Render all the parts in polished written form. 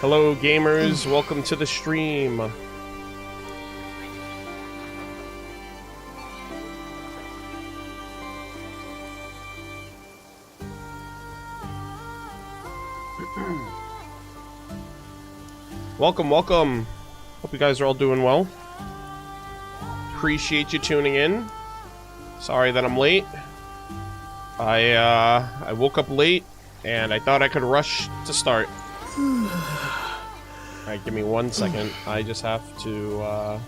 Hello gamers, welcome to the stream. Welcome, welcome. Hope you guys are all doing well. Appreciate you tuning in. Sorry that I'm late. I woke up late and I thought I could rush to start. Alright, give me 1 second. I just have to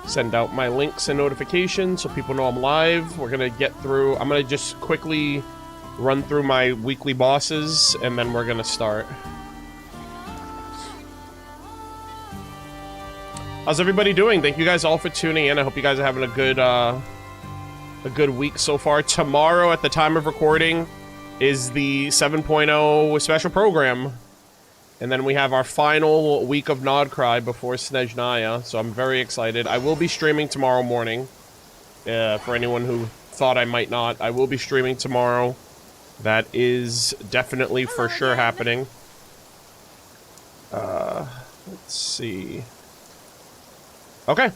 send out my links and notifications so people know I'm live. We're gonna get through. I'm gonna just quickly run through my weekly bosses and then we're gonna start. How's everybody doing? Thank you guys all for tuning in. I hope you guys are having a good week so far. Tomorrow, at the time of recording, is the 7.0 special program. And then we have our final week of Nod Cry before Snezhnaya, so I'm very excited. I will be streaming tomorrow morning. For anyone who thought I might not, I will be streaming tomorrow. That is definitely for sure happening. Let's see. Okay.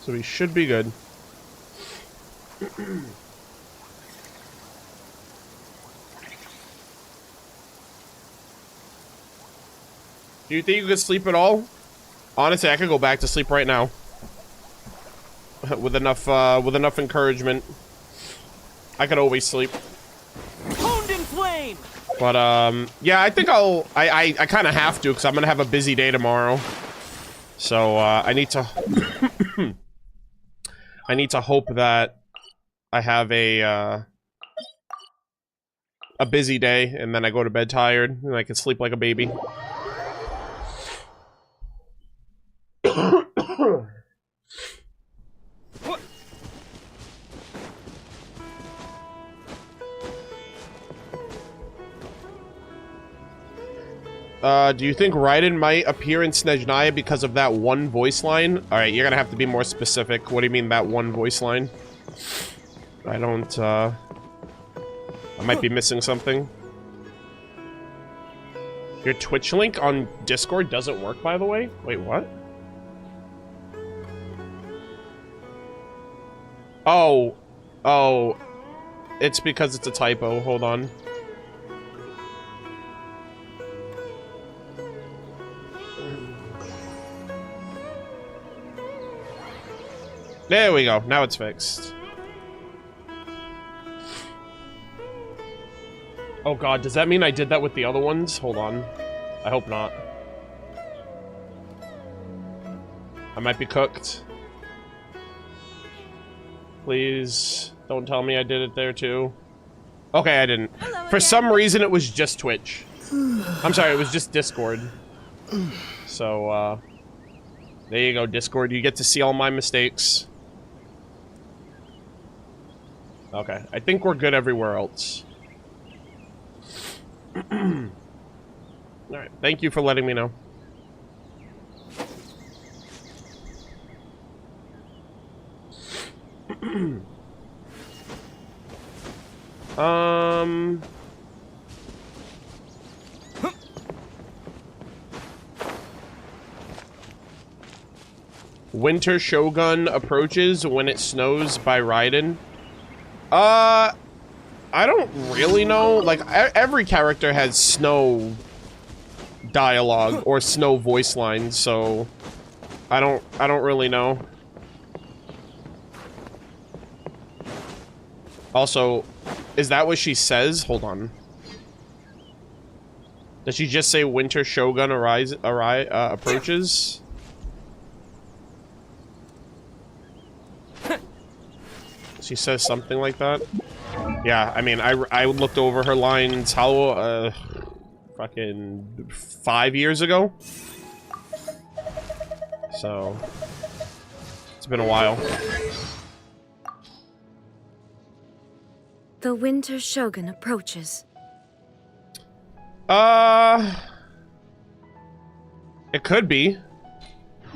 So we should be good. Do you think you could sleep at all? Honestly, I could go back to sleep right now. with enough encouragement. I could always sleep. Honed in flame. But yeah, I think I kind of have to because I'm gonna have a busy day tomorrow. So I need to I need to hope that I have a busy day and then I go to bed tired and I can sleep like a baby. Do you think Raiden might appear in Snezhnaya because of that one voice line? Alright, you're gonna have to be more specific. What do you mean, that one voice line? I don't, I might be missing something. Your Twitch link on Discord doesn't work, by the way? Wait, what? Oh. Oh. It's because it's a typo. Hold on. There we go. Now it's fixed. Oh god, does that mean I did that with the other ones? Hold on. I hope not. I might be cooked. Please, don't tell me I did it there too. Okay, I didn't. For some reason, it was just Twitch. I'm sorry, it was just Discord. So, there you go, Discord. You get to see all my mistakes. Okay, I think we're good everywhere else. Alright, thank you for letting me know. Winter Shogun approaches when it snows by Raiden. I don't really know. Like, every character has snow dialogue or snow voice lines, so I don't really know. Also, is that what she says? Hold on. Does she just say Winter Shogun approaches? She says something like that. Yeah, I mean, I looked over her lines how fucking 5 years ago. So it's been a while. The Winter Shogun approaches. It could be.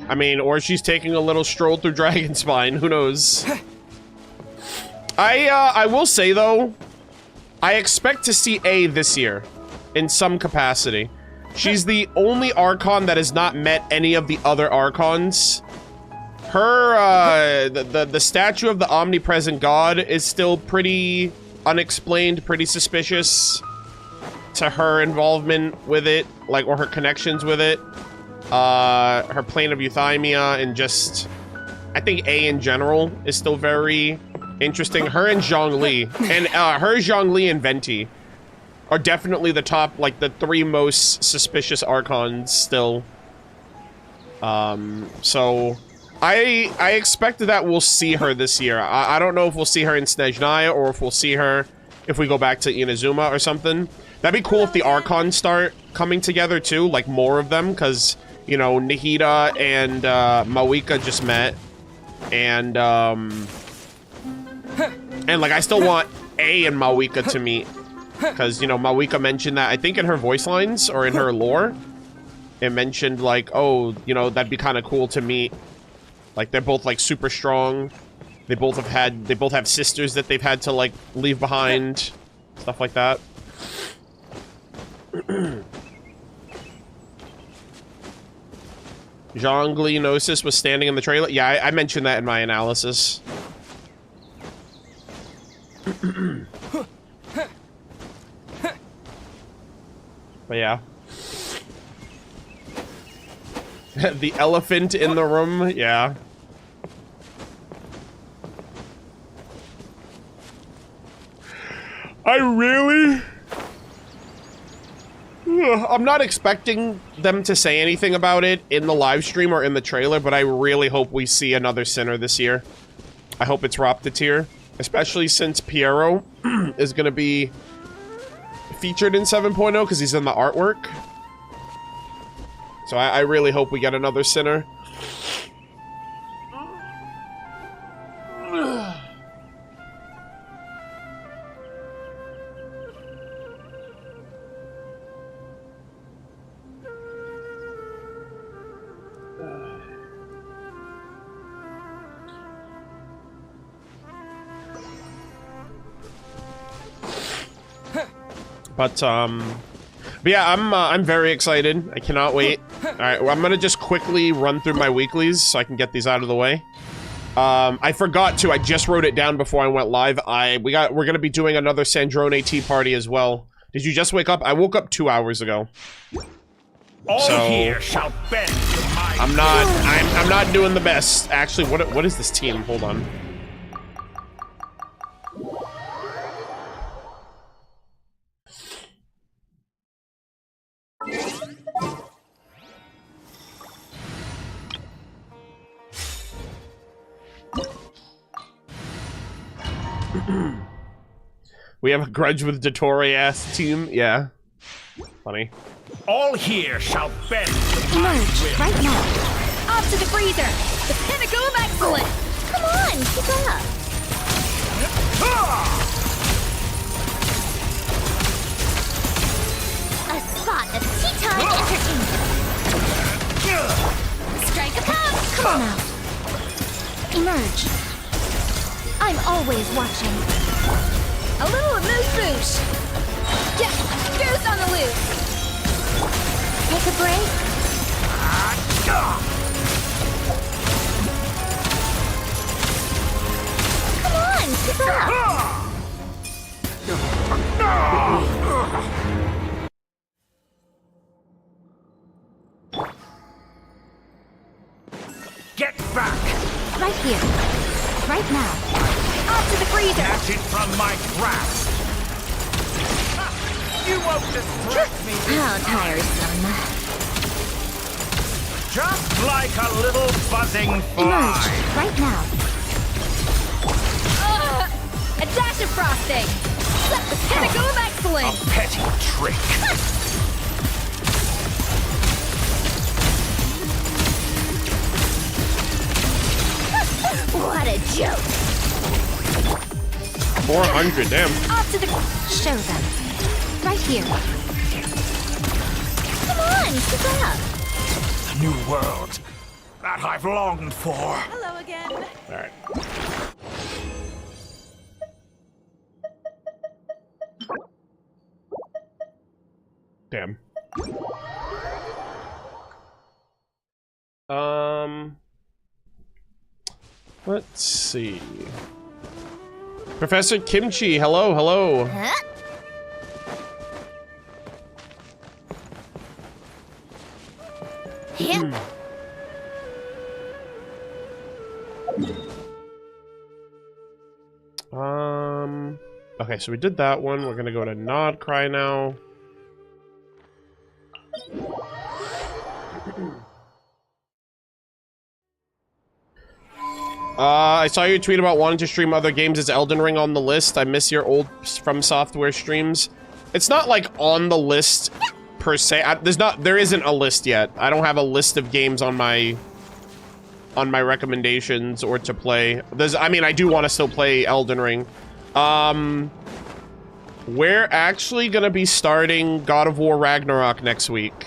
I mean, or she's taking a little stroll through Dragonspine, who knows? I will say though, I expect to see A this year in some capacity. She's the only Archon that has not met any of the other Archons. Her, the statue of the omnipresent god is still pretty unexplained, pretty suspicious to her involvement with it, like, or her connections with it. Her plane of euthymia and just, I think A in general is still very interesting. Her and Zhongli, and her, Zhongli, and Venti are definitely the top, like, the 3 most suspicious Archons still. So I expect that we'll see her this year. I don't know if we'll see her in Snezhnaya or if we'll see her if we go back to Inazuma or something. That'd be cool if the Archons start coming together too, like more of them, because, you know, Nahida and Mawika just met, and like I still want A and Mawika to meet, because, you know, Mawika mentioned that, I think in her voice lines or in her lore, it mentioned like, oh, you know, that'd be kind of cool to meet. Like, they're both, like, super strong. They both have sisters that they've had to, like, leave behind. Stuff like that. Zhongli Gnosis was standing in the trailer. Yeah, I mentioned that in my analysis. But yeah. The elephant in the room, yeah. I'm not expecting them to say anything about it in the live stream or in the trailer, but I really hope we see another Sinner this year. I hope it's Raptatir, especially since Piero is going to be featured in 7.0 because he's in the artwork. So I really hope we get another Sinner. But yeah, I'm very excited. I cannot wait. All right, well, I'm gonna just quickly run through my weeklies so I can get these out of the way. I forgot to. I just wrote it down before I went live. We're gonna be doing another Sandrone tea party as well. Did you just wake up? I woke up 2 hours ago. All here shall bend to my I'm not doing the best. Actually, what is this team? Hold on. We have a grudge with Dottore ass team. Yeah. Funny. All here shall bend to my Emerge will. right now. Off to the freezer. The pinnacle of excellence. Come on, keep up. A spot of tea time entertainment. Strike a pose. Come on out. Emerge. I'm always watching. A little moose-boosh. Yeah, goose on the loose. Take a break. Come on, keep up. Get back! Right here. Right now. Off to the freezer. Catch it from my grasp. You won't distract me. How tiresome. Just like a little buzzing fly. Emerge right now. A dash of frosting! The pinnacle of A excellence! petty trick. What a joke. 400, damn. Off to the... Show them. Right here. Come on, keep up. The new world that I've longed for. Hello again. All right. Damn. Let's see. Professor Kimchi, hello, hello. Huh? Yeah. Okay, so we did that one. We're gonna go to Nod Cry now. I saw your tweet about wanting to stream other games. Is Elden Ring on the list? I miss your old From Software streams. It's not like on the list per se. There isn't a list yet. I don't have a list of games on my recommendations or to play. I mean, I do want to still play Elden Ring. We're actually gonna be starting God of War Ragnarok next week.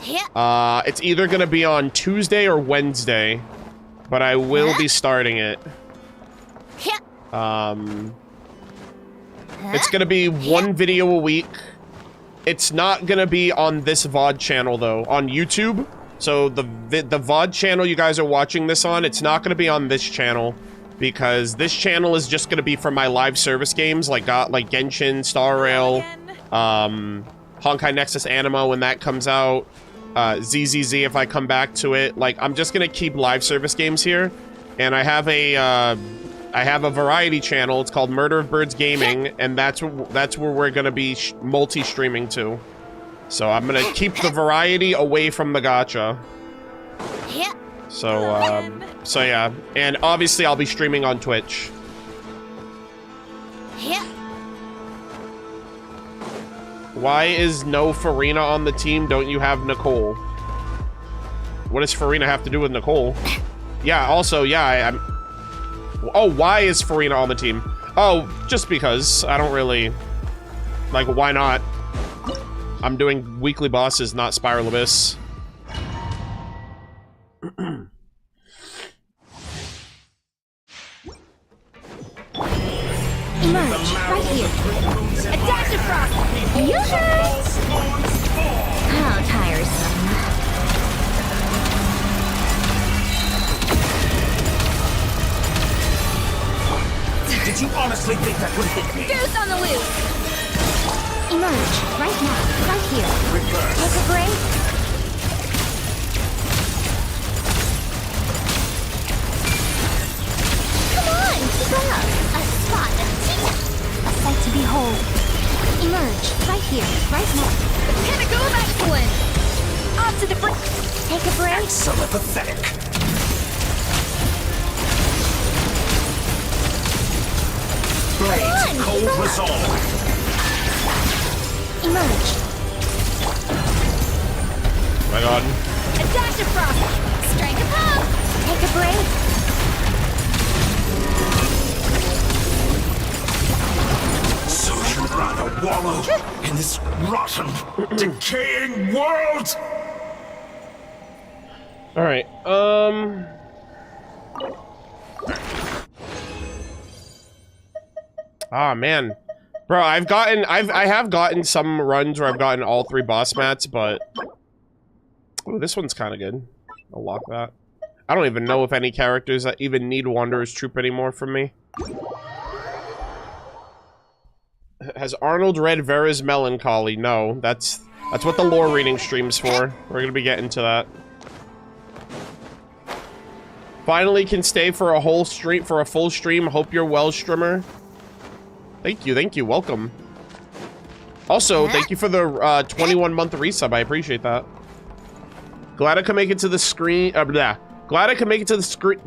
Yeah. It's either gonna be on Tuesday or Wednesday, but I will be starting it. Yeah. It's gonna be one video a week. It's not gonna be on this VOD channel though, on YouTube. So the VOD channel you guys are watching this on, it's not gonna be on this channel because this channel is just gonna be for my live service games like Genshin, Star Rail, Honkai Nexus Anima when that comes out, ZZZ if I come back to it. Like, I'm just gonna keep live service games here, and I have a variety channel. It's called Murder of Birds Gaming, and that's where we're gonna be multi-streaming to. So I'm gonna keep the variety away from the gacha. Yeah. So yeah, and obviously I'll be streaming on Twitch. Yeah. Why is no Farina on the team? Don't you have Nicole? What does Farina have to do with Nicole? Yeah, also, yeah, I'm... Oh, why is Farina on the team? Oh, just because. I don't really... Like, why not? I'm doing weekly bosses, not Spiral Abyss. Emerge, right here. A dash of frost. You guys. How tiresome. Did you honestly think that would hit me? Goose on the loose! Emerge, right now, right here. Reverse. Take a break. Come on, keep up. A spot of tea. A sight to behold. Emerge, right here, right now. Pinnacle of excellence! Off to the break! Take a break. So pathetic. Blades, cold resolve. Emerge. My god. A dash of frost! Strike a pump! Take a break. So you'd rather wallow in this rotten, decaying world? Alright, Ah, man. Bro, I have gotten some runs where I've gotten all 3 boss mats, but... Ooh, this one's kind of good. I'll lock that. I don't even know if any characters that even need Wanderer's Troop anymore from me. Has Arnold read Vera's Melancholy? No, that's what the lore reading stream's for. We're gonna be getting to that. Finally can stay for a whole stream, for a full stream. Hope you're well, streamer. Thank you, welcome. Also, thank you for the 21-month resub, I appreciate that. Glad I can make it to the screen, Glad I can make it to the screen.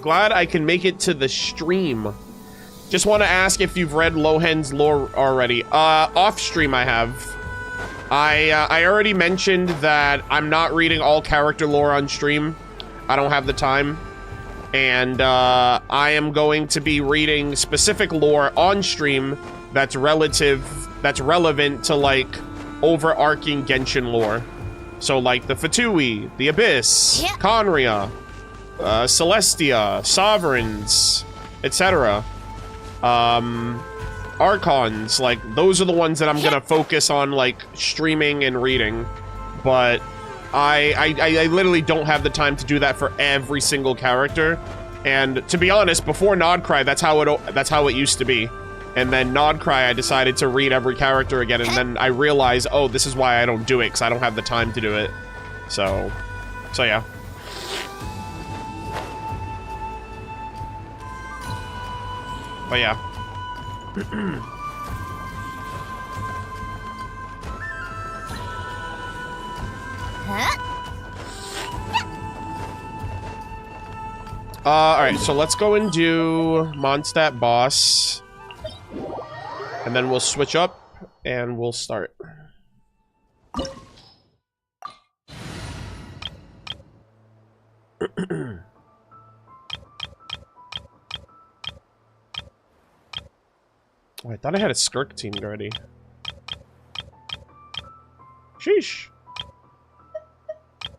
Glad I can make it to the stream. Just want to ask if you've read Lohen's lore already. Off stream I have. I already mentioned that I'm not reading all character lore on stream. I don't have the time. And I am going to be reading specific lore on stream that's relevant to, like, overarching Genshin lore. So, like, the Fatui, the Abyss, Yeah. Conria, Celestia, Sovereigns, etc. Archons, like, those are the ones that I'm gonna focus on, like, streaming and reading. But I literally don't have the time to do that for every single character. And to be honest, before Nodcry, that's how it used to be. And then Nodcry, I decided to read every character again, and then I realized, oh, this is why I don't do it, because I don't have the time to do it. So yeah. But yeah. Alright, so let's go and do Mondstadt boss. And then we'll switch up and we'll start. Oh, I thought I had a Skirk team already. Sheesh.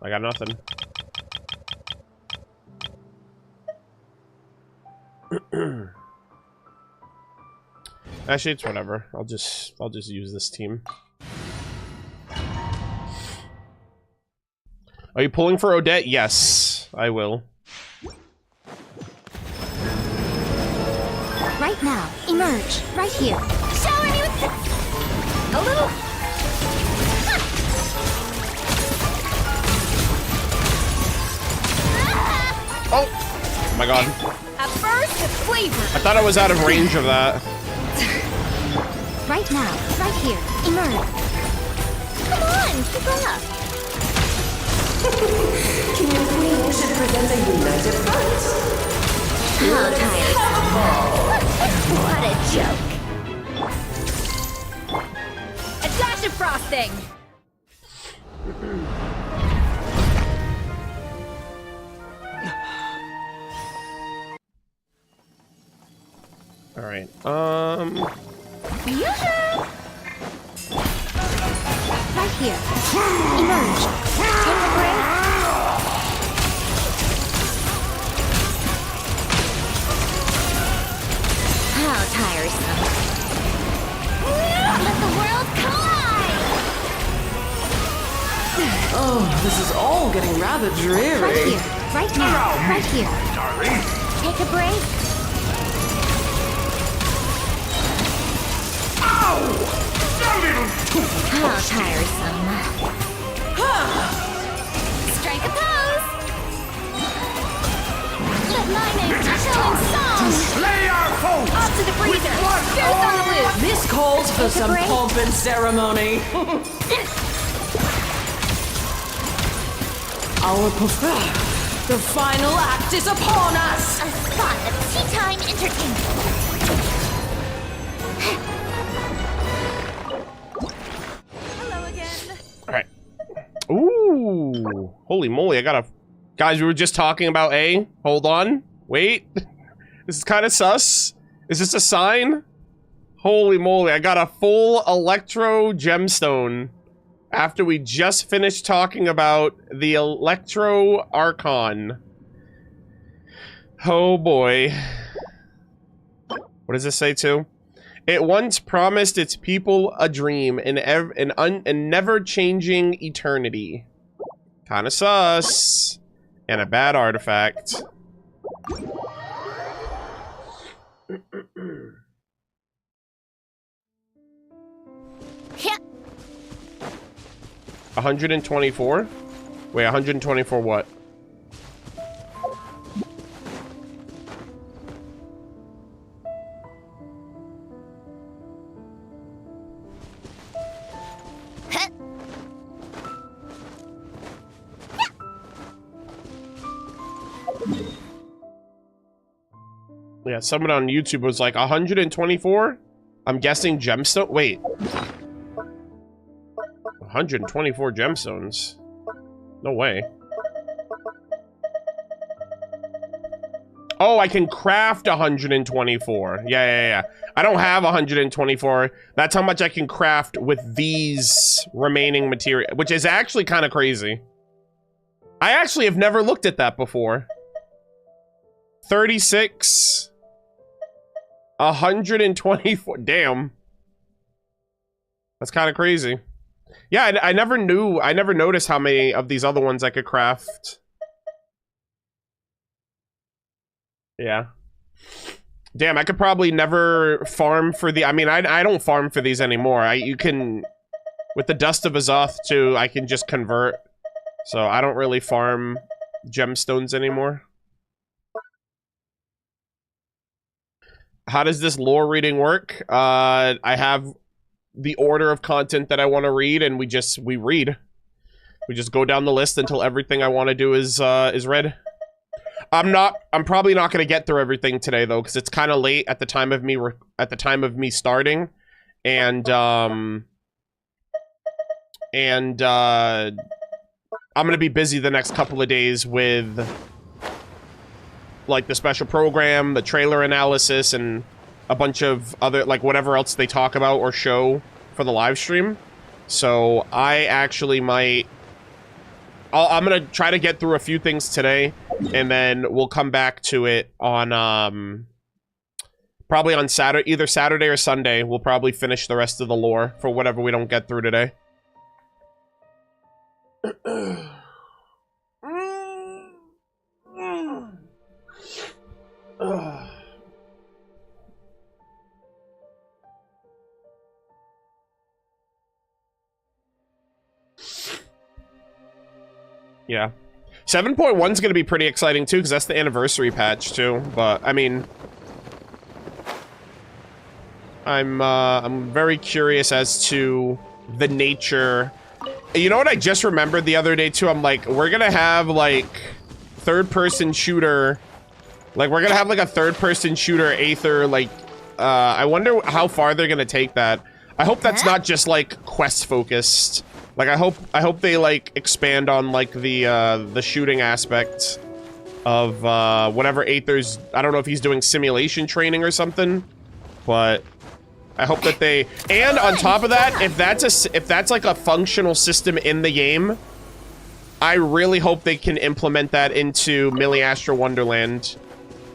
I got nothing. Actually, it's whatever. I'll just use this team. Are you pulling for Odette? Yes, I will. Right now, emerge. Right here. Shower me with a little. Oh my god. A burst of flavor. I thought I was out of range of that. Right now, right here. Emerge. Come on, keep up. King Queen should present a united front. How tiresome. What a joke. A dash of frosting. All right. Yoo-hoo! Right here. Emerge. Take a break. How tiresome. Let the world collide! Oh, this is all getting rather dreary. Right here. Right now. Right here. Darling. Take a break. How tiresome. Strike a pose! Let my name echo in song! Slay our foes! Up to the freezer! Goose on the loose! This calls for some break. pomp and ceremony. Our prefer. The final act is upon us. A spot of tea time entertainment. Hello again. All right. Ooh. Holy moly, I got a... Guys, we were just talking about A. Hold on. Wait. This is kind of sus. Is this a sign? Holy moly, I got a full Electro gemstone after we just finished talking about the Electro Archon. Oh boy. What does this say too? It once promised its people a dream, an never-changing eternity. Kinda sus. And a bad artifact. Hit. 124? Wait, 124 what? Yeah, someone on YouTube was like, 124? I'm guessing gemstone? Wait. 124 gemstones? No way. Oh, I can craft 124. Yeah. I don't have 124. That's how much I can craft with these remaining material, which is actually kind of crazy. I actually have never looked at that before. 36. 124. Damn. That's kind of crazy. Yeah, I never knew. I never noticed how many of these other ones I could craft. Yeah. Damn, I could probably never farm for the... I mean, I don't farm for these anymore. You can... With the Dust of Azoth, too, I can just convert. So I don't really farm gemstones anymore. How does this lore reading work? I have the order of content that I want to read, and we read. We just go down the list until everything I want to do is read. I'm probably not going to get through everything today though, because it's kind of late at the time of me starting, and I'm going to be busy the next couple of days with like the special program, the trailer analysis, and a bunch of other, like, whatever else they talk about or show for the live stream. So I actually might... I'm gonna try to get through a few things today, and then we'll come back to it on, probably on Saturday, either Saturday or Sunday. We'll probably finish the rest of the lore for whatever we don't get through today. Yeah. 7.1 is going to be pretty exciting too, because that's the anniversary patch too. But I mean, I'm very curious as to the nature. You know what I just remembered the other day too? I'm like, we're gonna have like third-person shooter. Like, we're gonna have like a third-person shooter Aether. Like, I wonder how far they're gonna take that. I hope that's not just like quest focused. Like, I hope they like expand on like the shooting aspect of whatever Aether's. I don't know if he's doing simulation training or something, but I hope that they. And on top of that, if that's like a functional system in the game, I really hope they can implement that into Millie Astra Wonderland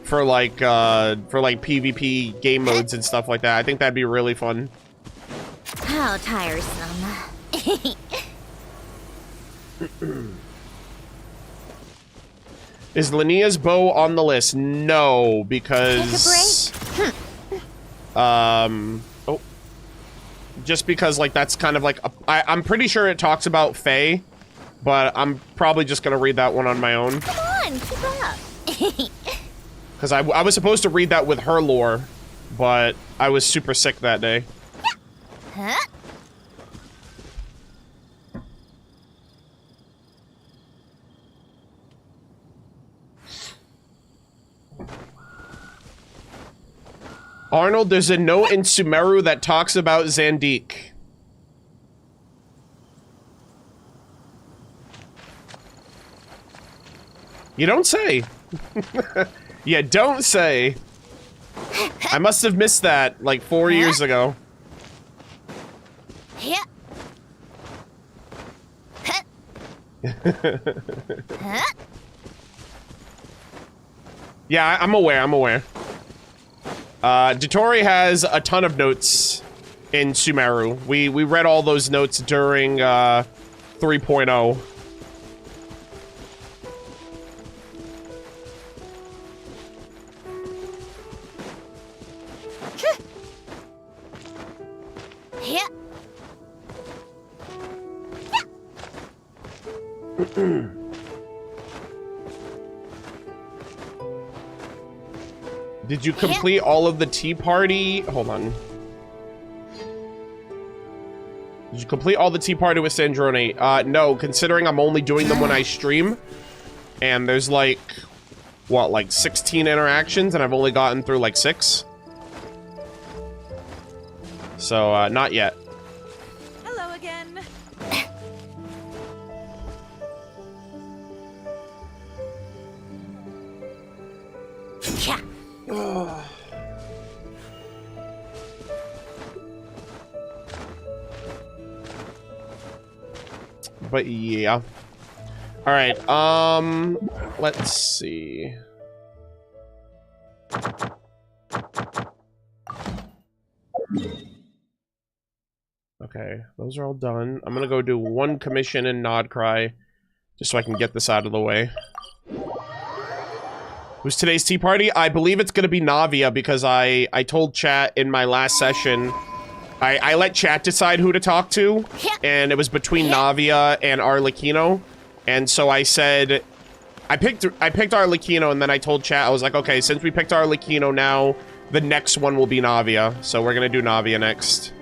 for like PvP game modes and stuff like that. I think that'd be really fun. How tiresome. Is Linnea's bow on the list? No, because oh, just because like that's kind of like I'm pretty sure it talks about Fae, but I'm probably just gonna read that one on my own. Come on, keep up. Because I was supposed to read that with her lore, but I was super sick that day. Huh? Arnold, there's a note in Sumeru that talks about Zandik. You don't say. You don't say. I must have missed that like 4 years ago. Yeah. Yeah, I'm aware. Dottore has a ton of notes in Sumeru. We read all those notes during 3.0. Yeah. Did you complete all of the tea party? Hold on. Did you complete all the tea party with Sandrone? No, considering I'm only doing them when I stream. And there's like, what, like 16 interactions, and I've only gotten through like 6. So, not yet. Hello again. Yeah. But yeah. All right. Let's see. Okay, those are all done. I'm gonna go do one commission in Nod Cry, just so I can get this out of the way. Who's today's tea party? I believe it's gonna be Navia, because I told chat in my last session, I let chat decide who to talk to, and it was between Navia and Arlecchino, and so I said, I picked Arlecchino, and then I told chat, I was like, okay, since we picked Arlecchino now, the next one will be Navia, so we're gonna do Navia next.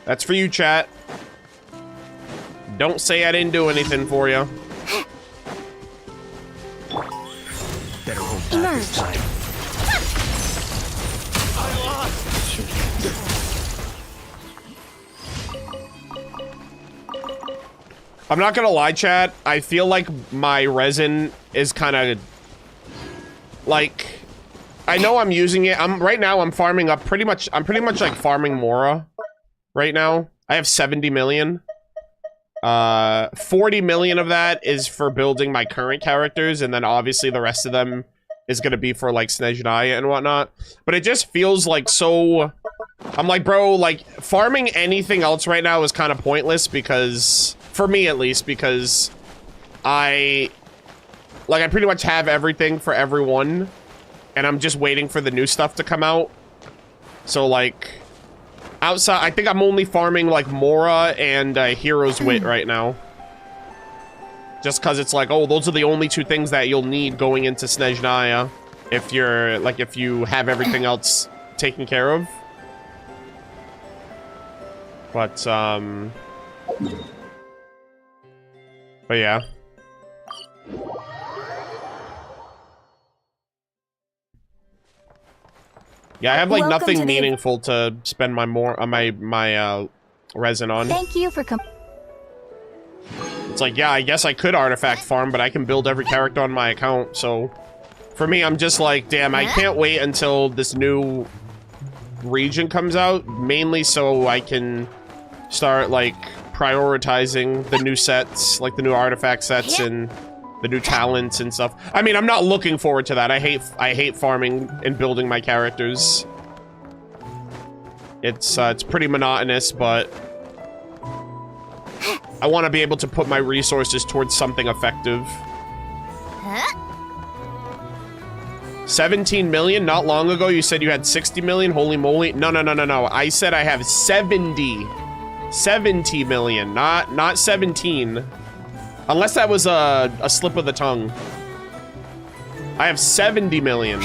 That's for you, chat. Don't say I didn't do anything for you. Better hold back this time. I'm not gonna lie, chat. I feel like my resin is kind of like, I know I'm using it. Right now I'm farming up pretty much. I'm pretty much like farming Mora right now. I have 70 million. 40 million of that is for building my current characters, and then obviously the rest of them is gonna be for like Snezhnaya and whatnot. But it just feels like so. I'm like, bro, like farming anything else right now is kind of pointless, because for me at least, because I pretty much have everything for everyone, and I'm just waiting for the new stuff to come out. So like outside, I think I'm only farming like Mora and Hero's Wit right now. Just because it's like, oh, those are the only two things that you'll need going into Snezhnaya if you're, like, if you have everything else taken care of. But yeah. Yeah, I have, like, nothing meaningful to spend my my resin on. Thank you for coming. It's like, yeah, I guess I could artifact farm, but I can build every character on my account, so... For me, I'm just like, damn, I can't wait until this new region comes out, mainly so I can start, like, prioritizing the new sets, like the new artifact sets and the new talents and stuff. I mean, I'm not looking forward to that. I hate farming and building my characters. It's pretty monotonous, but I want to be able to put my resources towards something effective. 17 million? Not long ago, you said you had 60 million? Holy moly. No. I said I have 70 million, not 17. Unless that was a slip of the tongue. I have 70 million.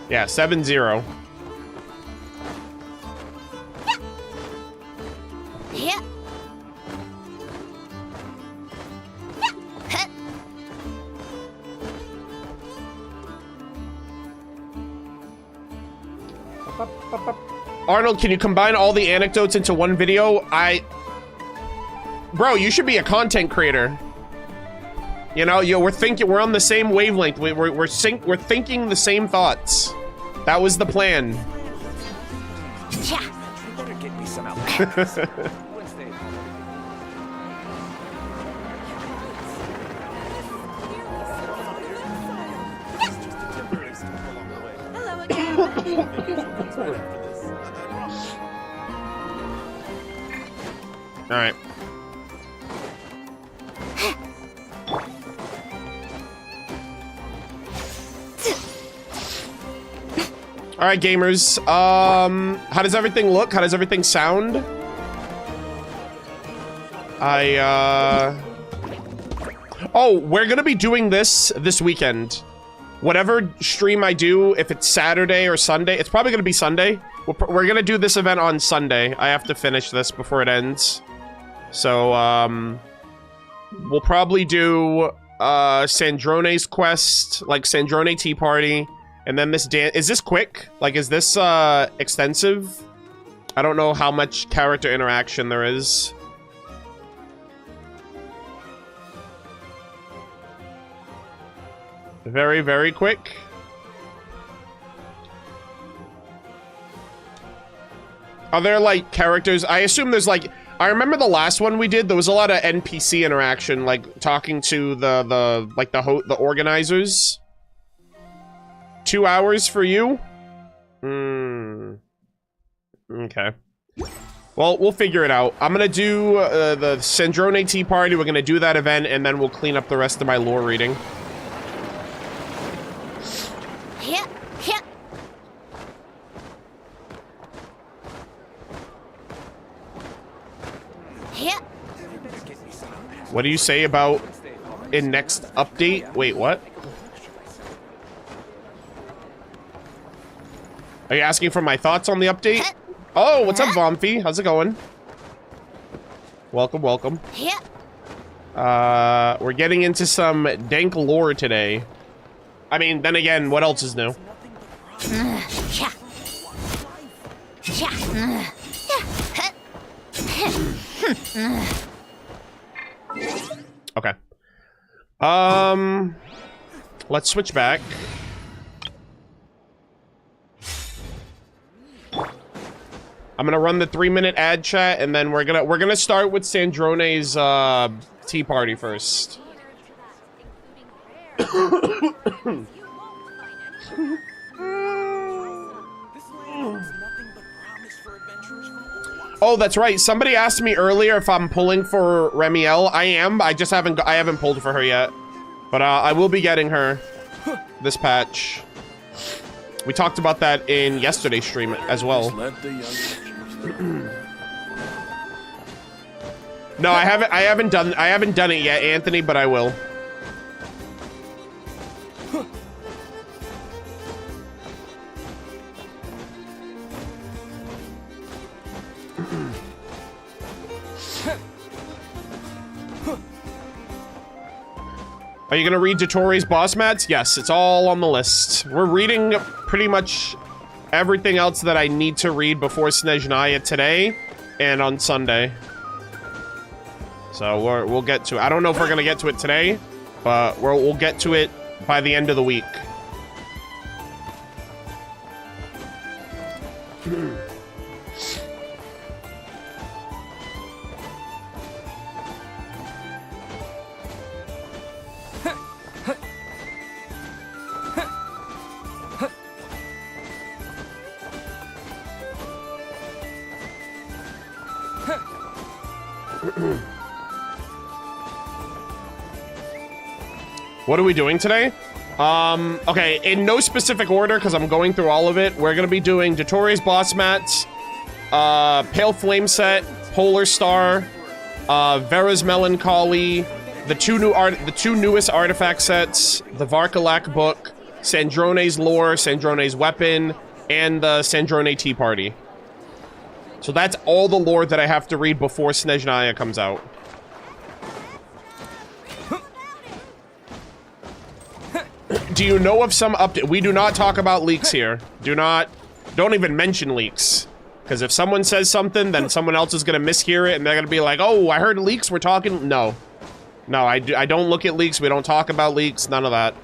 Yeah, 70. Arnold, can you combine all the anecdotes into one video? Bro, you should be a content creator. You know, we're on the same wavelength. We're thinking the same thoughts. That was the plan. You better get me some out. All right. All right, gamers. How does everything look? How does everything sound? Oh, we're gonna be doing this weekend. Whatever stream I do, if it's Saturday or Sunday, it's probably gonna be Sunday. We're gonna do this event on Sunday. I have to finish this before it ends. So, we'll probably do, Sandrone's quest, like Sandrone Tea Party, and then this dance. Is this quick? Like, is this, extensive? I don't know how much character interaction there is. Very, very quick. Are there, like, characters? I assume there's, like... I remember the last one we did, there was a lot of NPC interaction, like talking to the organizers. 2 hours for you? Okay. Well, we'll figure it out. I'm gonna do the Sandrone Tea Party. We're gonna do that event, and then we'll clean up the rest of my lore reading. What do you say about in next update? Wait, what? Are you asking for my thoughts on the update? Oh, what's up, Vomfi? How's it going? Welcome, welcome. We're getting into some dank lore today. I mean, then again, what else is new? Okay. Let's switch back. I'm gonna run the 3-minute ad chat, and then we're gonna start with Sandrone's tea party first. Oh, that's right. Somebody asked me earlier if I'm pulling for Remiel. I am. I just haven't pulled for her yet. But I will be getting her this patch. We talked about that in yesterday's stream as well. No, I haven't done it yet, Anthony, but I will. Are you gonna read Dottore's boss mats? Yes, it's all on the list. We're reading pretty much everything else that I need to read before Snezhnaya today and on Sunday. So we'll get to it. I don't know if we're gonna get to it today, but we'll get to it by the end of the week. What are we doing today? Okay, in no specific order, because I'm going through all of it. We're gonna be doing Dottore's boss mats, Pale Flame set, Polar Star, Vera's Melancholy, the two newest artifact sets, the Varkalak book, Sandrone's lore, Sandrone's weapon, and the Sandrone Tea Party. So that's all the lore that I have to read before Snezhnaya comes out. Do you know of some update? We do not talk about leaks here. Don't even mention leaks. Because if someone says something, then someone else is going to mishear it, and they're going to be like, oh, I heard leaks, we're talking. No. No, I don't look at leaks, we don't talk about leaks, none of that.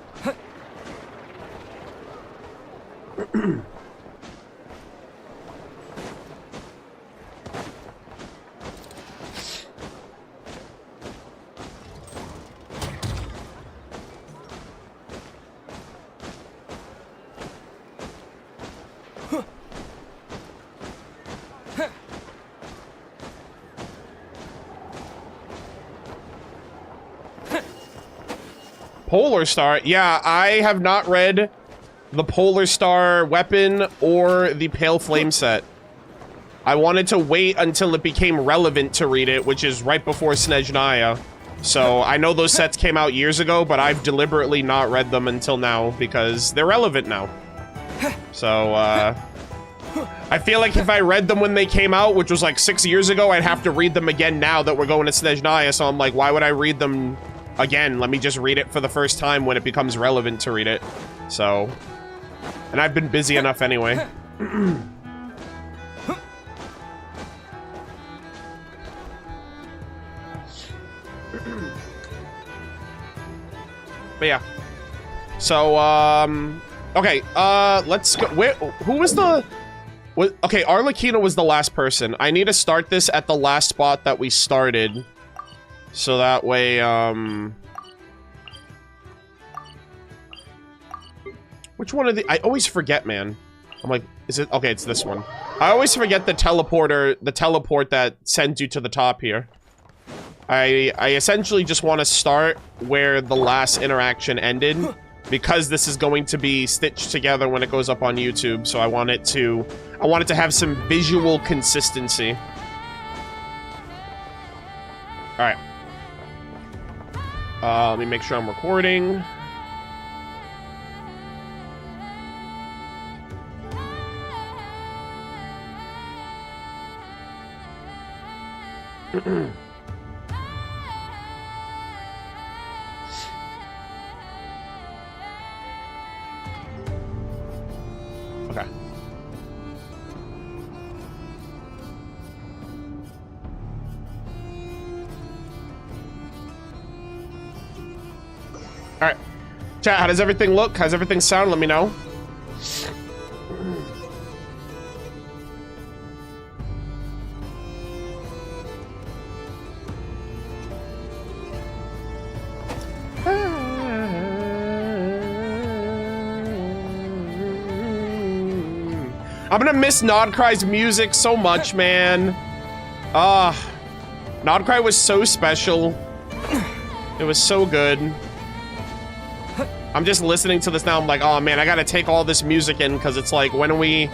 Polar Star? Yeah, I have not read the Polar Star weapon or the Pale Flame set. I wanted to wait until it became relevant to read it, which is right before Snezhnaya. So I know those sets came out years ago, but I've deliberately not read them until now because they're relevant now. So, I feel like if I read them when they came out, which was like 6 years ago, I'd have to read them again now that we're going to Snezhnaya. So I'm like, why would I read them again? Let me just read it for the first time when it becomes relevant to read it. So, and I've been busy enough anyway. But yeah. So, okay, let's go. Who was Okay, Arlecchino was the last person. I need to start this at the last spot that we started. So that way, which one of the... I always forget, man. I'm like, is it... Okay, it's this one. I always forget the teleport that sends you to the top here. I essentially just want to start where the last interaction ended, because this is going to be stitched together when it goes up on YouTube, so I want it to have some visual consistency. Alright. Let me make sure I'm recording. Okay. Alright. Chat, how does everything look? How's everything sound? Let me know. I'm gonna miss Nodcry's music so much, man. Nodcry was so special. It was so good. I'm just listening to this now. I'm like, oh man, I gotta take all this music in, because it's like, when are we...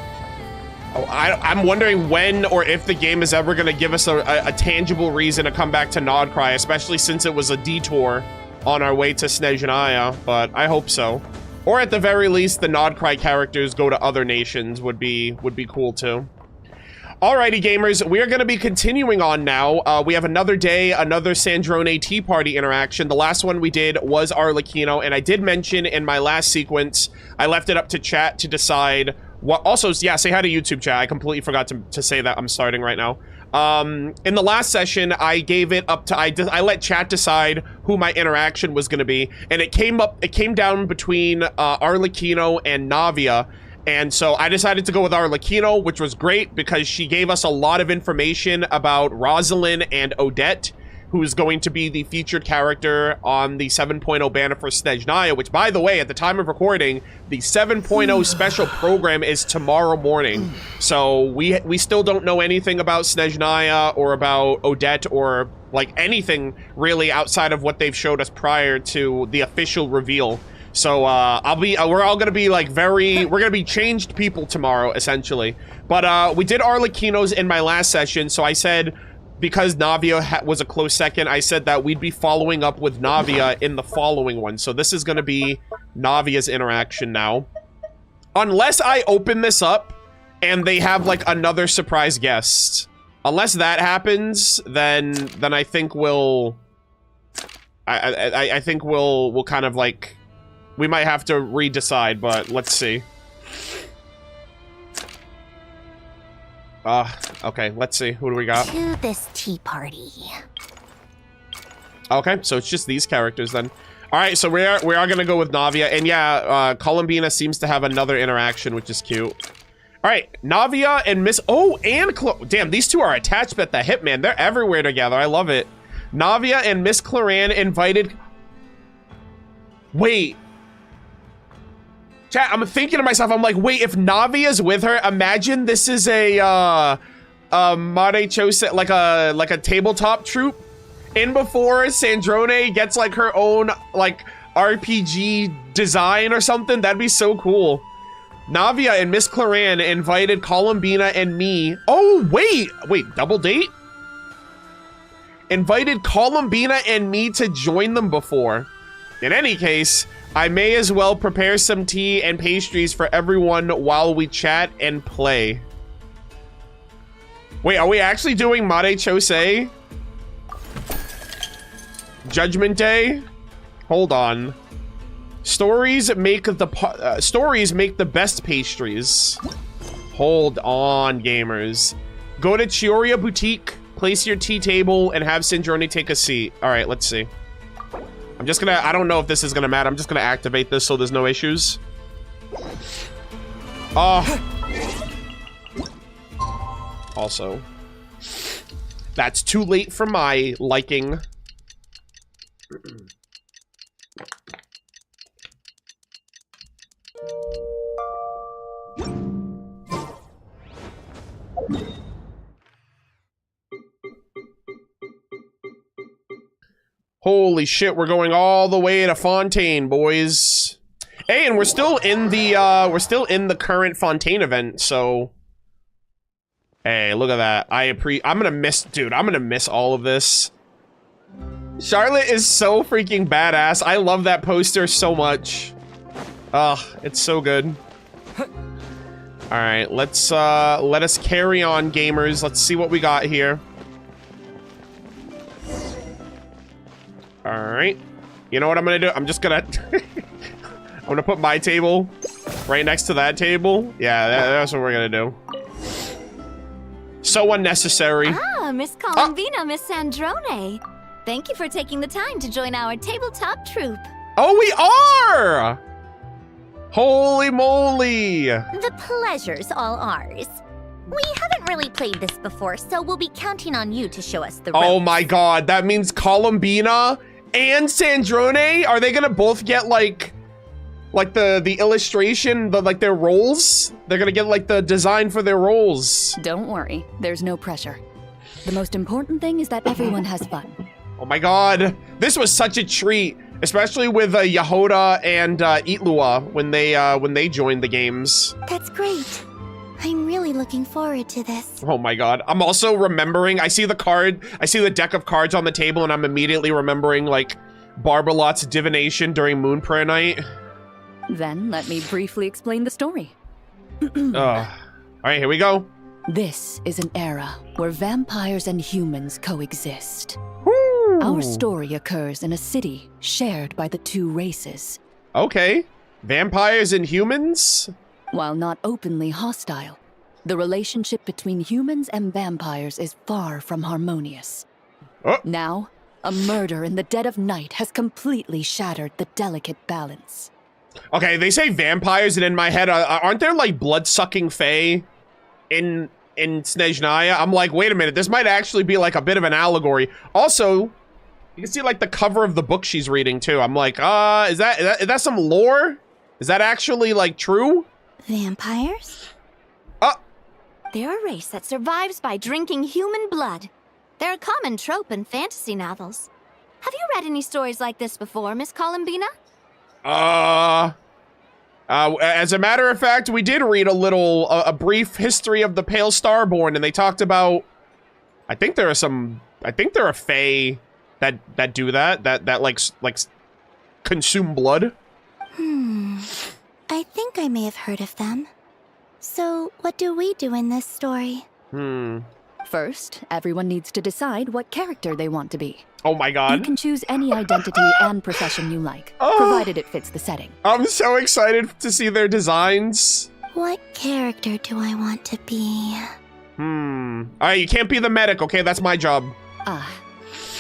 Oh, I'm wondering when or if the game is ever gonna give us a tangible reason to come back to Nodcry, especially since it was a detour on our way to Snezhnaya, but I hope so. Or at the very least, the Nodcry characters go to other nations would be cool too. Alrighty, gamers, we are going to be continuing on now. We have another day, another Sandrone Tea Party interaction. The last one we did was Arlecchino, and I did mention in my last sequence, I left it up to chat to decide what... Also, yeah, say hi to YouTube, chat. I completely forgot to say that. I'm starting right now. In the last session, I gave it up to... I let chat decide who my interaction was going to be, and it came down between Arlecchino and Navia. And so I decided to go with Arlecchino, which was great because she gave us a lot of information about Rosalind and Odette, who is going to be the featured character on the 7.0 banner for Snezhnaya, which, by the way, at the time of recording, the 7.0 special program is tomorrow morning. So we still don't know anything about Snezhnaya or about Odette or like anything really outside of what they've showed us prior to the official reveal. So, we're all gonna be like we're gonna be changed people tomorrow, essentially. But, we did Arlecchino's in my last session, so I said, because Navia was a close second, I said that we'd be following up with Navia in the following one. So this is gonna be Navia's interaction now. Unless I open this up and they have like another surprise guest. Unless that happens, then I think we'll... I think we'll kind of like... We might have to redecide, but let's see. Okay, let's see. Who do we got? To this tea party. Okay, so it's just these characters then. All right, so we are gonna go with Navia, and yeah, Columbina seems to have another interaction, which is cute. All right, Navia and Miss... Oh, and damn, these two are attached at the hip, man. They're everywhere together. I love it. Navia and Miss Claran invited... Wait. Chat, I'm thinking to myself, I'm like, wait, if Navia's with her, imagine this is a Mare Chose, like a tabletop troupe. In before Sandrone gets like her own like RPG design or something. That'd be so cool. Navia and Miss Claran invited Columbina and me. Oh, wait, double date? Invited Columbina and me to join them before. In any case, I may as well prepare some tea and pastries for everyone while we chat and play. Wait, are we actually doing Mare Chose? Judgment Day? Hold on. Stories make the best pastries. Hold on, gamers. Go to Chioria Boutique, place your tea table, and have Sandrone take a seat. All right, let's see. I'm just gonna, I don't know if this is gonna matter. I'm just gonna activate this so there's no issues. also. That's too late for my liking. Holy shit, we're going all the way to Fontaine, boys. Hey, and we're still in the current Fontaine event, so hey, look at that. I'm gonna miss all of this. Charlotte is so freaking badass. I love that poster so much. Ugh, it's so good. All right, let us carry on, gamers. Let's see what we got here. All right, you know what I'm gonna do? I'm just gonna I'm gonna put my table right next to that table. Yeah, that's what we're gonna do. So unnecessary. Ah, Miss Colombina, Miss Sandrone. Thank you for taking the time to join our tabletop troupe. Oh, we are! Holy moly! The pleasure's all ours. We haven't really played this before, so we'll be counting on you to show us the ropes. Oh my god, that means Colombina and Sandrone? Are they gonna both get like the illustration, like their roles? They're gonna get like the design for their roles. Don't worry, there's no pressure. The most important thing is that everyone has fun. Oh my god, this was such a treat, especially with Yahoda and Itlua when they joined the games. That's great. I'm really looking forward to this. Oh my god, I'm also remembering, I see the deck of cards on the table, and I'm immediately remembering like Barbalot's divination during Moon Prayer Night. Then let me briefly explain the story. All right, here we go. This is an era where vampires and humans coexist. Woo. Our story occurs in a city shared by the two races. Okay, vampires and humans? While not openly hostile, the relationship between humans and vampires is far from harmonious. Oh. Now, a murder in the dead of night has completely shattered the delicate balance. Okay, they say vampires, and in my head, aren't there like blood-sucking fae in Snezhnaya? I'm like, wait a minute, this might actually be like a bit of an allegory. Also, you can see like the cover of the book she's reading too. I'm like, is that some lore? Is that actually like true? Vampires? They're a race that survives by drinking human blood. They're a common trope in fantasy novels. Have you read any stories like this before, Miss Colombina? As a matter of fact, we did read a brief history of the Pale Starborn, and they talked about, I think there are fae that do that like consume blood. I think I may have heard of them. So, what do we do in this story? First, everyone needs to decide what character they want to be. Oh my god. You can choose any identity and profession you like, provided it fits the setting. I'm so excited to see their designs. What character do I want to be? Alright, you can't be the medic, okay? That's my job.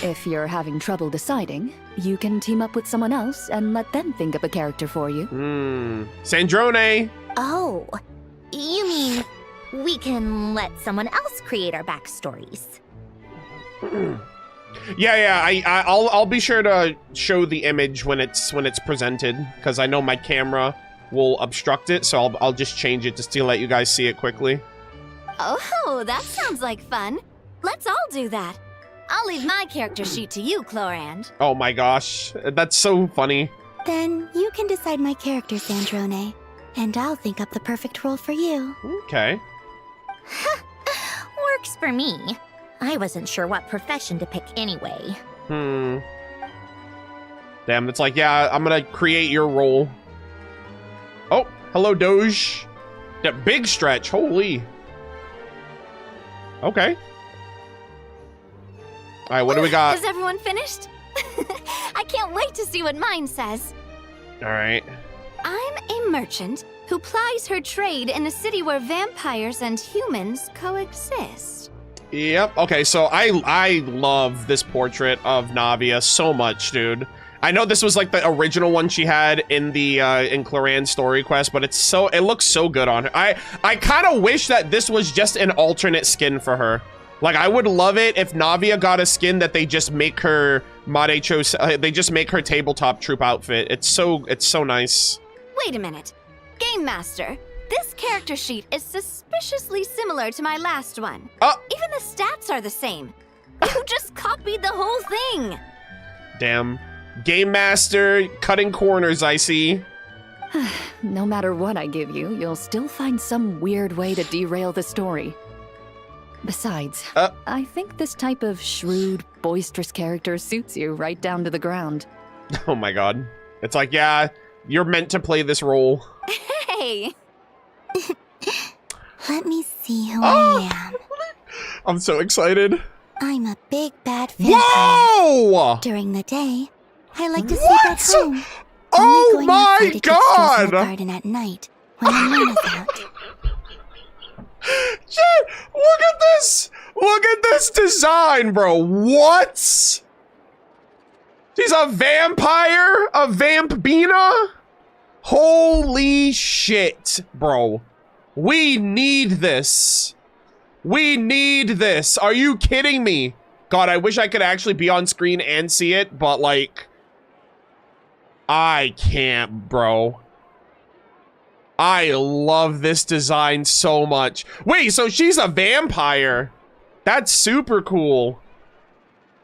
If you're having trouble deciding, you can team up with someone else and let them think of a character for you. Sandrone. Oh, you mean we can let someone else create our backstories? Yeah. I'll be sure to show the image when it's presented, because I know my camera will obstruct it, so I'll just change it just to let you guys see it quickly. Oh, that sounds like fun. Let's all do that. I'll leave my character sheet to you, Clorand. Oh my gosh, that's so funny. Then you can decide my character, Sandrone, and I'll think up the perfect role for you. Okay. Works for me. I wasn't sure what profession to pick anyway. Damn, it's like, yeah, I'm gonna create your role. Oh, hello, Doge. That big stretch, holy. Okay. All right, what do we got? Is everyone finished? I can't wait to see what mine says. All right. I'm a merchant who plies her trade in a city where vampires and humans coexist. Yep. Okay, so I love this portrait of Navia so much, dude. I know this was like the original one she had in the in Claran's story quest, but it looks so good on her. I kind of wish that this was just an alternate skin for her. Like, I would love it if Navia got a skin that they just make her they just make her tabletop troop outfit. It's so nice. Wait a minute. Game Master, this character sheet is suspiciously similar to my last one. Even the stats are the same. You just copied the whole thing. Damn. Game Master cutting corners, I see. No matter what I give you, you'll still find some weird way to derail the story. Besides, I think this type of shrewd, boisterous character suits you right down to the ground. Oh my god. It's like, yeah, you're meant to play this role. Hey! Let me see who I am. I'm so excited. I'm a big bad vampire. Whoa! During the day, I like to sleep at home. Oh Only going my outside to get stressed in the god! garden at night when the moon is out. Shit! Look at this! Look at this design, bro. What? She's a vampire? A vampina? Holy shit, bro. We need this. We need this. Are you kidding me? God, I wish I could actually be on screen and see it, but like, I can't, bro. I love this design so much. Wait, so she's a vampire? That's super cool.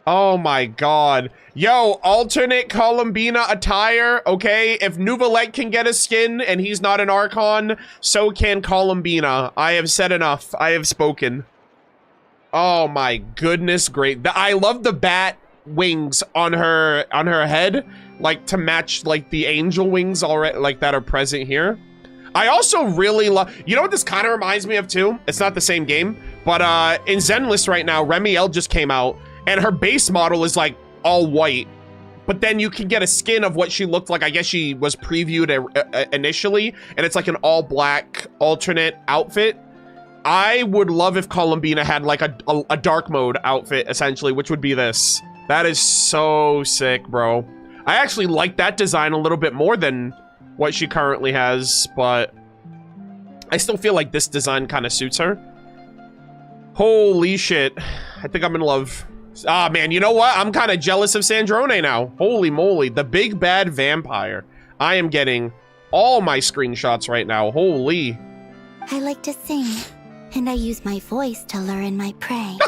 Oh my god. Yo, alternate Columbina attire, okay? If Nuvalet can get a skin and he's not an Archon, so can Columbina. I have said enough. I have spoken. Oh my goodness, great. I love the bat wings on her head, like to match like the angel wings already, like that are present here. I also really love, you know what this kind of reminds me of too? It's not the same game, but in Zenlist right now, Remiel just came out and her base model is like all white, but then you can get a skin of what she looked like. I guess she was previewed initially, and it's like an all black alternate outfit. I would love if Columbina had like a dark mode outfit essentially, which would be this. That is so sick, bro. I actually like that design a little bit more than what she currently has, but I still feel like this design kind of suits her. Holy shit. I think I'm in love. Ah, man, you know what? I'm kind of jealous of Sandrone now. Holy moly. The big bad vampire. I am getting all my screenshots right now. Holy. I like to sing, and I use my voice to lure in my prey.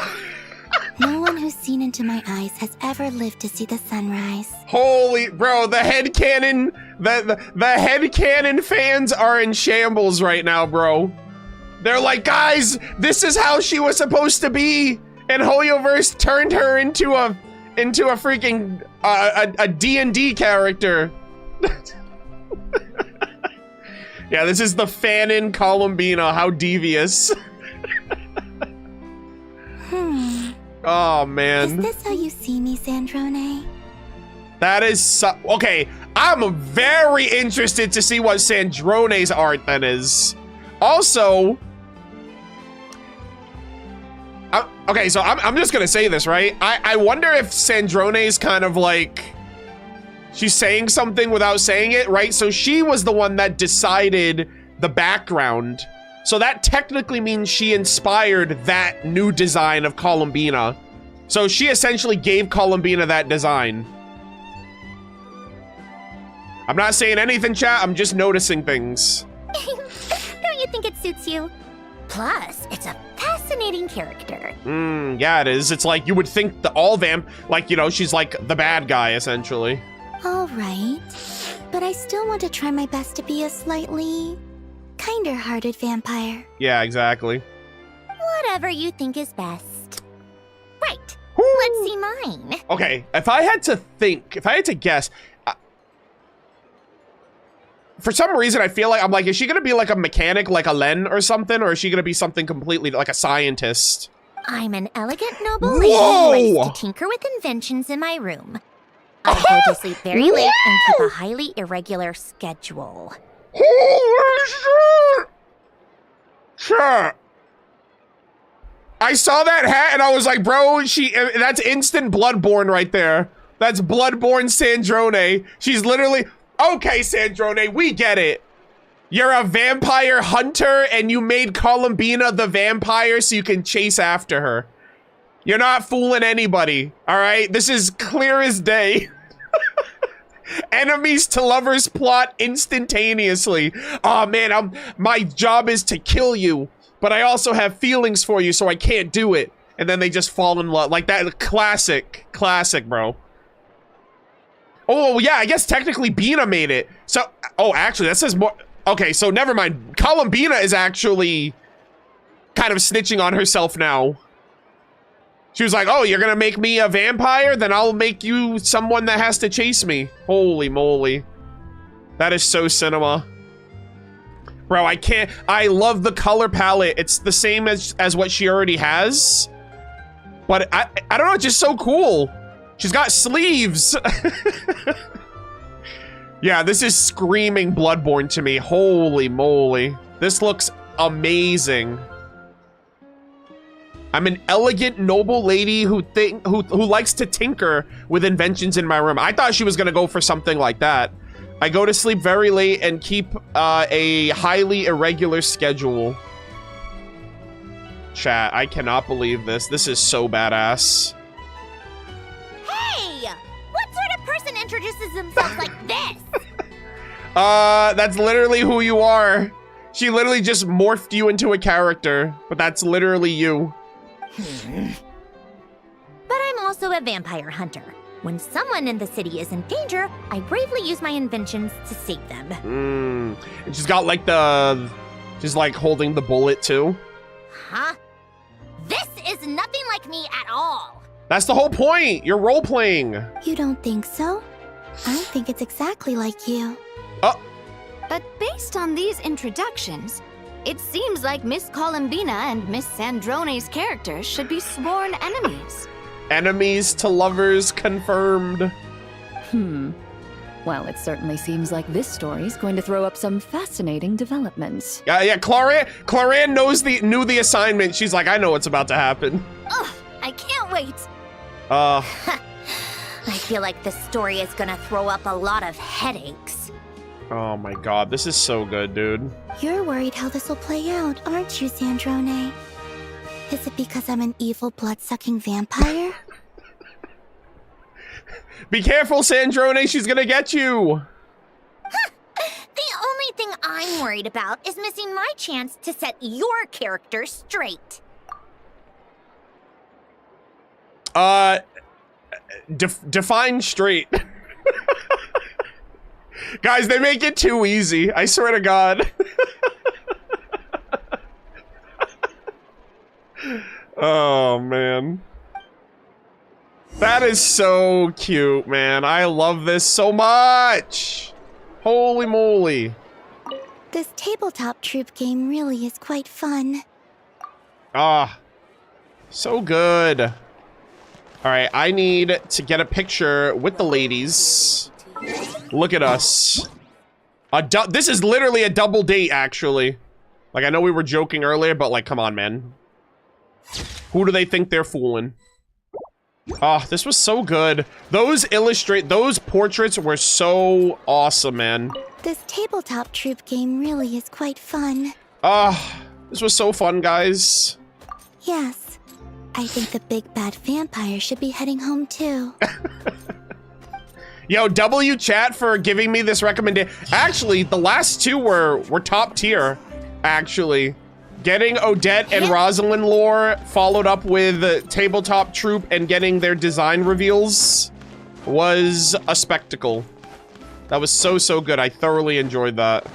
No one who's seen into my eyes has ever lived to see the sunrise. Holy, bro, the headcanon, the headcanon fans are in shambles right now, bro. They're like, guys, this is how she was supposed to be, and Hoyoverse turned her into a freaking a D&D character. Yeah, this is the fanon Columbina. How devious. Oh, man. Is this how you see me, Sandrone? That is okay, I'm very interested to see what Sandrone's art then is. Also, okay, so I'm just gonna say this, right? I wonder if Sandrone's kind of like, she's saying something without saying it, right? So she was the one that decided the background. So that technically means she inspired that new design of Columbina. So she essentially gave Columbina that design. I'm not saying anything, chat. I'm just noticing things. Don't you think it suits you? Plus, it's a fascinating character. Yeah, it is. It's like you would think the all vamp, like, you know, she's like the bad guy, essentially. All right, but I still want to try my best to be a slightly kinder-hearted vampire. Yeah, exactly. Whatever you think is best. Right. Woo. Let's see mine. Okay, if I had to think, if I had to guess, for some reason I feel like, I'm like, is she gonna be like a mechanic, like a Len or something, or is she gonna be something completely like a scientist? I'm an elegant noble lady who likes to tinker with inventions in my room. I go to sleep very late and keep a highly irregular schedule. Holy shit! Chat. I saw that hat and I was like, bro, that's instant Bloodborne right there. That's Bloodborne Sandrone. She's literally... Okay, Sandrone, we get it. You're a vampire hunter and you made Columbina the vampire so you can chase after her. You're not fooling anybody, all right? This is clear as day. Enemies to lovers plot instantaneously. Oh man, my job is to kill you, but I also have feelings for you, so I can't do it. And then they just fall in love. Like that, classic, bro. Oh yeah, I guess technically Bina made it. So, oh, actually that says more. Okay, so never mind. Columbina is actually kind of snitching on herself now. She was like, oh, you're gonna make me a vampire? Then I'll make you someone that has to chase me. Holy moly. That is so cinema. Bro, I can't, I love the color palette. It's the same as what she already has. But I don't know, it's just so cool. She's got sleeves. Yeah, this is screaming Bloodborne to me. Holy moly. This looks amazing. I'm an elegant, noble lady who likes to tinker with inventions in my room. I thought she was gonna go for something like that. I go to sleep very late and keep a highly irregular schedule. Chat, I cannot believe this. This is so badass. Hey! What sort of person introduces themselves like this? That's literally who you are. She literally just morphed you into a character, but that's literally you. But I'm also a vampire hunter. When someone in the city is in danger, I bravely use my inventions to save them. And she's got like she's like holding the bullet too. Huh? This is nothing like me at all. That's the whole point. You're role-playing. You don't think so? I think it's exactly like you. Oh. But based on these introductions, it seems like Miss Columbina and Miss Sandrone's characters should be sworn enemies. Enemies to lovers confirmed. Well, it certainly seems like this story's going to throw up some fascinating developments. Yeah, Clarion knew the assignment. She's like, I know what's about to happen. Ugh, I can't wait. I feel like this story is gonna throw up a lot of headaches. Oh my god, this is so good, dude. You're worried how this will play out, aren't you, Sandrone? Is it because I'm an evil blood-sucking vampire? Be careful, Sandrone, she's gonna get you. The only thing I'm worried about is missing my chance to set your character straight. Define straight. Guys, they make it too easy. I swear to God. Oh, man. That is so cute, man. I love this so much. Holy moly. This tabletop troop game really is quite fun. Ah, so good. All right, I need to get a picture with the ladies. Look at us. This is literally a double date, actually. Like, I know we were joking earlier, but like, come on, man. Who do they think they're fooling? Oh, this was so good. Those portraits were so awesome, man. This tabletop troop game really is quite fun. Ah, this was so fun, guys. Yes. I think the big bad vampire should be heading home too. Yo, W chat for giving me this recommendation. Actually, the last two were top tier, actually. Getting Odette and Rosalind lore followed up with Tabletop Troop and getting their design reveals was a spectacle. That was so, so good. I thoroughly enjoyed that.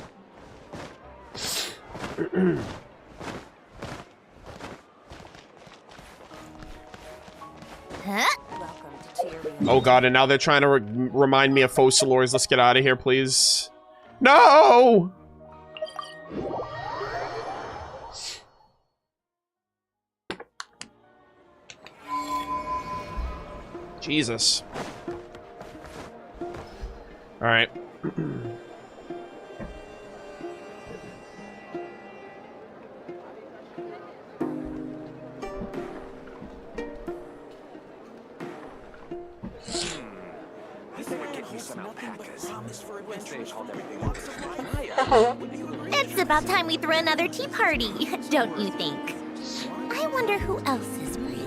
Oh god, and now they're trying to remind me of Focalors. Let's get out of here, please. No! Jesus. All right. It's about time we throw another tea party, don't you think? I wonder who else is free.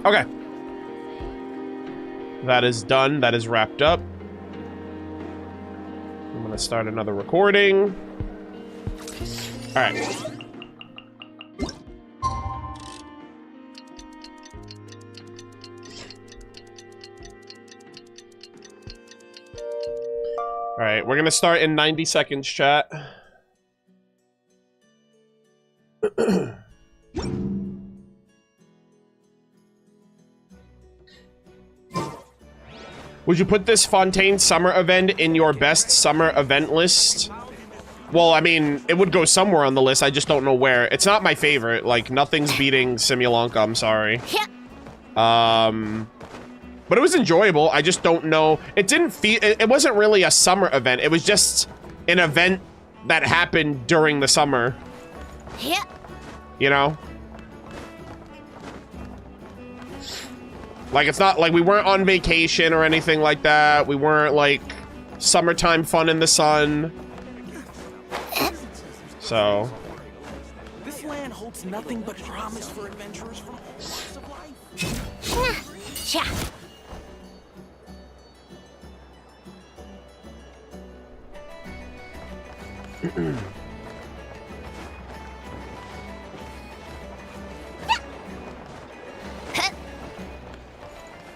Okay. That is done. That is wrapped up. I'm gonna start another recording. All right. All right, we're gonna start in 90 seconds, chat. Would you put this Fontaine summer event in your best summer event list? Well, I mean, it would go somewhere on the list. I just don't know where. It's not my favorite. Like, nothing's beating Simulanka, I'm sorry. But it was enjoyable. I just don't know. It didn't feel... It wasn't really a summer event. It was just an event that happened during the summer. You know? Like, it's not like we weren't on vacation or anything like that. We weren't, like, summertime fun in the sun. So... This land holds nothing but promise for adventurers from all walks of life.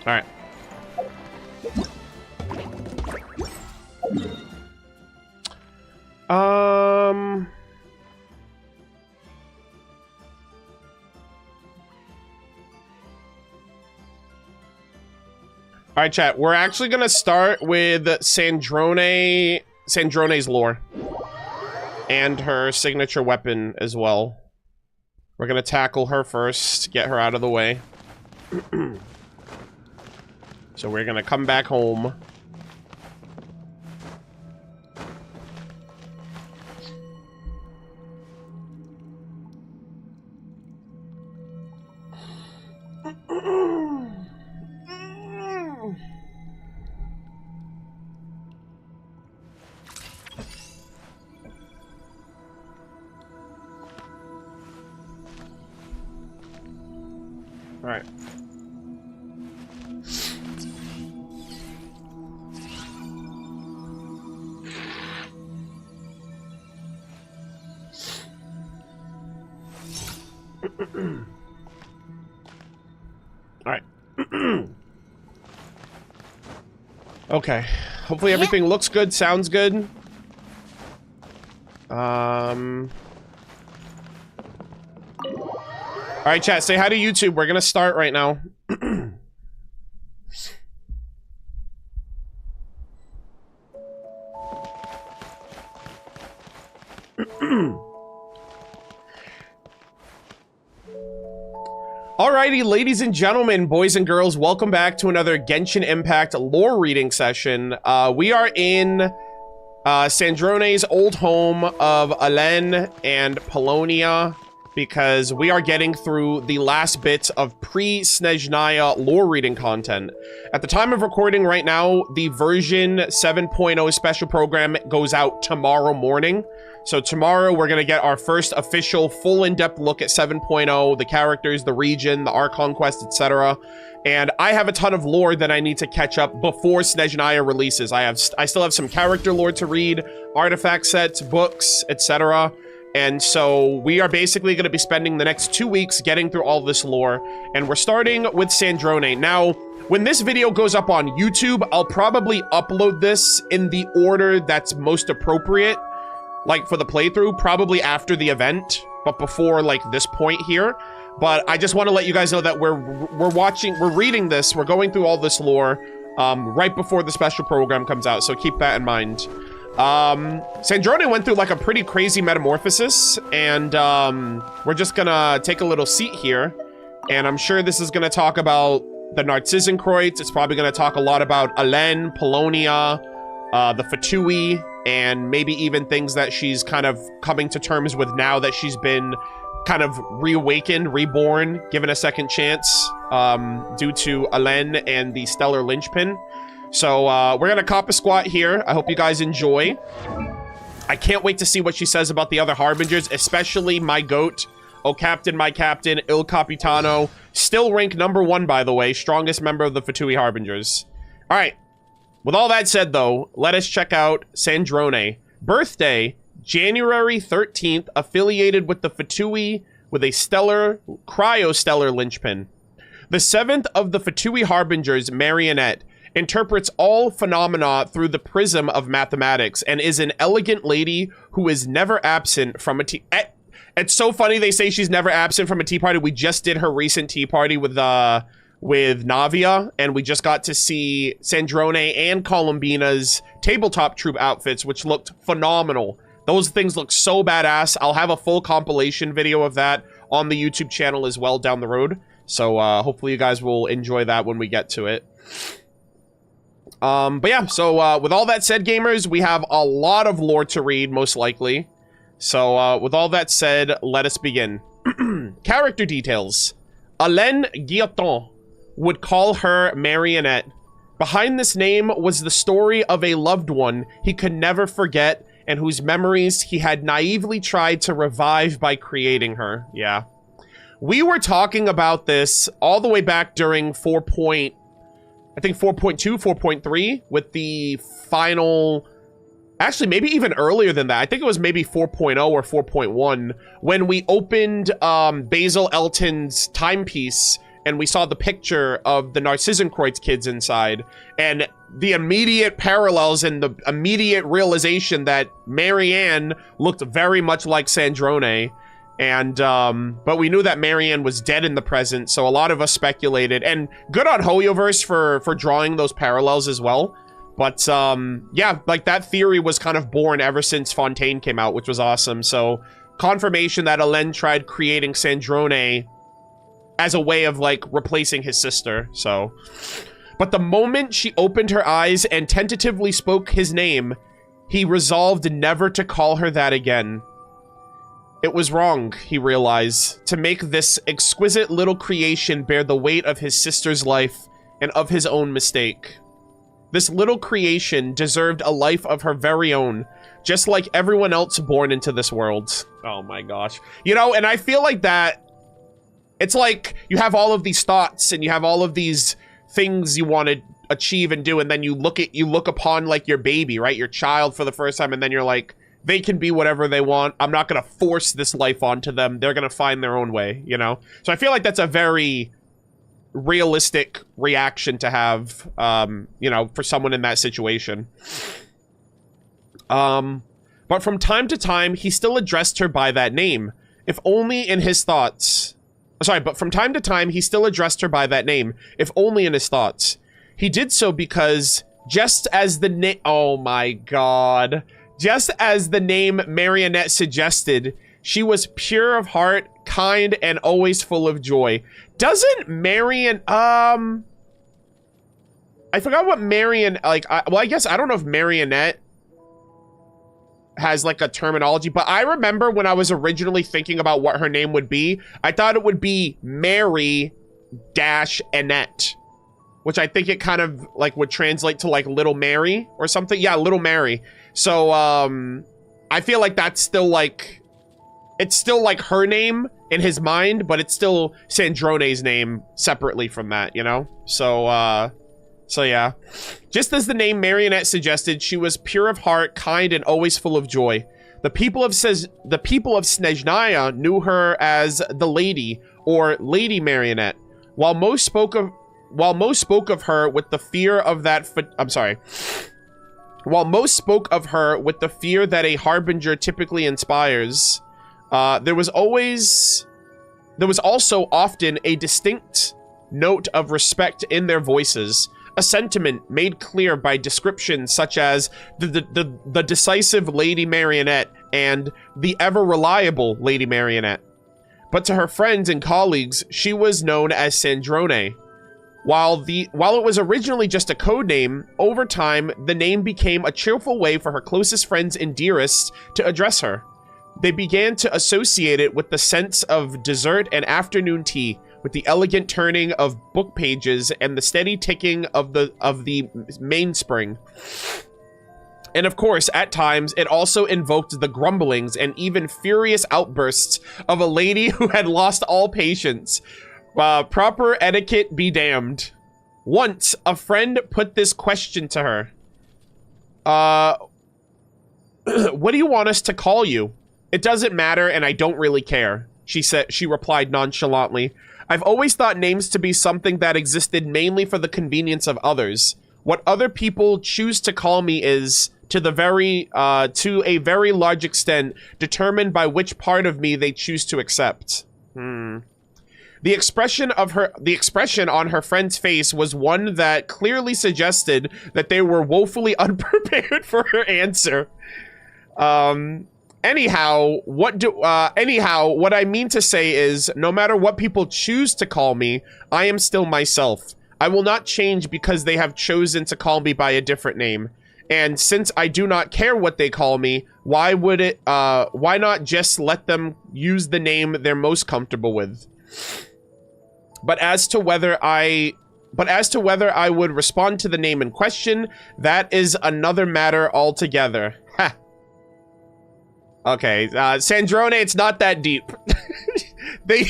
All right. All right, chat. We're actually gonna start with Sandrone's lore and her signature weapon as well. We're gonna tackle her first, get her out of the way. So we're gonna come back home. All right. All right. Okay. Hopefully everything looks good, sounds good. All right, chat, say hi to YouTube. We're gonna start right now. Alrighty, ladies and gentlemen, boys and girls, welcome back to another Genshin Impact lore reading session. We are in Sandrone's old home of Alen and Polonia, because we are getting through the last bits of Pre-Snezhnaya Lore Reading content. At the time of recording right now, the version 7.0 special program goes out tomorrow morning. So tomorrow we're gonna get our first official full in-depth look at 7.0, the characters, the region, the Archon quest, etc. And I have a ton of lore that I need to catch up before Snezhnaya releases. I still have some character lore to read, artifact sets, books, etc. And so we are basically going to be spending the next 2 weeks getting through all this lore. And we're starting with Sandrone. Now, when this video goes up on YouTube, I'll probably upload this in the order that's most appropriate, like for the playthrough, probably after the event, but before like this point here. But I just want to let you guys know that we're reading this, we're going through all this lore right before the special program comes out. So keep that in mind. Sandrone went through like a pretty crazy metamorphosis, and we're just gonna take a little seat here, and I'm sure this is gonna talk about the Narzisenkreuz. It's probably gonna talk a lot about Alen, Polonia, the Fatui, and maybe even things that she's kind of coming to terms with now that she's been kind of reawakened, reborn, given a second chance due to Alen and the Stellar Linchpin. So we're gonna cop a squat here. I hope you guys enjoy. I can't wait to see what she says about the other Harbingers, especially my goat. Oh, Captain, my Captain, Il Capitano. Still ranked #1, by the way. Strongest member of the Fatui Harbingers. All right. With all that said, though, let us check out Sandrone. Birthday, January 13th, affiliated with the Fatui with a stellar, cryo-stellar linchpin. The 7th of the Fatui Harbingers, Marionette, interprets all phenomena through the prism of mathematics and is an elegant lady who is never absent from a tea... It's so funny they say she's never absent from a tea party. We just did her recent tea party with Navia, and we just got to see Sandrone and Columbina's tabletop troupe outfits, which looked phenomenal. Those things look so badass. I'll have a full compilation video of that on the YouTube channel as well down the road. So hopefully you guys will enjoy that when we get to it. But yeah, so with all that said, gamers, we have a lot of lore to read, most likely. So with all that said, let us begin. Character details. Alain Guillotin would call her Marionette. Behind this name was the story of a loved one he could never forget and whose memories he had naively tried to revive by creating her. Yeah. We were talking about this all the way back during 4.2, 4.3 with the final... Actually, maybe even earlier than that. I think it was maybe 4.0 or 4.1 when we opened Basil Elton's timepiece and we saw the picture of the Narcissenkreuz kids inside, and the immediate parallels and the immediate realization that Marianne looked very much like Sandrone. And but we knew that Marianne was dead in the present, so a lot of us speculated, and good on Hoyoverse for drawing those parallels as well. But yeah, like that theory was kind of born ever since Fontaine came out, which was awesome. So confirmation that Alain tried creating Sandrone as a way of like replacing his sister. So, but the moment she opened her eyes and tentatively spoke his name, he resolved never to call her that again. It was wrong, he realized, to make this exquisite little creation bear the weight of his sister's life and of his own mistake. This little creation deserved a life of her very own, just like everyone else born into this world. Oh my gosh. You know, and I feel like that, it's like you have all of these thoughts and you have all of these things you want to achieve and do, and then you look upon like your baby, right? Your child for the first time, and then you're like, they can be whatever they want. I'm not going to force this life onto them. They're going to find their own way, you know? So I feel like that's a very realistic reaction to have, you know, for someone in that situation. But from time to time, he still addressed her by that name, if only in his thoughts. Sorry, but from time to time, he still addressed her by that name, if only in his thoughts. He did so because just as the name... Oh my god... Just as the name Marionette suggested, she was pure of heart, kind, and always full of joy. Doesn't Marion, I forgot what Marion, like, well, I guess, I don't know if Marionette has, like, a terminology, but I remember when I was originally thinking about what her name would be, I thought it would be Mary-Annette, which I think it kind of, like, would translate to, like, Little Mary or something. Yeah, Little Mary. So, I feel like that's still, like, it's still, like, her name in his mind, but it's still Sandrone's name separately from that, you know? So, so yeah. Just as the name Marionette suggested, she was pure of heart, kind, and always full of joy. The people of Snezhnaya knew her as the Lady, or Lady Marionette, while most spoke of her with the fear of that... While most spoke of her with the fear that a harbinger typically inspires, there was also often a distinct note of respect in their voices, a sentiment made clear by descriptions such as the decisive Lady Marionette and the ever-reliable Lady Marionette. But to her friends and colleagues, she was known as Sandrone. While it was originally just a code name, over time, the name became a cheerful way for her closest friends and dearests to address her. They began to associate it with the sense of dessert and afternoon tea, with the elegant turning of book pages and the steady ticking of the mainspring. And of course, at times, it also invoked the grumblings and even furious outbursts of a lady who had lost all patience. Proper etiquette be damned. Once, a friend put this question to her. What do you want us to call you? It doesn't matter, and I don't really care, she replied nonchalantly. I've always thought names to be something that existed mainly for the convenience of others. What other people choose to call me is, to a very large extent, determined by which part of me they choose to accept. The expression on her friend's face was one that clearly suggested that they were woefully unprepared for her answer. Anyhow, what I mean to say is, no matter what people choose to call me, I am still myself. I will not change because they have chosen to call me by a different name. And since I do not care what they call me, why not just let them use the name they're most comfortable with? But as to whether I would respond to the name in question, that is another matter altogether. Ha. Okay, Sandrone, it's not that deep. They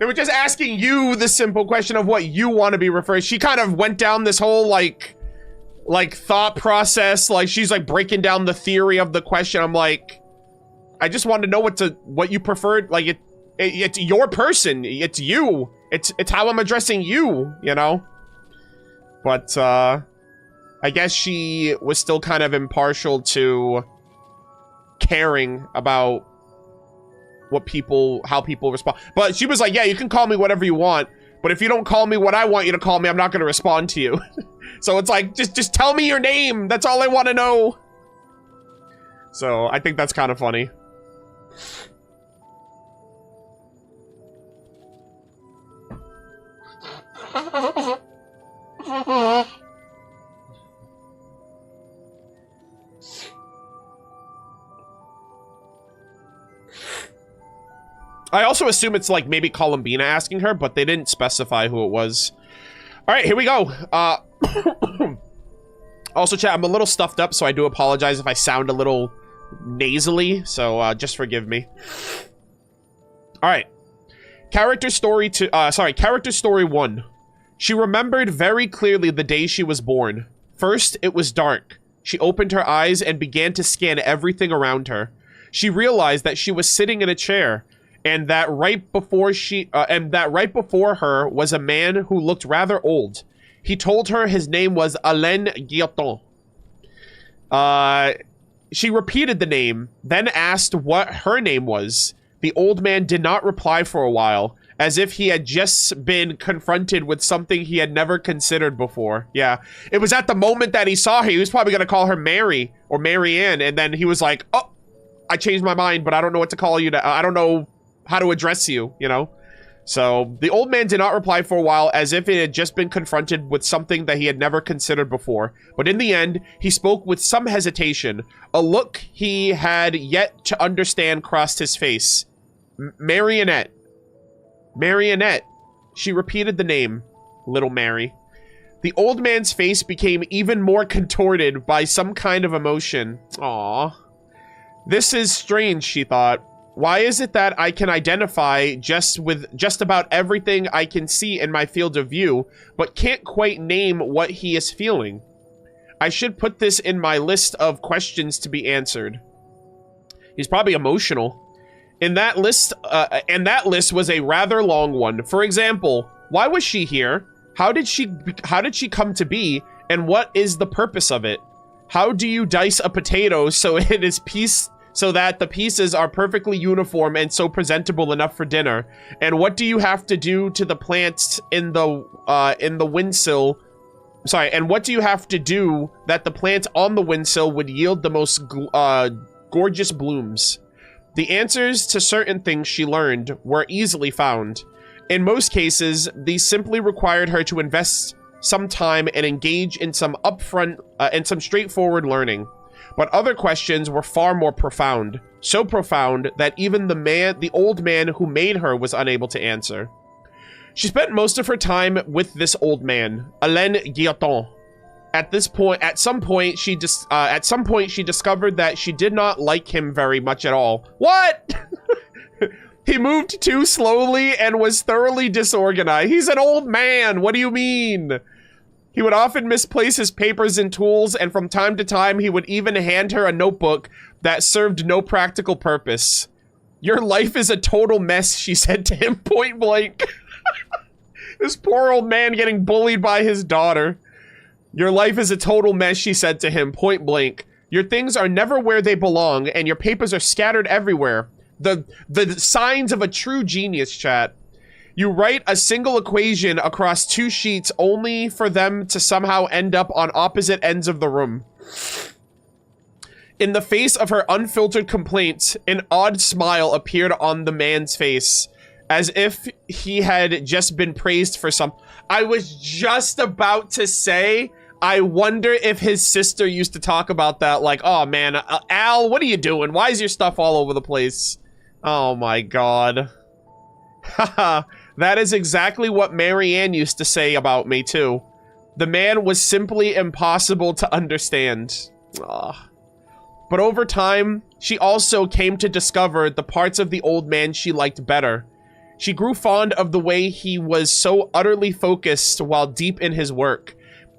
were just asking you the simple question of what you want to be referred. She kind of went down this whole like thought process, like she's like breaking down the theory of the question. I'm like, I just wanted to know what you preferred. Like it's your person, it's you. It's how I'm addressing you, you know? But I guess she was still kind of impartial to caring about how people respond. But she was like, yeah, you can call me whatever you want, but if you don't call me what I want you to call me, I'm not going to respond to you. So it's like, just tell me your name. That's all I want to know. So I think that's kind of funny. I also assume it's like maybe Columbina asking her, but they didn't specify who it was. All right, here we go. Also, chat, I'm a little stuffed up, so I do apologize if I sound a little nasally, so just forgive me. All right. Character story 1. She remembered very clearly the day she was born. First, it was dark. She opened her eyes and began to scan everything around her. She realized that she was sitting in a chair, and that right before her was a man who looked rather old. He told her his name was Alain Guillotin. She repeated the name, then asked what her name was. The old man did not reply for a while, as if he had just been confronted with something he had never considered before. Yeah, it was at the moment that he saw her, he was probably going to call her Mary or Marianne, and then he was like, oh, I changed my mind, but I don't know what to call you. I don't know how to address you, you know? So the old man did not reply for a while, as if it had just been confronted with something that he had never considered before. But in the end, he spoke with some hesitation. A look he had yet to understand crossed his face. Marionette. Marionette. She repeated the name. Little Mary. The old man's face became even more contorted by some kind of emotion. Aww. This is strange, she thought. Why is it that I can identify just about everything I can see in my field of view, but can't quite name what he is feeling? I should put this in my list of questions to be answered. He's probably emotional. And that list was a rather long one. For example, why was she here? How did she come to be? And what is the purpose of it? How do you dice a potato so that the pieces are perfectly uniform and so presentable enough for dinner? And what do you have to do to the plants in the windsill? Sorry, and what do you have to do that the plants on the windsill would yield the most gorgeous blooms? The answers to certain things she learned were easily found. In most cases, these simply required her to invest some time and engage in some straightforward learning. But other questions were far more profound. So profound that even the old man who made her was unable to answer. She spent most of her time with this old man, Alain Guillotin. At some point, she discovered that she did not like him very much at all. What? He moved too slowly and was thoroughly disorganized. He's an old man. What do you mean? He would often misplace his papers and tools, and from time to time, he would even hand her a notebook that served no practical purpose. Your life is a total mess, she said to him point blank. This poor old man getting bullied by his daughter. Your life is a total mess, she said to him point blank. Your things are never where they belong, and your papers are scattered everywhere. The signs of a true genius, chat. You write a single equation across 2 sheets only for them to somehow end up on opposite ends of the room. In the face of her unfiltered complaints, an odd smile appeared on the man's face, as if he had just been praised for some. I was just about to say, I wonder if his sister used to talk about that, like, oh man, Al, what are you doing? Why is your stuff all over the place? Oh my god. Haha, that is exactly what Marianne used to say about me too. The man was simply impossible to understand. Ugh. But over time, she also came to discover the parts of the old man she liked better. She grew fond of the way he was so utterly focused while deep in his work,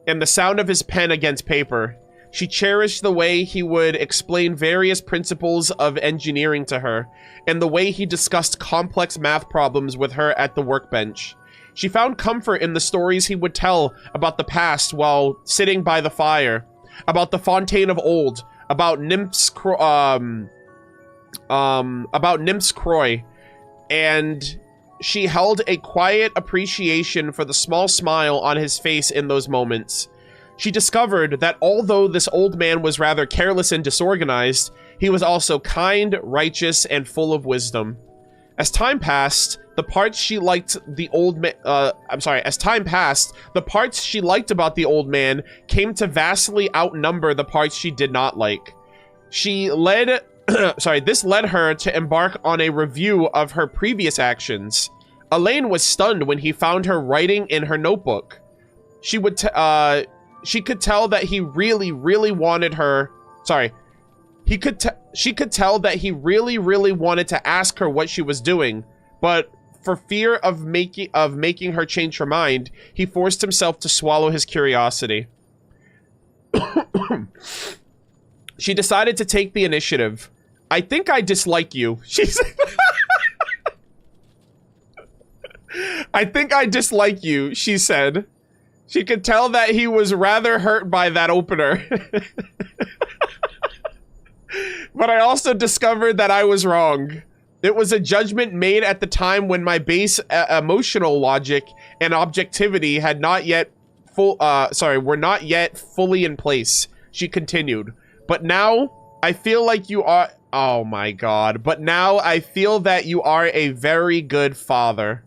and the sound of his pen against paper. She cherished the way he would explain various principles of engineering to her, and the way he discussed complex math problems with her at the workbench. She found comfort in the stories he would tell about the past while sitting by the fire, about the Fontaine of Old, about Nymphs Croy, and she held a quiet appreciation for the small smile on his face in those moments. She discovered that although this old man was rather careless and disorganized, he was also kind, righteous, and full of wisdom. As time passed, the parts she liked about the old man came to vastly outnumber the parts she did not like. This led her to embark on a review of her previous actions. Elaine was stunned when he found her writing in her notebook. She could tell that he really, really wanted her. She could tell that he really, really wanted to ask her what she was doing, but for fear of making her change her mind, he forced himself to swallow his curiosity. She decided to take the initiative. I think I dislike you, she said. I think I dislike you, she said. She could tell that he was rather hurt by that opener. But I also discovered that I was wrong. It was a judgment made at the time when my base emotional logic and objectivity had not yet were not yet fully in place. She continued. But now I feel like you are, oh my god. But now I feel that you are a very good father.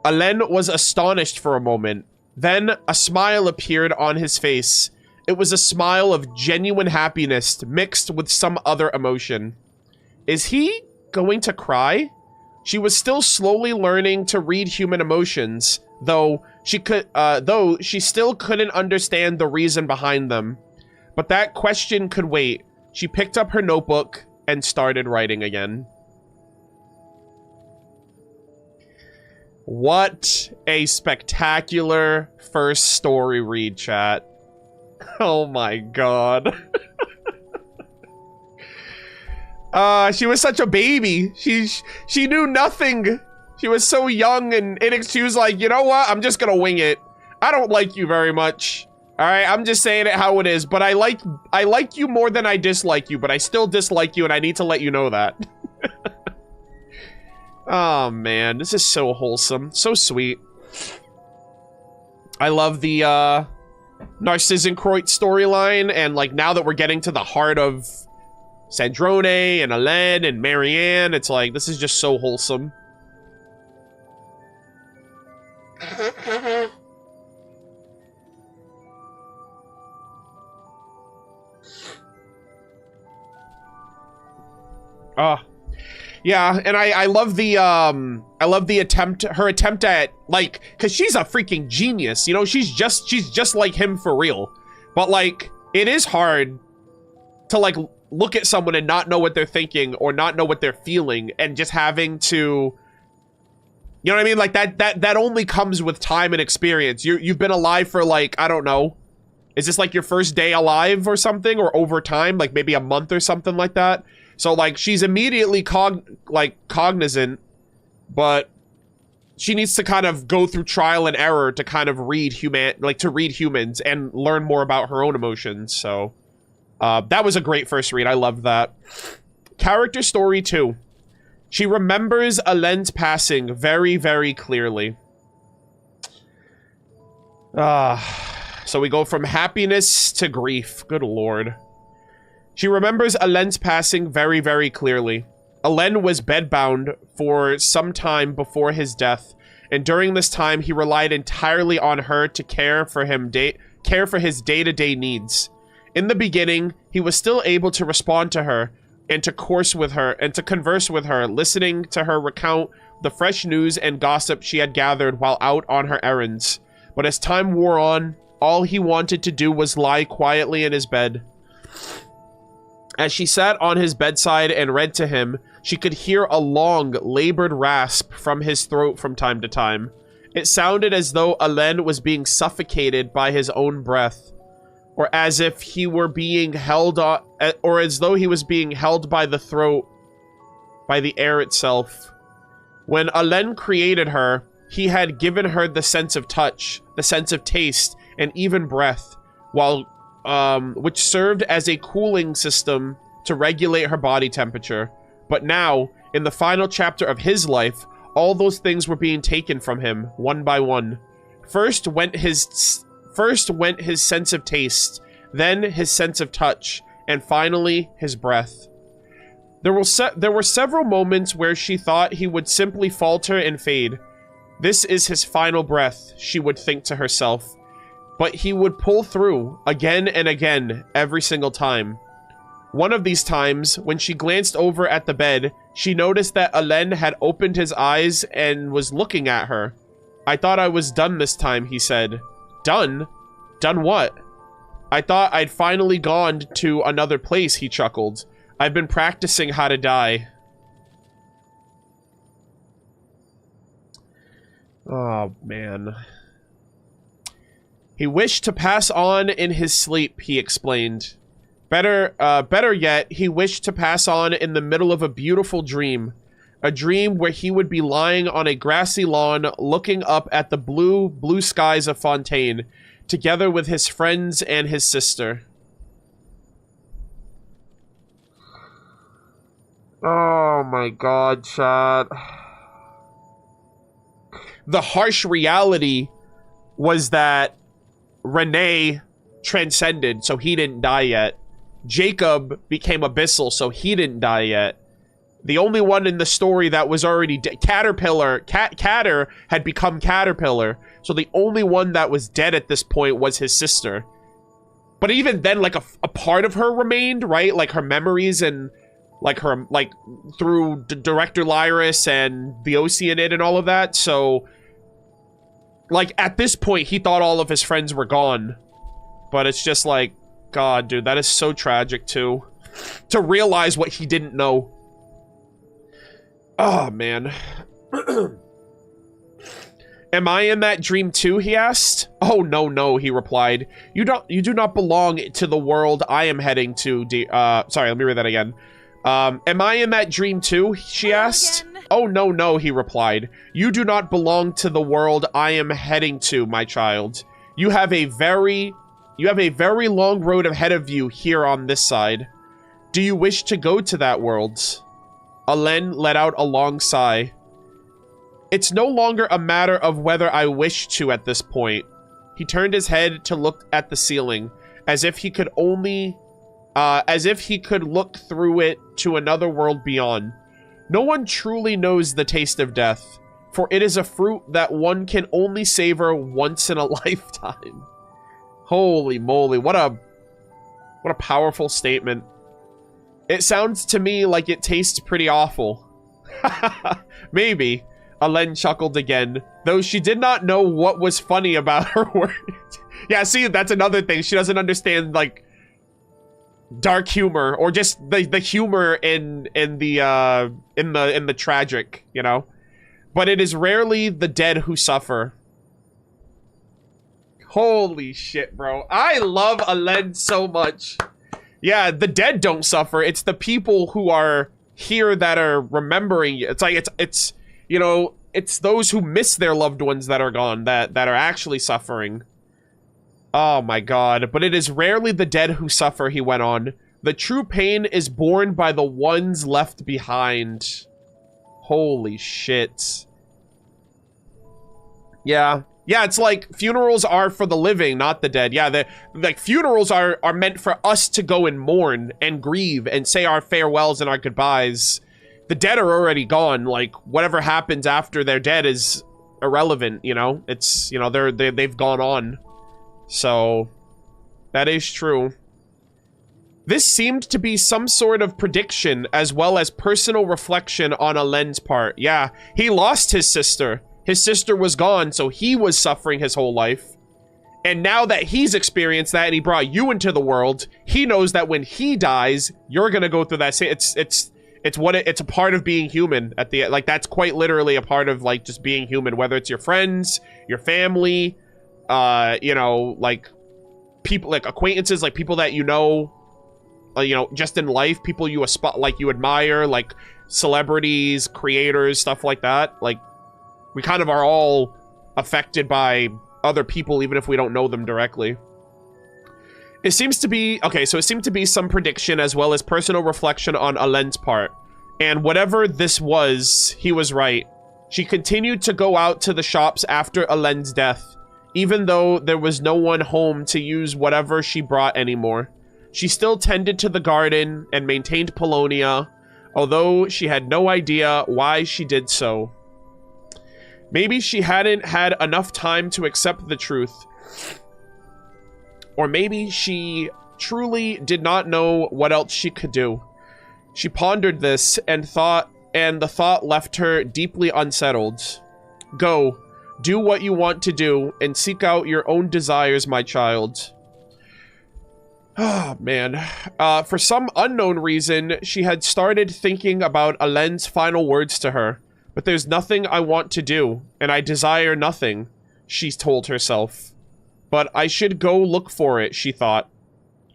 Alain was astonished for a moment. Then a smile appeared on his face. It was a smile of genuine happiness mixed with some other emotion. Is he going to cry? She was still slowly learning to read human emotions, though she still couldn't understand the reason behind them. But that question could wait. She picked up her notebook and started writing again. What a spectacular first story read, chat. Oh my god. She was such a baby. She knew nothing. She was so young and she was like, you know what? I'm just gonna wing it. I don't like you very much. Alright, I'm just saying it how it is, but I like you more than I dislike you, but I still dislike you and I need to let you know that. Oh man, this is so wholesome. So sweet. I love the Narcissenkreuz storyline, and like now that we're getting to the heart of Sandrone and Alain and Marianne, it's like this is just so wholesome. Yeah, and I love the her attempt at, like, because she's a freaking genius, you know, she's just like him for real. But like, it is hard to like look at someone and not know what they're thinking or not know what they're feeling, and just having to, you know what I mean? Like that only comes with time and experience. You've been alive for, like, I don't know. Is this like your first day alive or something, or over time, like maybe a month or something like that? So like, she's immediately cognizant, but she needs to kind of go through trial and error to kind of read humans and learn more about her own emotions. So that was a great first read. I loved that. Character story 2. She remembers Alain's passing very, very clearly. So we go from happiness to grief. Good lord. She remembers Alain's passing very, very clearly. Alain was bedbound for some time before his death, and during this time he relied entirely on her to care for his day-to-day needs. In the beginning, he was still able to respond to her and to converse with her, listening to her recount the fresh news and gossip she had gathered while out on her errands. But as time wore on, all he wanted to do was lie quietly in his bed. As she sat on his bedside and read to him, she could hear a long, labored rasp from his throat from time to time. It sounded as though Alain was being suffocated by his own breath, or as if he were being held or as though he was being held by the throat by the air itself. When Alain created her, he had given her the sense of touch, the sense of taste, and even breath, which served as a cooling system to regulate her body temperature. But now, in the final chapter of his life, all those things were being taken from him, one by one. First went his sense of taste, then his sense of touch, and finally his breath. There were several moments where she thought he would simply falter and fade. This is his final breath, she would think to herself. But he would pull through, again and again, every single time. One of these times, when she glanced over at the bed, she noticed that Alain had opened his eyes and was looking at her. "I thought I was done this time," he said. "Done? Done what?" "I thought I'd finally gone to another place," he chuckled. "I've been practicing how to die." Oh, man. He wished to pass on in his sleep, he explained. Better yet, he wished to pass on in the middle of a beautiful dream. A dream where he would be lying on a grassy lawn, looking up at the blue skies of Fontaine, together with his friends and his sister. Oh my god, chat. The harsh reality was that Renee transcended, so he didn't die yet. Jacob became abyssal, so he didn't die yet. The only one in the story that was already Catter had become Caterpillar, so the only one that was dead at this point was his sister. But even then, like, a part of her remained, right? Like, her memories and, like, her, like, through Director Lyris and the Oceanid and all of that, so, like, at this point, he thought all of his friends were gone. But it's just like, God, dude, that is so tragic, too. To realize what he didn't know. Oh, man. Am I in that dream too, he asked. Oh, no, he replied. You do not belong to the world I am heading to, sorry, let me read that again. Am I in that dream too, she asked. Oh, no, he replied. You do not belong to the world I am heading to, my child. You have a very long road ahead of you here on this side. Do you wish to go to that world? Alain let out a long sigh. It's no longer a matter of whether I wish to at this point. He turned his head to look at the ceiling, as if he could look through it to another world beyond. No one truly knows the taste of death, for it is a fruit that one can only savor once in a lifetime. Holy moly, what a powerful statement. It sounds to me like it tastes pretty awful. Maybe. Alen chuckled again, though she did not know what was funny about her words. Yeah, see, that's another thing. She doesn't understand, like, dark humor, or just the humor in the tragic, you know? But it is rarely the dead who suffer. Holy shit, bro. I love Alen so much. Yeah, the dead don't suffer. It's the people who are here that are remembering you. It's like, it's you know, it's those who miss their loved ones that are gone that are actually suffering. Oh my god. But it is rarely the dead who suffer, he went on. The true pain is borne by the ones left behind. Holy shit. Yeah. Yeah, it's like funerals are for the living, not the dead. Yeah, like funerals are meant for us to go and mourn and grieve and say our farewells and our goodbyes. The dead are already gone. Like, whatever happens after they're dead is irrelevant, you know? It's, you know, they've gone on. So, that is true. This seemed to be some sort of prediction as well as personal reflection on Alen's part. Yeah, he lost his sister. His sister was gone, so he was suffering his whole life. And now that he's experienced that and he brought you into the world, he knows that when he dies, you're gonna go through that same... It's a part of being human at the... Like, that's quite literally a part of, like, just being human. Whether it's your friends, your family, you know, like, people, like, acquaintances, like, people that you know, just in life, people you admire, like, celebrities, creators, stuff like that. Like, we kind of are all affected by other people, even if we don't know them directly. It seems to be... Okay, so it seemed to be some prediction as well as personal reflection on Alen's part. And whatever this was, he was right. She continued to go out to the shops after Alen's death, even though there was no one home to use whatever she brought anymore. She still tended to the garden and maintained Polonia, although she had no idea why she did so. Maybe she hadn't had enough time to accept the truth. Or maybe she truly did not know what else she could do. She pondered this and the thought left her deeply unsettled. Go, do what you want to do and seek out your own desires, my child. Oh, man. For some unknown reason, she had started thinking about Alen's final words to her. But there's nothing I want to do, and I desire nothing, she told herself. But I should go look for it, she thought.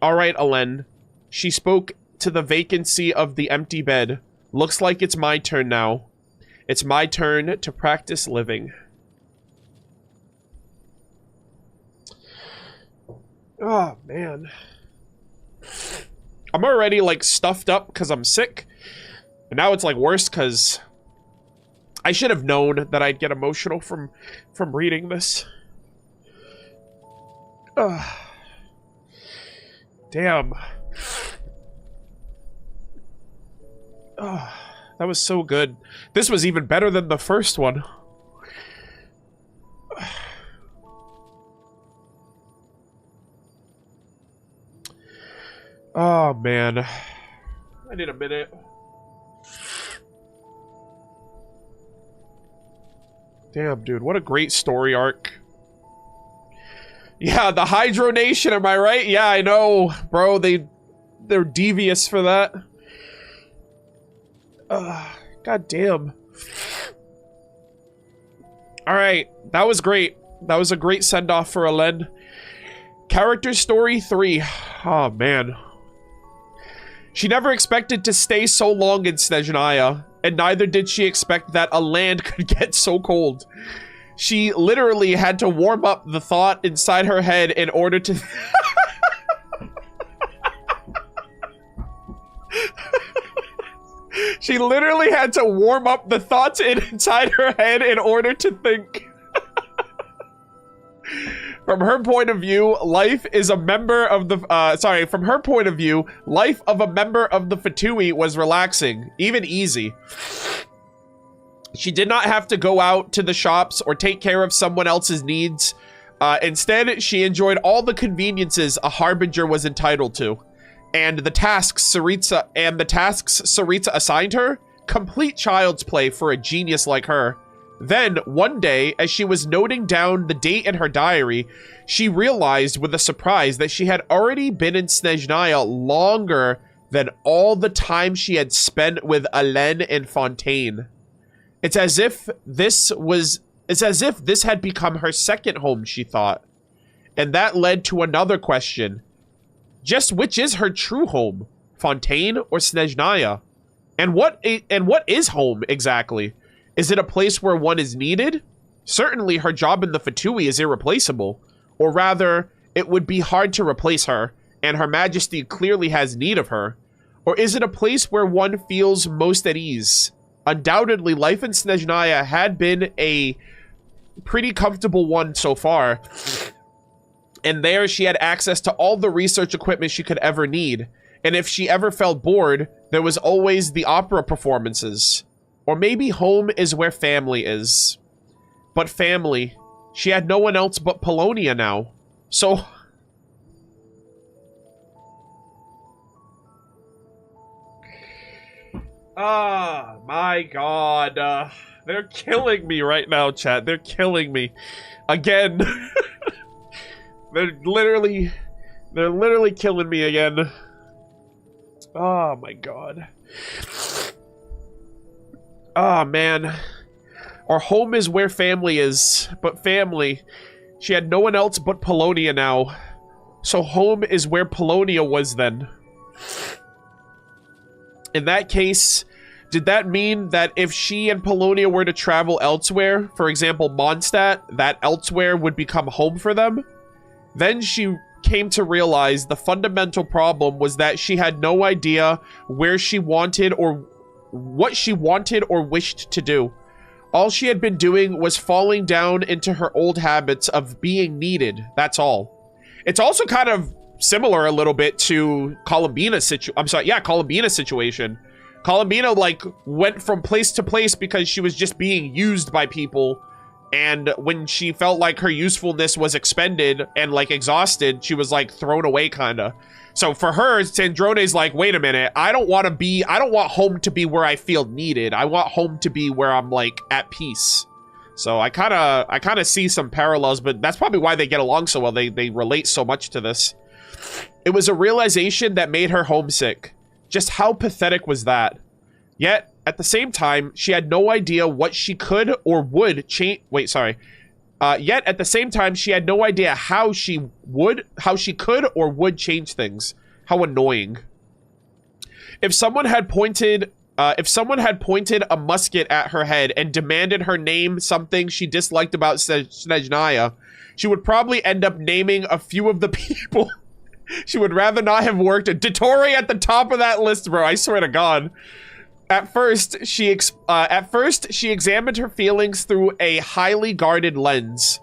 All right, Alen. She spoke to the vacancy of the empty bed. Looks like it's my turn now. It's my turn to practice living. Oh, man. I'm already, like, stuffed up because I'm sick. And now it's, like, worse because... I should have known that I'd get emotional from reading this. Damn. That was so good. This was even better than the first one. Oh, man. I need a minute. Damn, dude, what a great story arc. Yeah, the Hydro Nation, am I right? Yeah, I know, bro, they're devious for that. God damn. Alright, that was great. That was a great send-off for Alen. Character story 3. Oh, man. She never expected to stay so long in Snezhnaya. And neither did she expect that a land could get so cold. She literally had to warm up the thought inside her head in order to... She literally had to warm up the thoughts inside her head in order to think. From her point of view, life is a member of the... from her point of view, life of a member of the Fatui was relaxing, even easy. She did not have to go out to the shops or take care of someone else's needs. Instead, she enjoyed all the conveniences a harbinger was entitled to. and the tasks Saritsa assigned her, complete child's play for a genius like her. Then, one day, as she was noting down the date in her diary, she realized with a surprise that she had already been in Snezhnaya longer than all the time she had spent with Alain and Fontaine. It's as if this had become her second home, she thought. And that led to another question. Just which is her true home? Fontaine or Snezhnaya? And what is home exactly? Is it a place where one is needed? Certainly her job in the Fatui is irreplaceable. Or rather, it would be hard to replace her, and Her Majesty clearly has need of her. Or is it a place where one feels most at ease? Undoubtedly, life in Snezhnaya had been a pretty comfortable one so far. And there she had access to all the research equipment she could ever need. And if she ever felt bored, there was always the opera performances. Or maybe home is where family is. But family, she had no one else but Polonia now. So... Ah, my God. They're killing me right now, chat. They're killing me. Again. They're literally killing me again. Oh, my God. Oh, man. Our home is where family is. But family. She had no one else but Polonia now. So home is where Polonia was then. In that case, did that mean that if she and Polonia were to travel elsewhere, for example, Mondstadt, that elsewhere would become home for them? Then she came to realize the fundamental problem was that she had no idea where she wanted or what she wanted or wished to do. All she had been doing was falling down into her old habits of being needed. That's all. It's also kind of similar a little bit to Columbina's situation. Columbina, like, went from place to place because she was just being used by people. And when she felt like her usefulness was expended and, like, exhausted, she was, like, thrown away, kinda. So for her, Sandrone's like, wait a minute, I don't want home to be where I feel needed. I want home to be where I'm, like, at peace. So I kinda see some parallels, but that's probably why they get along so well. They relate so much to this. It was a realization that made her homesick. Just how pathetic was that? Yet, at the same time, she had no idea what she could or would change. Yet, at the same time, she had no idea how she could or would change things. How annoying. If someone had pointed a musket at her head and demanded her name something she disliked about Snezhnaya, she would probably end up naming a few of the people she would rather not have worked. Dottore at the top of that list, bro. I swear to God. At first, she examined her feelings through a highly guarded lens.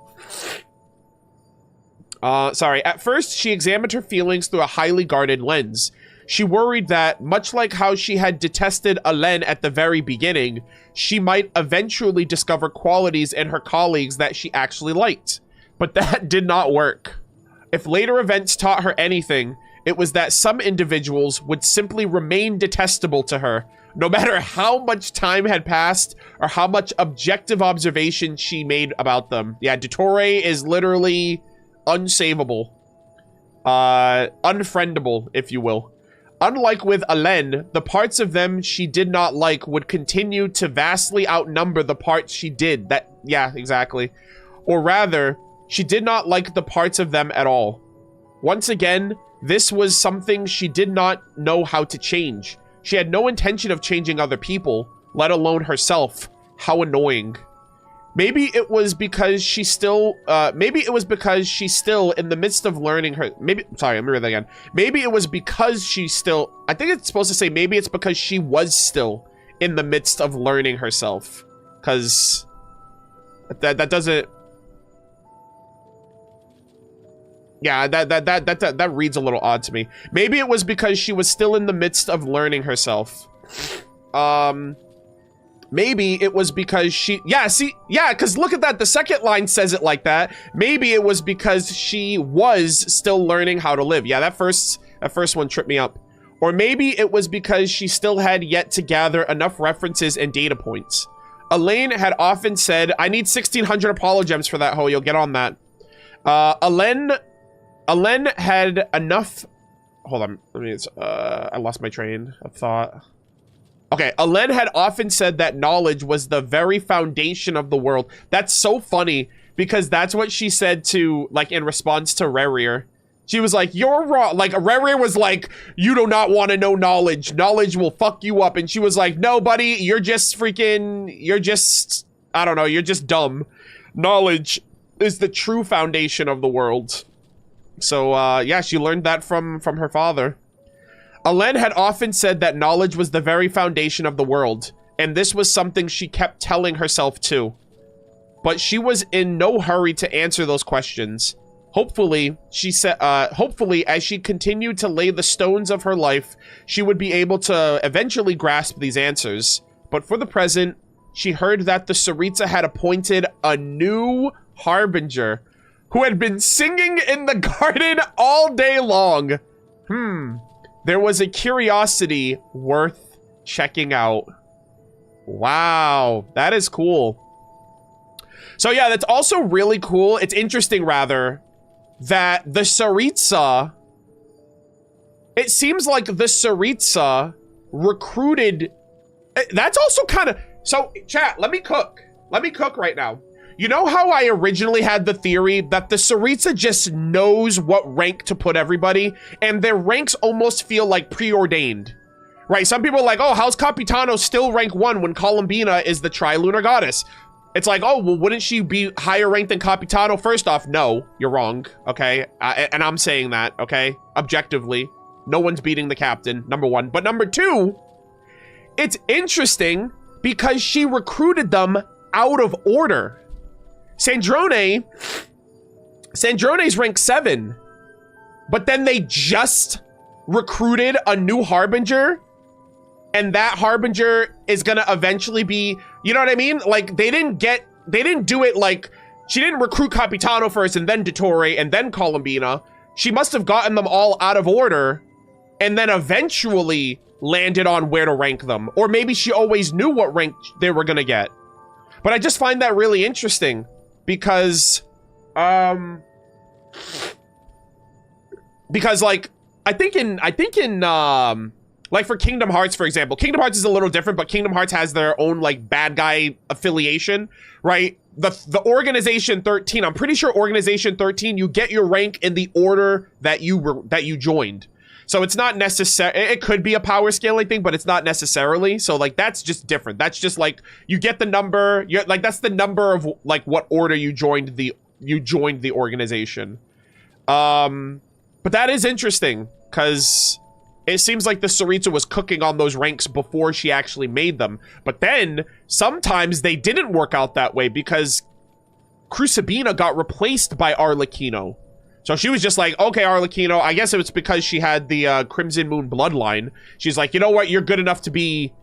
At first, she examined her feelings through a highly guarded lens. She worried that, much like how she had detested Alain at the very beginning, she might eventually discover qualities in her colleagues that she actually liked. But that did not work. If later events taught her anything, it was that some individuals would simply remain detestable to her, no matter how much time had passed or how much objective observation she made about them. Yeah, Dottore is literally unsavable. Unfriendable, if you will. Unlike with Alain, the parts of them she did not like would continue to vastly outnumber the parts she did. Yeah, exactly. Or rather, she did not like the parts of them at all. Once again, this was something she did not know how to change. She had no intention of changing other people, let alone herself. How annoying. Maybe it was because she's still in the midst of learning her... Sorry, let me read that again. Maybe it was because she's still... I think it's supposed to say maybe it's because she was still in the midst of learning herself. Because... That doesn't... Yeah, that reads a little odd to me. Maybe it was because she was still in the midst of learning herself. Maybe it was because she... Yeah, see... Yeah, because look at that. The second line says it like that. Maybe it was because she was still learning how to live. Yeah, that first That first one tripped me up. Or maybe it was because she still had yet to gather enough references and data points. Elaine had often said, I need 1,600 Apollo gems for that hoe. You'll get on that. Elaine had enough... Hold on. I lost my train of thought. Okay, Elaine had often said that knowledge was the very foundation of the world. That's so funny, because that's what she said to, like, in response to Rerir. She was like, you're wrong. Like, Rerir was like, you do not want to know knowledge. Knowledge will fuck you up. And she was like, no, buddy, you're just freaking, you're just, I don't know, you're just dumb. Knowledge is the true foundation of the world. So, yeah, she learned that from her father. Elaine had often said that knowledge was the very foundation of the world. And this was something she kept telling herself too. But she was in no hurry to answer those questions. Hopefully, she said, hopefully, as she continued to lay the stones of her life, she would be able to eventually grasp these answers. But for the present, she heard that the Tsaritsa had appointed a new harbinger who had been singing in the garden all day long. There was a curiosity worth checking out. Wow, that is cool. So yeah, that's also really cool. It's interesting, rather, that the Tsaritsa, it seems like the Tsaritsa recruited, that's also kind of, so chat, let me cook right now. You know how I originally had the theory that the Tsaritsa just knows what rank to put everybody, and their ranks almost feel like preordained, right? Some people are like, oh, how's Capitano still rank 1 when Columbina is the Trilunar Goddess? It's like, oh, well, wouldn't she be higher ranked than Capitano? First off, no, you're wrong, okay? And I'm saying that, okay? Objectively, no one's beating the captain, number 1. But number 2, it's interesting because she recruited them out of order. Sandrone's rank 7, but then they just recruited a new Harbinger, and that Harbinger is gonna eventually be, you know what I mean? Like, they didn't do it like, she didn't recruit Capitano first and then Dottore and then Columbina. She must have gotten them all out of order and then eventually landed on where to rank them. Or maybe she always knew what rank they were gonna get. But I just find that really interesting because, like, I think in like for Kingdom Hearts, for example, Kingdom Hearts is a little different, but Kingdom Hearts has their own, like, bad guy affiliation, right? The Organization 13, I'm pretty sure Organization 13, you get your rank in the order that you joined. So it's not necessary, it could be a power scaling thing, but it's not necessarily. So, like, that's just different. That's just, like, you get the number, like, that's the number of, like, what order you joined the organization. But that is interesting, because it seems like the Tsaritsa was cooking on those ranks before she actually made them. But then, sometimes they didn't work out that way, because Crucibina got replaced by Arlecchino. So she was just like, okay, Arlecchino, I guess it was because she had the Crimson Moon bloodline. She's like, you know what? You're good enough to be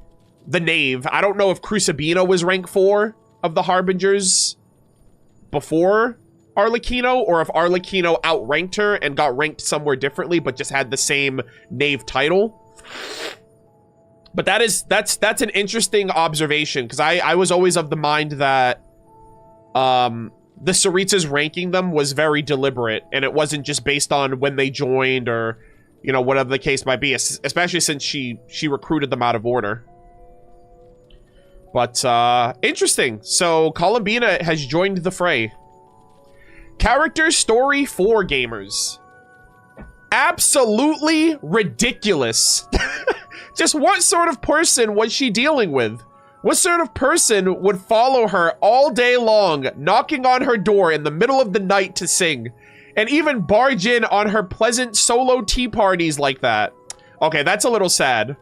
the knave. I don't know if Crucibina was rank 4 of the Harbingers before Arlecchino, or if Arlecchino outranked her and got ranked somewhere differently, but just had the same knave title. But that's an interesting observation, because I was always of the mind that the Tsaritsa's ranking them was very deliberate, and it wasn't just based on when they joined or, you know, whatever the case might be, especially since she recruited them out of order. But, interesting. So, Columbina has joined the fray. Character story for gamers. Absolutely ridiculous. Just what sort of person was she dealing with? What sort of person would follow her all day long, knocking on her door in the middle of the night to sing, and even barge in on her pleasant solo tea parties like that? Okay, that's a little sad.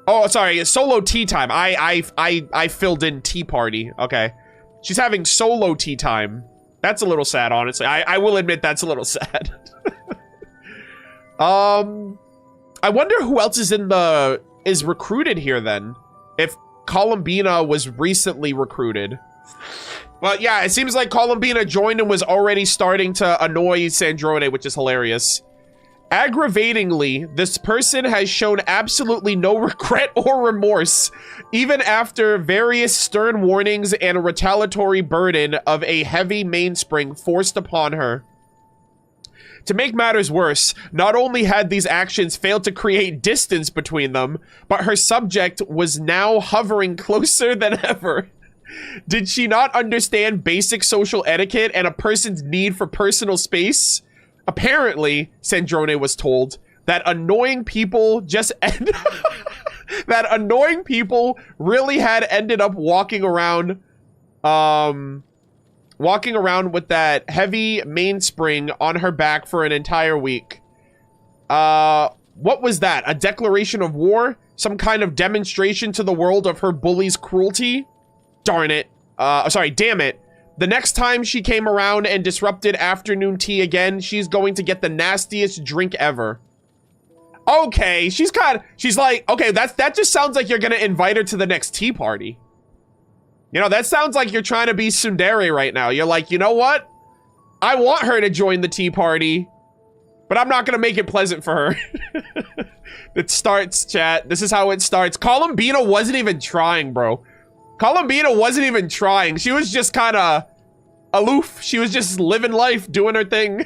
Oh, sorry, solo tea time. I filled in tea party. Okay. She's having solo tea time. That's a little sad, honestly. I will admit that's a little sad. I wonder who else is recruited here then. If Columbina was recently recruited. But yeah, it seems like Columbina joined and was already starting to annoy Sandrone, which is hilarious. Aggravatingly, this person has shown absolutely no regret or remorse, even after various stern warnings and retaliatory burden of a heavy mainspring forced upon her. To make matters worse, not only had these actions failed to create distance between them, but her subject was now hovering closer than ever. Did she not understand basic social etiquette and a person's need for personal space? Apparently, Sandrone was told, that annoying people just that annoying people really had ended up walking around with that heavy mainspring on her back for an entire week. What was that? A declaration of war? Some kind of demonstration to the world of her bully's cruelty? Darn it. Sorry, damn it. The next time she came around and disrupted afternoon tea again, she's going to get the nastiest drink ever. Okay, she's like, okay, that just sounds like you're gonna invite her to the next tea party. You know, that sounds like you're trying to be tsundere right now. You're like, you know what? I want her to join the tea party, but I'm not gonna make it pleasant for her. It starts, chat. This is how it starts. Columbina wasn't even trying, bro. Columbina wasn't even trying. She was just kind of aloof. She was just living life, doing her thing.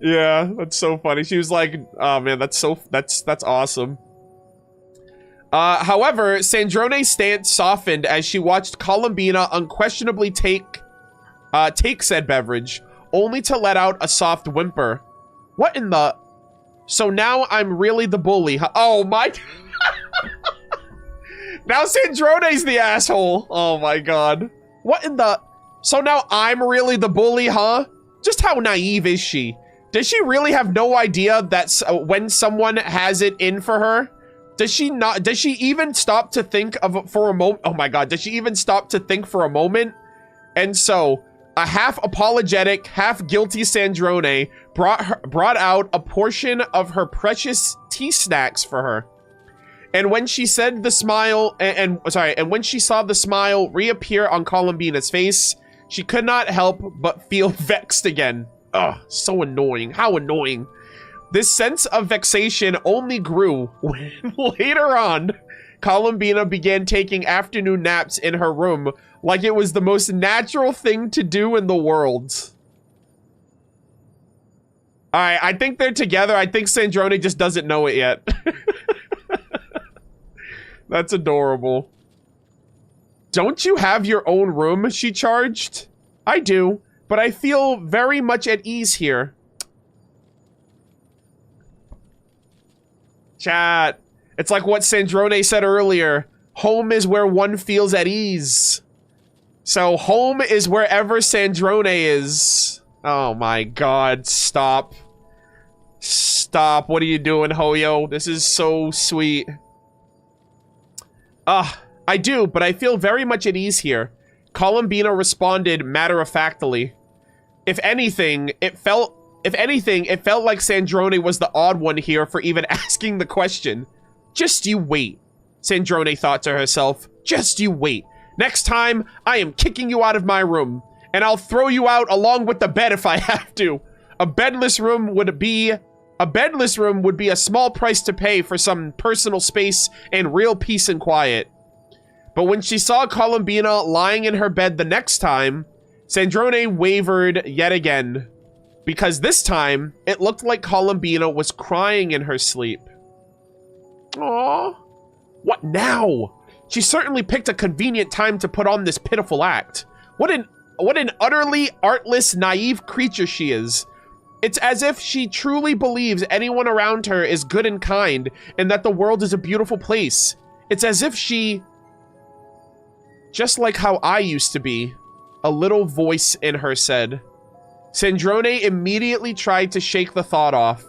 Yeah, that's so funny. She was like, oh man, that's awesome. However, Sandrone's stance softened as she watched Columbina unquestionably take said beverage, only to let out a soft whimper. What in the... So now I'm really the bully, huh? Oh my... Now Sandrone's the asshole. Oh my god. What in the... So now I'm really the bully, huh? Just how naive is she? Does she really have no idea that when someone has it in for her? Does she even stop to think for a moment? Oh my god, does she even stop to think for a moment? And so, a half apologetic, half guilty Sandrone brought out a portion of her precious tea snacks for her. And when she said the smile, and when she saw the smile reappear on Columbina's face, she could not help but feel vexed again. Ugh, so annoying. How annoying. This sense of vexation only grew when later on, Columbina began taking afternoon naps in her room like it was the most natural thing to do in the world. Alright, I think they're together. I think Sandrone just doesn't know it yet. That's adorable. Don't you have your own room? She charged. I do, but I feel very much at ease here. Chat. It's like what Sandrone said earlier. Home is where one feels at ease. So home is wherever Sandrone is. Oh my god, stop. Stop. What are you doing, Hoyo? This is so sweet. I do, but I feel very much at ease here. Columbina responded matter-of-factly. If anything, it felt like Sandrone was the odd one here for even asking the question. Just you wait, Sandrone thought to herself. Just you wait. Next time, I am kicking you out of my room, and I'll throw you out along with the bed if I have to. A bedless room would be a small price to pay for some personal space and real peace and quiet. But when she saw Columbina lying in her bed the next time, Sandrone wavered yet again. Because this time, it looked like Columbina was crying in her sleep. Aww. What now? She certainly picked a convenient time to put on this pitiful act. What an utterly artless, naive creature she is. It's as if she truly believes anyone around her is good and kind, and that the world is a beautiful place. It's as if she... Just like how I used to be, a little voice in her said. Sandrone immediately tried to shake the thought off.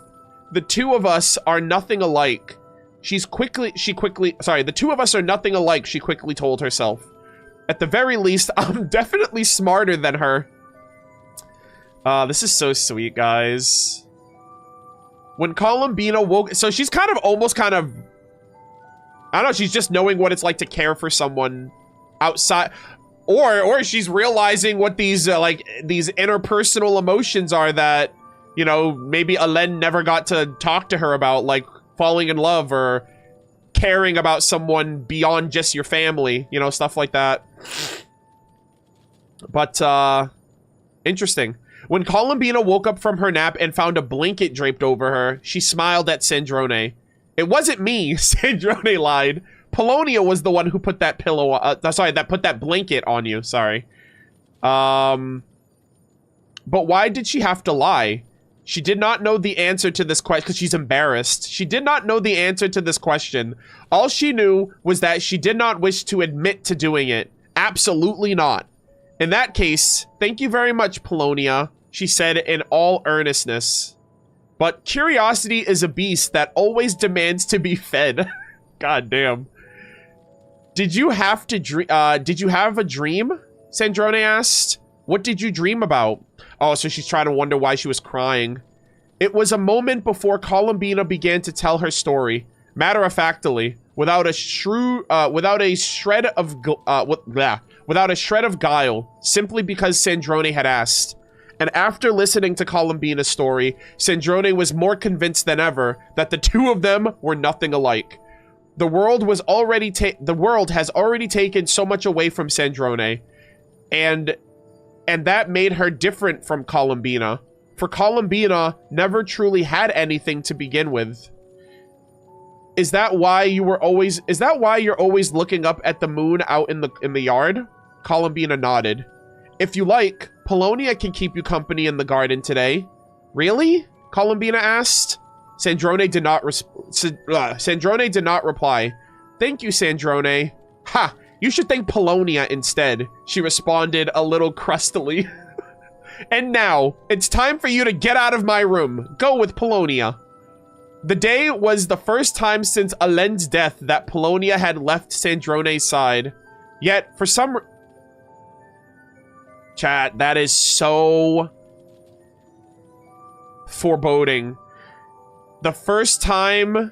The two of us are nothing alike. The two of us are nothing alike, she quickly told herself. At the very least, I'm definitely smarter than her. This is so sweet, guys. When Columbina woke... So she's I don't know, she's just knowing what it's like to care for someone outside... Or she's realizing what these, these interpersonal emotions are that you know, maybe Alen never got to talk to her about, like, falling in love or caring about someone beyond just your family, you know, stuff like that. But, interesting. When Columbina woke up from her nap and found a blanket draped over her, she smiled at Sandrone. It wasn't me, Sandrone lied. Polonia was the one who put that pillow, that put that blanket on you, sorry. But why did she have to lie? She did not know the answer to this question, because she's embarrassed. She did not know the answer to this question. All she knew was that she did not wish to admit to doing it. Absolutely not. In that case, thank you very much, Polonia, she said in all earnestness. But curiosity is a beast that always demands to be fed. God damn. Did you have a dream? Sandrone asked. What did you dream about? Oh, so she's trying to wonder why she was crying. It was a moment before Columbina began to tell her story, matter-of-factly, without a shred of guile, simply because Sandrone had asked. And after listening to Columbina's story, Sandrone was more convinced than ever that the two of them were nothing alike. The world has already taken so much away from Sandrone, and that made her different from Columbina. For Columbina never truly had anything to begin with. Is that why you're always looking up at the moon out in the yard? Columbina nodded. If you like, Polonia can keep you company in the garden today. Really? Columbina asked. Sandrone did not reply. Thank you, Sandrone. Ha! You should thank Polonia instead, she responded a little crustily. And now, it's time for you to get out of my room. Go with Polonia. The day was the first time since Alen's death that Polonia had left Sandrone's side. Yet, for some... Chat, that is so... foreboding. The first time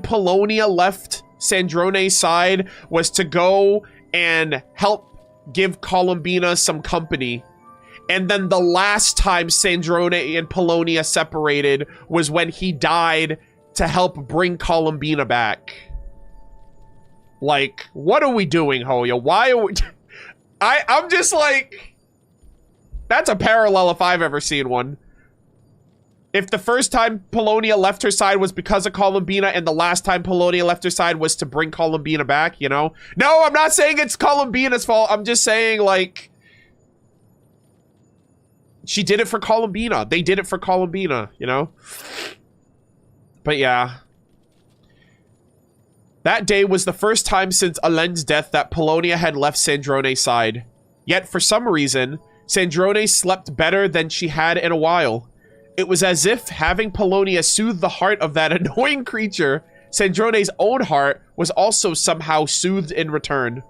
Polonia left Sandrone's side was to go and help give Columbina some company. And then the last time Sandrone and Polonia separated was when he died to help bring Columbina back. Like, what are we doing, Hoya? Why are we... I'm just like... That's a parallel if I've ever seen one. If the first time Polonia left her side was because of Columbina and the last time Polonia left her side was to bring Columbina back, you know? No, I'm not saying it's Columbina's fault. I'm just saying, like... She did it for Columbina. They did it for Columbina, you know? But yeah. That day was the first time since Alen's death that Polonia had left Sandrone's side. Yet, for some reason, Sandrone slept better than she had in a while. It was as if having Polonia soothe the heart of that annoying creature, Sandrone's own heart was also somehow soothed in return.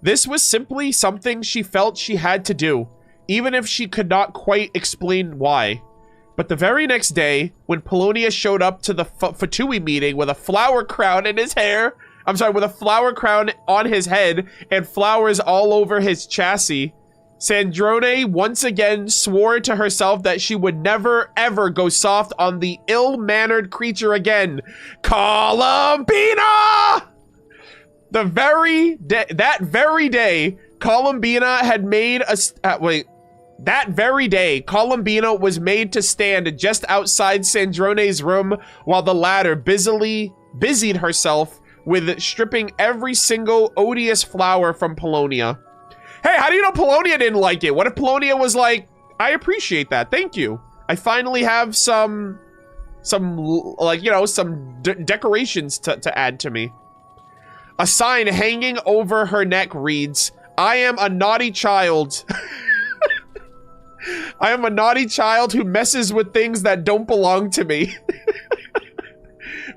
This was simply something she felt she had to do, even if she could not quite explain why. But the very next day, when Polonia showed up to the Fatui meeting with a flower crown in his hair, with a flower crown on his head and flowers all over his chassis, Sandrone once again swore to herself that she would never ever go soft on the ill-mannered creature again. Columbina! That very day, Columbina had made a... That very day, Columbina was made to stand just outside Sandrone's room while the latter busied herself with stripping every single odious flower from Polonia. Hey, how do you know Polonia didn't like it? What if Polonia was like, I appreciate that, thank you. I finally have some decorations to add to me. A sign hanging over her neck reads, I am a naughty child. I am a naughty child who messes with things that don't belong to me.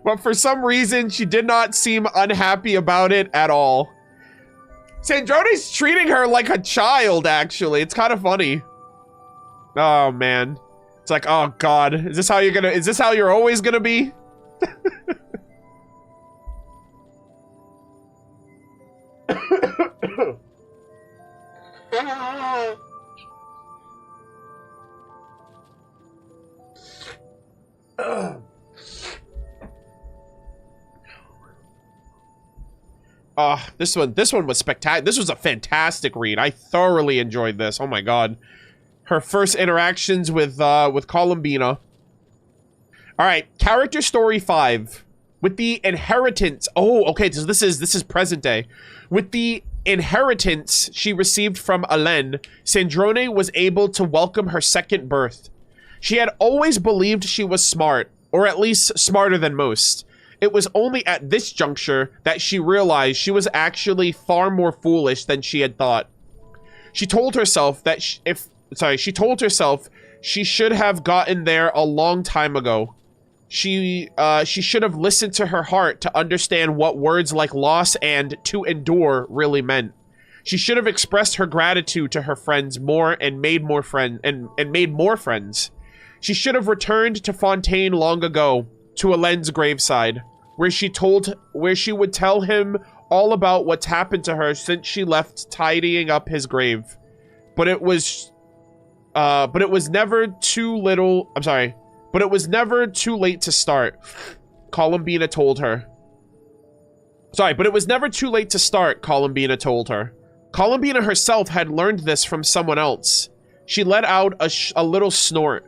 But for some reason, she did not seem unhappy about it at all. Sandrone's treating her like a child, actually. It's kind of funny. Oh, man. It's like, oh, God. Is this how you're always gonna be? This one was spectacular. This was a fantastic read. I thoroughly enjoyed this. Oh my god. Her first interactions with Columbina. All right, character story 5. With the inheritance. Oh, okay, so this is present day. With the inheritance she received from Alen, Sandrone was able to welcome her second birth. She had always believed she was smart, or at least smarter than most. It was only at this juncture that she realized she was actually far more foolish than she had thought. She told herself that she told herself she should have gotten there a long time ago. She should have listened to her heart to understand what words like loss and to endure really meant. She should have expressed her gratitude to her friends more and made more friends. She should have returned to Fontaine long ago, to Alen's graveside, where she would tell him all about what's happened to her since she left tidying up his grave. But it was never too late to start, Columbina told her. Columbina told her. Columbina herself had learned this from someone else. She let out a little snort.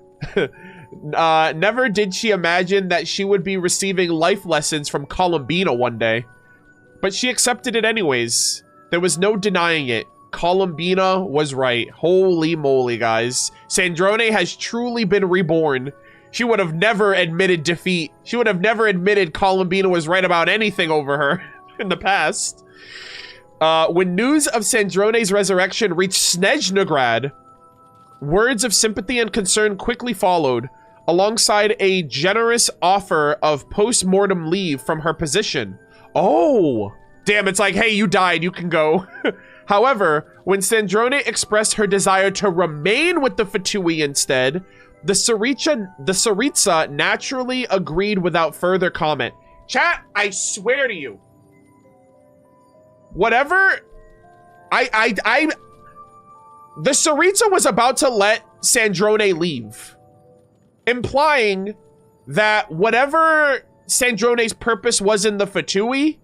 Never did she imagine that she would be receiving life lessons from Columbina one day. But she accepted it anyways. There was no denying it. Columbina was right. Holy moly, guys. Sandrone has truly been reborn. She would have never admitted defeat. She would have never admitted Columbina was right about anything over her in the past. When news of Sandrone's resurrection reached Snezhnaya, words of sympathy and concern quickly followed, alongside a generous offer of post-mortem leave from her position. Oh! Damn, it's like, hey, you died, you can go. However, when Sandrone expressed her desire to remain with the Fatui instead, the Tsaritsa naturally agreed without further comment. Chat, I swear to you. Whatever... the Tsaritsa was about to let Sandrone leave, implying that whatever Sandrone's purpose was in the Fatui,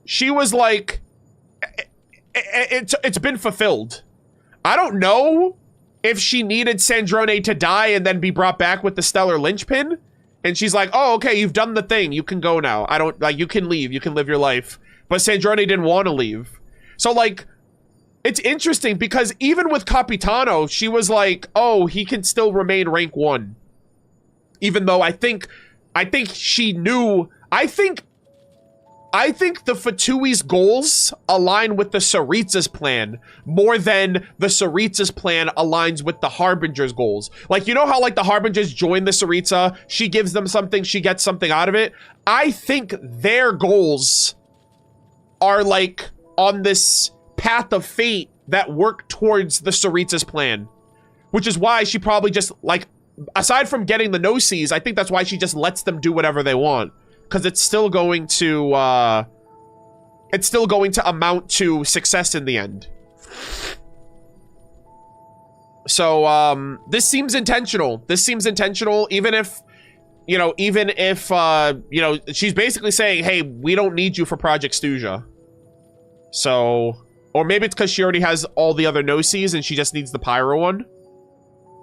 she was like, it's been fulfilled. I don't know if she needed Sandrone to die and then be brought back with the stellar linchpin, and she's like, oh, okay, you've done the thing, you can go now. I don't, like, you can leave, you can live your life. But Sandrone didn't want to leave. So, like, it's interesting because even with Capitano, she was like, oh, he can still remain rank 1. Even though I think she knew, I think the Fatui's goals align with the Tsaritsa's plan more than the Tsaritsa's plan aligns with the Harbinger's goals. Like, you know how, like, the Harbingers join the Tsaritsa, she gives them something, she gets something out of it? I think their goals are, like, on this path of fate that work towards the Tsaritsa's plan. Which is why she probably just, like, aside from getting the no-sees, I think that's why she just lets them do whatever they want. Because it's still going to amount to success in the end. So, this seems intentional. Even if, she's basically saying, hey, we don't need you for Project Stuja. So, or maybe it's because she already has all the other no-sees and she just needs the Pyro one.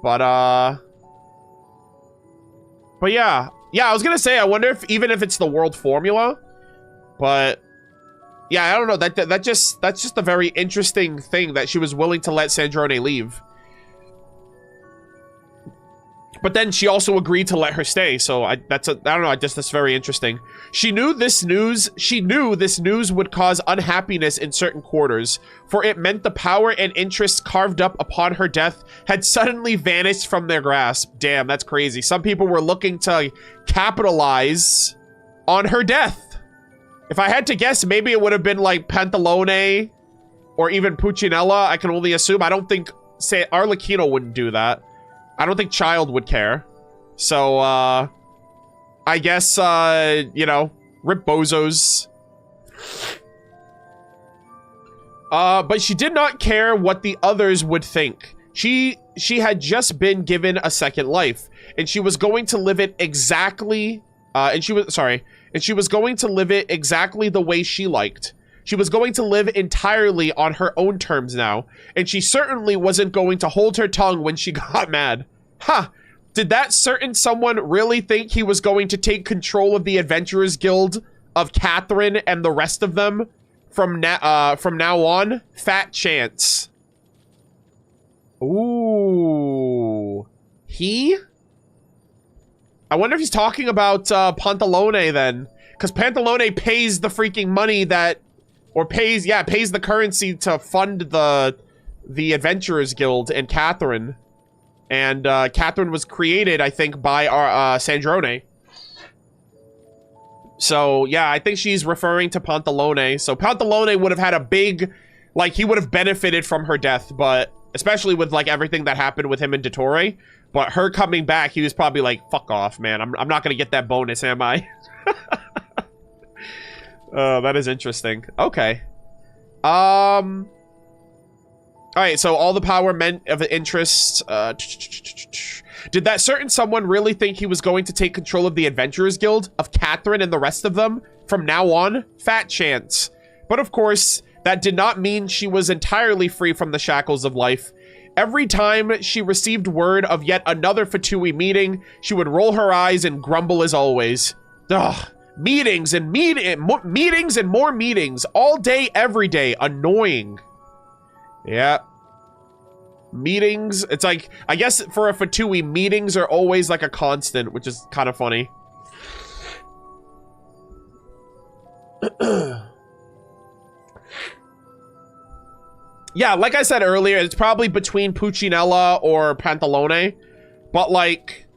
But yeah. Yeah, I was gonna say, I wonder if, even if it's the world formula, but yeah, I don't know, that's just a very interesting thing that she was willing to let Sandrone leave. But then she also agreed to let her stay, so I don't know, I guess that's very interesting. She knew this news would cause unhappiness in certain quarters, for it meant the power and interests carved up upon her death had suddenly vanished from their grasp. Damn, that's crazy. Some people were looking to capitalize on her death. If I had to guess, maybe it would have been like Pantalone or even Puccinella. I can only assume. I don't think, say, Arlecchino wouldn't do that. I don't think Child would care. So, I guess, rip bozos. But she did not care what the others would think. She she had just been given a second life, and she was going to live it exactly, and she was going to live it exactly the way she liked. She was going to live entirely on her own terms now, and she certainly wasn't going to hold her tongue when she got mad. Ha! Did that certain someone really think he was going to take control of the Adventurers Guild of Catherine and the rest of them from now on? Fat chance. Ooh. He? I wonder if he's talking about Pantalone then. Because Pantalone pays the freaking money that... Or pays the currency to fund the Adventurers Guild and Catherine. And Catherine was created, I think, by our Sandrone. So, yeah, I think she's referring to Pantalone. So Pantalone would have had a big... Like, he would have benefited from her death, but... Especially with, like, everything that happened with him and Dottore. But her coming back, he was probably like, fuck off, man. I'm not gonna get that bonus, am I? That is interesting. Okay. Alright, so all the power meant of interest. Did that certain someone really think he was going to take control of the Adventurers Guild of Catherine and the rest of them from now on? Fat chance. But of course, that did not mean she was entirely free from the shackles of life. Every time she received word of yet another Fatui meeting, she would roll her eyes and grumble as always. Ugh. Meetings and meetings and more meetings. All day, every day. Annoying. Yeah. Meetings. It's like, I guess for a Fatui, meetings are always like a constant, which is kind of funny. Yeah, like I said earlier, it's probably between Puccinella or Pantalone. But, like,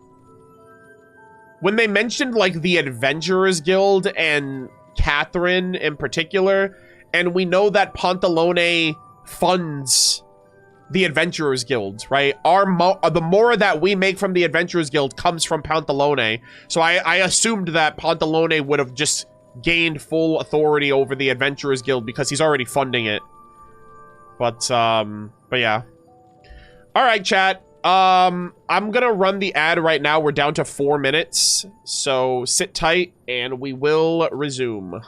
when they mentioned, like, the Adventurers Guild and Catherine in particular, and we know that Pantalone funds the Adventurers Guild, right? The more that we make from the Adventurers Guild comes from Pantalone. So I assumed that Pantalone would have just gained full authority over the Adventurers Guild because he's already funding it. But yeah. All right, chat. I'm gonna run the ad right now. We're down to 4 minutes. So sit tight and we will resume.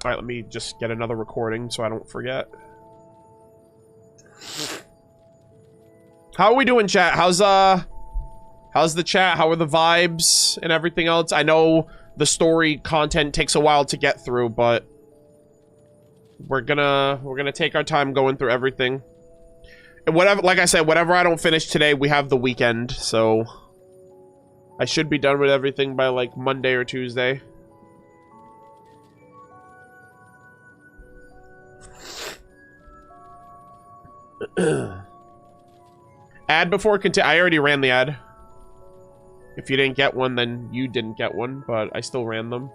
Alright, let me just get another recording so I don't forget. How are we doing, chat? How's the chat? How are the vibes and everything else? I know the story content takes a while to get through, but we're gonna take our time going through everything. And whatever, like I said, whatever I don't finish today, we have the weekend, so I should be done with everything by like Monday or Tuesday. Ad before continue. I already ran the ad. If you didn't get one, then you didn't get one, but I still ran them.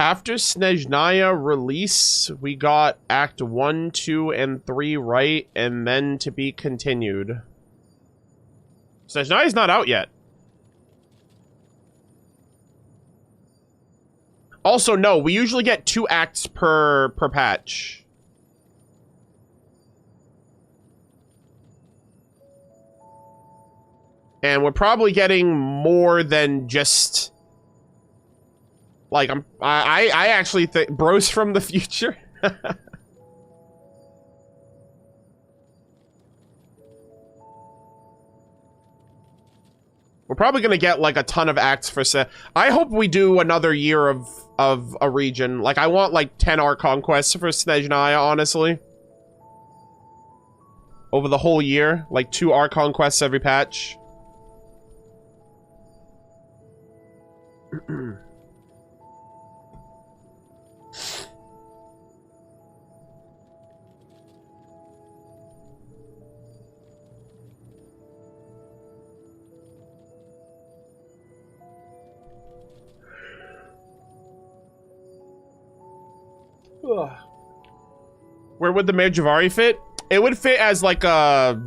After Snezhnaya release, we got Act 1, 2, and 3 right, and then to be continued. Snezhnaya's not out yet. Also, no, we usually get 2 acts per patch. And we're probably getting more than just... Like, I actually think... Bros from the future? We're probably gonna get, like, a ton of acts for... I hope we do another year of a region. Like, I want, like, 10 art conquests for Snezhnaya, honestly. Over the whole year. Like, 2 art conquests every patch. Where would the Mayor Javari fit? It would fit as like a...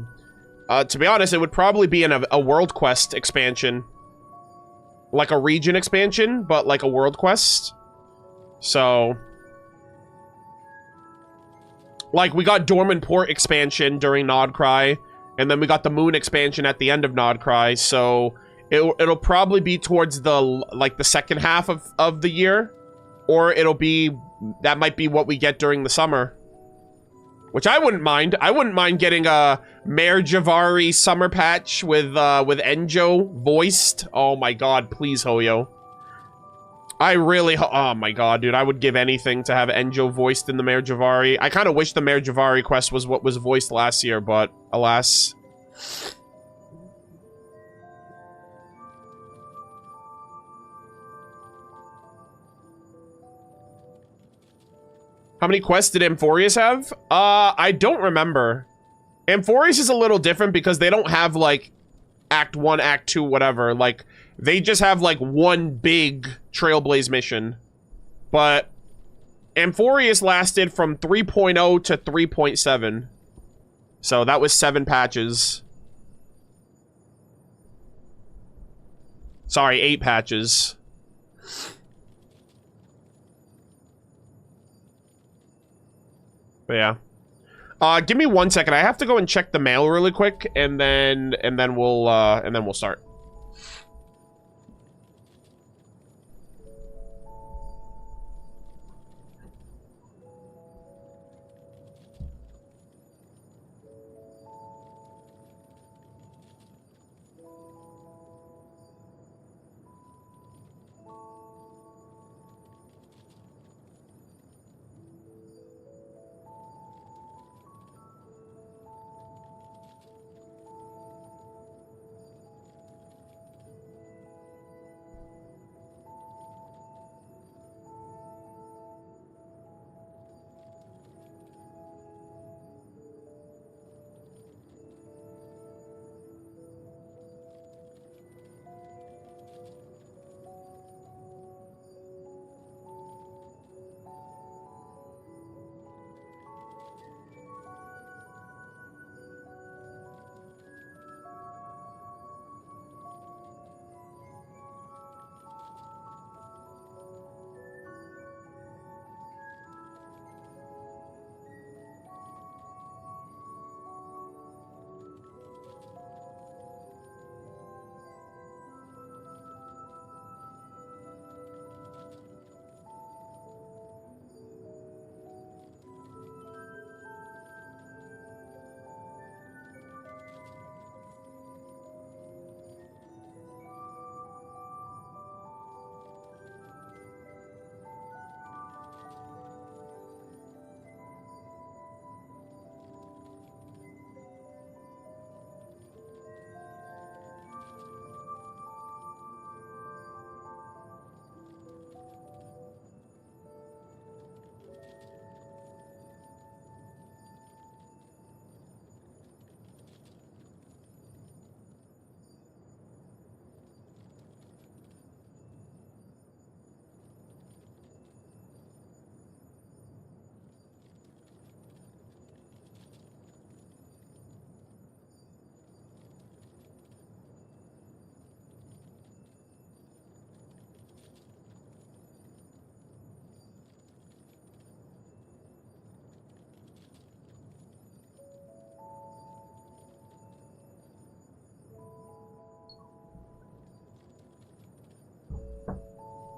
to be honest, it would probably be in a World Quest expansion. Like a region expansion, but like a World Quest. So... Like, we got Dorman Port expansion during Nodcry, and then we got the Moon expansion at the end of Nodcry, so... It'll probably be towards the, like, the second half of the year. Or it'll be... That might be what we get during the summer. Which I wouldn't mind. I wouldn't mind getting a Mayor Javari summer patch with Enjo voiced. Oh my god, please, Hoyo. I really... Oh my god, dude. I would give anything to have Enjo voiced in the Mayor Javari. I kind of wish the Mayor Javari quest was what was voiced last year, but alas... How many quests did Amphorius have? I don't remember. Amphorius is a little different because they don't have, like, Act 1, Act 2, whatever. Like, they just have, like, one big Trailblaze mission. But Amphorius lasted from 3.0 to 3.7. So that was 7 patches. Sorry, 8 patches. But yeah. Give me 1 second. I have to go and check the mail really quick, and then we'll start.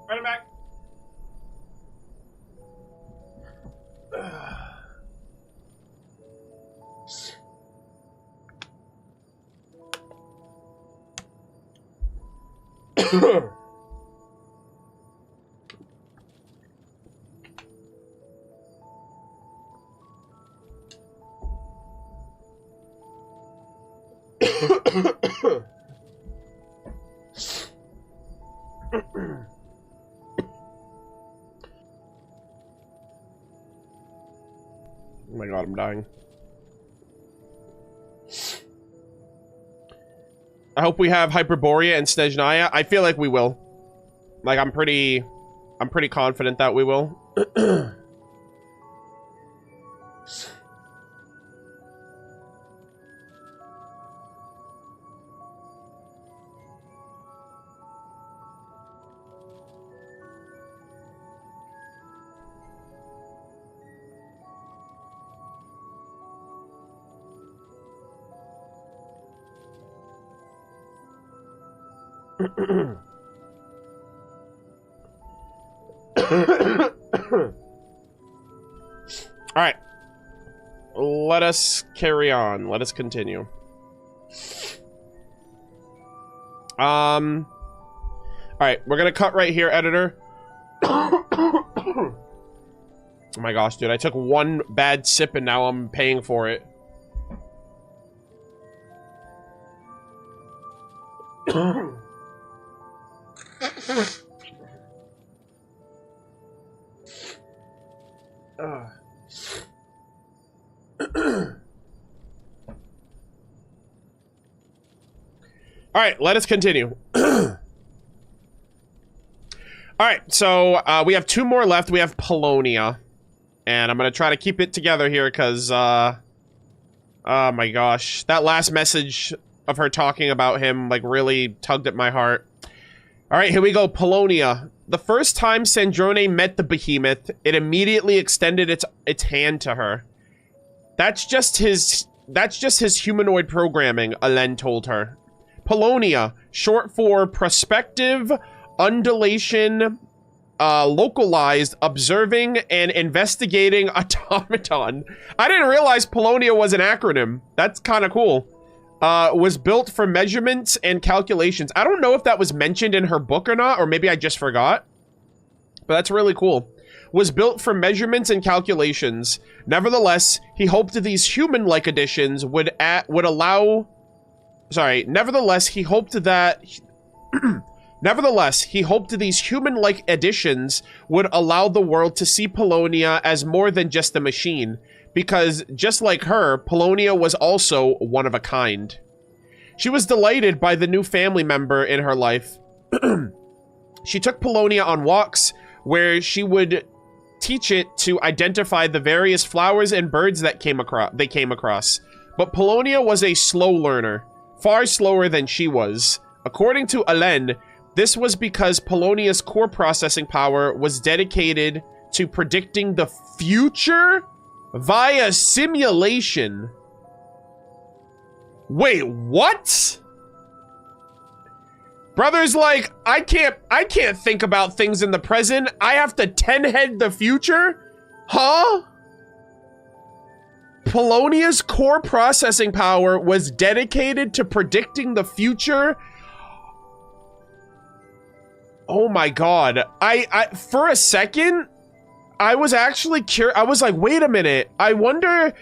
Right back. Oh my god, I'm dying. I hope we have Hyperborea and Snezhnaya. I feel like we will. Like, I'm pretty confident that we will. Alright. Let us carry on. Let us continue. Alright, we're gonna cut right here, editor. Oh my gosh, dude. I took one bad sip and now I'm paying for it. All right, let us continue. All right, so we have two more left. We have Polonia, and I'm gonna try to keep it together here because, oh my gosh, that last message of her talking about him like really tugged at my heart. All right, here we go. Polonia. The first time Sandrone met the behemoth, it immediately extended its hand to her. That's just his humanoid programming, Alen told her. Polonia, short for prospective, undulation, localized, observing, and investigating automaton. I didn't realize Polonia was an acronym. That's kind of cool. Was built for measurements and calculations. I don't know if that was mentioned in her book or not, or maybe I just forgot. But that's really cool. Was built for measurements and calculations. Nevertheless, he hoped these human-like additions would allow... Sorry, nevertheless, he hoped that... Nevertheless, he hoped these human-like additions would allow the world to see Polonia as more than just a machine. Because, just like her, Polonia was also one of a kind. She was delighted by the new family member in her life. She took Polonia on walks where she would teach it to identify the various flowers and birds that they came across. But Polonia was a slow learner, far slower than she was. According to Alen, this was because Polonia's core processing power was dedicated to predicting the future via simulation. Wait, what? Brother's like, I can't think about things in the present. I have to 10-head the future? Huh? Polonia's core processing power was dedicated to predicting the future. Oh my god. I for a second, I was actually curious. I was like, wait a minute. I wonder...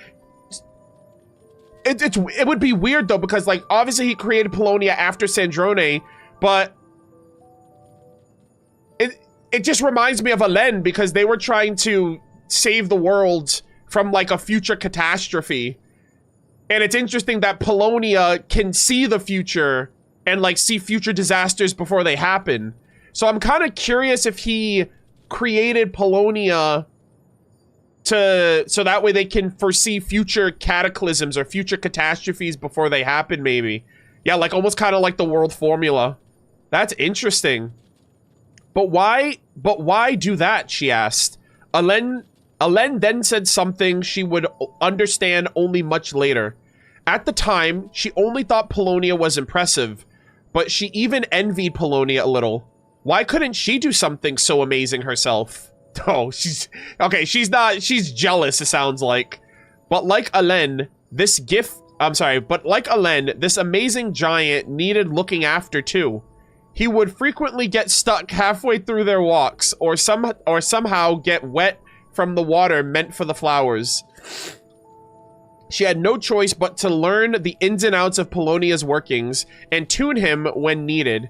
It would be weird, though, because, like, obviously he created Polonia after Sandrone, but... It just reminds me of Alen, because they were trying to save the world from, like, a future catastrophe. And it's interesting that Polonia can see the future and, like, see future disasters before they happen. So I'm kind of curious if he created Polonia so that way they can foresee future cataclysms or future catastrophes before they happen, maybe. Yeah, like almost kind of like the world formula. That's interesting. But why do that, she asked. Alen then said something she would understand only much later. At the time, she only thought Polonia was impressive, but she even envied Polonia a little. Why couldn't she do something so amazing herself? Oh, okay, she's jealous, it sounds like. But like Alen, this amazing giant needed looking after too. He would frequently get stuck halfway through their walks, or somehow get wet from the water meant for the flowers. She had no choice but to learn the ins and outs of Polonia's workings and tune him when needed,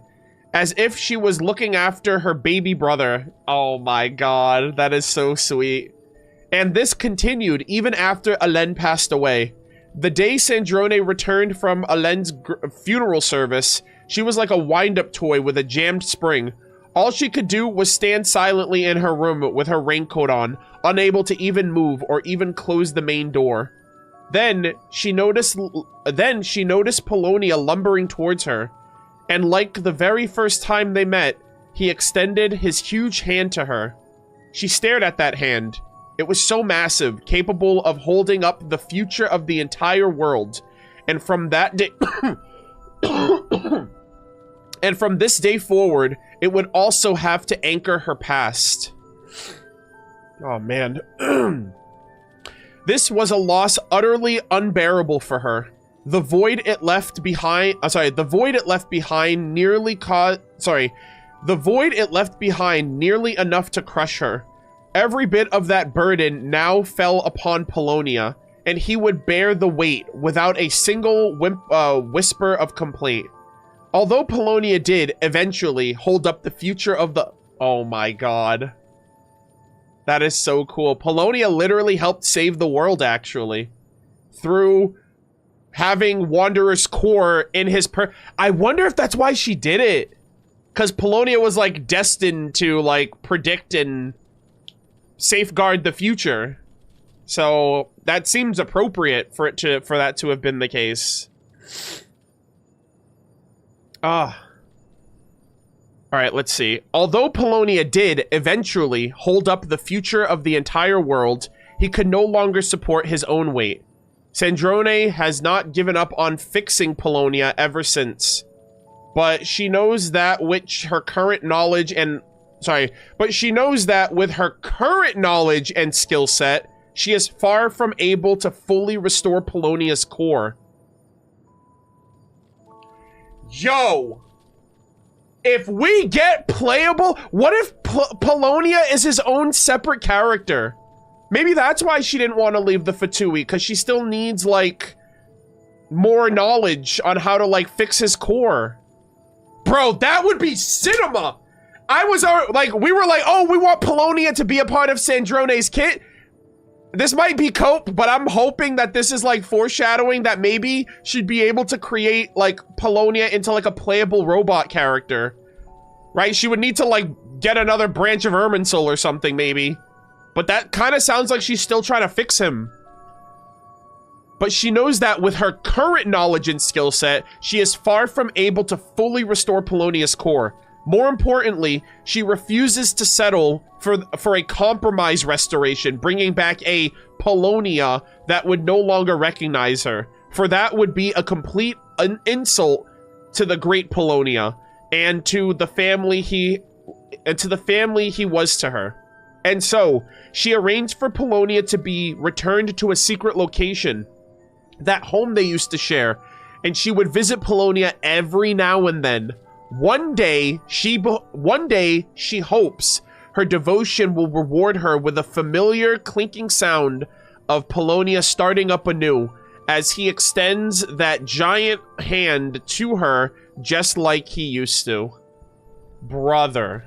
as if she was looking after her baby brother. Oh my god, that is so sweet. And this continued even after Alen passed away. The day Sandrone returned from Alen's funeral service, she was like a wind-up toy with a jammed spring. All she could do was stand silently in her room with her raincoat on, unable to even move or even close the main door. Then she noticed Polonia lumbering towards her, and like the very first time they met, he extended his huge hand to her. She stared at that hand. It was so massive, capable of holding up the future of the entire world. And from that day... And from this day forward, it would also have to anchor her past. Oh, man. This was a loss utterly unbearable for her. The void it left behind... the void it left behind nearly enough to crush her. Every bit of that burden now fell upon Polonia, and he would bear the weight without a single whisper of complaint. Although Polonia did, eventually, hold up the future of the... Oh my god. That is so cool. Polonia literally helped save the world, actually. Through having Wanderer's core in his I wonder if that's why she did it. Because Polonia was, like, destined to, like, predict and safeguard the future. So, that seems appropriate for that to have been the case. Alright, let's see. Although Polonia did eventually hold up the future of the entire world, he could no longer support his own weight. Sandrone has not given up on fixing Polonia ever since. But she knows that with her current knowledge and... But she knows that with her current knowledge and skill set, she is far from able to fully restore Polonia's core. Yo! If we get playable... What if Polonia is his own separate character? Maybe that's why she didn't want to leave the Fatui, because she still needs, like, more knowledge on how to, like, fix his core. Bro, that would be cinema! I was, like, we were like, oh, we want Polonia to be a part of Sandrone's kit. This might be cope, but I'm hoping that this is, like, foreshadowing that maybe she'd be able to create, like, Polonia into, like, a playable robot character. Right? She would need to, like, get another branch of Irminsul or something, maybe. But that kind of sounds like she's still trying to fix him. But she knows that with her current knowledge and skill set, she is far from able to fully restore Polonia's core. More importantly, she refuses to settle for a compromise restoration, bringing back a Polonia that would no longer recognize her. For that would be a complete insult to the great Polonia and to the family he was to her. And so, she arranged for Polonia to be returned to a secret location, that home they used to share, and she would visit Polonia every now and then. One day, she hopes her devotion will reward her with a familiar clinking sound of Polonia starting up anew, as he extends that giant hand to her just like he used to. Brother.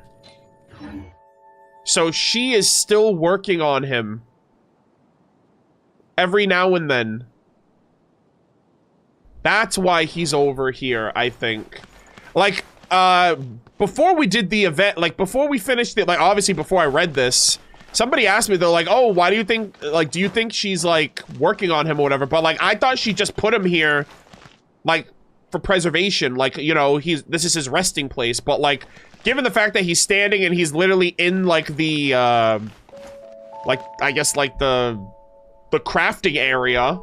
So she is still working on him. Every now and then. That's why he's over here, I think. Like, before we did the event, like, before we finished it, like, obviously before I read this, somebody asked me, they're like, oh, why do you think, like, do you think she's, like, working on him or whatever? But, like, I thought she just put him here, like, for preservation. Like, you know, this is his resting place. But, like, given the fact that he's standing and he's literally in, like, the, like, I guess, like, the crafting area,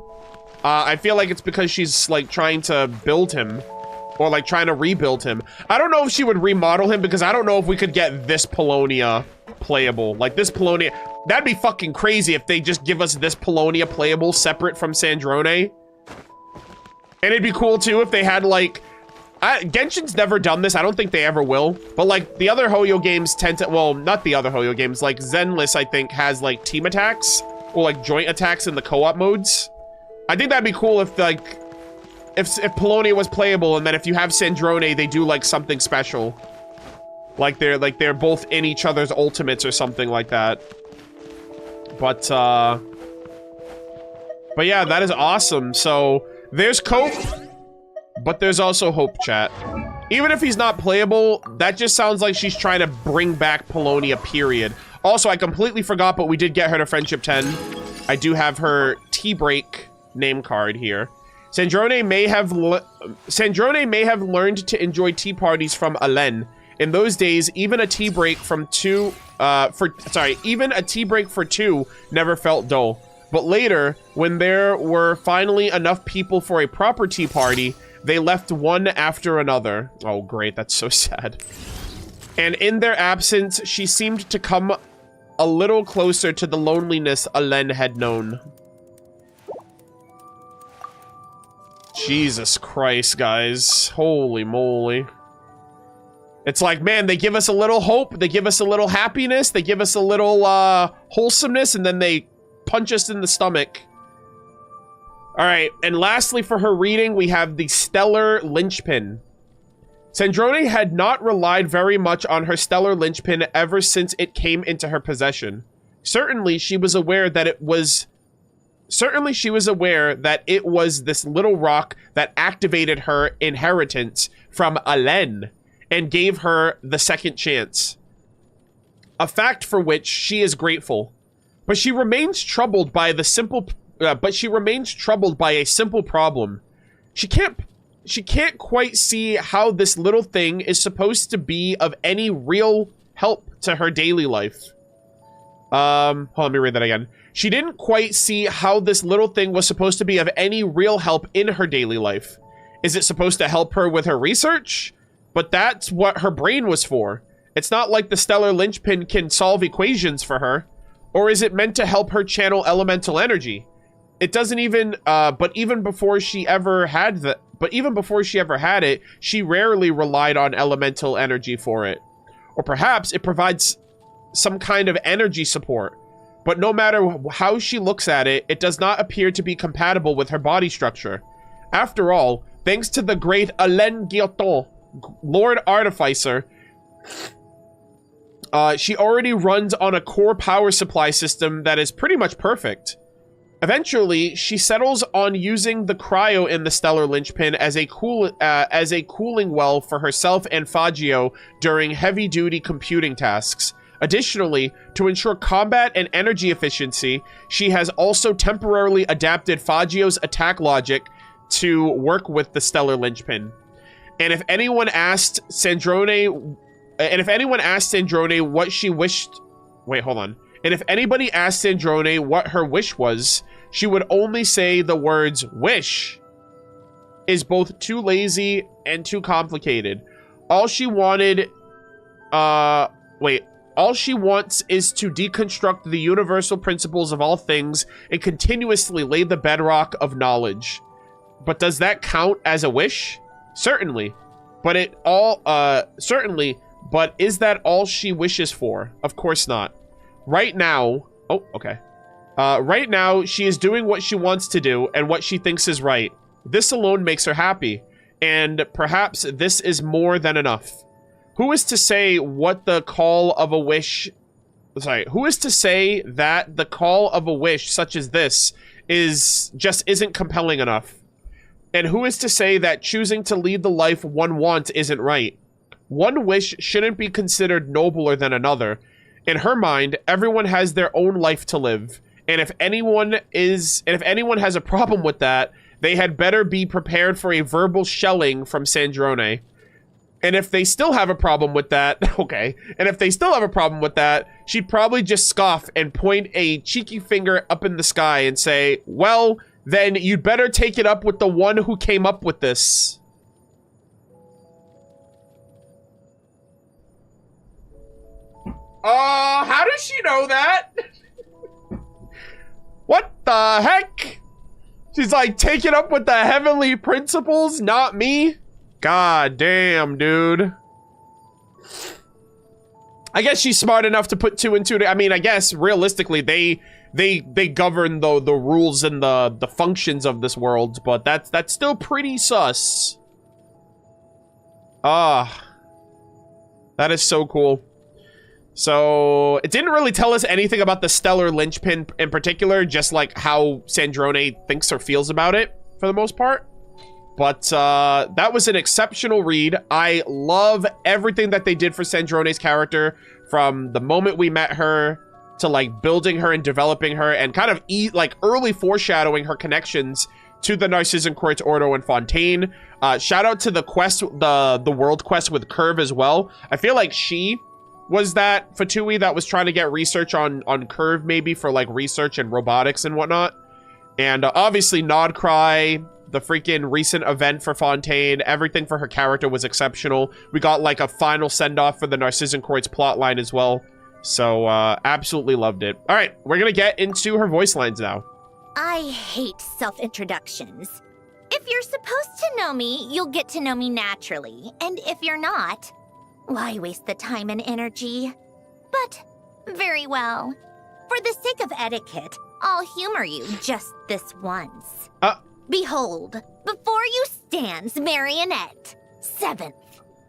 I feel like it's because she's, like, trying to build him. Or like trying to rebuild him. I don't know if she would remodel him because I don't know if we could get this Polonia playable. Like this Polonia, that'd be fucking crazy if they just give us this Polonia playable separate from Sandrone. And it'd be cool too if they had like, Genshin's never done this. I don't think they ever will. But like the other Hoyo games tend to, well, not the other Hoyo games, like Zenless I think has like team attacks or like joint attacks in the co-op modes. I think that'd be cool if like, if Polonia was playable and then if you have Sandrone, they do like something special. Like they're both in each other's ultimates or something like that. But yeah, that is awesome. So there's Cope. But there's also hope, chat. Even if he's not playable, that just sounds like she's trying to bring back Polonia, period. Also, I completely forgot, but we did get her to Friendship 10. I do have her tea break name card here. Sandrone may have learned to enjoy tea parties from Alen. In those days, even a tea break for two never felt dull. But later, when there were finally enough people for a proper tea party, they left one after another. Oh, great. That's so sad. And in their absence, she seemed to come a little closer to the loneliness Alen had known. Jesus Christ, guys. Holy moly. It's like, man, they give us a little hope. They give us a little happiness. They give us a little wholesomeness, and then they punch us in the stomach. All right, and lastly for her reading, we have the Stellar Linchpin. Sandrone had not relied very much on her Stellar Linchpin ever since it came into her possession. Certainly, she was aware that it was this little rock that activated her inheritance from Alen and gave her the second chance. A fact for which she is grateful. But she remains troubled by a simple problem. She can't quite see how this little thing is supposed to be of any real help to her daily life. Hold on, let me read that again. She didn't quite see how this little thing was supposed to be of any real help in her daily life. Is it supposed to help her with her research? But that's what her brain was for. It's not like the Stellar Linchpin can solve equations for her. Or is it meant to help her channel elemental energy? It doesn't even, but even before she ever had it, she rarely relied on elemental energy for it. Or perhaps it provides some kind of energy support. But no matter how she looks at it, it does not appear to be compatible with her body structure. After all, thanks to the great Alen Guillotin, Lord Artificer, she already runs on a core power supply system that is pretty much perfect. Eventually, she settles on using the cryo in the Stellar Linchpin as a cooling well for herself and Fagio during heavy-duty computing tasks. Additionally, to ensure combat and energy efficiency, she has also temporarily adapted Fagio's attack logic to work with the Stellar Linchpin. And if anyone asked Sandrone what she wished... Wait, hold on. And if anybody asked Sandrone what her wish was, she would only say the words, wish, is both too lazy and too complicated. All she wants is to deconstruct the universal principles of all things and continuously lay the bedrock of knowledge. But does that count as a wish? Certainly. But is that all she wishes for? Of course not. Right now, right now, she is doing what she wants to do and what she thinks is right. This alone makes her happy, and perhaps this is more than enough. Who is to say that the call of a wish such as this isn't compelling enough? And who is to say that choosing to lead the life one wants isn't right? One wish shouldn't be considered nobler than another. In her mind, everyone has their own life to live, and if anyone has a problem with that, they had better be prepared for a verbal shelling from Sandrone. And if they still have a problem with that, she'd probably just scoff and point a cheeky finger up in the sky and say, well, then you'd better take it up with the one who came up with this. How does she know that? What the heck? She's like, take it up with the heavenly principles, not me? God damn, dude. I guess she's smart enough to put two and two. I mean, I guess realistically, they govern the rules and the functions of this world, but that's still pretty sus. Ah, that is so cool. So it didn't really tell us anything about the stellar linchpin in particular, just like how Sandrone thinks or feels about it for the most part. But that was an exceptional read. I love everything that they did for Sandrone's character, from the moment we met her to like building her and developing her and kind of like early foreshadowing her connections to the Narcissan Court, Ordo, and Fontaine. Shout out to the quest, the world quest with Curve as well. I feel like she was that Fatui that was trying to get research on Curve, maybe for like research and robotics and whatnot. And obviously Nodcry, the freaking recent event for Fontaine, everything for her character was exceptional. We got like a final send-off for the Narcissan Court's plotline as well. So absolutely loved it. All right, we're gonna get into her voice lines now. I hate self-introductions. If you're supposed to know me, you'll get to know me naturally. And if you're not, why waste the time and energy? But, very well. For the sake of etiquette, I'll humor you just this once. Behold, before you stands Marionette, 7th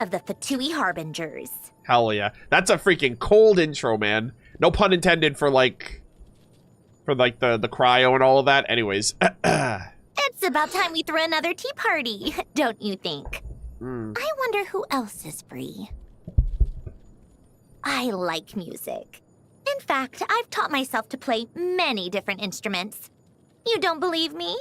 of the Fatui Harbingers. Hell yeah. That's a freaking cold intro, man. No pun intended for the cryo and all of that. Anyways. It's about time we throw another tea party, don't you think? I wonder who else is free. I like music. In fact, I've taught myself to play many different instruments. You don't believe me?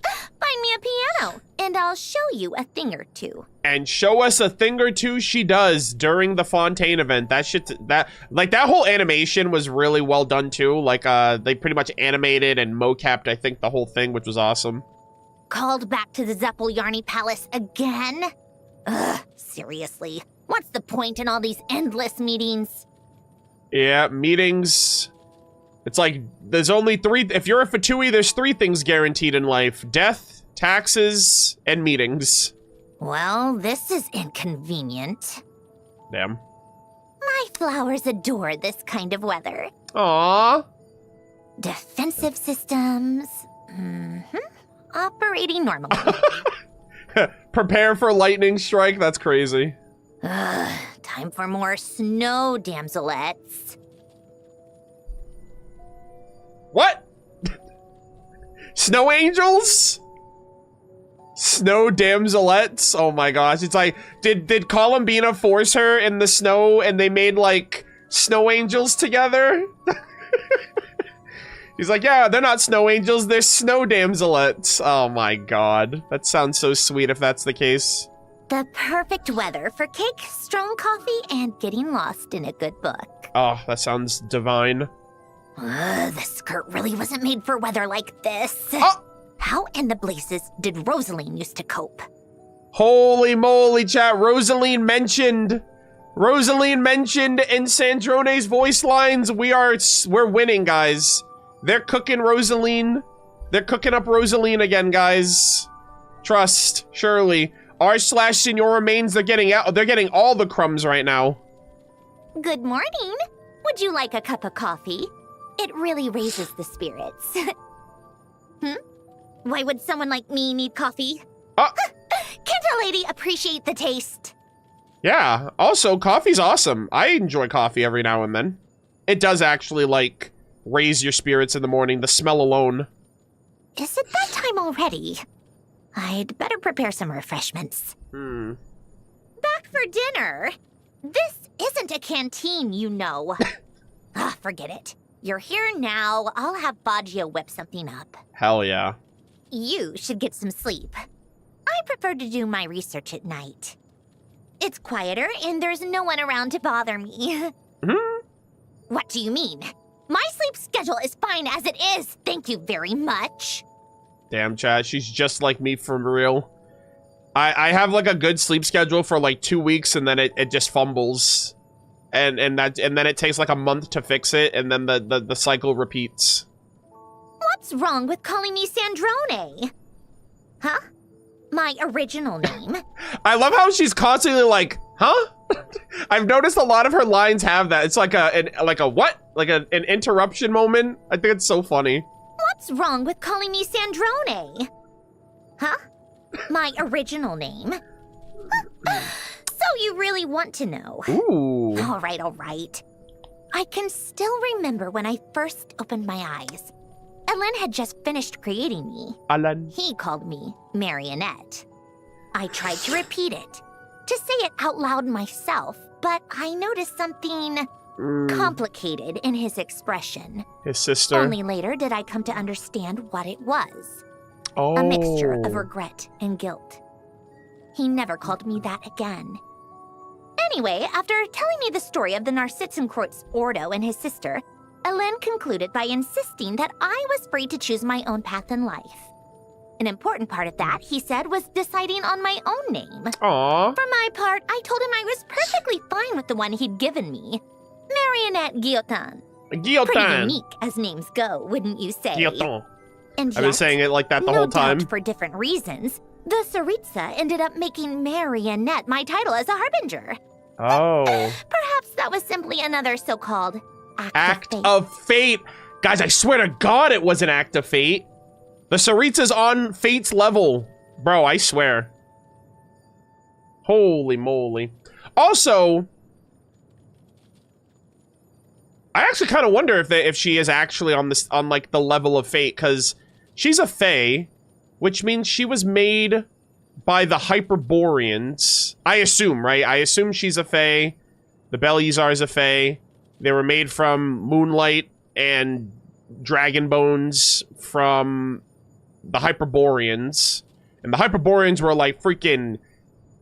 Find me a piano, and I'll show you a thing or two. And show us a thing or two she does during the Fontaine event. That shit, that whole animation was really well done too. Like, they pretty much animated and mocapped, I think, the whole thing, which was awesome. Called back to the Zeppeljärny Palace again? Ugh, seriously. What's the point in all these endless meetings? Yeah, meetings. It's like, there's only 3, if you're a Fatui, there's 3 things guaranteed in life. Death, taxes, and meetings. Well, this is inconvenient. Damn. My flowers adore this kind of weather. Aww. Defensive systems. Operating normally. Prepare for lightning strike, that's crazy. Time for more snow damselettes. What? Snow angels? Snow damselettes? Oh my gosh. It's like, did Columbina force her in the snow and they made like snow angels together? He's like, yeah, they're not snow angels, they're snow damselettes. Oh my god. That sounds so sweet if that's the case. The perfect weather for cake, strong coffee, and getting lost in a good book. Oh, that sounds divine. The skirt really wasn't made for weather like this. Oh! How in the blazes did Rosaline used to cope? Holy moly, chat. Rosaline mentioned in Sandrone's voice lines. We're winning, guys. They're cooking Rosaline. They're cooking up Rosaline again, guys. Trust, surely. R/Senor remains. They're getting all the crumbs right now. Good morning. Would you like a cup of coffee? It really raises the spirits. Why would someone like me need coffee? Can't a lady appreciate the taste? Yeah, also, coffee's awesome. I enjoy coffee every now and then. It does actually, like, raise your spirits in the morning, the smell alone. Is it that time already? I'd better prepare some refreshments. Back for dinner? This isn't a canteen, you know. Forget it. You're here now. I'll have Baggio whip something up. Hell yeah. You should get some sleep. I prefer to do my research at night. It's quieter and there's no one around to bother me. What do you mean? My sleep schedule is fine as it is. Thank you very much. Damn, chat. She's just like me for real. I have like a good sleep schedule for like 2 weeks and then it just fumbles. and then it takes like a month to fix it, and then the cycle repeats. What's wrong with calling me Sandrone? Huh? My original name? I love how she's constantly like, huh? I've noticed a lot of her lines have that. It's like a what? Like an interruption moment. I think it's so funny. What's wrong with calling me Sandrone? Huh? My original name? So you really want to know? Ooh. All right. I can still remember when I first opened my eyes. Alan had just finished creating me. Alan. He called me Marionette. I tried to repeat it, to say it out loud myself, but I noticed something complicated in his expression. His sister. Only later did I come to understand what it was. Oh. A mixture of regret and guilt. He never called me that again. Anyway, after telling me the story of the Narcitzenkreuz Ordo and his sister, Alan concluded by insisting that I was free to choose my own path in life. An important part of that, he said, was deciding on my own name. Aww. For my part, I told him I was perfectly fine with the one he'd given me. Marionette Guillotin. Guillotin. Pretty unique as names go, wouldn't you say? Guillotin. And I've been saying it like that the no whole time. Doubt for different reasons, the Tsaritsa ended up making Marionette my title as a harbinger. Oh. Perhaps that was simply another so-called act of fate. Guys, I swear to God it was an act of fate. The Tsaritsa's on fate's level. Bro, I swear. Holy moly. Also, I actually kind of wonder if she is actually on like the level of fate, because she's a fae, which means she was made by the Hyperboreans. I assume, right? I assume she's a fae. The Belyazar's a fae. They were made from moonlight and dragon bones from the Hyperboreans. And the Hyperboreans were like freaking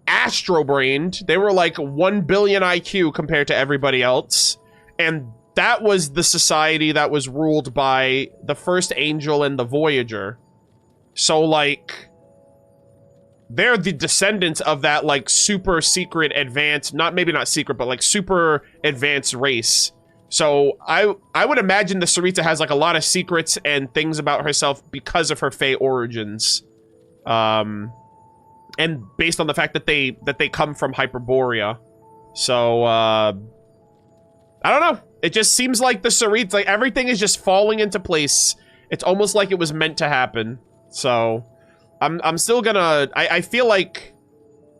astro-brained. They were like 1 billion IQ compared to everybody else. And that was the society that was ruled by the first angel and the Voyager. So like, they're the descendants of that like super secret advanced, maybe not secret, but like super advanced race. So I would imagine the Tsaritsa has like a lot of secrets and things about herself because of her fae origins. And based on the fact that they come from Hyperborea. So I don't know. It just seems like the Tsaritsa, like everything is just falling into place. It's almost like it was meant to happen. So I'm still gonna, I feel like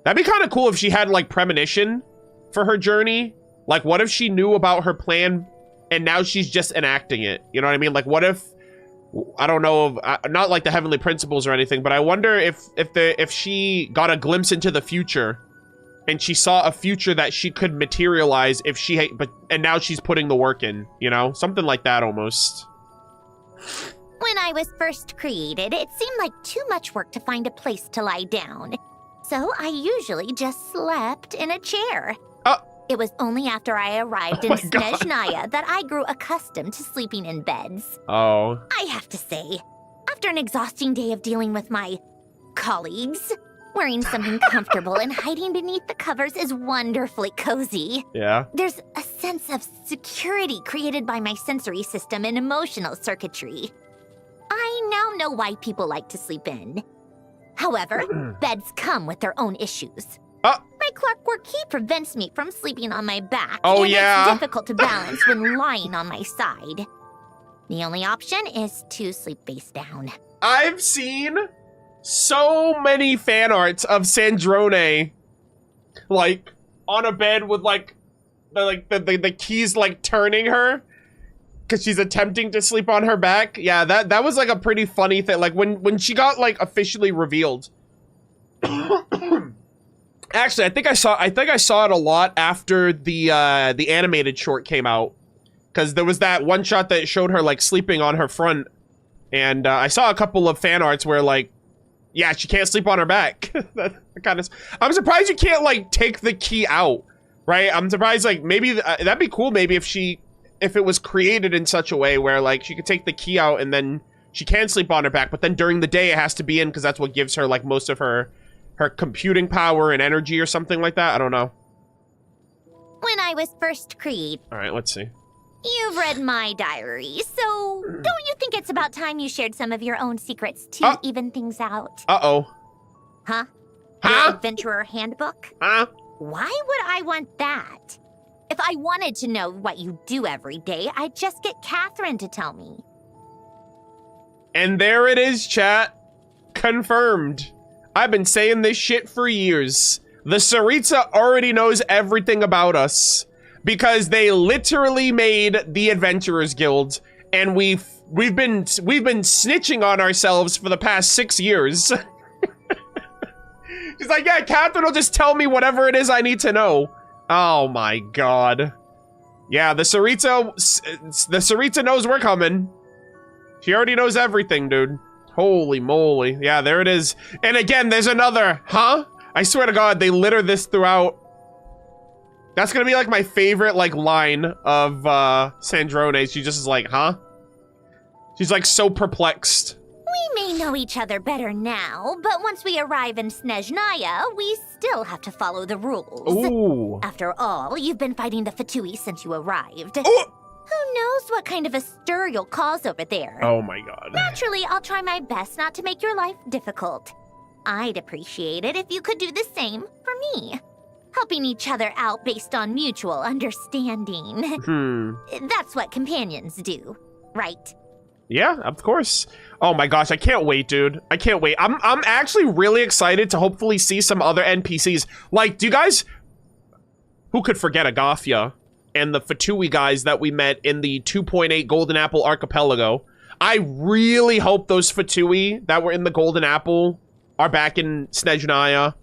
that'd be kind of cool if she had like premonition for her journey. Like, what if she knew about her plan and now she's just enacting it? You know what I mean? Like, what if, I don't know, not like the heavenly principles or anything, but I wonder if she got a glimpse into the future and she saw a future that she could materialize if she, and now she's putting the work in, you know? Something like that almost. When I was first created, it seemed like too much work to find a place to lie down. So I usually just slept in a chair. It was only after I arrived in Snezhnaya that I grew accustomed to sleeping in beds. Oh. I have to say, after an exhausting day of dealing with my colleagues, wearing something comfortable and hiding beneath the covers is wonderfully cozy. Yeah. There's a sense of security created by my sensory system and emotional circuitry. I now know why people like to sleep in. However, beds come with their own issues. My clockwork key prevents me from sleeping on my back. Oh, and yeah. it's difficult to balance when lying on my side. The only option is to sleep face down. I've seen so many fan arts of Sandrone, like, on a bed with, like, the keys, like, turning her, because she's attempting to sleep on her back. Yeah, that was, like, a pretty funny thing. Like, when she got, like, officially revealed. Actually, I think I saw it a lot after the animated short came out, because there was that one shot that showed her like sleeping on her front, and I saw a couple of fan arts where like, yeah, she can't sleep on her back. That kind of. I'm surprised you can't like take the key out, right? I'm surprised like maybe that'd be cool. Maybe if it was created in such a way where like she could take the key out and then she can sleep on her back, but then during the day it has to be in because that's what gives her like most of her computing power and energy or something like that. I don't know. when I was first created. All right, let's see. You've read my diary, so don't you think it's about time you shared some of your own secrets to even things out? Uh-oh. Huh? Huh? Your adventurer handbook? Huh? Why would I want that? If I wanted to know what you do every day, I'd just get Catherine to tell me. And there it is, chat. Confirmed. I've been saying this shit for years. The Tsaritsa already knows everything about us because they literally made the Adventurers Guild, and we've been snitching on ourselves for the past 6 years. She's like, yeah, Catherine will just tell me whatever it is I need to know. Oh my god. Yeah, the Tsaritsa knows we're coming. She already knows everything, dude. Holy moly. Yeah, there it is. And again, there's another, huh? I swear to god, they litter this throughout. That's gonna be like my favorite like line of Sandrone. She just is like, huh? She's like so perplexed. We may know each other better now, but once we arrive in Snezhnaya, we still have to follow the rules. Ooh. After all, you've been fighting the Fatui since you arrived. Ooh. Who knows what kind of a stir you'll cause over there? Oh my god. Naturally, I'll try my best not to make your life difficult. I'd appreciate it if you could do the same for me. Helping each other out based on mutual understanding. That's what companions do, right? Yeah, of course. Oh my gosh, I can't wait, dude. I can't wait. I'm actually really excited to hopefully see some other NPCs. Like, do you guys... Who could forget Agafia and the Fatui guys that we met in the 2.8 Golden Apple Archipelago? I really hope those Fatui that were in the Golden Apple are back in Snezhnaya.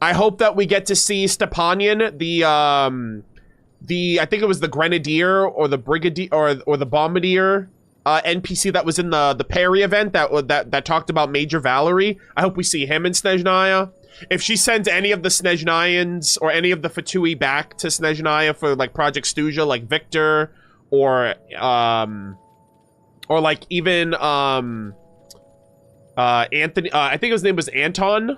I hope that we get to see Stepanian, I think it was the Grenadier or the Brigadier or the Bombardier NPC that was in the Perry event that talked about Major Valerie. I hope we see him in Snezhnaya. If she sends any of the Snezhnayans or any of the Fatui back to Snezhnaya for like Project Stuja, like Victor or like even Anthony, I think his name was Anton.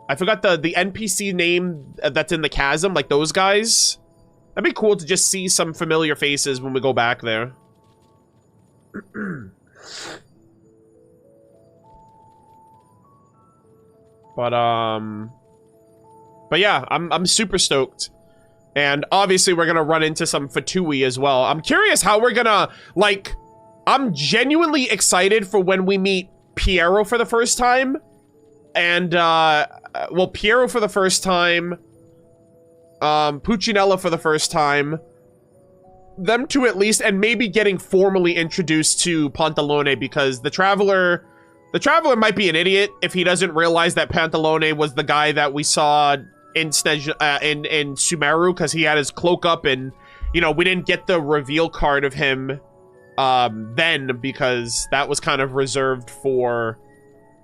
I forgot the NPC name that's in the chasm, like those guys. That'd be cool to just see some familiar faces when we go back there. But yeah, I'm super stoked. And obviously we're gonna run into some Fatui as well. I'm curious how we're gonna, like, I'm genuinely excited for when we meet Piero for the first time. And, well, Piero for the first time. Puccinella for the first time. Them two at least, and maybe getting formally introduced to Pantalone, because the Traveler might be an idiot if he doesn't realize that Pantalone was the guy that we saw in in Sumeru, because he had his cloak up, and, you know, we didn't get the reveal card of him then, because that was kind of reserved for,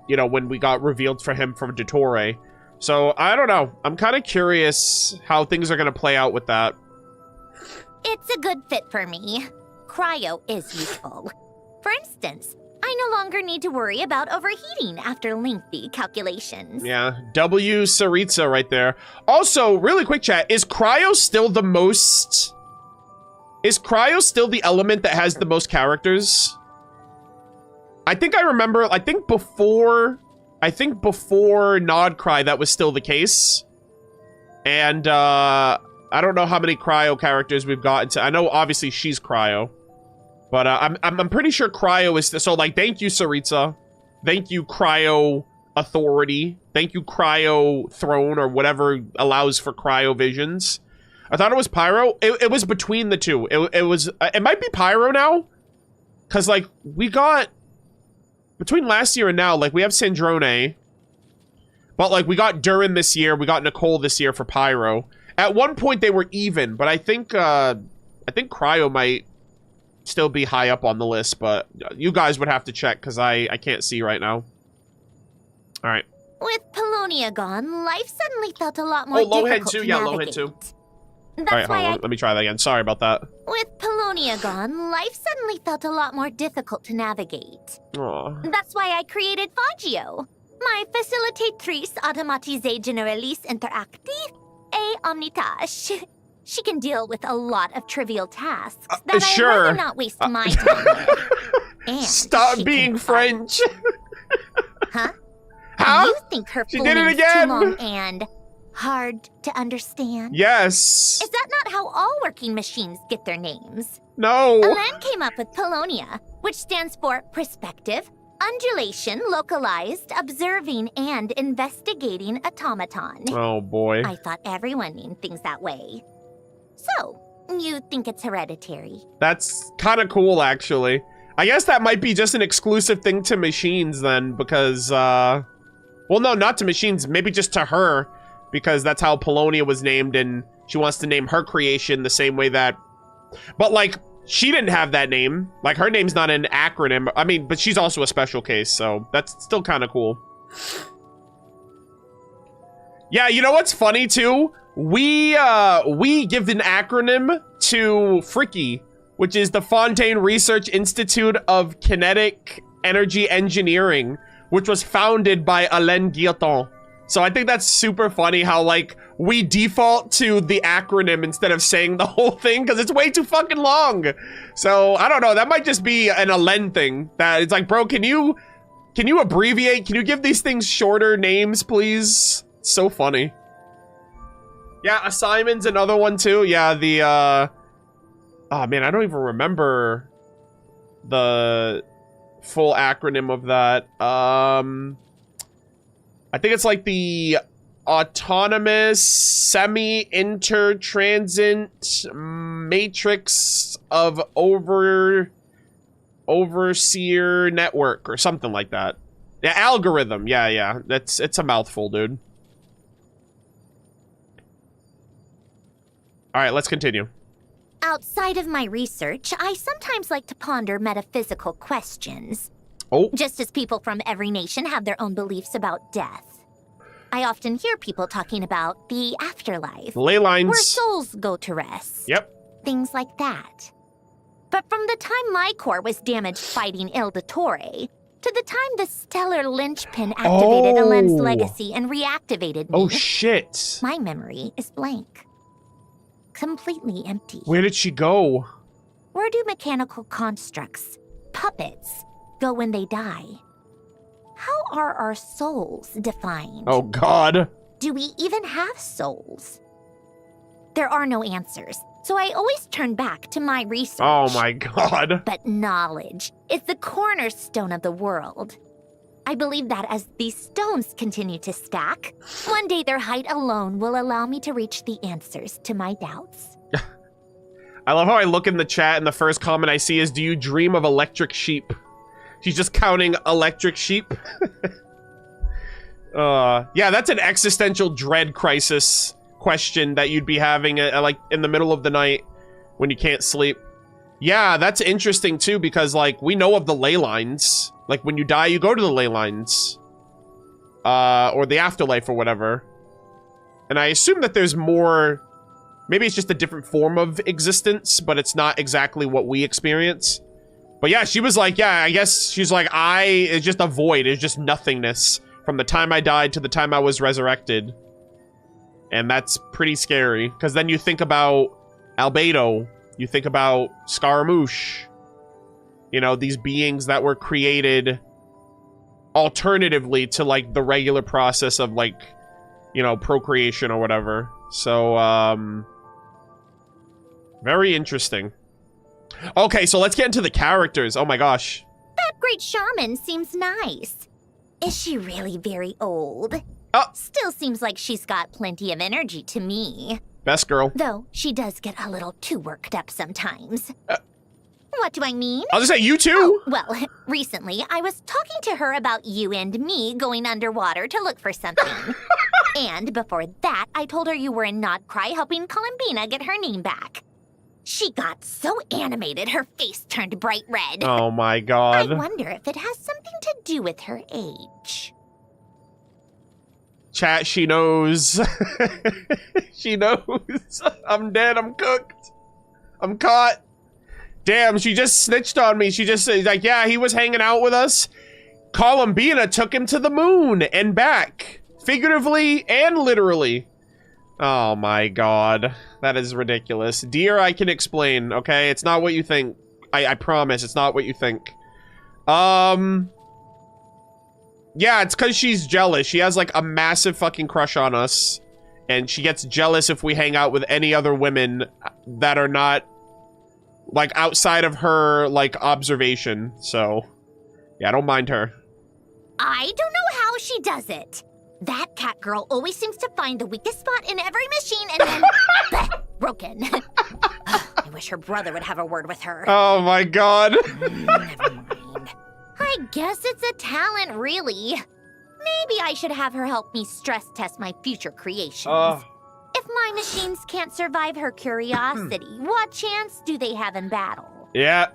you know, when we got revealed for him from Dottore. So, I don't know. I'm kind of curious how things are going to play out with that. It's a good fit for me. Cryo is useful. For instance, I no longer need to worry about overheating after lengthy calculations. Yeah, W Tsaritsa right there. Also, really quick chat, is cryo still the most... Is cryo still the element that has the most characters? I think I remember, I think before Nodcry that was still the case. And, I don't know how many cryo characters we've gotten to. I know obviously she's cryo. But I'm pretty sure cryo is so, like, thank you, Tsaritsa. Thank you, cryo authority. Thank you, cryo throne, or whatever allows for cryo visions. I thought it was Pyro. It was between the two. It might be Pyro now. Cause like we got between last year and now, like we have Sandrone. But like we got Durin this year, we got Nicole this year for Pyro. At one point they were even, but I think Cryo might still be high up on the list, but you guys would have to check because I can't see right now. All right. With Polonia gone, life suddenly felt a lot more difficult Lohan too. to Yeah, navigate. Lohan too. That's All right, why hold on. Let me try that again. Sorry about that. With Polonia gone, life suddenly felt a lot more difficult to navigate. Aw. That's why I created Fagio, my facilitatrice automatisée généraliste interactive et omnitâche. She can deal with a lot of trivial tasks that I'd sure. rather not waste my time with. And Stop she being can fight. French. Huh? Huh? You think her She full did it name's again. too long and hard to understand? Yes. Is that not how all working machines get their names? No. Alain came up with Polonia, which stands for perspective, undulation, localized, observing, and investigating automaton. Oh boy. I thought everyone named things that way. So, you think it's hereditary? That's kind of cool, actually. I guess that might be just an exclusive thing to machines then, because, well, no, not to machines, maybe just to her, because that's how Polonia was named, and she wants to name her creation the same way that... But, like, she didn't have that name. Like, her name's not an acronym. I mean, but she's also a special case, so that's still kind of cool. Yeah, you know what's funny, too? We give an acronym to Fricky, which is the Fontaine Research Institute of Kinetic Energy Engineering, which was founded by Alain Guillotin. So I think that's super funny how, like, we default to the acronym instead of saying the whole thing, because it's way too fucking long. So, I don't know, that might just be an Alain thing. That it's like, bro, can you abbreviate? Can you give these things shorter names, please? It's so funny. Yeah, Simon's another one, too. Yeah, the, oh, man, I don't even remember the full acronym of that. I think it's like the Autonomous Semi-Intertransit Matrix of Overseer Network or something like that. Yeah, algorithm. Yeah. It's a mouthful, dude. All right, let's continue. Outside of my research, I sometimes like to ponder metaphysical questions. Oh. Just as people from every nation have their own beliefs about death. I often hear people talking about the afterlife. Ley lines. Where souls go to rest. Yep. Things like that. But from the time my core was damaged fighting Il Dottore, to the time the stellar linchpin activated Alain's legacy and reactivated me. Oh, shit. My memory is blank. Completely empty. Where did she go? Where do mechanical constructs, puppets, go when they die? How are our souls defined? Oh, God. Do we even have souls? There are no answers, so I always turn back to my research. Oh, my God. But knowledge is the cornerstone of the world. I believe that as these stones continue to stack, one day their height alone will allow me to reach the answers to my doubts. I love how I look in the chat and the first comment I see is, do you dream of electric sheep? She's just counting electric sheep. Yeah, that's an existential dread crisis question that you'd be having like in the middle of the night when you can't sleep. Yeah, that's interesting too, because like we know of the ley lines. Like when you die, you go to the ley lines. Or the afterlife or whatever. And I assume that there's more, maybe it's just a different form of existence, but it's not exactly what we experience. But yeah, she was like, yeah, I guess she's like, it's just a void. It's just nothingness from the time I died to the time I was resurrected. And that's pretty scary. Because then you think about Albedo. You think about Scaramouche. You know, these beings that were created alternatively to, like, the regular process of, like, you know, procreation or whatever. So, very interesting. Okay, so let's get into the characters. Oh my gosh. That great shaman seems nice. Is she really very old? Still seems like she's got plenty of energy to me. Best girl. Though she does get a little too worked up sometimes. What do I mean? I'll just say you too. Oh, well, recently I was talking to her about you and me going underwater to look for something. And before that, I told her you were in Nodcry helping Columbina get her name back. She got so animated, her face turned bright red. Oh my god. I wonder if it has something to do with her age. Chat, she knows. She knows. I'm dead, I'm cooked. I'm caught. Damn, she just snitched on me. She just said, like, yeah, he was hanging out with us. Columbina took him to the moon and back. Figuratively and literally. Oh my god. That is ridiculous. Dear, I can explain, okay? It's not what you think. I promise, it's not what you think. Yeah, it's because she's jealous. She has, like, a massive fucking crush on us. And she gets jealous if we hang out with any other women that are not, like, outside of her, like, observation. So, yeah, I don't mind her. I don't know how she does it. That cat girl always seems to find the weakest spot in every machine and then bleh, broken. I wish her brother would have a word with her. Oh my god. Never mind. I guess it's a talent, really. Maybe I should have her help me stress test my future creations. If my machines can't survive her curiosity, what chance do they have in battle? Yeah.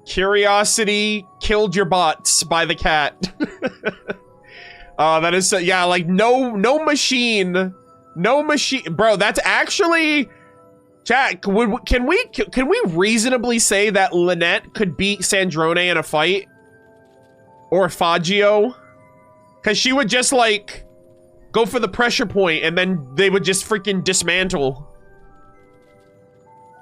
Curiosity killed your bots by the cat. That is so, yeah, like no machine, bro. That's actually, chat. Can we reasonably say that Lynette could beat Sandrone in a fight, or Faggio, because she would just like go for the pressure point and then they would just freaking dismantle.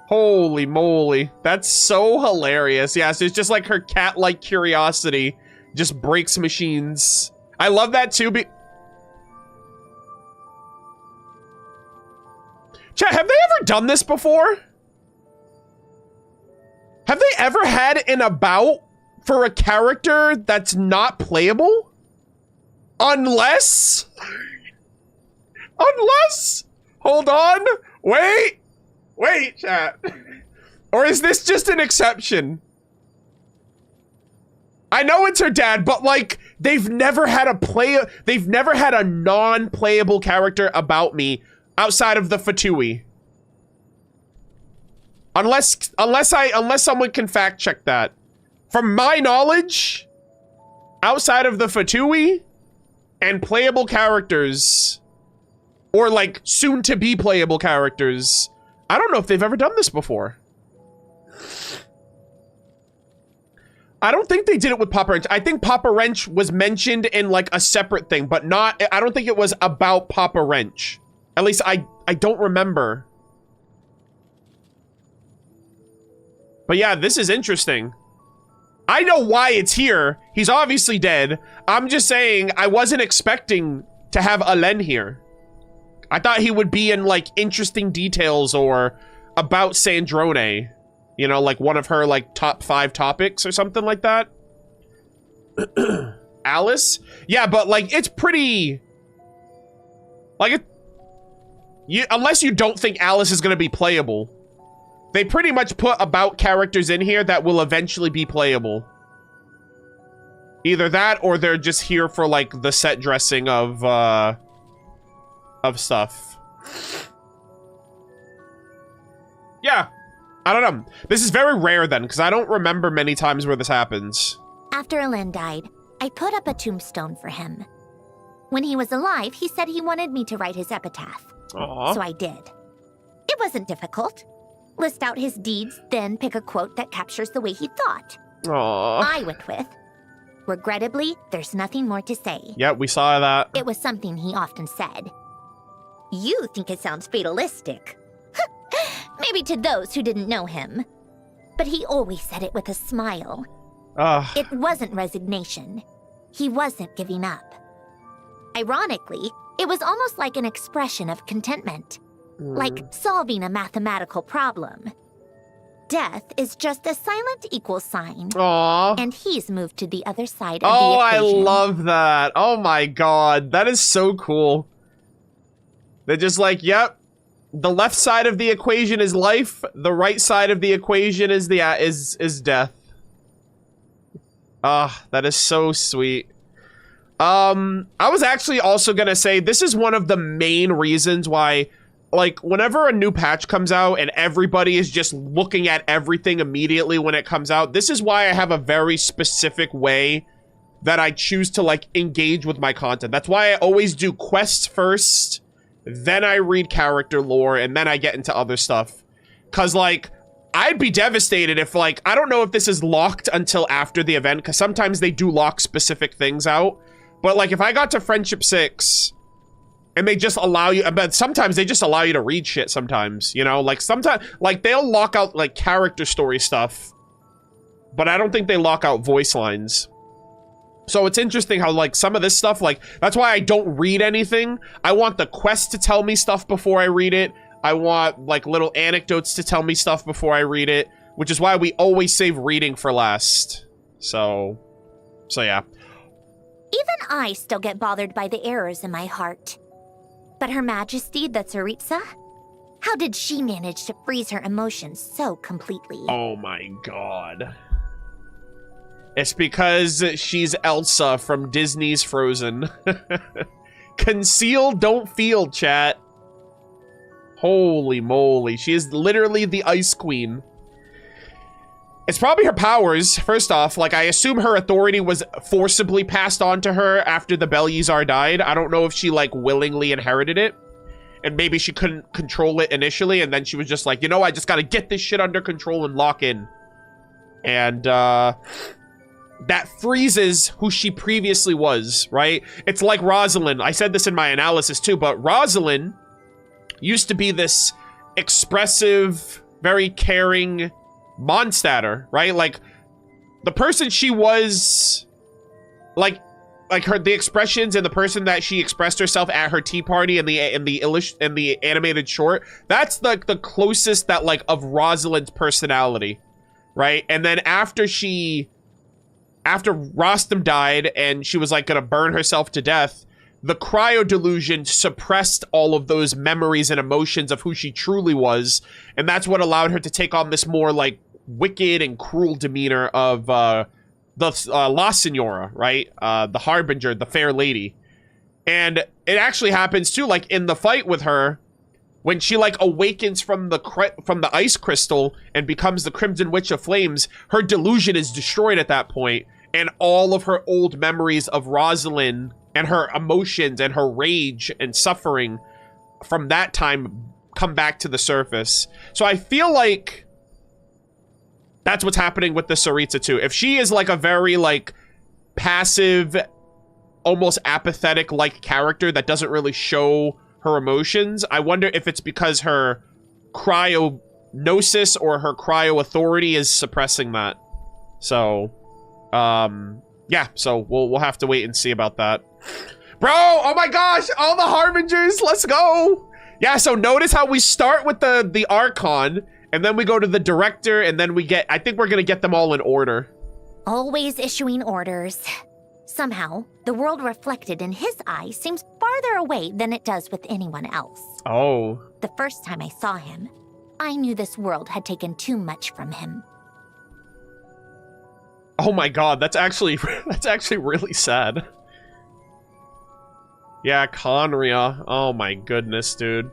Holy moly, that's so hilarious. Yeah, so it's just like her cat-like curiosity just breaks machines. I love that too. Chat, have they ever done this before? Have they ever had an about for a character that's not playable? Unless... Hold on. Wait, chat. Or is this just an exception? I know it's her dad, but like, they've never had a non-playable character about me outside of the Fatui. Unless someone can fact check that. From my knowledge, outside of the Fatui and playable characters, or like soon to be playable characters, I don't know if they've ever done this before. I don't think they did it with Papa Wrench. I think Papa Wrench was mentioned in like a separate thing, but not, I don't think it was about Papa Wrench. At least I don't remember. But yeah, this is interesting. I know why it's here. He's obviously dead. I'm just saying I wasn't expecting to have Alen here. I thought he would be in like interesting details or about Sandrone. You know, like one of her like top 5 topics or something like that. Alice? Yeah, but like it's pretty... Like unless you don't think Alice is going to be playable. They pretty much put about characters in here that will eventually be playable. Either that or they're just here for like the set dressing of stuff. Yeah. I don't know. This is very rare then, because I don't remember many times where this happens. After Alen died, I put up a tombstone for him. When he was alive, he said he wanted me to write his epitaph. Aww. So I did. It wasn't difficult. List out his deeds, then pick a quote that captures the way he thought. Aww. I went with, regrettably, there's nothing more to say. Yeah, we saw that. It was something he often said. You think it sounds fatalistic. Maybe to those who didn't know him. But he always said it with a smile. It wasn't resignation. He wasn't giving up. Ironically, it was almost like an expression of contentment. Like solving a mathematical problem. Death is just a silent equal sign. Aww. And he's moved to the other side of the Oh, I equation. love that. Oh my god. That is so cool. They're just like, yep. The left side of the equation is life. The right side of the equation is is death. Ah, that is so sweet. I was actually also gonna say this is one of the main reasons why, like, whenever a new patch comes out and everybody is just looking at everything immediately when it comes out, this is why I have a very specific way that I choose to, like, engage with my content. That's why I always do quests first, then I read character lore, and then I get into other stuff. Cause, like, I'd be devastated if, like, I don't know if this is locked until after the event, because sometimes they do lock specific things out. But, like, if I got to Friendship 6, and they just allow you, but sometimes they just allow you to read shit sometimes, you know? Like, sometimes, like, they'll lock out, like, character story stuff, but I don't think they lock out voice lines. So it's interesting how, like, some of this stuff, like, that's why I don't read anything. I want the quest to tell me stuff before I read it. I want, like, little anecdotes to tell me stuff before I read it, which is why we always save reading for last. So yeah. Even I still get bothered by the errors in my heart. But Her Majesty, the Tsaritsa? How did she manage to freeze her emotions so completely? Oh my god. It's because she's Elsa from Disney's Frozen. Conceal, don't feel, chat. Holy moly. She is literally the Ice Queen. It's probably her powers, first off. Like, I assume her authority was forcibly passed on to her after the Belyazar died. I don't know if she, like, willingly inherited it. And maybe she couldn't control it initially, and then she was just like, you know, I just gotta get this shit under control and lock in. And, that freezes who she previously was, right? It's like Rosalind. I said this in my analysis, too, but Rosalind used to be this expressive, very caring Mondstatter, right? Like, the person she was, like the expressions and the person that she expressed herself at her tea party in the animated short, that's the closest that, like, of Rosalind's personality, right? And then after Rostam died and she was, like, gonna burn herself to death, the cryo delusion suppressed all of those memories and emotions of who she truly was, and that's what allowed her to take on this more, like, wicked and cruel demeanor of the La Signora, right? The Harbinger, the Fair Lady. And it actually happens too, like in the fight with her, when she, like, awakens from the ice crystal and becomes the Crimson Witch of Flames, her delusion is destroyed at that point, and all of her old memories of Rosalind and her emotions and her rage and suffering from that time come back to the surface. So I feel like that's what's happening with the Tsaritsa too. If she is, like, a very, like, passive, almost apathetic, like, character that doesn't really show her emotions, I wonder if it's because her cryonosis or her cryo authority is suppressing that. So, yeah, so we'll have to wait and see about that. Bro, oh my gosh, all the Harbingers, let's go! Yeah, so notice how we start with the Archon, and then we go to the Director, and then we get, I think we're gonna get them all in order. Always issuing orders. Somehow, the world reflected in his eyes seems farther away than it does with anyone else. Oh. The first time I saw him, I knew this world had taken too much from him. Oh my god, that's actually really sad. Yeah, Conria. Oh my goodness, dude.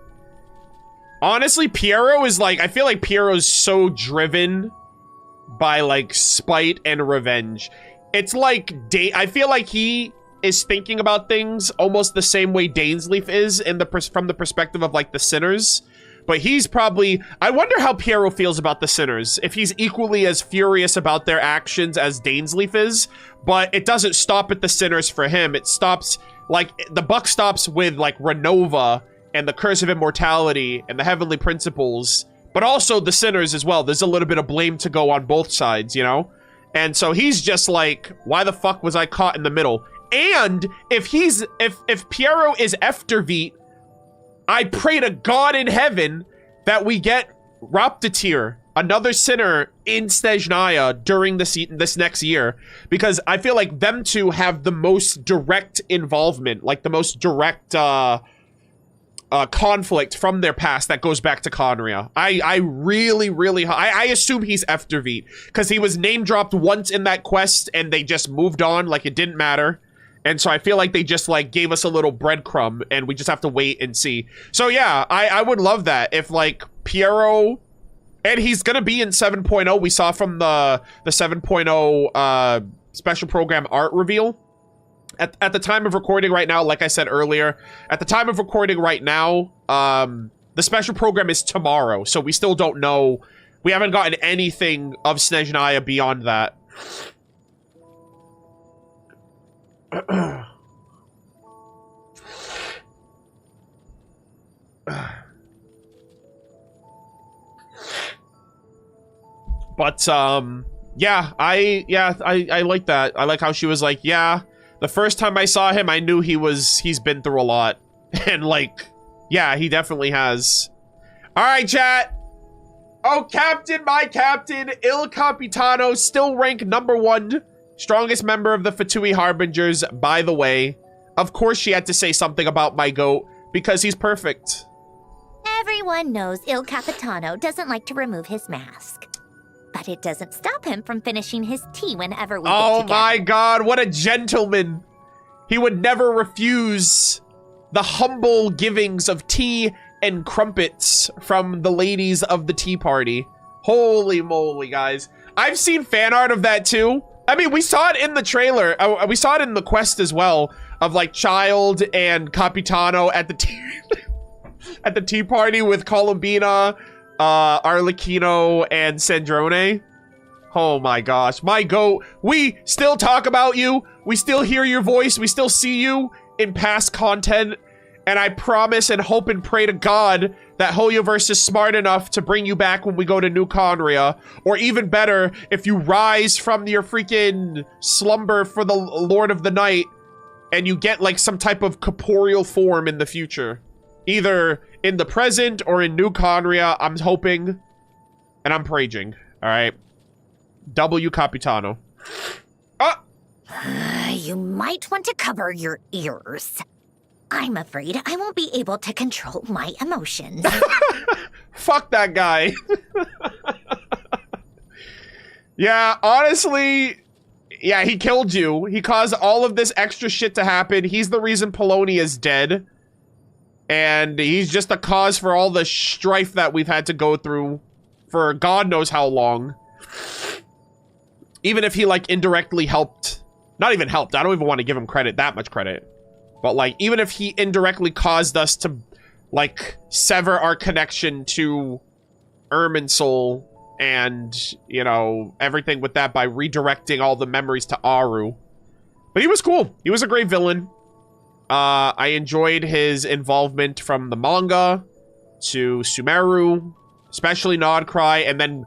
Honestly, Piero is, like, I feel like Piero's so driven by, like, spite and revenge. It's like, I feel like he is thinking about things almost the same way Dainsleif is from the perspective of, like, the sinners. But he's probably, I wonder how Piero feels about the sinners, if he's equally as furious about their actions as Dainsleif is. But it doesn't stop at the sinners for him. It stops, like, the buck stops with, like, Renova and the Curse of Immortality and the Heavenly Principles, but also the sinners as well. There's a little bit of blame to go on both sides, you know? And so he's just like, why the fuck was I caught in the middle? And if Piero is Eftervit, I pray to God in heaven that we get Roptatir, another sinner, in Snezhnaya during this next year, because I feel like them two have the most direct involvement, like the most direct conflict from their past that goes back to Conria. I really, I assume he's Eftervit, because he was name dropped once in that quest and they just moved on like it didn't matter. And so I feel like they just, like, gave us a little breadcrumb and we just have to wait and see. So yeah, I would love that if, like, Piero, and he's gonna be in 7.0. We saw from the 7.0 special program art reveal. At the time of recording right now, like I said earlier, at the time of recording right now, the special program is tomorrow. So we still don't know. We haven't gotten anything of Snezhnaya beyond that. But, yeah, I like that. I like how she was like, yeah, the first time I saw him, I knew he's been through a lot. And, like, yeah, he definitely has. All right, chat. Oh, Captain, my Captain, Il Capitano, still ranked #1. Strongest member of the Fatui Harbingers, by the way. Of course she had to say something about my goat, because he's perfect. Everyone knows Il Capitano doesn't like to remove his mask. But it doesn't stop him from finishing his tea whenever we get together. Oh my god, what a gentleman. He would never refuse the humble givings of tea and crumpets from the ladies of the tea party. Holy moly, guys. I've seen fan art of that too. I mean, we saw it in the trailer. We saw it in the quest as well, of like Child and Capitano at the tea at the tea party with Columbina, Arlecchino, and Sandrone. Oh my gosh, my goat. We still talk about you. We still hear your voice. We still see you in past content. And I promise and hope and pray to God that Hoyoverse is smart enough to bring you back when we go to New Conria. Or even better, if you rise from your freaking slumber for the Lord of the Night and you get like some type of corporeal form in the future. Either in the present or in New Conria, I'm hoping. And I'm praying. Alright. W Capitano. Ah! You might want to cover your ears. I'm afraid I won't be able to control my emotions. Fuck that guy. Yeah, honestly, yeah, he killed you. He caused all of this extra shit to happen. He's the reason Poloni is dead. And he's just a cause for all the strife that we've had to go through for God knows how long. Even if he, like, indirectly helped. Not even helped. I don't even want to give him credit, that much credit. But, like, even if he indirectly caused us to, like, sever our connection to Irminsul and, you know, everything with that by redirecting all the memories to Aru. But he was cool. He was a great villain. I enjoyed his involvement from the manga to Sumeru, especially Nodcry, and then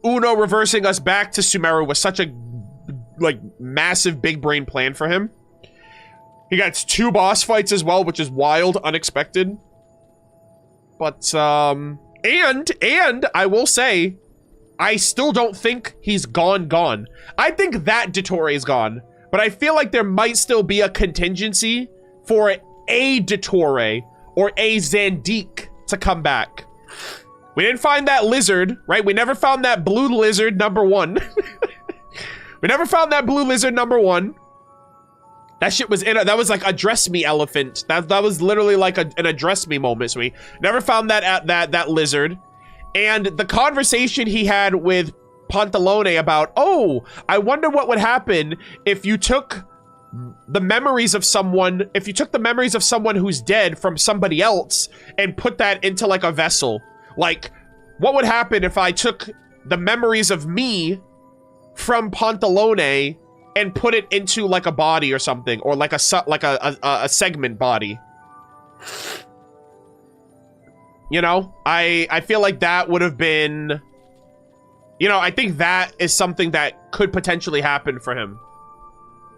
Uno reversing us back to Sumeru was such a, like, massive big brain plan for him. He got 2 boss fights as well, which is wild, unexpected. But, and I will say, I still don't think he's gone. I think that Dottore is gone, but I feel like there might still be a contingency for a Dottore or a Zandique to come back. We didn't find that lizard, right? We never found that blue lizard #1. We never found that blue lizard #1. That shit was that was like a dress me elephant. That was literally like an address me moment. So we never found that lizard. And the conversation he had with Pantalone about, oh, I wonder what would happen if you took the memories of someone, who's dead from somebody else and put that into like a vessel. Like, what would happen if I took the memories of me from Pantalone and put it into like a body or something, or like a segment body? You know, I feel like that would have been, you know, I think that is something that could potentially happen for him.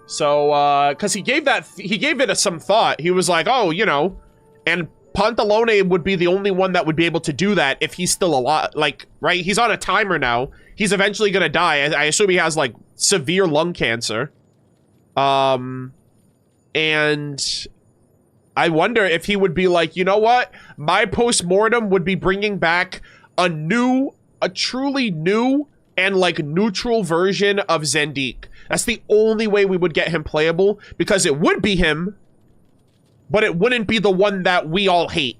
So, because he gave it some thought. He was like, oh, you know, and Pantalone would be the only one that would be able to do that if he's still alive. Like, right? He's on a timer now. He's eventually gonna die. I assume he has, like, severe lung cancer. And I wonder if he would be like, you know what? My post-mortem would be bringing back a truly new and, like, neutral version of Zandique. That's the only way we would get him playable, because it would be him, but it wouldn't be the one that we all hate.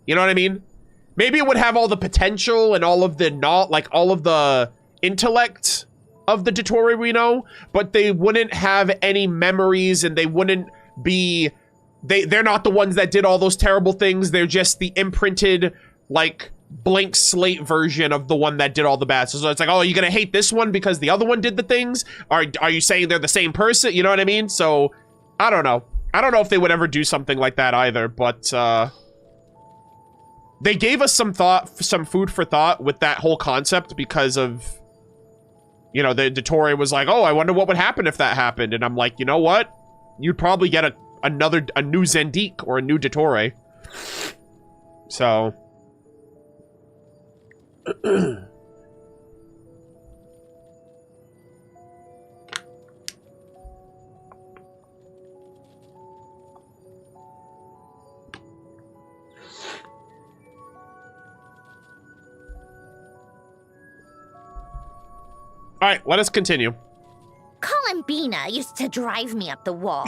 You know what I mean? Maybe it would have all the potential and all of the intellect of the Dottore we know, but they wouldn't have any memories, and they wouldn't be... They're not the ones that did all those terrible things. They're just the imprinted, like, blank slate version of the one that did all the bad. So it's like, oh, you're gonna hate this one because the other one did the things? Are you saying they're the same person? You know what I mean? So, I don't know. I don't know if they would ever do something like that either, but, they gave us some food for thought with that whole concept because of you know, the Dottore was like, oh, I wonder what would happen if that happened. And I'm like, you know what? You'd probably get a new Zendik or a new Dottore. So. All right, let us continue. Columbina used to drive me up the wall.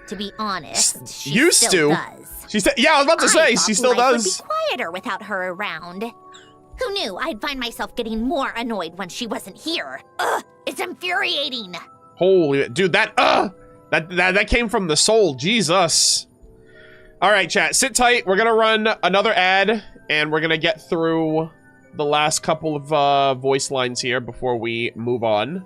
To be honest, she used still to. does. She said, "Yeah, I was about to say she still life does." Would be quieter without her around. Who knew I'd find myself getting more annoyed when she wasn't here? Ugh, it's infuriating. Holy dude, that came from the soul. Jesus. All right, chat, sit tight. We're gonna run another ad, and we're gonna get through the last couple of voice lines here before we move on.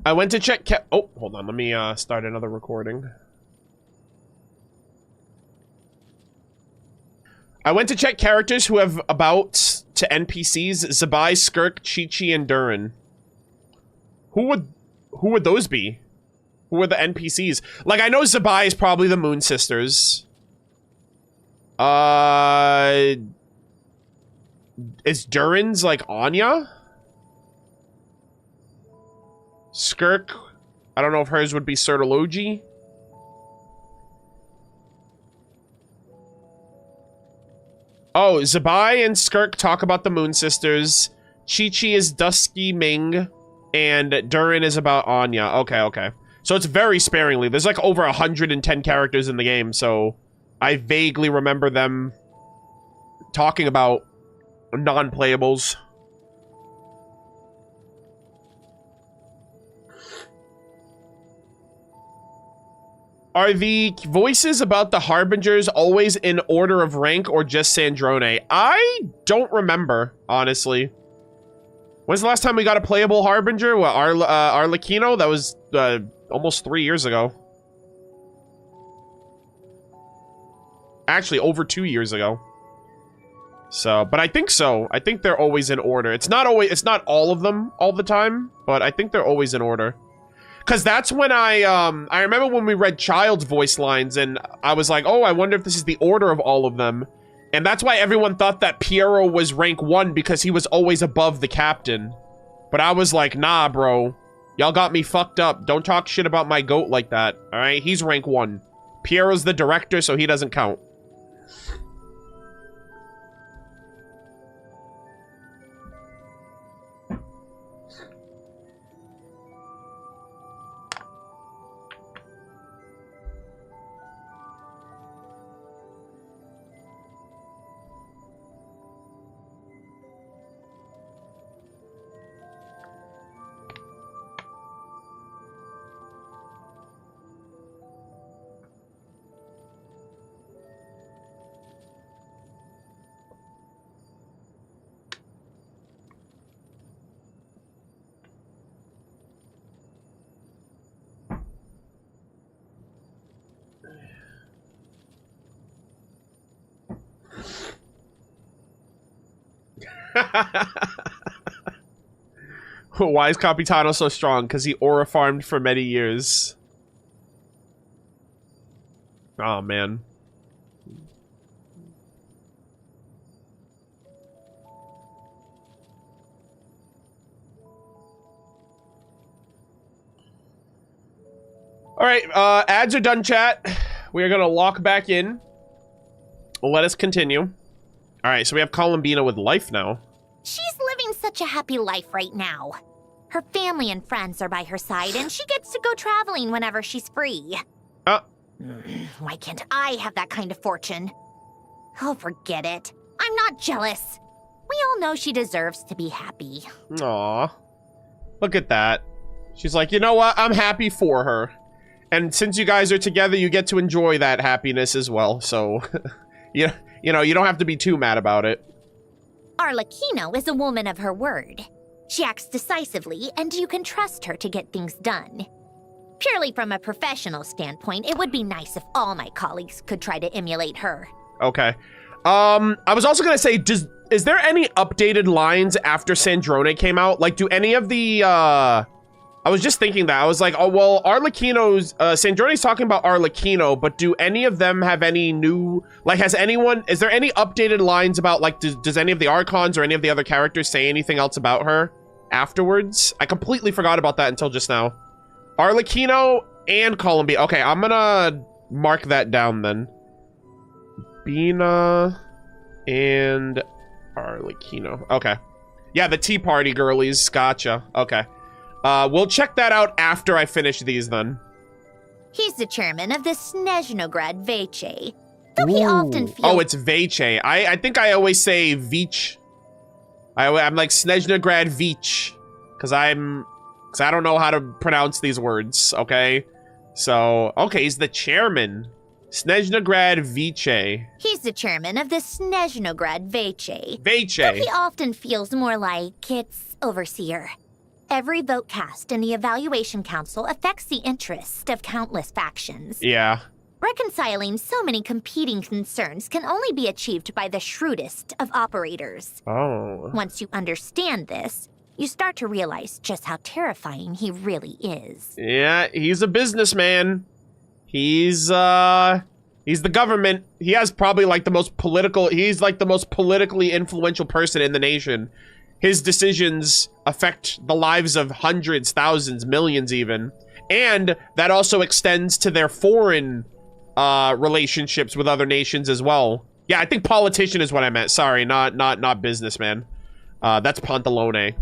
I went to check oh, hold on. Let me start another recording. I went to check characters who have about to NPCs: Zabai, Skirk, Chi-Chi, and Durin. Who would those be? Who are the NPCs? Like, I know Zabai is probably the Moon Sisters. Is Durin's like Anya? Skirk, I don't know if hers would be Sertology. Oh, Zabai and Skirk talk about the Moon Sisters. Chi-Chi is Dusky Ming, and Durin is about Anya. Okay, okay. So it's very sparingly. There's like over 110 characters in the game, so I vaguely remember them talking about non-playables. Are the voices about the Harbingers always in order of rank or just Sandrone? I don't remember, honestly. When's the last time we got a playable Harbinger? What, Arlecchino? That was almost 3 years ago. Actually, over 2 years ago. So, but I think so. I think they're always in order. It's not all of them all the time, but I think they're always in order. Because that's when I remember when we read Child's voice lines, and I was like, oh, I wonder if this is the order of all of them. And that's why everyone thought that Piero was rank 1, because he was always above the captain. But I was like, nah, bro. Y'all got me fucked up. Don't talk shit about my goat like that, alright? He's rank 1. Piero's the director, so he doesn't count. Why is Capitano so strong? Because he aura farmed for many years. Oh, man. Alright, ads are done, chat. We are gonna lock back in. Let us continue. Alright, so we have Columbina with life now. She's living such a happy life right now. Her family and friends are by her side, and she gets to go traveling whenever she's free. Why can't I have that kind of fortune? Oh, forget it. I'm not jealous. We all know she deserves to be happy. Aw. Look at that. She's like, you know what? I'm happy for her. And since you guys are together, you get to enjoy that happiness as well. So, you know, you don't have to be too mad about it. Arlecchino is a woman of her word. She acts decisively, and you can trust her to get things done. Purely from a professional standpoint, it would be nice if all my colleagues could try to emulate her. Okay. I was also gonna say, is there any updated lines after Sandrone came out? Like, do any of the, I was just thinking that. I was like, oh, well, Arlecchino's, Sandrone's talking about Arlecchino, but do any of them have any new, like, is there any updated lines about, like, does any of the Archons or any of the other characters say anything else about her afterwards? I completely forgot about that until just now. Arlecchino and Columbia. Okay, I'm gonna mark that down then. Bina and Arlecchino. Okay. Yeah, the Tea Party girlies. Gotcha. Okay. We'll check that out after I finish these then. He's the chairman of the Snezhnaya VODs. Though he often feels... Oh, it's VODs. I think I always say Vich. I'm like Snezhnaya VODs. Because I don't know how to pronounce these words, okay? So, okay, he's the chairman. Snezhnaya VODs. He's the chairman of the Snezhnaya VODs. VODs. Though he often feels more like it's overseer. Every vote cast in the Evaluation Council affects the interests of countless factions. Yeah. Reconciling so many competing concerns can only be achieved by the shrewdest of operators. Oh. Once you understand this, you start to realize just how terrifying he really is. Yeah, he's a businessman. He's the government. He has probably like he's like the most politically influential person in the nation. His decisions affect the lives of hundreds, thousands, millions even. And that also extends to their foreign relationships with other nations as well. Yeah, I think politician is what I meant. Sorry, not businessman. That's Pantalone.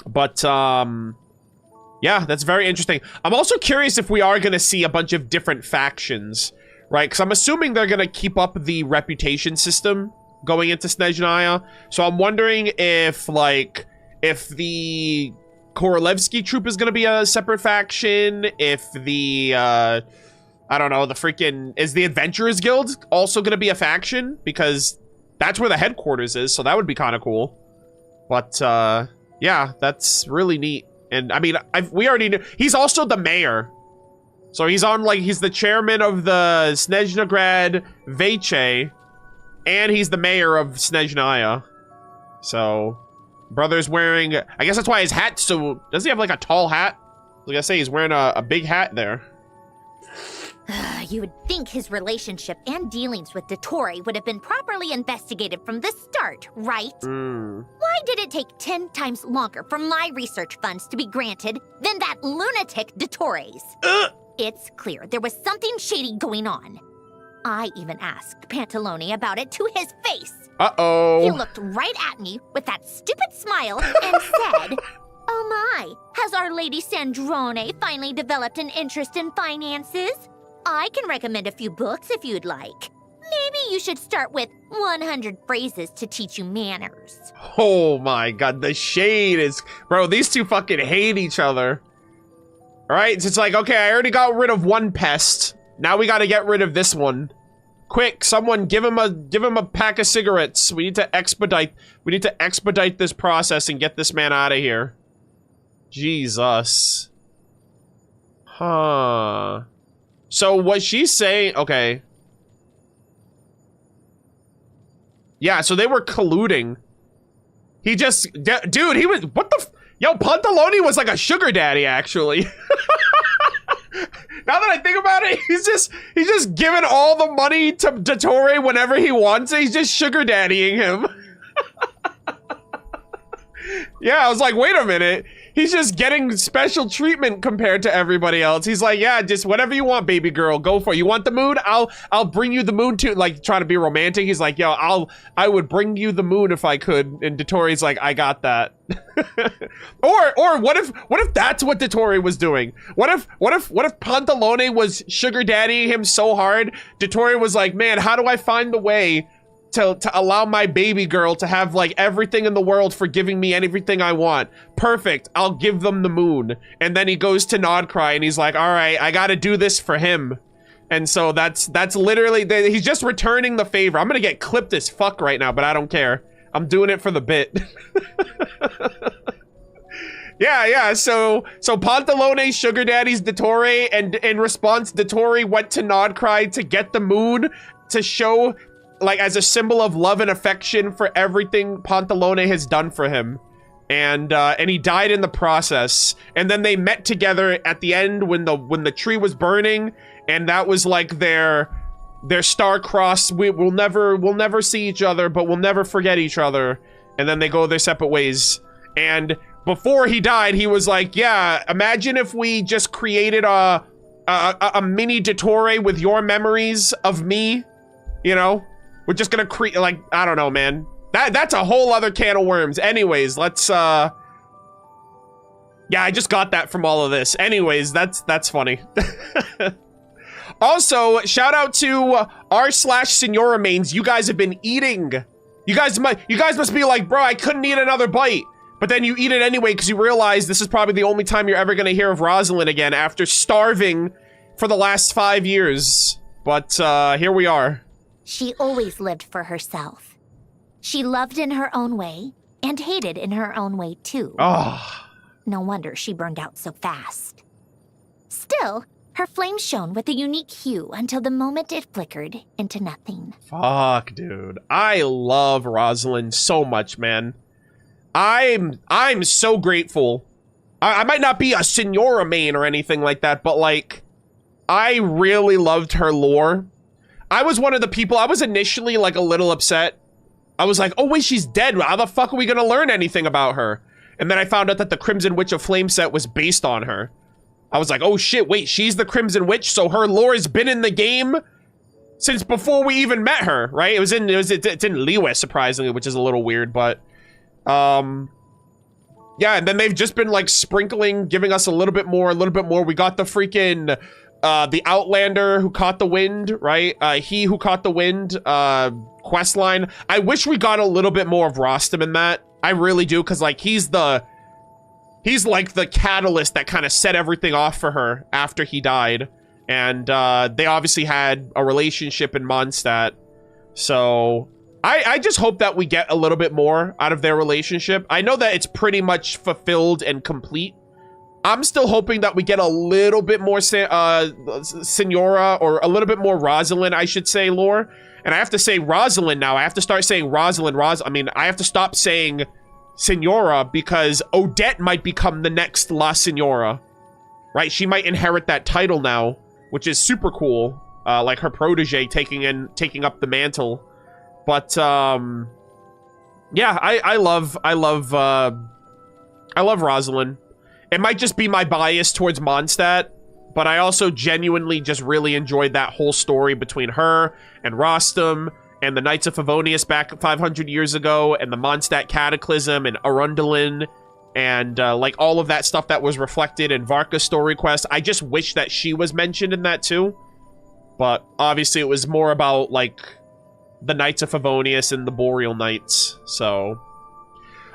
But, yeah, that's very interesting. I'm also curious if we are going to see a bunch of different factions, right? Because I'm assuming they're going to keep up the reputation system going into Snezhnaya. So I'm wondering if, like, if the Korolevsky troop is going to be a separate faction, if the, I don't know, is the Adventurers Guild also going to be a faction? Because that's where the headquarters is, so that would be kind of cool. But, yeah, that's really neat. And, I mean, we already knew. He's also the mayor. So he's the chairman of the Snezhnaya VODs, and he's the mayor of Snezhnaya. So, brother's wearing, I guess that's why his hat's so, does he have like a tall hat? Like I say, he's wearing a big hat there. You would think his relationship and dealings with Dottore would have been properly investigated from the start, right? Why did it take 10 times longer for my research funds to be granted than that lunatic Dottore's? It's clear there was something shady going on. I even asked Pantalone about it to his face. Uh-oh. He looked right at me with that stupid smile and said, "Oh my, has Our Lady Sandrone finally developed an interest in finances? I can recommend a few books if you'd like. Maybe you should start with 100 phrases to teach you manners." Oh my god, the shade is... Bro, these two fucking hate each other. Alright, so it's like, okay, I already got rid of one pest. Now we gotta get rid of this one. Quick, someone give him a pack of cigarettes. We need to expedite this process and get this man out of here. Jesus. Huh. So what she's saying, okay. Yeah, so they were colluding. He just, dude, he was, what the, yo, Pantalone was like a sugar daddy, actually. Now that I think about it, he's just giving all the money to Dottore whenever he wants it. He's just sugar daddying him. Yeah, I was like, wait a minute. He's just getting special treatment compared to everybody else. He's like, yeah, just whatever you want, baby girl, go for it. You want the moon? I'll bring you the moon too. Like, trying to be romantic. He's like, yo, I would bring you the moon if I could. And Dottore's like, I got that. or what if that's what Dottore was doing? What if Pantalone was sugar daddying him so hard? Dottore was like, man, how do I find the way to allow my baby girl to have like everything in the world for giving me everything I want. Perfect. I'll give them the moon. And then he goes to Nodcry and he's like, all right, I got to do this for him. And so that's literally, he's just returning the favor. I'm going to get clipped as fuck right now, but I don't care. I'm doing it for the bit. Yeah, so Pantalone's sugar daddy's Dottore, and in response, Dottore went to Nodcry to get the moon to show, like, as a symbol of love and affection for everything Pantalone has done for him. And he died in the process. And then they met together at the end when the tree was burning, and that was like their star-crossed, we'll never see each other, but we'll never forget each other. And then they go their separate ways. And before he died, he was like, yeah, imagine if we just created a mini Dottore with your memories of me, you know? We're just gonna create, like, I don't know, man. That's a whole other can of worms. Anyways, let's, yeah, I just got that from all of this. Anyways, that's funny. Also, shout out to r/Senora mains. You guys have been eating. You guys must be like, bro, I couldn't eat another bite. But then you eat it anyway because you realize this is probably the only time you're ever going to hear of Rosalind again after starving for the last 5 years. But here we are. She always lived for herself. She loved in her own way and hated in her own way too. Oh. No wonder she burned out so fast. Still, her flame shone with a unique hue until the moment it flickered into nothing. Fuck, dude. I love Rosalind so much, man. I'm so grateful. I might not be a Senora main or anything like that, but like, I really loved her lore. I was one of the people, I was initially like a little upset. I was like, oh wait, she's dead. How the fuck are we gonna learn anything about her? And then I found out that the Crimson Witch of Flame set was based on her. I was like, oh shit, wait, she's the Crimson Witch, so her lore has been in the game since before we even met her, right? It's in Liyue, surprisingly, which is a little weird, but yeah, and then they've just been like sprinkling, giving us a little bit more. We got the freaking the Outlander who caught the wind, right? He who caught the wind quest line. I wish we got a little bit more of Rostam in that. I really do, because like he's like the catalyst that kind of set everything off for her after he died. And they obviously had a relationship in Mondstadt. So I just hope that we get a little bit more out of their relationship. I know that it's pretty much fulfilled and complete. I'm still hoping that we get a little bit more Senora, or a little bit more Rosalind, I should say, lore. And I have to say Rosalind now. I have to start saying Rosalind. I mean, I have to stop saying Senora, because Odette might become the next La Senora, right? She might inherit that title now, which is super cool. Like her protege taking up the mantle. But yeah, I love Rosalind. It might just be my bias towards Mondstadt, but I also genuinely just really enjoyed that whole story between her and Rostam and the Knights of Favonius back 500 years ago, and the Mondstadt Cataclysm and Arundel, and like all of that stuff that was reflected in Varka's story quest. I just wish that she was mentioned in that too. But obviously it was more about like the Knights of Favonius and the Boreal Knights. So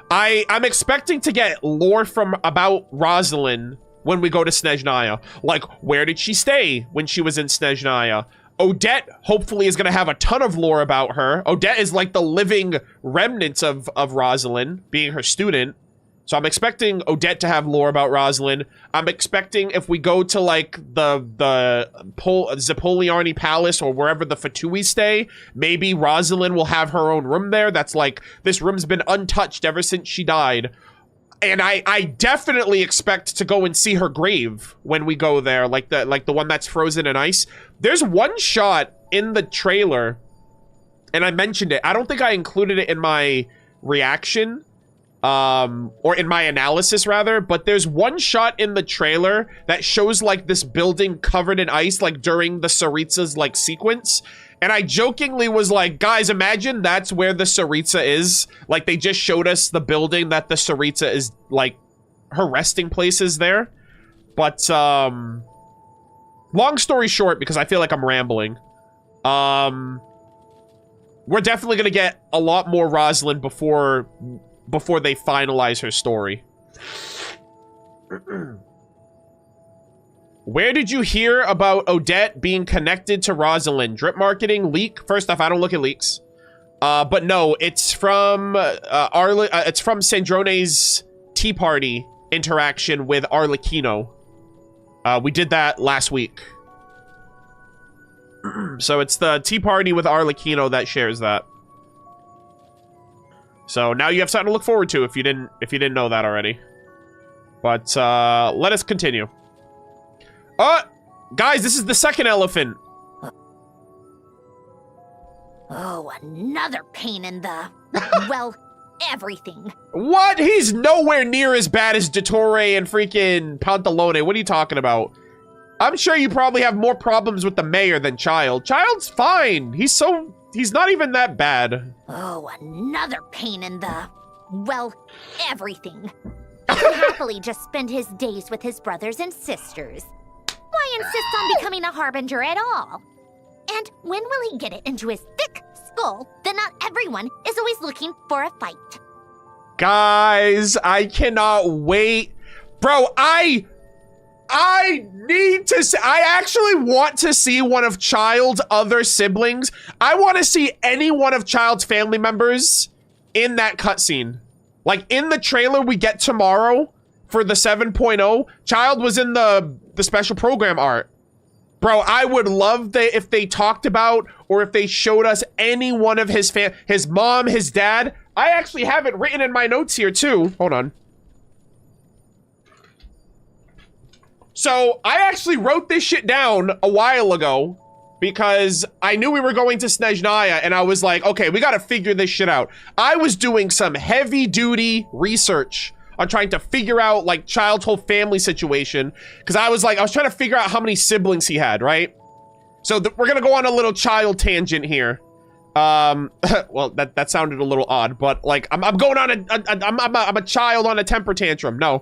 I'm expecting to get lore about Rosalind when we go to Snezhnaya. Like, where did she stay when she was in Snezhnaya? Odette hopefully is going to have a ton of lore about her. Odette is like the living remnants of Rosalind, being her student. So I'm expecting Odette to have lore about Rosalind. I'm expecting if we go to like the Zapoliarni Palace or wherever the Fatui stay, maybe Rosalind will have her own room there. That's like, this room's been untouched ever since she died. And I definitely expect to go and see her grave when we go there, like the one that's frozen in ice. There's one shot in the trailer, and I mentioned it. I don't think I included it in my reaction, or in my analysis rather, but there's one shot in the trailer that shows like this building covered in ice, like during the Tsaritsa's like sequence. And I jokingly was like, guys, imagine that's where the Tsaritsa is. Like, they just showed us the building that the Tsaritsa is, like, her resting place is there. But, long story short, because I feel like I'm rambling. we're definitely gonna get a lot more Rosalind before they finalize her story. Where did you hear about Odette being connected to Rosalind? Drip marketing, leak? First off, I don't look at leaks. But no, it's from it's from Sandrone's Tea Party interaction with Arlecchino. We did that last week. So it's the Tea Party with Arlecchino that shares that. So now you have something to look forward to if you didn't know that already. But let us continue. Guys, this is the second elephant. Oh, another pain in the... well, everything. What? He's nowhere near as bad as Dottore and freaking Pantalone. What are you talking about? I'm sure you probably have more problems with the mayor than Child. Child's fine. He's not even that bad. Oh, another pain in the... well, everything. He can happily just spend his days with his brothers and sisters. Why insist on becoming a harbinger at all? And when will he get it into his thick skull that not everyone is always looking for a fight? Guys, I cannot wait. Bro, I need to see, I actually want to see one of Child's other siblings. I want to see any one of Child's family members in that cutscene. Like, in the trailer we get tomorrow for the 7.0, Child was in the special program art. Bro, I would love if they talked about or if they showed us any one of his mom, his dad. I actually have it written in my notes here too. Hold on. So I actually wrote this shit down a while ago because I knew we were going to Snezhnaya and I was like, okay, we got to figure this shit out. I was doing some heavy duty research on trying to figure out like Child's whole family situation. Cause I was trying to figure out how many siblings he had, right? So we're gonna go on a little Child tangent here. Well, that sounded a little odd, but like I'm going on I'm a child on a temper tantrum. No,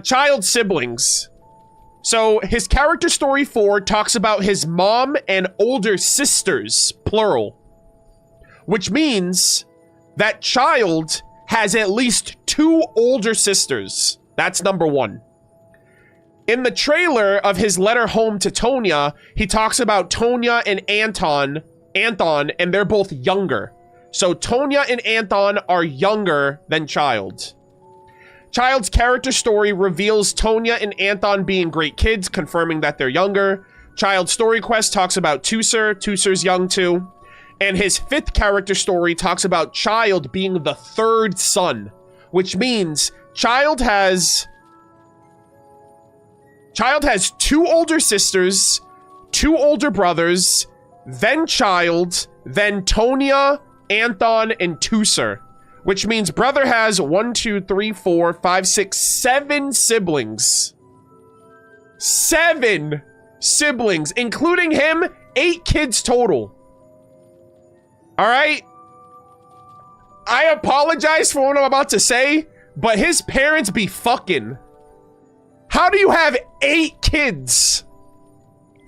Child siblings. So his character story 4 talks about his mom and older sisters, plural, which means that Child has at least 2 older sisters. That's number 1. In the trailer of his letter home to Tonya, he talks about Tonya and Anton, and they're both younger. So Tonya and Anton are younger than Child. Child's character story reveals Tonya and Anton being great kids, confirming that they're younger. Child's story quest talks about Tusser's young too. And his 5th character story talks about Child being the 3rd son, which means Child has 2 older sisters, 2 older brothers, then Child, then Tonya, Anton, and Tusser, which means brother has 1, 2, 3, 4, 5, 6, 7 siblings. 7 siblings, including him, 8 kids total. All right, I apologize for what I'm about to say, but his parents be fucking. How do you have 8 kids?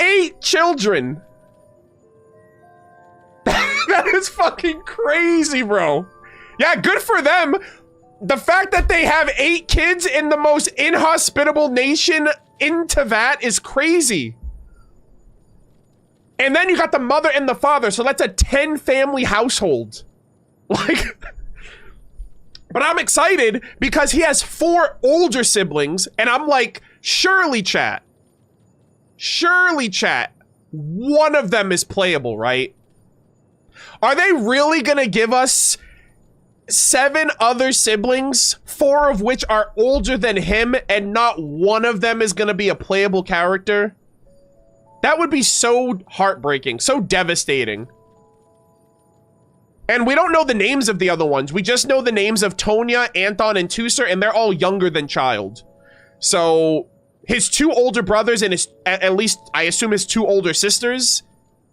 8 children. That is fucking crazy, bro. Yeah, good for them. The fact that they have 8 kids in the most inhospitable nation in Teyvat is crazy. And then you got the mother and the father, so that's a 10 family household. Like, but I'm excited because he has 4 older siblings, and I'm like, surely chat, one of them is playable, right? Are they really gonna give us 7 other siblings, 4 of which are older than him, and not one of them is gonna be a playable character? That would be so heartbreaking, so devastating. And we don't know the names of the other ones. We just know the names of Tonya, Anton, and Tusser, and they're all younger than Child. So his 2 older brothers and his, at least I assume his 2 older sisters,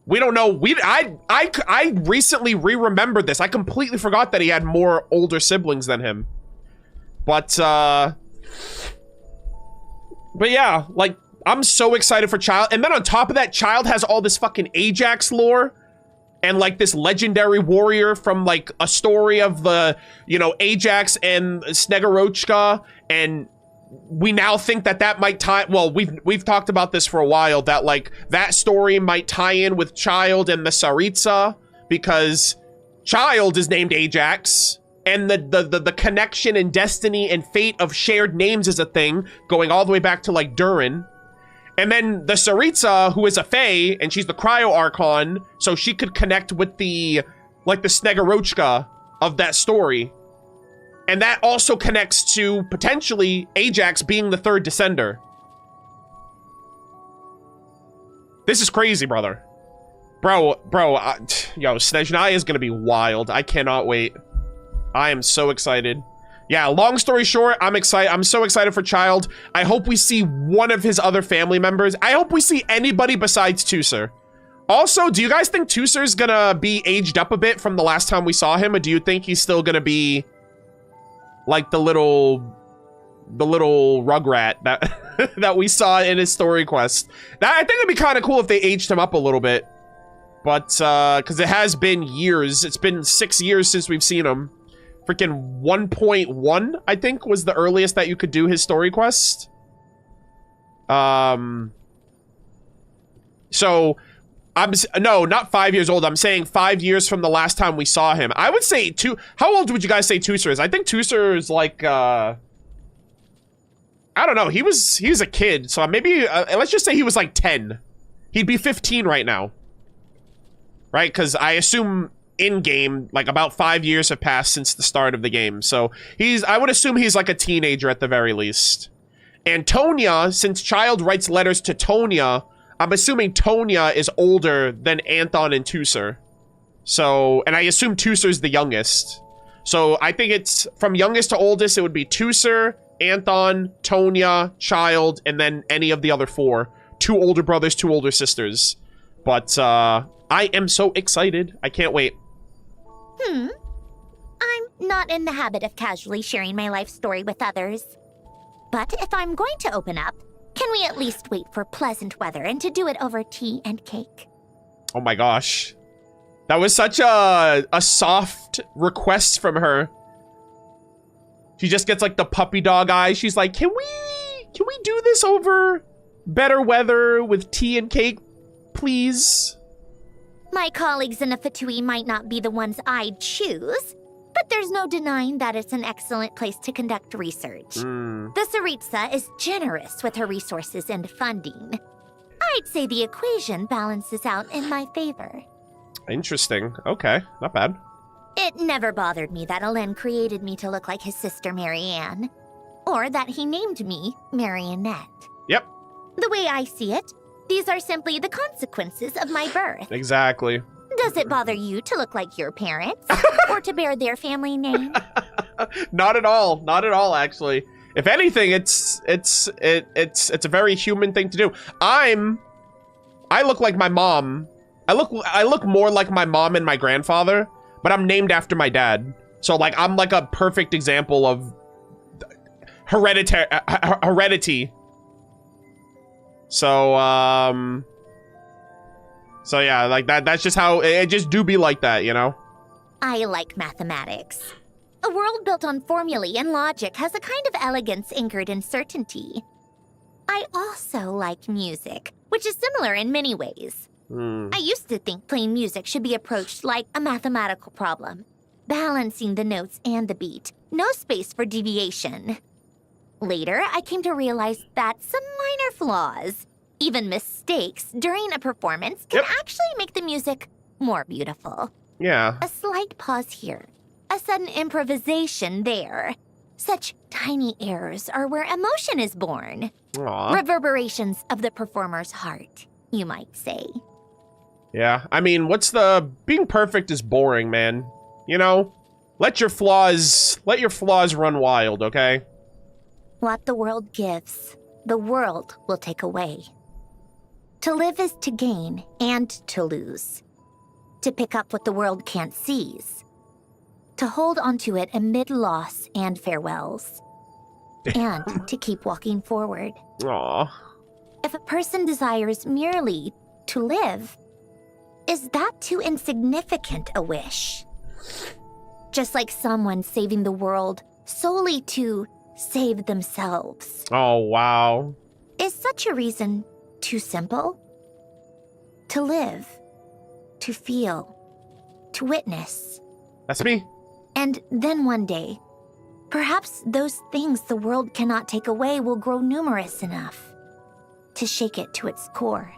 we don't know. I recently re-remembered this. I completely forgot that he had more older siblings than him. But yeah, like, I'm so excited for Child. And then on top of that, Child has all this fucking Ajax lore. and like this legendary warrior from like a story of the, you know, Ajax and Snegurochka, and we now think that that might tie, well, we've talked about this for a while, that like that story might tie in with Child and the Tsaritsa, because Child is named Ajax, and the connection and destiny and fate of shared names is a thing going all the way back to like Durin. And then the Tsaritsa, who is a Fae, and she's the Cryo Archon, so she could connect with the, like, the Snegurochka of that story. And that also connects to, potentially, Ajax being the third Descender. This is crazy, brother. Bro, yo, Snezhnaya is gonna be wild. I cannot wait. I am so excited. Yeah, long story short, I'm excited. I'm so excited for Child. I hope we see one of his other family members. I hope we see anybody besides Tusser. Also, do you guys think Tusser's gonna be aged up a bit from the last time we saw him, or do you think he's still gonna be like the little Rugrat that that we saw in his story quest? I think it'd be kind of cool if they aged him up a little bit, but because it has been years. It's been 6 years since we've seen him. Freaking 1.1, I think, was the earliest that you could do his story quest. So, no, not 5 years old. I'm saying 5 years from the last time we saw him. I would say how old would you guys say Tusser is? I think Tusser is like, I don't know. He was a kid, so maybe, let's just say he was like 10. He'd be 15 right now. Right? Because I assume in-game, like, about 5 years have passed since the start of the game. So I would assume he's like a teenager at the very least. And Tonya, since Child writes letters to Tonya, I'm assuming Tonya is older than Anthon and Tusser. So, and I assume Tusser's the youngest. So I think it's from youngest to oldest, it would be Tusser, Anthon, Tonya, Child, and then any of the other 4. 2 older brothers, 2 older sisters. But I am so excited. I can't wait. I'm not in the habit of casually sharing my life story with others. But if I'm going to open up, can we at least wait for pleasant weather and to do it over tea and cake? Oh my gosh. That was such a soft request from her. She just gets like the puppy dog eyes. She's like, can we do this over better weather with tea and cake, please? My colleagues in the Fatui might not be the ones I'd choose, but there's no denying that it's an excellent place to conduct research. The Tsaritsa is generous with her resources and funding. I'd say the equation balances out in my favor. Interesting. Okay, not bad. It never bothered me that Alen created me to look like his sister Marianne, or that he named me Marionette. Yep. The way I see it, these are simply the consequences of my birth. Exactly. Does it bother you to look like your parents? Or to bear their family name? Not at all. Not at all, actually. If anything, it's a very human thing to do. I look like my mom. I look more like my mom and my grandfather, but I'm named after my dad. So like I'm like a perfect example of heredity. So yeah, like that's just how it just do be like that, you know? I like mathematics. A world built on formulae and logic has a kind of elegance anchored in certainty. I also like music, which is similar in many ways. I used to think playing music should be approached like a mathematical problem, balancing the notes and the beat, no space for deviation. Later, I came to realize that some minor flaws, even mistakes during a performance, can actually make the music more beautiful. Yeah. A slight pause here, a sudden improvisation there. Such tiny errors are where emotion is born. Aww. Reverberations of the performer's heart, you might say. Yeah, I mean, being perfect is boring, man. You know? Let your flaws run wild, okay? What the world gives, the world will take away. To live is to gain and to lose. To pick up what the world can't seize. To hold onto it amid loss and farewells. And to keep walking forward. Aww. If a person desires merely to live, Is that too insignificant a wish? Just like someone saving the world solely to save themselves. Oh, wow. Is such a reason too simple? To live, to feel, to witness. That's me. And then one day, perhaps those things the world cannot take away will grow numerous enough to shake it to its core.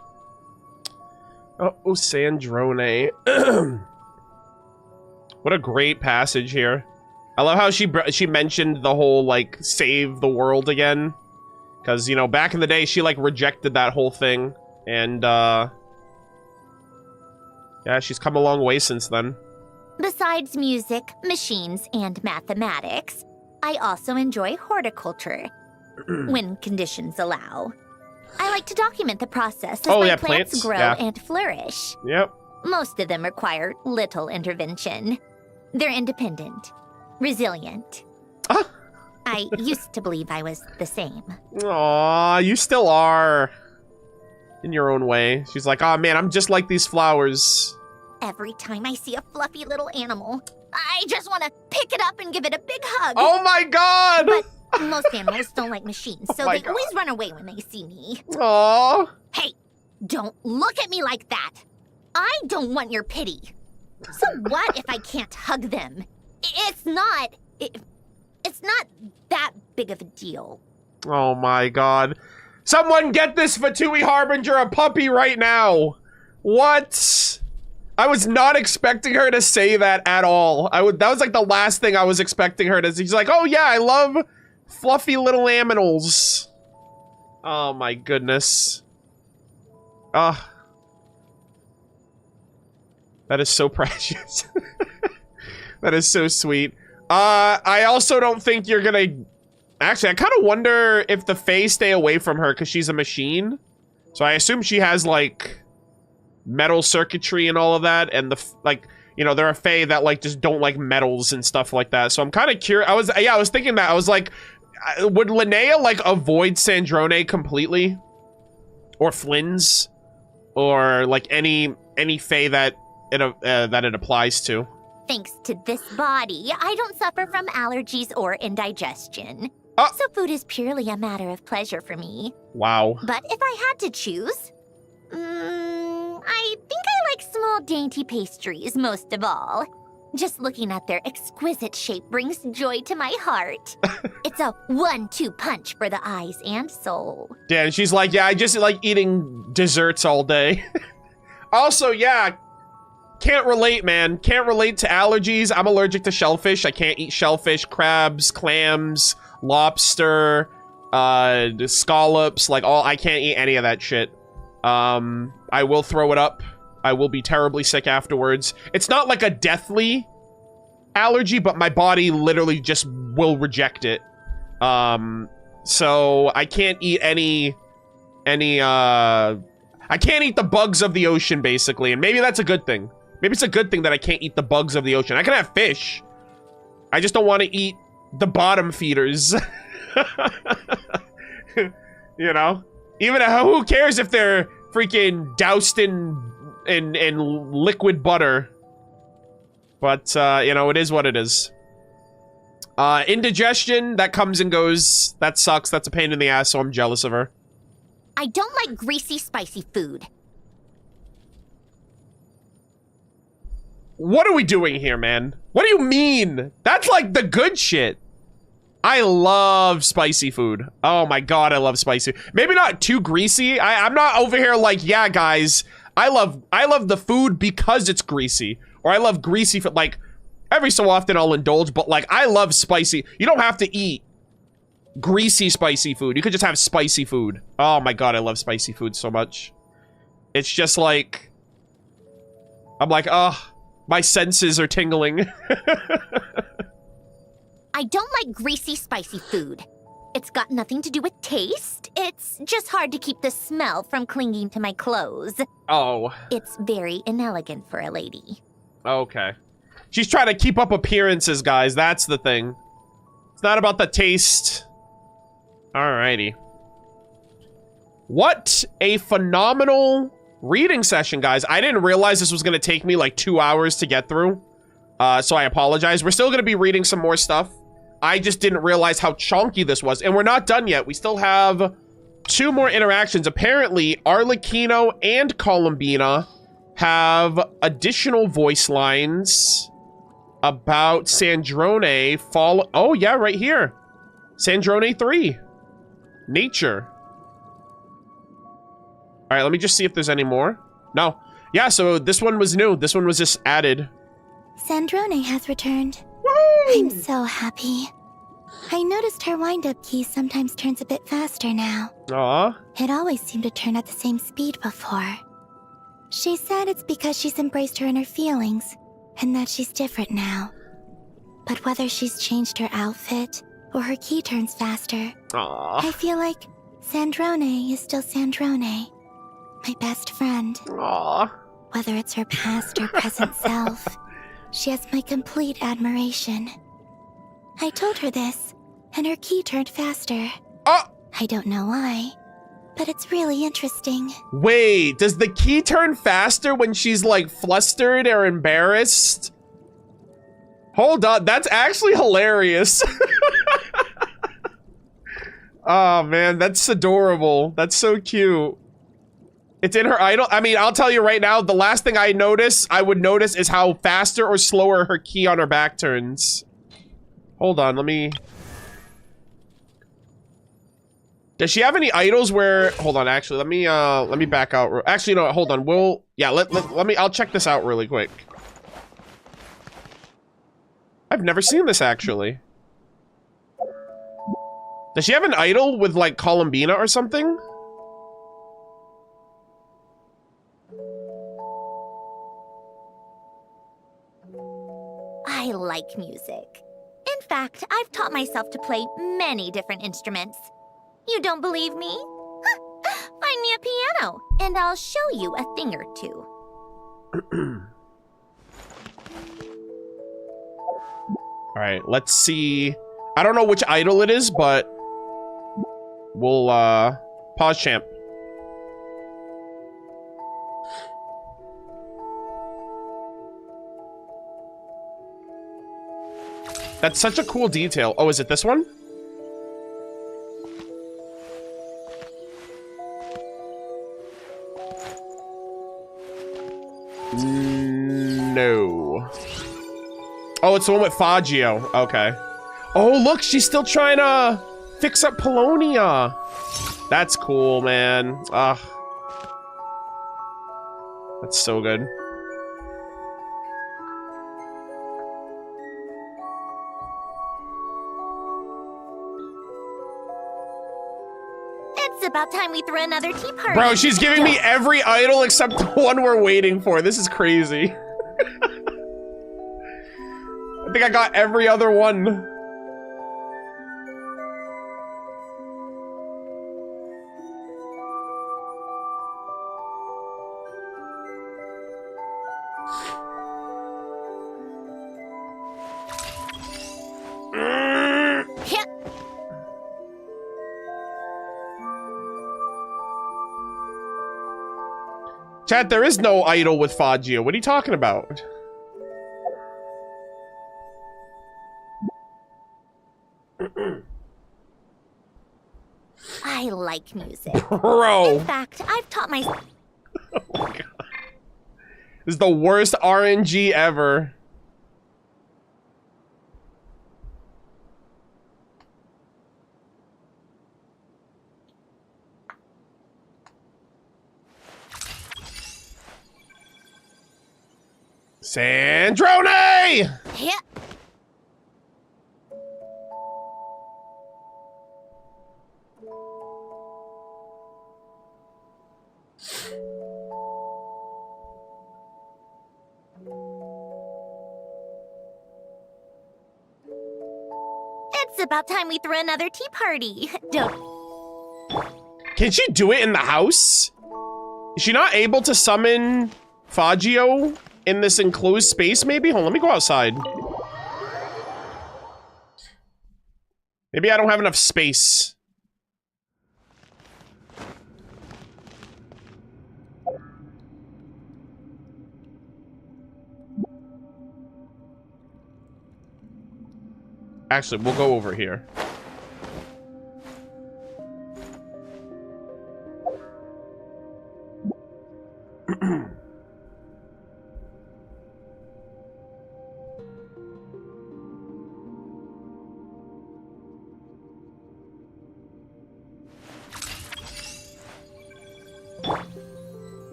Oh, Sandrone. What a great passage here. I love how she mentioned the whole, like, save the world again. Because, you know, back in the day, she, like, rejected that whole thing. And, yeah, she's come a long way since then. Besides music, machines, and mathematics, I also enjoy horticulture, when conditions allow. I like to document the process as my plants grow and flourish. Yep. Most of them require little intervention. They're independent, resilient. I used to believe I was the same. Aw, you still are. In your own way. She's like, oh man, I'm just like these flowers. Every time I see a fluffy little animal, I just want to pick it up and give it a big hug. Oh my god! But most animals don't like machines, so they always run away when they see me. Aww. Hey, don't look at me like that. I don't want your pity. So what if I can't hug them? It's not that big of a deal. Oh my god. Someone get this Fatui Harbinger a puppy right now. What? I was not expecting her to say that at all. That was like the last thing I was expecting her to say. She's like, oh yeah, I love fluffy little aminals. Oh my goodness. That is so precious. That is so sweet. I also don't think you're gonna... Actually, I kind of wonder if the Fae stay away from her because she's a machine. So I assume she has, like, metal circuitry and all of that. And, like, you know, there are Fae that, like, just don't like metals and stuff like that. So I'm kind of curious. I was thinking that. I was like, would Linnea, like, avoid Sandrone completely? Or Flynn's? Or, like, any Fae that it applies to? Thanks to this body, I don't suffer from allergies or indigestion. So food is purely a matter of pleasure for me. Wow. But if I had to choose, I think I like small dainty pastries most of all. Just looking at their exquisite shape brings joy to my heart. It's a 1-2 punch for the eyes and soul. Yeah, and she's like, yeah, I just like eating desserts all day. Also, yeah, can't relate, man. Can't relate to allergies. I'm allergic to shellfish. I can't eat shellfish, crabs, clams, lobster, scallops, like I can't eat any of that shit. I will throw it up. I will be terribly sick afterwards. It's not like a deathly allergy, but my body literally just will reject it. So I can't eat I can't eat the bugs of the ocean, basically, and maybe that's a good thing. Maybe it's a good thing that I can't eat the bugs of the ocean. I can have fish. I just don't want to eat the bottom feeders. You know? Even who cares if they're freaking doused in liquid butter? But, you know, it is what it is. Indigestion, that comes and goes. That sucks. That's a pain in the ass, so I'm jealous of her. I don't like greasy, spicy food. What are we doing here, man? What do you mean? That's like the good shit. I love spicy food. Oh my god, I love spicy. Maybe not too greasy. I'm not over here like, yeah, guys, I love the food because it's greasy. Or I love greasy food. Like, every so often I'll indulge, but like, I love spicy. You don't have to eat greasy spicy food. You could just have spicy food. Oh my god, I love spicy food so much. It's just like, I'm like, oh, my senses are tingling. I don't like greasy, spicy food. It's got nothing to do with taste. It's just hard to keep the smell from clinging to my clothes. Oh. It's very inelegant for a lady. Okay. She's trying to keep up appearances, guys. That's the thing. It's not about the taste. Alrighty. What a phenomenal reading session, guys. I didn't realize this was going to take me like 2 hours to get through. So I apologize. We're still going to be reading some more stuff. I just didn't realize how chonky this was. And we're not done yet. We still have 2 more interactions. Apparently, Arlecchino and Columbina have additional voice lines about Sandrone fall. Oh, yeah, right here. Sandrone 3. Nature. All right, let me just see if there's any more. No. Yeah, so this one was new. This one was just added. Sandrone has returned. Woo! I'm so happy. I noticed her wind-up key sometimes turns a bit faster now. Aw. It always seemed to turn at the same speed before. She said it's because she's embraced her inner feelings, and that she's different now. But whether she's changed her outfit, or her key turns faster, Aw. I feel like Sandrone is still Sandrone, my best friend. Aw. Whether it's her past or present self, she has my complete admiration. I told her this, and her key turned faster. Oh! I don't know why, but it's really interesting. Wait, does the key turn faster when she's like flustered or embarrassed? Hold on, that's actually hilarious. Oh man, that's adorable. That's so cute. It's in her idol. I mean, I'll tell you right now, the last thing I would notice is how faster or slower her key on her back turns. Hold on, let me... Does she have any idols where... Hold on, actually, let me back out. Actually, no, hold on. Let me... I'll check this out really quick. I've never seen this, actually. Does she have an idol with, like, Columbina or something? I like music. In fact, I've taught myself to play many different instruments. You don't believe me? Find me a piano, and I'll show you a thing or two. Alright, let's see. I don't know which idol it is, but... We'll, pause champ. That's such a cool detail. Oh, is it this one? No. Oh, it's the one with Faggio. Okay. Oh, look, she's still trying to fix up Polonia. That's cool, man. Ugh. That's so good. It's about time we threw another tea party. Bro, she's giving me every idol except the one we're waiting for. This is crazy. I think I got every other one. Chat, there is no idol with Faggio. What are you talking about? I like music. Bro. In fact, I've taught myself. Oh my god. This is the worst RNG ever. Sandrone! Yeah. It's about time we threw another tea party. Don't. Can she do it in the house? Is she not able to summon Faggio in this enclosed space, maybe? Hold on, let me go outside. Maybe I don't have enough space. Actually, we'll go over here.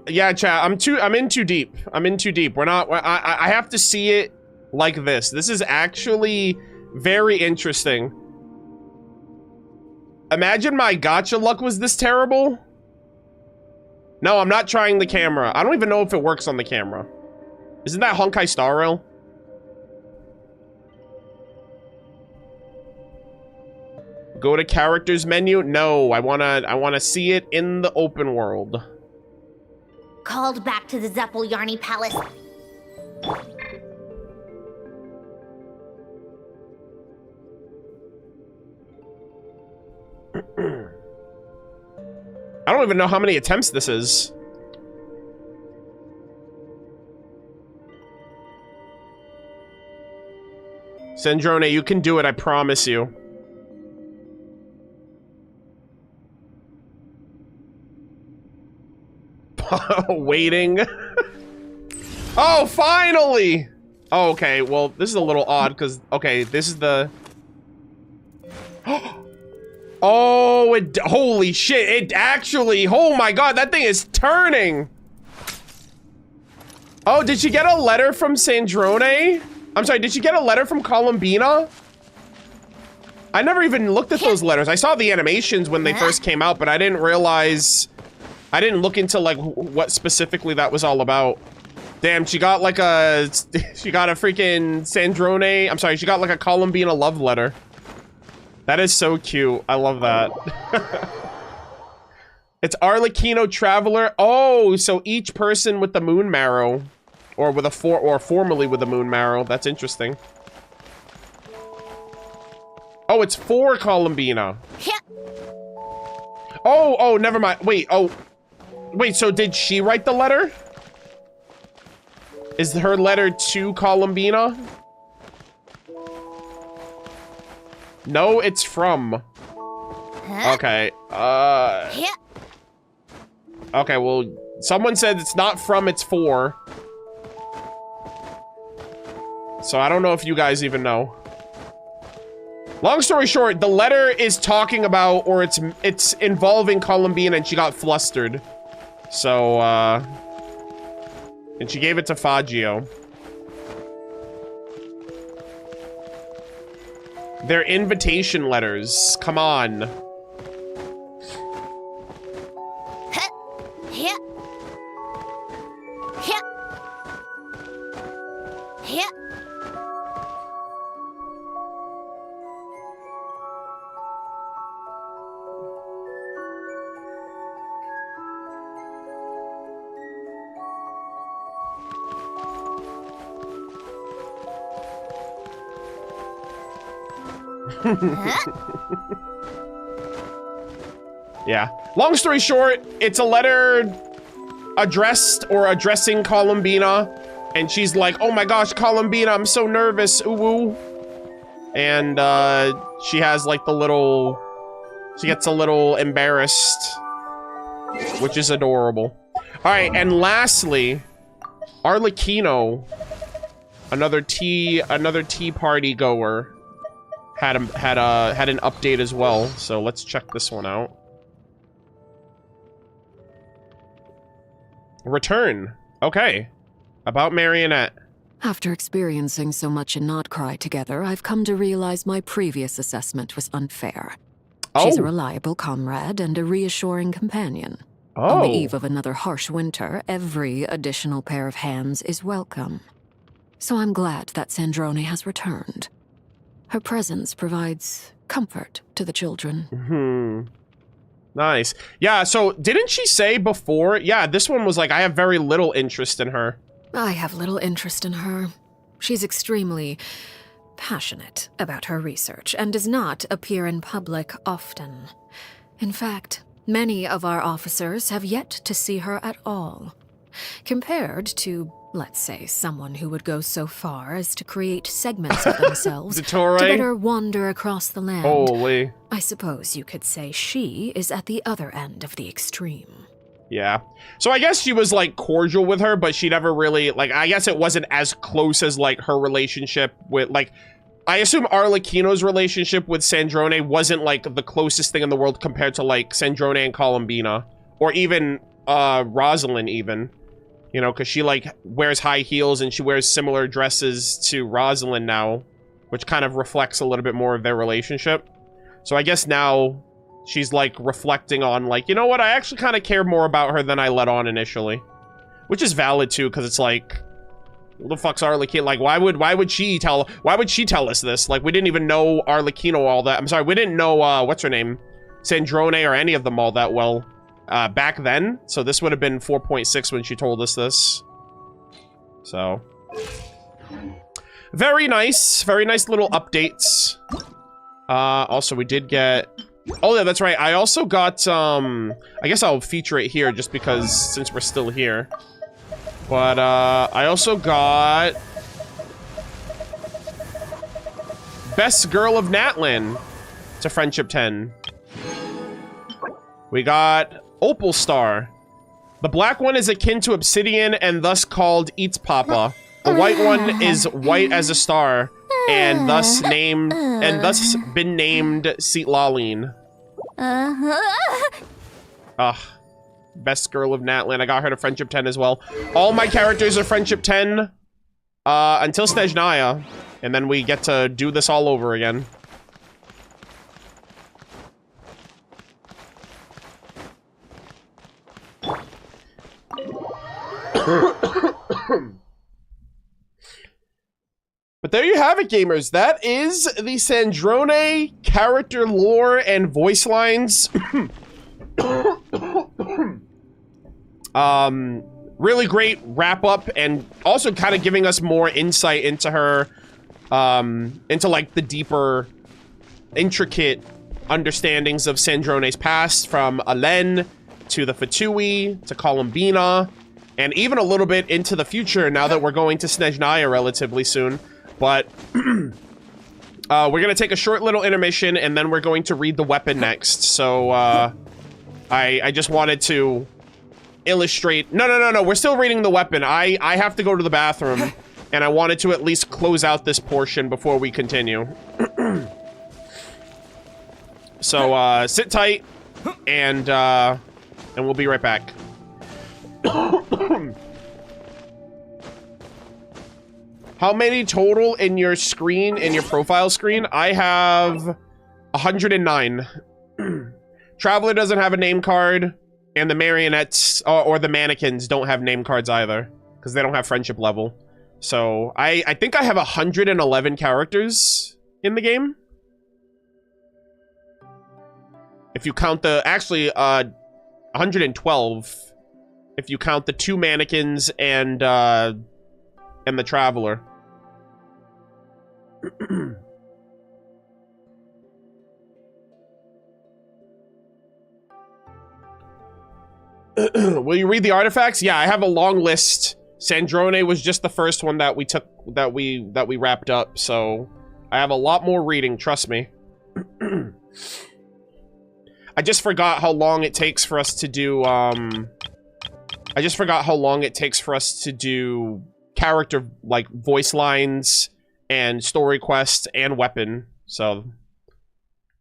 Yeah, chat, I'm in too deep. I'm in too deep. We're not, I have to see it like this. This is actually very interesting. Imagine my gacha luck was this terrible. No, I'm not trying the camera. I don't even know if it works on the camera. Isn't that Honkai Star Rail? Go to characters menu? No, I wanna see it in the open world. Called back to the Zeppel-Yarny Palace. I don't even know how many attempts this is. Sandrone, you can do it, I promise you. Waiting. Oh, finally! Oh, okay, well, this is a little odd, because, okay, this is the... Oh, holy shit, it actually, oh my god, that thing is turning! Oh, did she get a letter from Sandrone? I'm sorry, did she get a letter from Columbina? I never even looked at those letters. I saw the animations when they first came out, but I didn't realize... I didn't look into, like, what specifically that was all about. Damn, she got, like, a... She got a freaking Sandrone... I'm sorry, she got, like, a Columbina love letter. That is so cute. I love that. It's Arlecchino Traveler. Oh, so each person with the Moon Marrow. Or with a formerly with the Moon Marrow. That's interesting. Oh, it's for Columbina. Oh, never mind. Wait, Wait, so did she write the letter? Is her letter to Columbina? No, it's from. Okay, okay, well, someone said it's not from, it's for. So I don't know if you guys even know. Long story short, the letter is talking about, or it's involving Columbina, and she got flustered. So, and she gave it to Fagio. They're invitation letters. Come on. Yeah. Long story short, it's a letter addressed or addressing Columbina, and she's like, "Oh my gosh, Columbina, I'm so nervous, ooh woo." And she has like the little, she gets a little embarrassed, which is adorable. All right, and lastly, Arlecchino, another tea party goer, had an update as well. So let's check this one out. Return. Okay. About Marionette. After experiencing so much in Notcry together, I've come to realize my previous assessment was unfair. Oh. She's a reliable comrade and a reassuring companion. Oh. On the eve of another harsh winter, every additional pair of hands is welcome. So I'm glad that Sandrone has returned. Her presence provides comfort to the children. Nice. Yeah, so didn't she say before? Yeah, this one was like, I have very little interest in her. I have little interest in her. She's extremely passionate about her research and does not appear in public often. In fact, many of our officers have yet to see her at all. compared to, let's say, someone who would go so far as to create segments of themselves to Dottore? better wander across the land. Holy. I suppose you could say she is at the other end of the extreme. Yeah. So I guess she was, like, cordial with her, but she never really, like, I guess it wasn't as close as, like, her relationship with, like, I assume Arlecchino's relationship with Sandrone wasn't, like, the closest thing in the world compared to, like, Sandrone and Columbina. Or even, Rosalind, even. You know, because she, like, wears high heels and she wears similar dresses to Rosalind now, which kind of reflects a little bit more of their relationship. So I guess now she's, like, reflecting on, like, you know what, I actually kind of care more about her than I let on initially. Which is valid, too, because it's like, what the fuck's Arlecchino? Like, why would she tell us this? Like, we didn't even know Arlecchino all that. I'm sorry, we didn't know, what's her name? Sandrone or any of them all that well back then. So this would have been 4.6 when she told us this. So. Very nice little updates. Also, we did get... Oh, yeah, that's right. I also got, I guess I'll feature it here just because, since we're still here. But, I also got... Best Girl of Natlan to Friendship 10. We got Opal Star. The black one is akin to Obsidian and thus called Eats Papa. The white one is white as a star and thus been named Seatlaline. Best Girl of Natlan. I got her to Friendship 10 as well. All my characters are Friendship 10 until Snezhnaya, and then we get to do this all over again. But there you have it, gamers. That is the Sandrone character lore and voice lines. Really great wrap up, and also kind of giving us more insight into her, into like the deeper, intricate understandings of Sandrone's past, from Alen to the Fatui to Columbina, and even a little bit into the future now that we're going to Snezhnaya relatively soon. But we're gonna take a short little intermission, and then we're going to read the weapon next. So I just wanted to illustrate. No. We're still reading the weapon. I have to go to the bathroom, and I wanted to at least close out this portion before we continue. So sit tight, and we'll be right back. How many total in your screen, in your profile screen? I have 109. Traveler doesn't have a name card, and the marionettes or the mannequins don't have name cards either, because they don't have friendship level. So I think I have 111 characters in the game. If you count the, actually 112, if you count the 2 mannequins and the traveler. Will you read the artifacts? Yeah, I have a long list. Sandrone was just the first one that we took, that we wrapped up, so I have a lot more reading, trust me. I just forgot how long it takes for us to do, character, like, voice lines and story quests and weapon. So,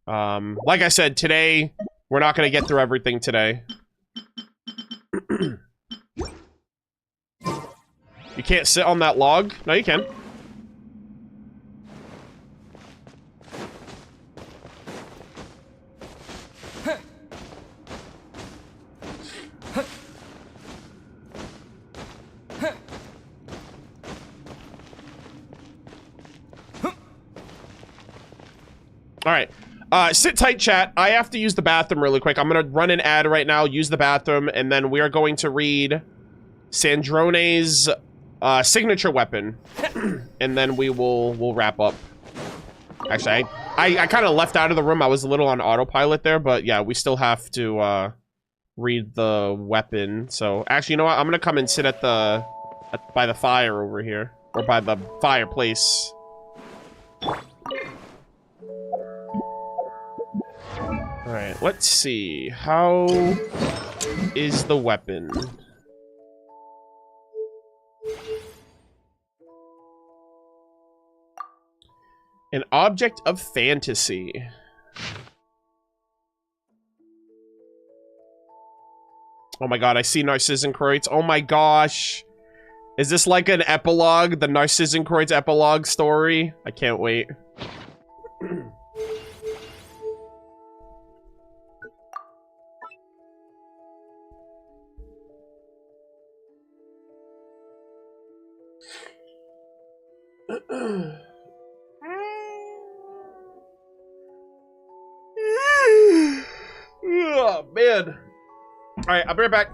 like I said, today, we're not gonna get through everything today. You can't sit on that log? No, you can. All right. Sit tight, chat. I have to use the bathroom really quick. I'm gonna run an ad right now, use the bathroom, and then we are going to read Sandrone's signature weapon, and then we'll wrap up. Actually, I kind of left out of the room. I was a little on autopilot there, but yeah, we still have to read the weapon. So actually, you know what? I'm gonna come and sit at the by the fire over here, or by the fireplace. All right, let's see. How is the weapon? An object of fantasy. Oh my god, I see Narcissencroids. Oh my gosh. Is this like an epilogue? The Narcissencroids epilogue story? I can't wait. Oh, man. Alright, I'll be right back.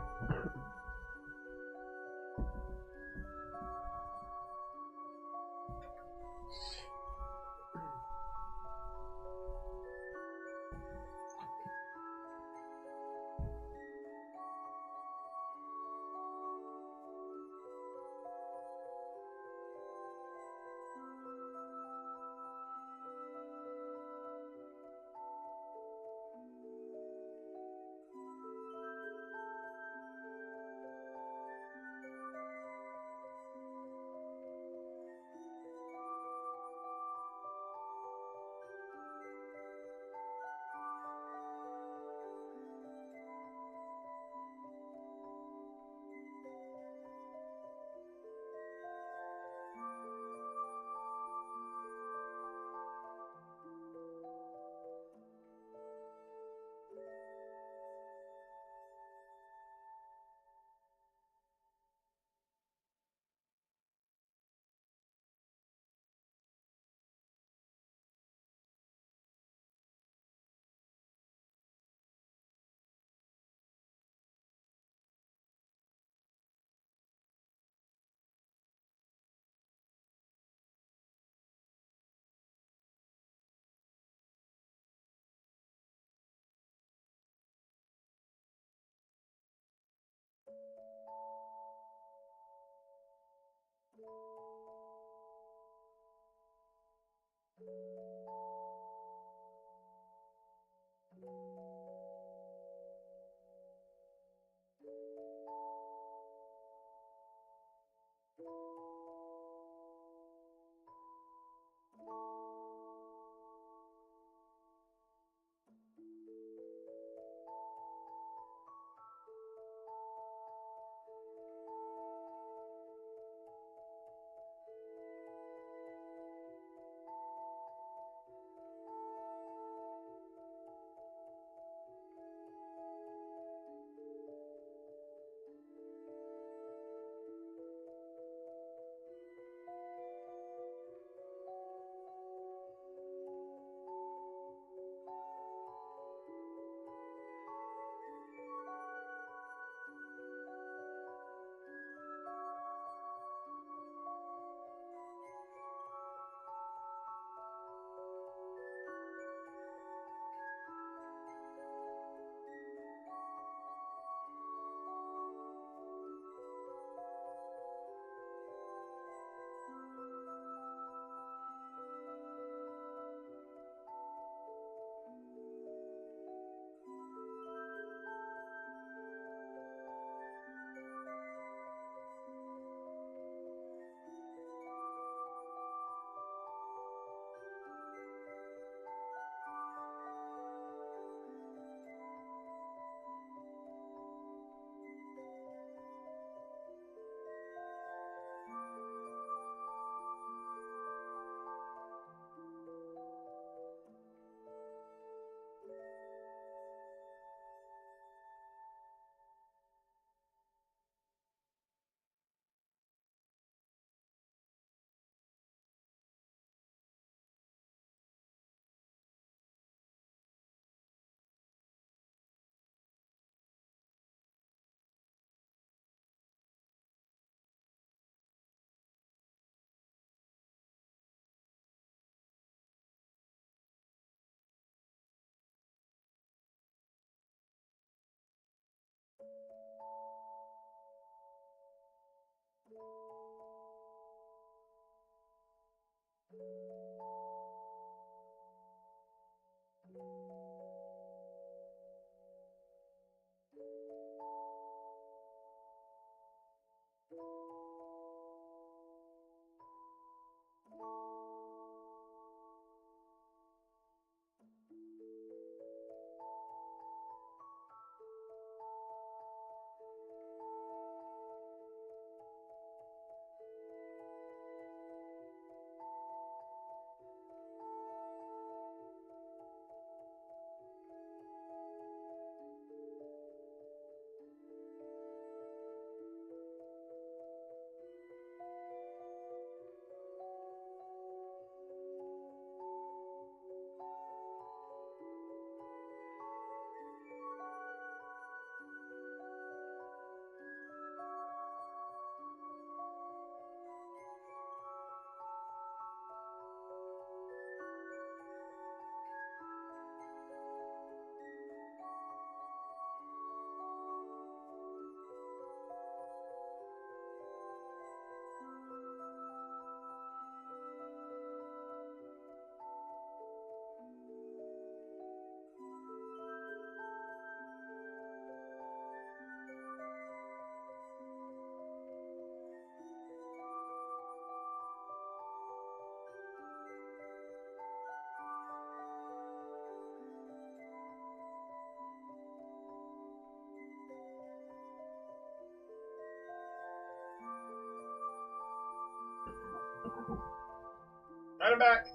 Got him back.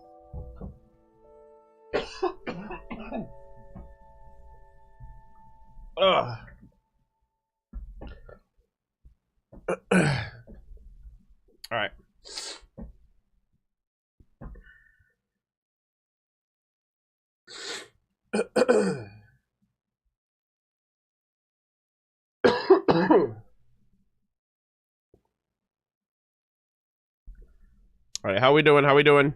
Ugh. All right. All right, how we doing? How we doing?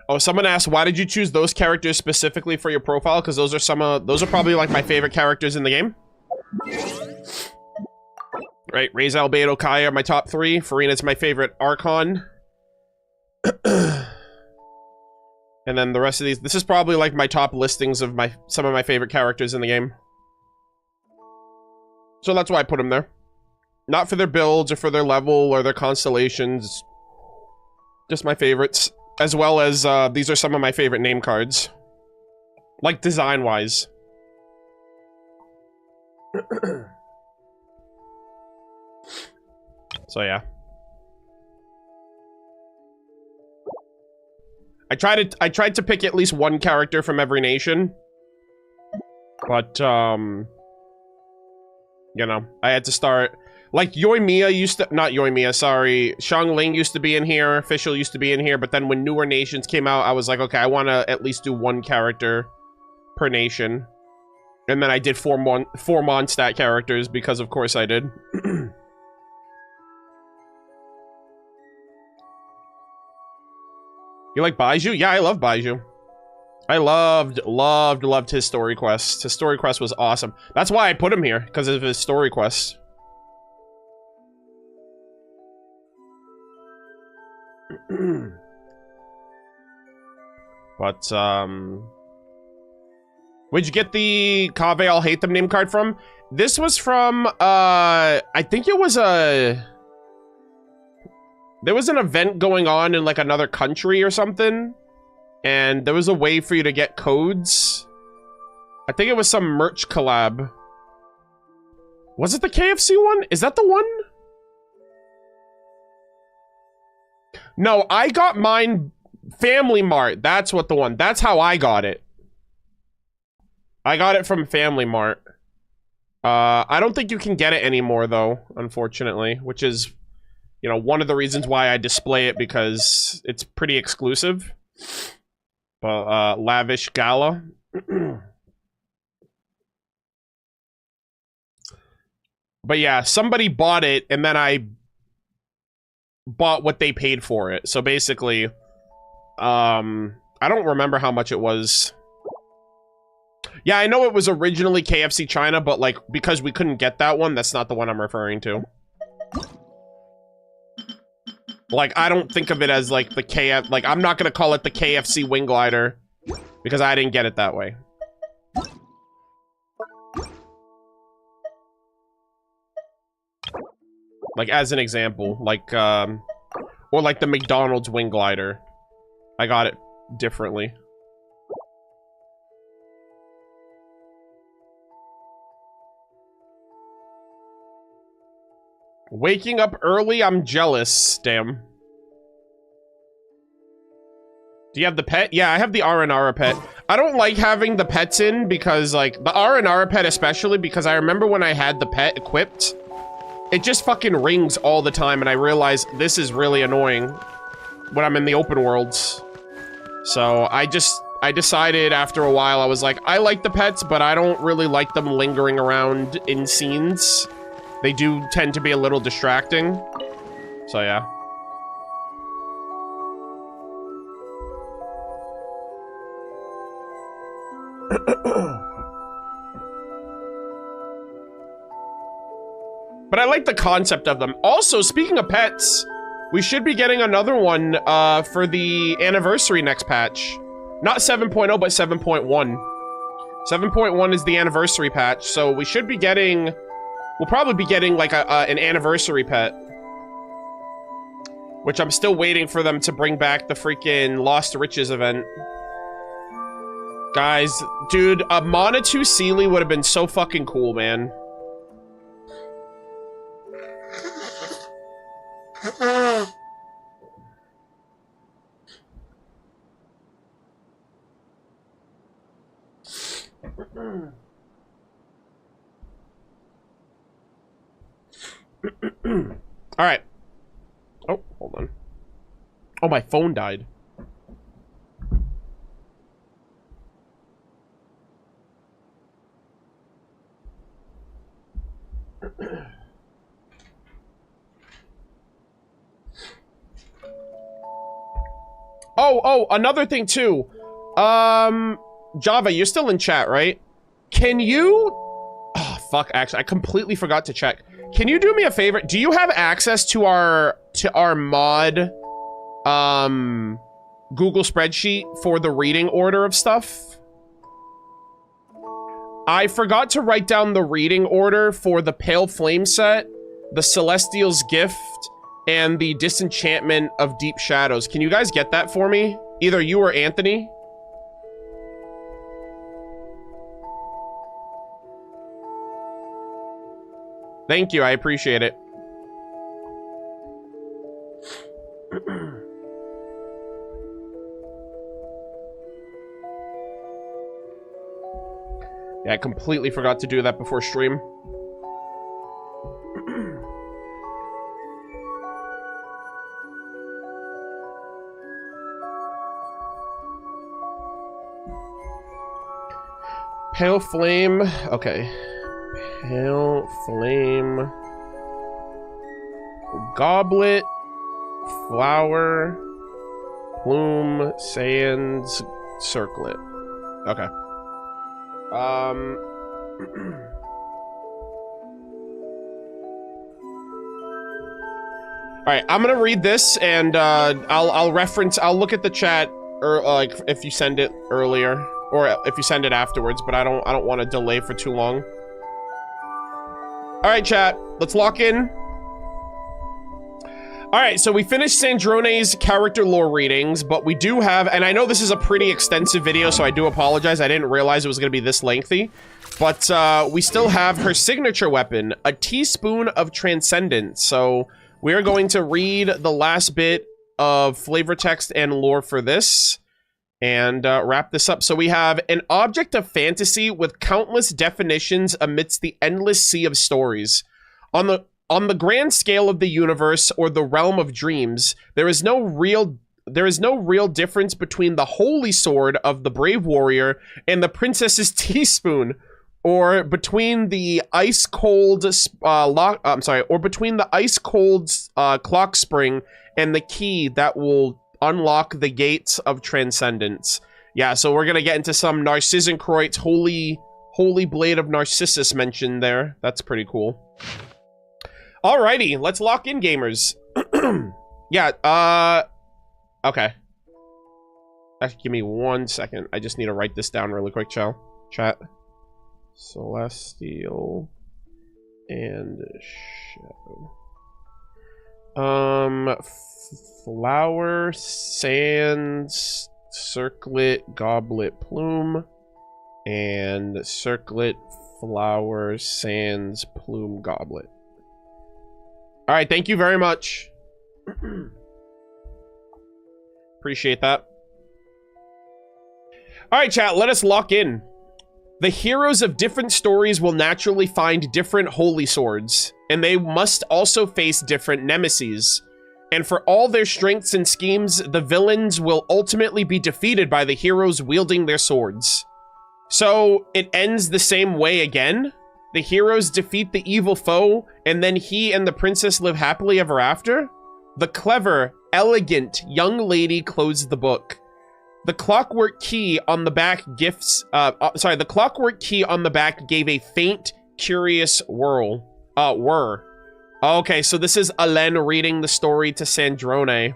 Oh, someone asked, why did you choose those characters specifically for your profile? Because those are probably like my favorite characters in the game. Right, Ray's Albedo, Kai are my top 3. Farina's my favorite Archon. And then the rest of these, this is probably like my top listings of some of my favorite characters in the game. So that's why I put them there. Not for their builds or for their level or their constellations. Just my favorites. As well as, these are some of my favorite name cards. Like, design-wise. So, yeah. I tried to pick at least one character from every nation. But, you know, I had to start... Like, Yoimiya used to... Not Yoimiya, sorry. Xiangling used to be in here. Official used to be in here. But then when newer nations came out, I was like, okay, I want to at least do one character per nation. And then I did four Mondstadt characters, because of course I did. You like Baiju? Yeah, I love Baiju. I loved his story quest. His story quest was awesome. That's why I put him here, because of his story quest. But, where'd you get the Kaveh I'll Hate Them name card from? This was from, I think it was there was an event going on in, like, another country or something. And there was a way for you to get codes. I think it was some merch collab. Was it the KFC one? Is that the one? No, I got mine Family Mart. That's what the one. That's how I got it. I got it from Family Mart. I don't think you can get it anymore, though, unfortunately. Which is, you know, one of the reasons why I display it, because it's pretty exclusive. Lavish Gala. But yeah, somebody bought it, and then I bought what they paid for it. So basically, I don't remember how much it was. Yeah, I know it was originally KFC China, but like, because we couldn't get that one, that's not the one I'm referring to. Like, I don't think of it as like the like, I'm not gonna call it the KFC Wing Glider, because I didn't get it that way. Like, as an example, like, or like the McDonald's Wing Glider. I got it differently. Waking up early, I'm jealous, damn. Do you have the pet? Yeah, I have the Aranara pet. I don't like having the pets in because, like, the Aranara pet especially, because I remember when I had the pet equipped, it just fucking rings all the time, and I realize this is really annoying when I'm in the open worlds. So I decided after a while, I was like, I like the pets, but I don't really like them lingering around in scenes. They do tend to be a little distracting. So yeah. But I like the concept of them. Also, speaking of pets, we should be getting another one for the anniversary next patch. Not 7.0, but 7.1. 7.1 is the anniversary patch, so we should be getting... We'll probably be getting, like, an anniversary pet. Which I'm still waiting for them to bring back the freaking Lost Riches event. Guys, dude, a Monitou Sealy would have been so fucking cool, man. All right. Oh, hold on. Oh, my phone died. Oh, another thing too. Java, you're still in chat, right? Can you... Oh, fuck, actually, I completely forgot to check. Can you do me a favor? Do you have access to our mod, Google spreadsheet for the reading order of stuff? I forgot to write down the reading order for the Pale Flame set, the Celestial's Gift, and the Disenchantment of Deep Shadows. Can you guys get that for me? Either you or Anthony? Thank you, I appreciate it. Yeah, I completely forgot to do that before stream. Pale Flame, okay. Pale Flame, Goblet, Flower, Plume, Sands, Circlet. Okay. Alright, I'm gonna read this and I'll look at the chat or like if you send it earlier or if you send it afterwards, but I don't want to delay for too long. Alright, chat, let's lock in. Alright, so we finished Sandrone's character lore readings, but we do have, and I know this is a pretty extensive video, so I do apologize. I didn't realize it was going to be this lengthy. But we still have her signature weapon, a teaspoon of transcendence. So we're going to read the last bit of flavor text and lore for this. And wrap this up. So we have an object of fantasy with countless definitions amidst the endless sea of stories. On the grand scale of the universe or the realm of dreams, there is no real difference between the holy sword of the brave warrior and the princess's teaspoon, or between the ice cold clock spring and the key that will unlock the gates of transcendence. Yeah, so we're gonna get into some Narcissenkreuz holy blade of Narcissus mentioned there. That's pretty cool. Alrighty, let's lock in, gamers. Yeah, okay. Actually, give me 1 second. I just need to write this down really quick, chat. Celestial and Shadow. Flower, Sands, Circlet, Goblet, Plume, and Circlet, Flower, Sands, Plume, Goblet. Alright, thank you very much. Appreciate that. Alright, chat, let us lock in. The heroes of different stories will naturally find different holy swords, and they must also face different nemeses. And for all their strengths and schemes, the villains will ultimately be defeated by the heroes wielding their swords. So, it ends the same way again? The heroes defeat the evil foe, and then he and the princess live happily ever after? The clever, elegant young lady closed the book. The clockwork key on the back the clockwork key on the back gave a faint, curious whir. Okay, so this is Alen reading the story to Sandrone.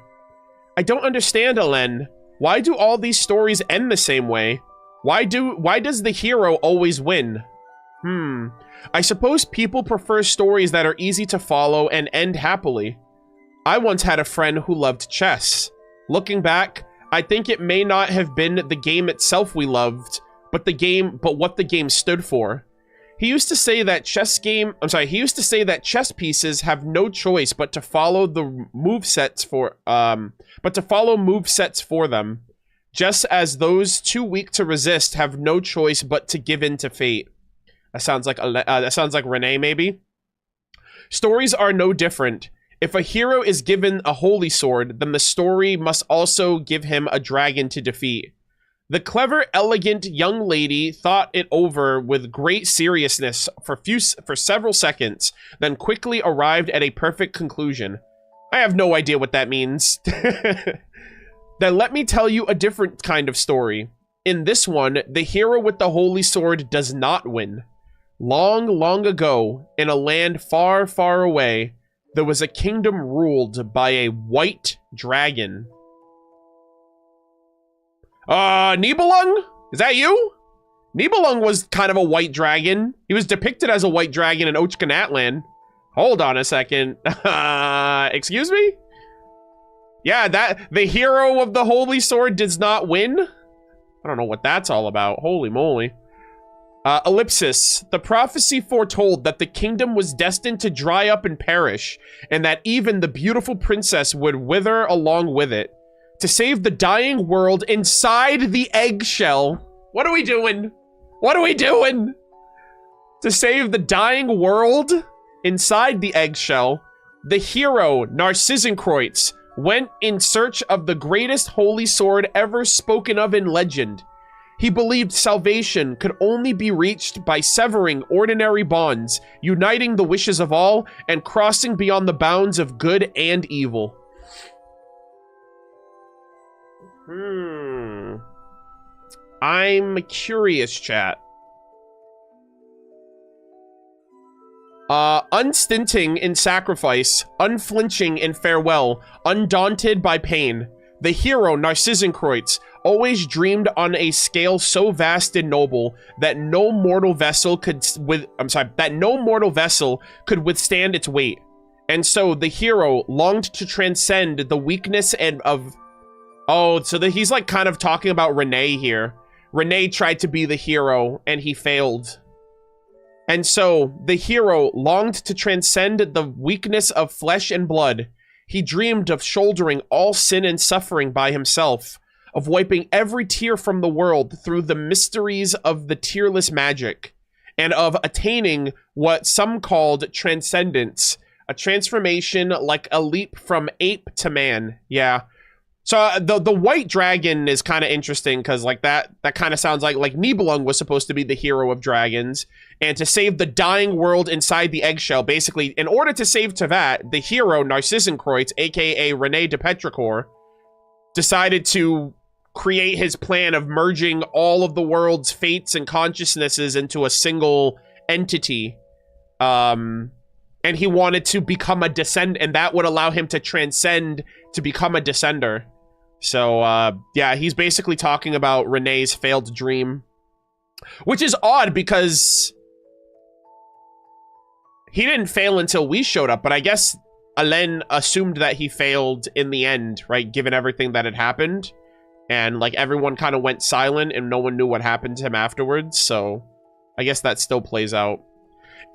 I don't understand, Alen. Why do all these stories end the same way? Why does the hero always win? I suppose people prefer stories that are easy to follow and end happily. I once had a friend who loved chess. Looking back, I think it may not have been the game itself we loved, but what the game stood for. He used to say that he used to say that chess pieces have no choice but to follow the movesets for them, just as those too weak to resist have no choice but to give in to fate. That sounds like Renee, maybe. Stories are no different. If a hero is given a holy sword, then the story must also give him a dragon to defeat. The clever, elegant young lady thought it over with great seriousness for several seconds, then quickly arrived at a perfect conclusion. I have no idea what that means. Then let me tell you a different kind of story. In this one, the hero with the holy sword does not win. Long, long ago, in a land far, far away, there was a kingdom ruled by a white dragon. Nibelung? Is that you? Nibelung was kind of a white dragon. He was depicted as a white dragon in Ochkanatlan. Hold on a second. Excuse me? Yeah, the hero of the holy sword does not win? I don't know what that's all about. Holy moly. Ellipsis. The prophecy foretold that the kingdom was destined to dry up and perish, and that even the beautiful princess would wither along with it. To save the dying world inside the eggshell. What are we doing? What are we doing? To save the dying world inside the eggshell, the hero, Narcissenkreuz, went in search of the greatest holy sword ever spoken of in legend. He believed salvation could only be reached by severing ordinary bonds, uniting the wishes of all, and crossing beyond the bounds of good and evil. I'm curious, chat. Unstinting in sacrifice, unflinching in farewell, undaunted by pain, the hero Narcissenkreuz always dreamed on a scale so vast and noble that no mortal vessel could withstand its weight. And so the hero longed to transcend the weakness he's like kind of talking about Renee here. Renee tried to be the hero and he failed. And so the hero longed to transcend the weakness of flesh and blood. He dreamed of shouldering all sin and suffering by himself, of wiping every tear from the world through the mysteries of the tearless magic, and of attaining what some called transcendence, a transformation like a leap from ape to man. Yeah. So the white dragon is kind of interesting because like that kind of sounds like Nibelung was supposed to be the hero of dragons, and to save the dying world inside the eggshell. Basically, in order to save Tevat, the hero Narcissenkreuz, aka Rene de Petrichor, decided to create his plan of merging all of the world's fates and consciousnesses into a single entity. And he wanted to become a descendant, and that would allow him to transcend to become a descender. So, yeah, he's basically talking about Renee's failed dream. Which is odd because he didn't fail until we showed up, but I guess Alain assumed that he failed in the end, right? Given everything that had happened. And, like, everyone kind of went silent and no one knew what happened to him afterwards, so I guess that still plays out.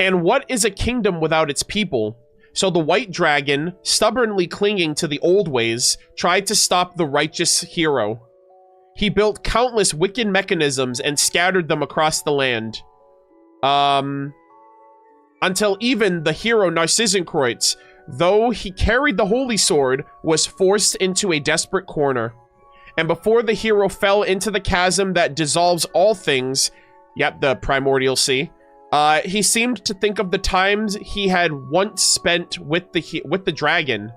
And what is a kingdom without its people? So the white dragon, stubbornly clinging to the old ways, tried to stop the righteous hero. He built countless wicked mechanisms and scattered them across the land. Until even the hero Narcissenkreuz, though he carried the holy sword, was forced into a desperate corner. And before the hero fell into the chasm that dissolves all things, yep, the primordial sea, he seemed to think of the times he had once spent with the dragon.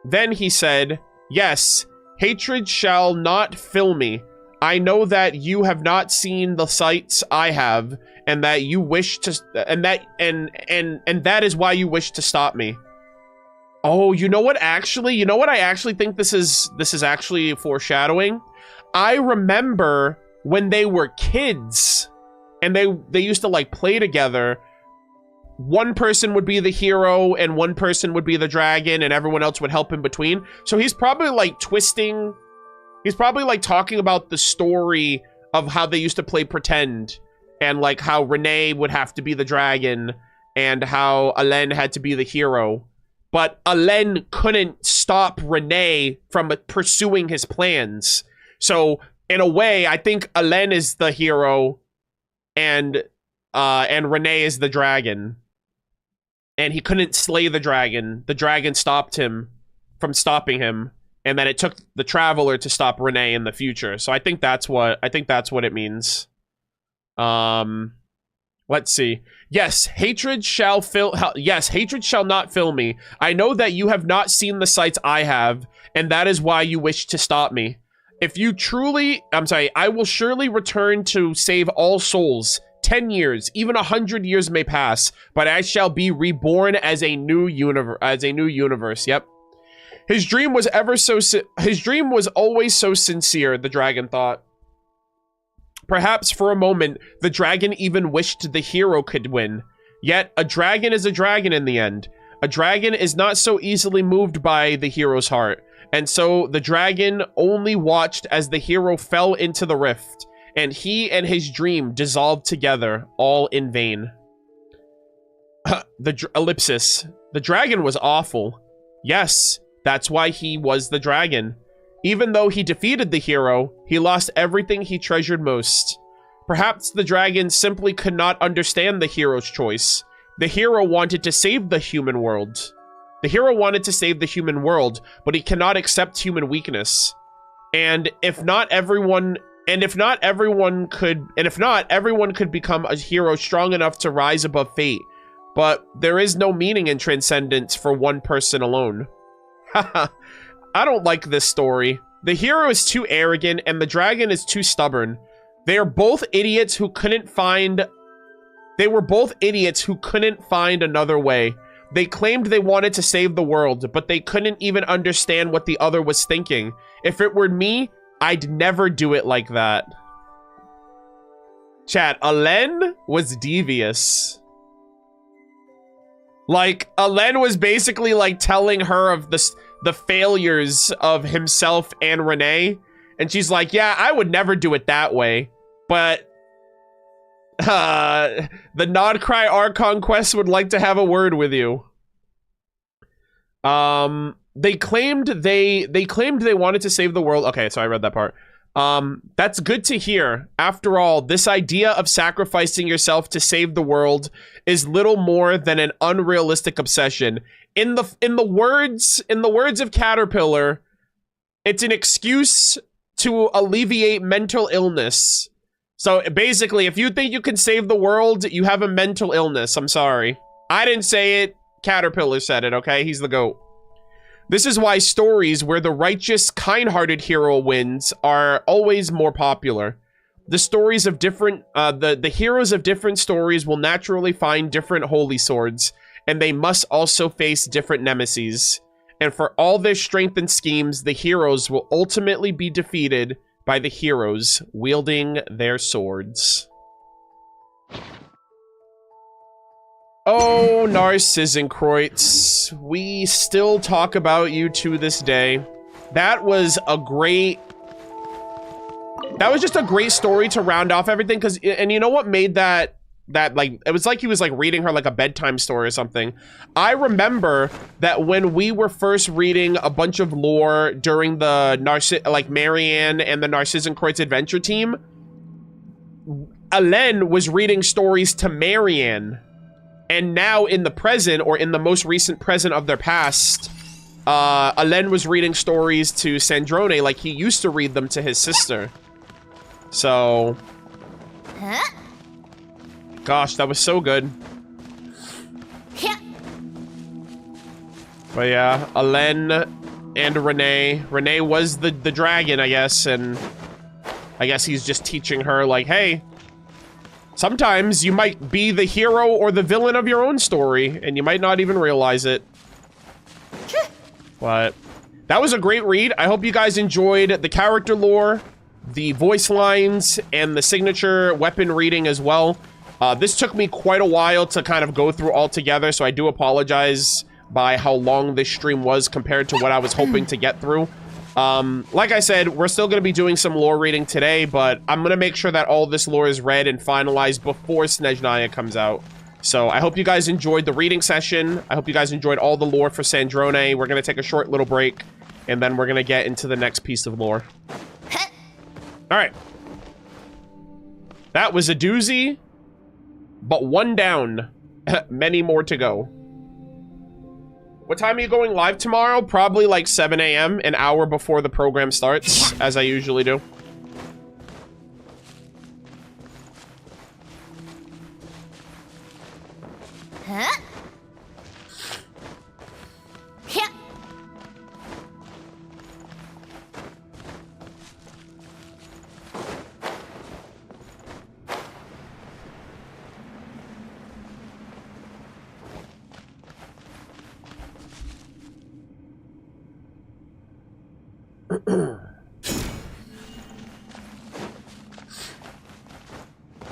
Then he said, "Yes, hatred shall not fill me. I know that you have not seen the sights I have, and that you wish to, and that is why you wish to stop me." Oh, you know what? Actually, I actually think this is actually foreshadowing. I remember when they were kids. And they used to, like, play together. One person would be the hero, and one person would be the dragon, and everyone else would help in between. So he's probably, like, twisting... He's probably, like, talking about the story of how they used to play pretend. and like how Renee would have to be the dragon and how Alen had to be the hero. But Alen couldn't stop Renee from pursuing his plans. So in a way, I think Alen is the hero and Renee is the dragon. And he couldn't slay the dragon. The dragon stopped him from stopping him. And then it took the Traveler to stop Renee in the future. So I think that's what it means. Let's see. Yes, hatred shall not fill me. I know that you have not seen the sights I have, and that is why you wish to stop me. I will surely return to save all souls. 10 years, even 100 years may pass, but I shall be reborn as a new universe. Yep. His dream was always so sincere, the dragon thought. Perhaps for a moment, the dragon even wished the hero could win. Yet, a dragon is a dragon in the end. A dragon is not so easily moved by the hero's heart. And so, the dragon only watched as the hero fell into the rift. And he and his dream dissolved together, all in vain. Ellipsis. The dragon was awful. Yes, that's why he was the dragon. Even though he defeated the hero, he lost everything he treasured most. Perhaps the dragon simply could not understand the hero's choice. The hero wanted to save the human world. The hero wanted to save the human world, but he cannot accept human weakness. And if not everyone could become a hero strong enough to rise above fate. But there is no meaning in transcendence for one person alone. Haha. I don't like this story. The hero is too arrogant and the dragon is too stubborn. They were both idiots who couldn't find another way. They claimed they wanted to save the world, but they couldn't even understand what the other was thinking. If it were me, I'd never do it like that. Chat, Alen was devious. Like, Alen was basically like telling her of the failures of himself and Renee. And she's like, yeah, I would never do it that way. But the Nodcry Archon quest would like to have a word with you. They claimed they wanted to save the world. Okay, so I read that part. That's good to hear. After all, this idea of sacrificing yourself to save the world is little more than an unrealistic obsession. In the words of Caterpillar, it's an excuse to alleviate mental illness. So basically, if you think you can save the world, you have a mental illness. I'm sorry. I didn't say it. Caterpillar said it, okay? He's the GOAT. This is why stories where the righteous, kind-hearted hero wins are always more popular. The stories of different, the heroes of different stories will naturally find different holy swords, and they must also face different nemeses. And for all their strength and schemes, the heroes will ultimately be defeated by the heroes wielding their swords. Oh, Narcissenkreuz, we still talk about you to this day. That was just a great story to round off everything, and you know what made that like, it was like he was like reading her like a bedtime story or something. I remember that when we were first reading a bunch of lore during the Marianne and the Narcissenkreuz adventure team, Alen was reading stories to Marianne. And now in the present, or in the most recent present of their past, Alen was reading stories to Sandrone like he used to read them to his sister. So... Huh? Gosh, that was so good. But yeah, Alen and Renee. Renee was the dragon, I guess, and I guess he's just teaching her, like, hey, sometimes you might be the hero or the villain of your own story, and you might not even realize it. But that was a great read. I hope you guys enjoyed the character lore, the voice lines, and the signature weapon reading as well. This took me quite a while to kind of go through all together, so I do apologize by how long this stream was compared to what I was hoping to get through. Like I said, we're still going to be doing some lore reading today, but I'm going to make sure that all this lore is read and finalized before Snezhnaya comes out. So I hope you guys enjoyed the reading session. I hope you guys enjoyed all the lore for Sandrone. We're going to take a short little break, and then we're going to get into the next piece of lore. All right. That was a doozy, but one down. Many more to go. What time are you going live tomorrow? Probably like 7 a.m., an hour before the program starts, as I usually do. Huh? Yeah.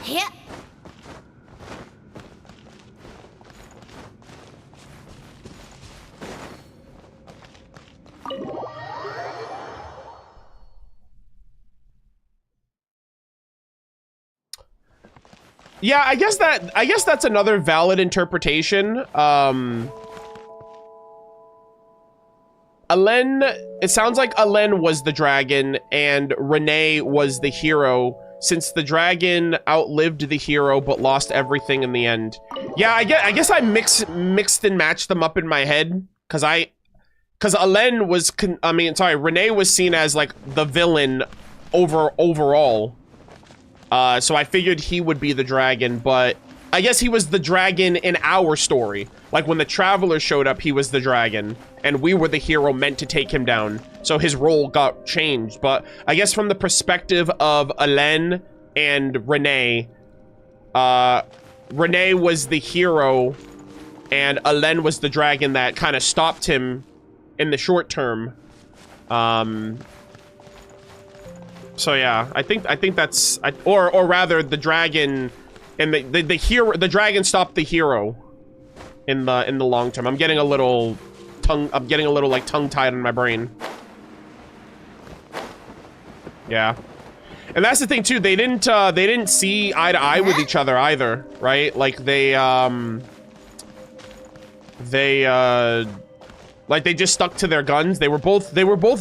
Yeah. Yeah, I guess that's another valid interpretation. Alen, it sounds like Alen was the dragon and Renee was the hero, since the dragon outlived the hero but lost everything in the end. Yeah, I guess I mixed and matched them up in my head, because Alen was, Renee was seen as like the villain overall. So I figured he would be the dragon, but I guess he was the dragon in our story. Like when the Traveler showed up, he was the dragon, and we were the hero meant to take him down. So his role got changed. But I guess from the perspective of Alen and Renee, Renee was the hero, and Alen was the dragon that kind of stopped him in the short term. So yeah, I think that's, or rather, the dragon and the hero, the dragon stopped the hero in the long term. I'm getting a little like tongue-tied in my brain. Yeah, and that's the thing too. They didn't see eye to eye with each other either, right? Like they just stuck to their guns. They were both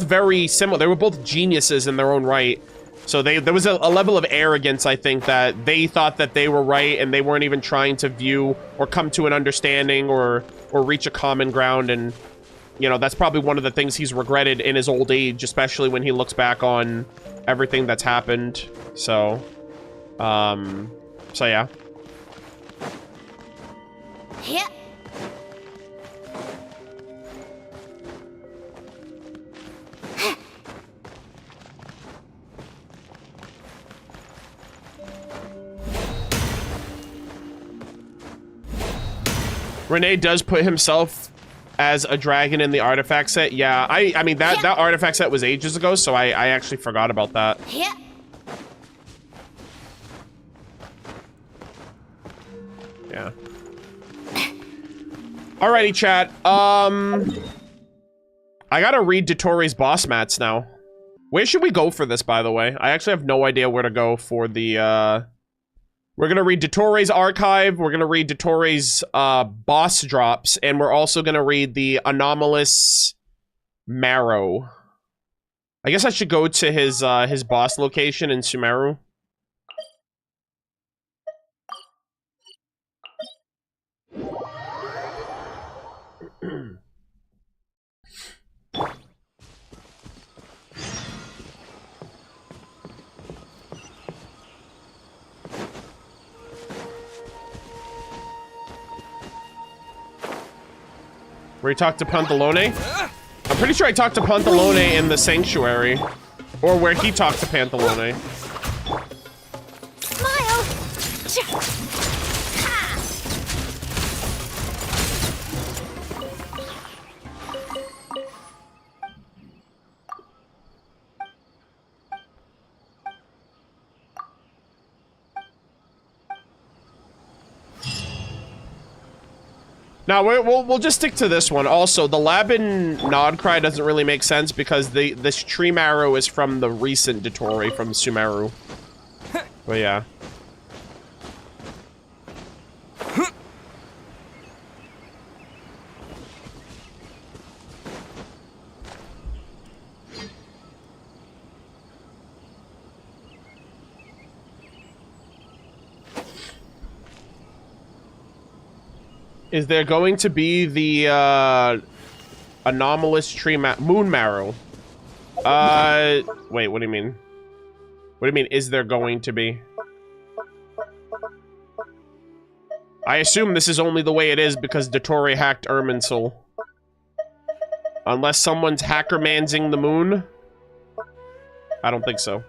very similar. They were both geniuses in their own right. So there was a level of arrogance, I think, that they thought that they were right and they weren't even trying to view or come to an understanding or reach a common ground. And, you know, that's probably one of the things he's regretted in his old age, especially when he looks back on everything that's happened. So, yeah. Yeah. Renee does put himself as a dragon in the artifact set. Yeah, I mean, that artifact set was ages ago, so I actually forgot about that. Yeah. Yeah. Alrighty, chat. I gotta read Dottore's boss mats now. Where should we go for this, by the way? I actually have no idea where to go for the, we're gonna read Dottore's archive, we're gonna read Dottore's boss drops, and we're also gonna read the anomalous marrow. I guess I should go to his boss location in Sumeru. Where he talked to Pantalone? I'm pretty sure I talked to Pantalone in the Sanctuary. Or where he talked to Pantalone. Smile! Now we'll just stick to this one. Also, the lab in Nodcry doesn't really make sense because this tree marrow is from the recent Dottore from Sumeru. But yeah. Is there going to be the anomalous moon marrow? Wait, what do you mean? What do you mean, is there going to be? I assume this is only the way it is because Dottore hacked Irminsul. Unless someone's hackermansing the moon? I don't think so.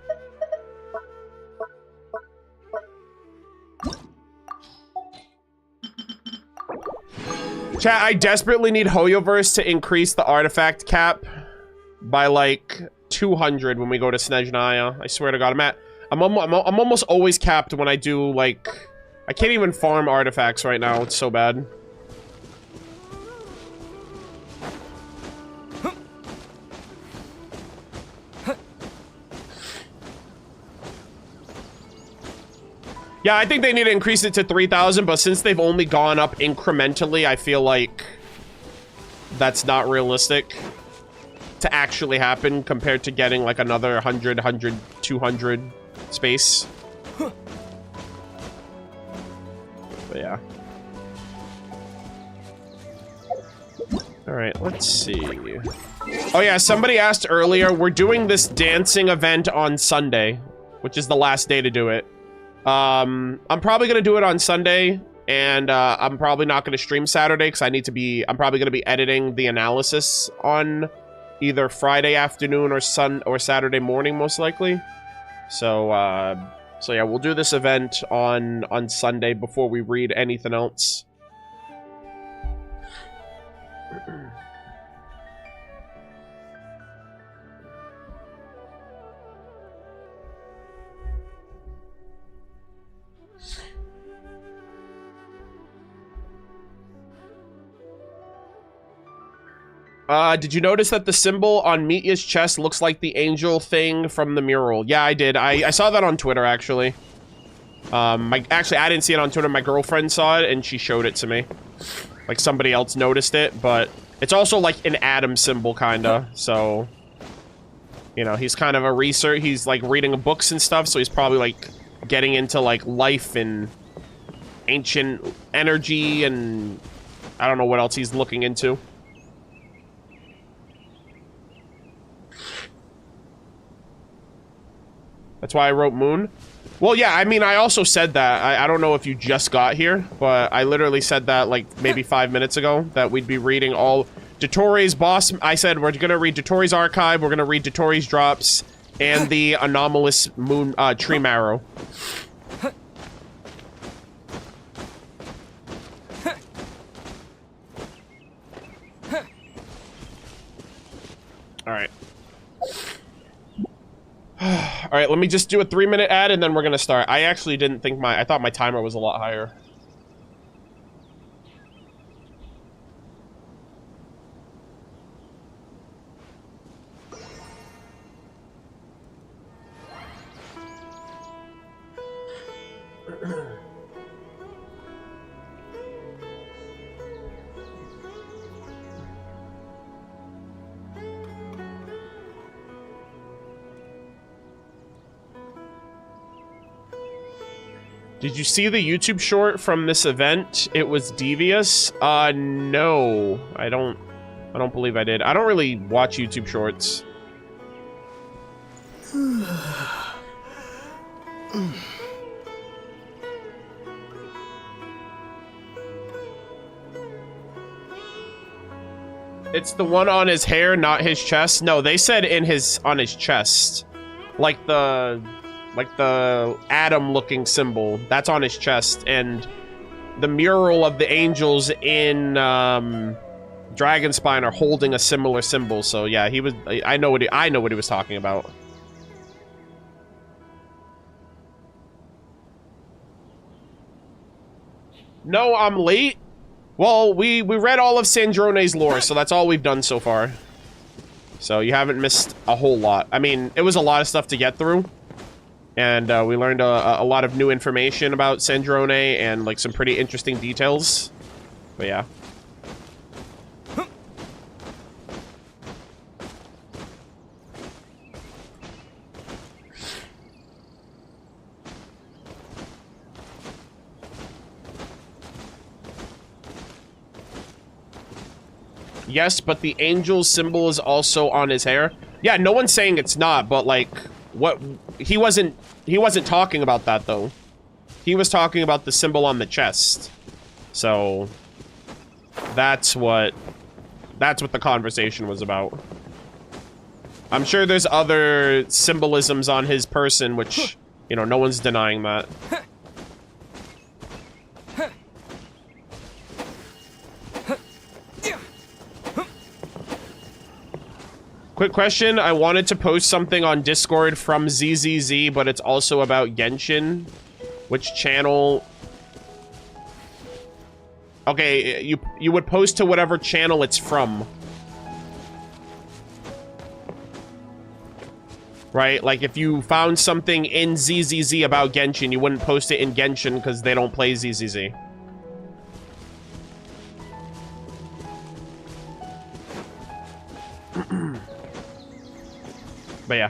Chat, I desperately need Hoyoverse to increase the artifact cap by like 200 when we go to Snezhnaya. I swear to God, I'm almost always capped when I do like, I can't even farm artifacts right now. It's so bad. Yeah, I think they need to increase it to 3,000, but since they've only gone up incrementally, I feel like that's not realistic to actually happen compared to getting like another 100, 200 space. But yeah. All right, let's see. Oh yeah, somebody asked earlier, we're doing this dancing event on Sunday, which is the last day to do it. I'm probably gonna do it on Sunday, and I'm probably not gonna stream Saturday because I'm probably gonna be editing the analysis on either Friday afternoon or Saturday morning, most likely. So yeah, we'll do this event on Sunday before we read anything else. Did you notice that the symbol on Mitya's chest looks like the angel thing from the mural? Yeah, I did. I saw that on Twitter, actually. Actually, I didn't see it on Twitter. My girlfriend saw it, and she showed it to me. Like, somebody else noticed it, but it's also like an atom symbol, kinda. So, you know, he's kind of a researcher. He's, like, reading books and stuff, so he's probably, like, getting into, like, life and ancient energy, and I don't know what else he's looking into. That's why I wrote moon. Well, yeah, I mean, I also said that. I don't know if you just got here, but I literally said that, like, maybe 5 minutes ago, that we'd be reading all Dottore's boss. I said we're going to read Dottore's archive, we're going to read Dottore's drops, and the anomalous moon, tree marrow. All right. All right, let me just do a 3-minute ad and then we're gonna start. I actually didn't think I thought my timer was a lot higher. Did you see the YouTube short from this event? It was devious? No. I don't believe I did. I don't really watch YouTube shorts. It's the one on his hair, not his chest. No, they said on his chest. Like the atom-looking symbol. That's on his chest, and the mural of the angels in Dragonspine are holding a similar symbol. So yeah, I know what he was talking about. No, I'm late. Well, we read all of Sandrone's lore, so that's all we've done so far. So you haven't missed a whole lot. I mean, it was a lot of stuff to get through. And we learned a lot of new information about Sandrone and, like, some pretty interesting details. But yeah. Yes, but the angel's symbol is also on his hair. Yeah, no one's saying it's not, but like, what? He wasn't talking about that though. He was talking about the symbol on the chest. So that's what the conversation was about. I'm sure there's other symbolisms on his person, which, you know, no one's denying that. Quick question, I wanted to post something on Discord from ZZZ, but it's also about Genshin. Which channel? Okay, you would post to whatever channel it's from. Right? Like, if you found something in ZZZ about Genshin, you wouldn't post it in Genshin because they don't play ZZZ. But yeah.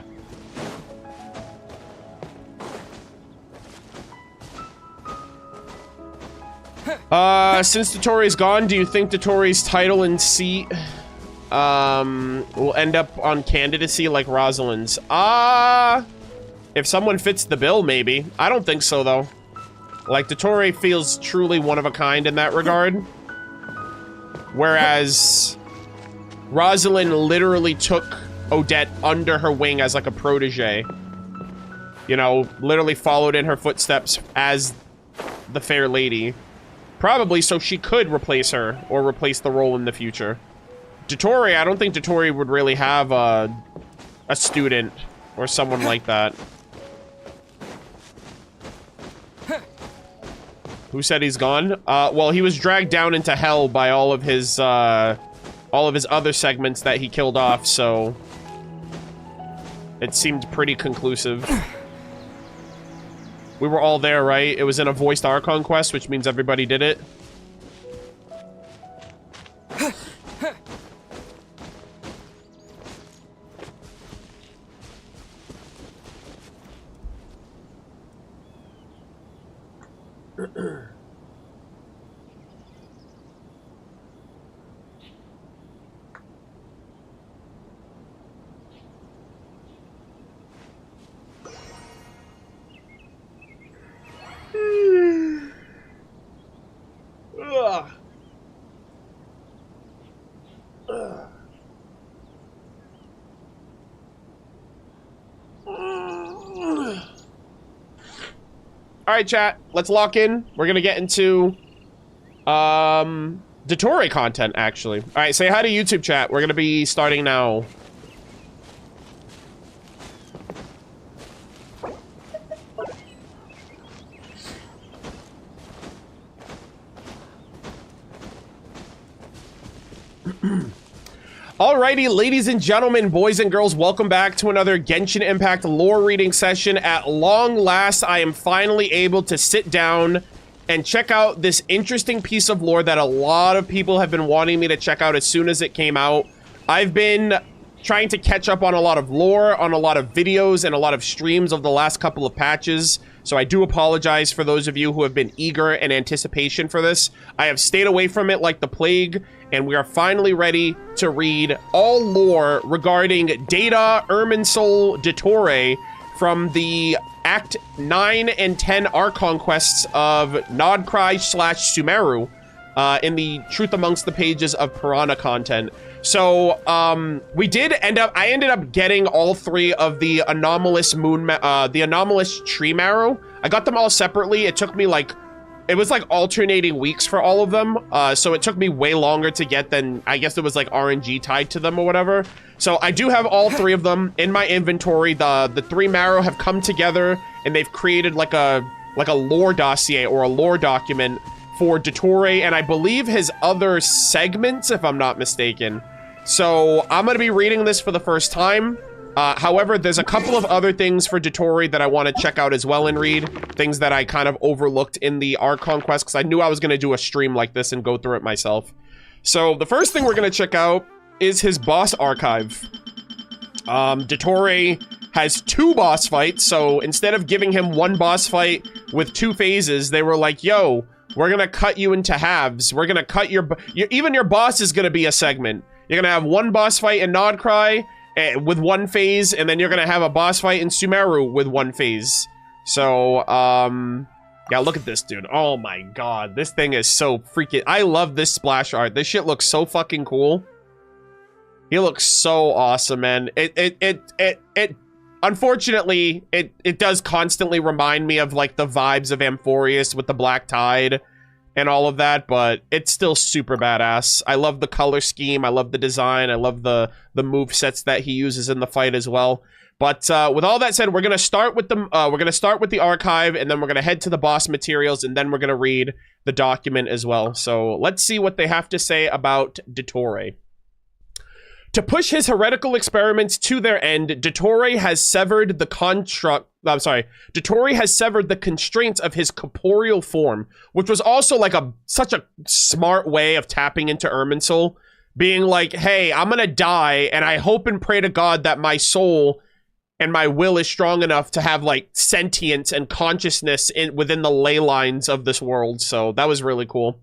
Since Dottore's gone, do you think Dottore's title and seat will end up on candidacy like Rosalind's? If someone fits the bill, maybe. I don't think so, though. Like, Dottore feels truly one of a kind in that regard. Whereas Rosalind literally took Odette under her wing as like a protege. You know, literally followed in her footsteps as the fair lady. Probably so she could replace her or replace the role in the future. Dottore, I don't think Dottore would really have a student or someone like that. Who said he's gone? Well, he was dragged down into hell by all of his other segments that he killed off, so it seemed pretty conclusive. We were all there, right? It was in a voiced Archon quest, which means everybody did it. All right, chat, let's lock in. We're gonna get into Dottore content, actually. All right, say hi to YouTube chat. We're gonna be starting now. Alrighty, ladies and gentlemen, boys and girls, welcome back to another Genshin Impact lore reading session. At long last, I am finally able to sit down and check out this interesting piece of lore that a lot of people have been wanting me to check out as soon as it came out. I've been trying to catch up on a lot of lore, on a lot of videos, and a lot of streams of the last couple of patches. So I do apologize for those of you who have been eager in anticipation for this. I have stayed away from it like the plague, and we are finally ready to read all lore regarding Data, Irminsul, Dottore from the Act 9 and 10 Archon quests of Nodcry/Sumeru in the Truth Amongst the Pages of Piranha content. So, I ended up getting all three of the anomalous tree marrow. I got them all separately. It took me like, it was like alternating weeks for all of them. So it took me way longer to get than, I guess it was like RNG tied to them or whatever. So I do have all three of them in my inventory. The three marrow have come together and they've created like a lore dossier or a lore document for Dottore and I believe his other segments, if I'm not mistaken. So I'm going to be reading this for the first time. However, there's a couple of other things for Dottore that I want to check out as well and read. Things that I kind of overlooked in the Archon quest because I knew I was going to do a stream like this and go through it myself. So the first thing we're going to check out is his boss archive. Dottore has 2 boss fights, so instead of giving him 1 boss fight with 2 phases, they were like, yo, we're going to cut you into halves. We're going to cut even your boss is going to be a segment. You're going to have 1 boss fight in Nodcry with 1 phase, and then you're going to have a boss fight in Sumeru with 1 phase. So, yeah, look at this, dude. Oh my god, this thing is so freaking... I love this splash art. This shit looks so fucking cool. He looks so awesome, man. Unfortunately, it does constantly remind me of, like, the vibes of Amphorius with the Black Tide and all of that, but it's still super badass. I love the color scheme. I love the design. I love the move sets that he uses in the fight as well. But with all that said, we're gonna start with the archive, and then we're gonna head to the boss materials, and then we're gonna read the document as well. So let's see what they have to say about Dottore. To push his heretical experiments to their end, Dottore has severed the constraints of his corporeal form, which was also like such a smart way of tapping into Irminsul, being like, hey, I'm gonna die, and I hope and pray to God that my soul and my will is strong enough to have, like, sentience and consciousness within the ley lines of this world. So that was really cool.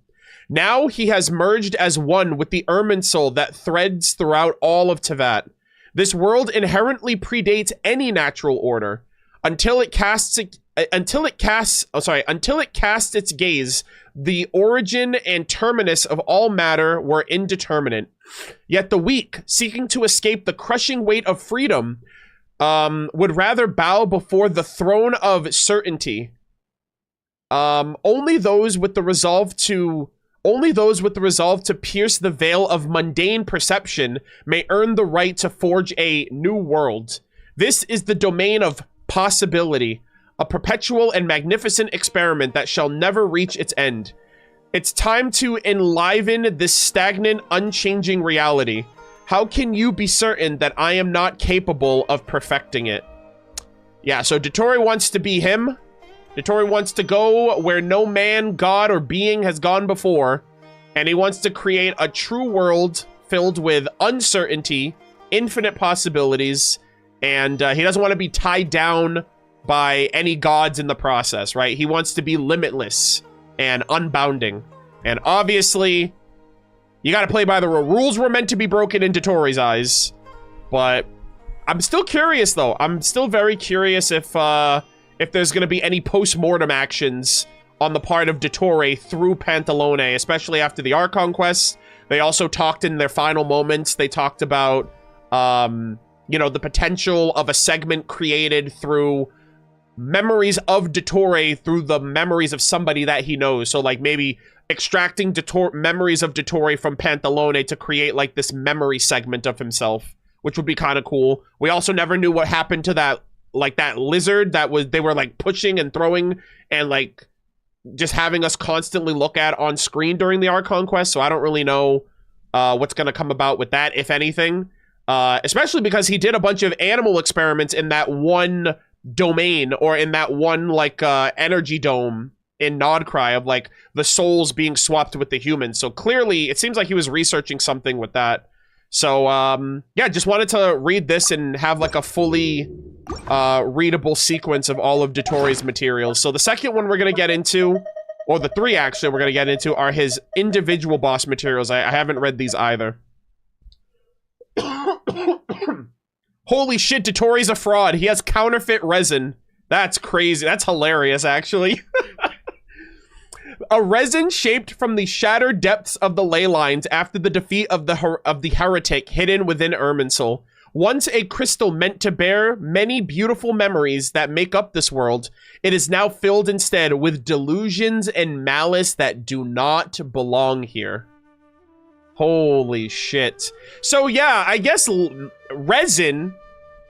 Now he has merged as one with the Irminsul that threads throughout all of Teyvat. This world inherently predates any natural order. Until it casts its gaze, the origin and terminus of all matter were indeterminate. Yet the weak, seeking to escape the crushing weight of freedom, would rather bow before the throne of certainty. Only those with the resolve to pierce the veil of mundane perception may earn the right to forge a new world. This is the domain of possibility, a perpetual and magnificent experiment that shall never reach its end. It's time to enliven this stagnant, unchanging reality. How can you be certain that I am not capable of perfecting it? Yeah, so Dottore wants to be him. Dottore wants to go where no man, god, or being has gone before. And he wants to create a true world filled with uncertainty, infinite possibilities, and he doesn't want to be tied down by any gods in the process, right? He wants to be limitless and unbounding. And obviously, you gotta play by the rules were meant to be broken in Dottore's eyes. But I'm still curious, though. I'm still very curious if there's gonna be any post-mortem actions on the part of Dottore through Pantalone, especially after the Archon quest. They also talked in their final moments. They talked about, you know, the potential of a segment created through memories of Dottore through the memories of somebody that he knows. So, like, maybe extracting memories of Dottore from Pantalone to create, like, this memory segment of himself, which would be kind of cool. We also never knew what happened to that, like, that lizard that they were, like, pushing and throwing and, like, just having us constantly look at on screen during the Archon quest. So I don't really know what's going to come about with that, if anything. Especially because he did a bunch of animal experiments in that one domain, or in that one, like, energy dome in Nodcry of, like, the souls being swapped with the humans. So clearly, it seems like he was researching something with that. So, yeah, just wanted to read this and have, like, a fully readable sequence of all of Dottore's materials. So the second one we're going to get into, or the 3 actually we're going to get into, are his individual boss materials. I haven't read these either. Holy shit, Dottore's a fraud. He has counterfeit resin. That's crazy. That's hilarious, actually. A resin shaped from the shattered depths of the ley lines after the defeat of the heretic hidden within Irminsul. Once a crystal meant to bear many beautiful memories that make up this world, it is now filled instead with delusions and malice that do not belong here. Holy shit. So yeah, I guess resin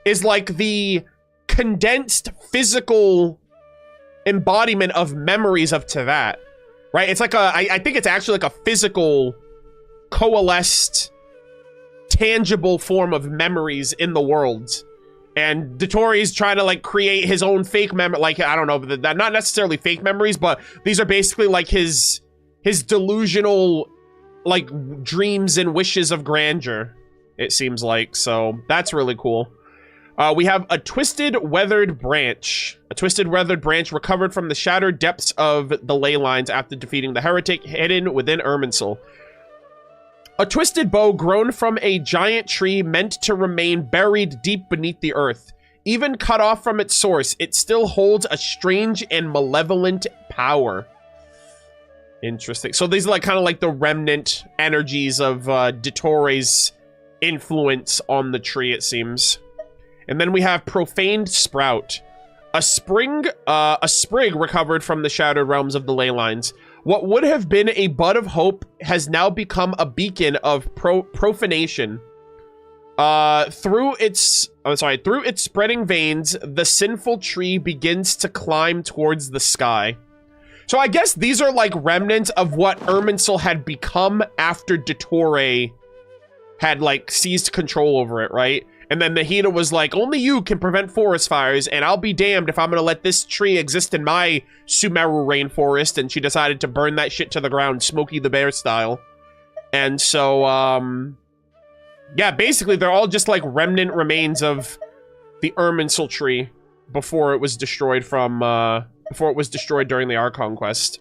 is like the condensed physical embodiment of memories of Teyvat. right? It's like I think it's actually like a physical, coalesced, tangible form of memories in the world. And Dottore's trying to like create his own fake memory, like, I don't know, not necessarily fake memories, but these are basically like his delusional, like, dreams and wishes of grandeur, it seems like. So that's really cool. We have a twisted weathered branch. A twisted weathered branch recovered from the shattered depths of the ley lines after defeating the heretic hidden within Irminsul. A twisted bow grown from a giant tree meant to remain buried deep beneath the earth. Even cut off from its source, it still holds a strange and malevolent power. Interesting. So these are like kind of like the remnant energies of Dottore's influence on the tree, it seems. And then we have Profaned Sprout. A sprig recovered from the shattered realms of the ley lines. What would have been a bud of hope has now become a beacon of profanation. Through its spreading veins, the sinful tree begins to climb towards the sky. So I guess these are like remnants of what Irminsul had become after Dottore had like seized control over it, right? And then Nahida was like, only you can prevent forest fires, and I'll be damned if I'm gonna let this tree exist in my Sumeru rainforest. And she decided to burn that shit to the ground, Smokey the Bear style. And so, yeah, basically they're all just like remnant remains of the Irminsul tree before it was destroyed from, before it was destroyed during the Archon quest.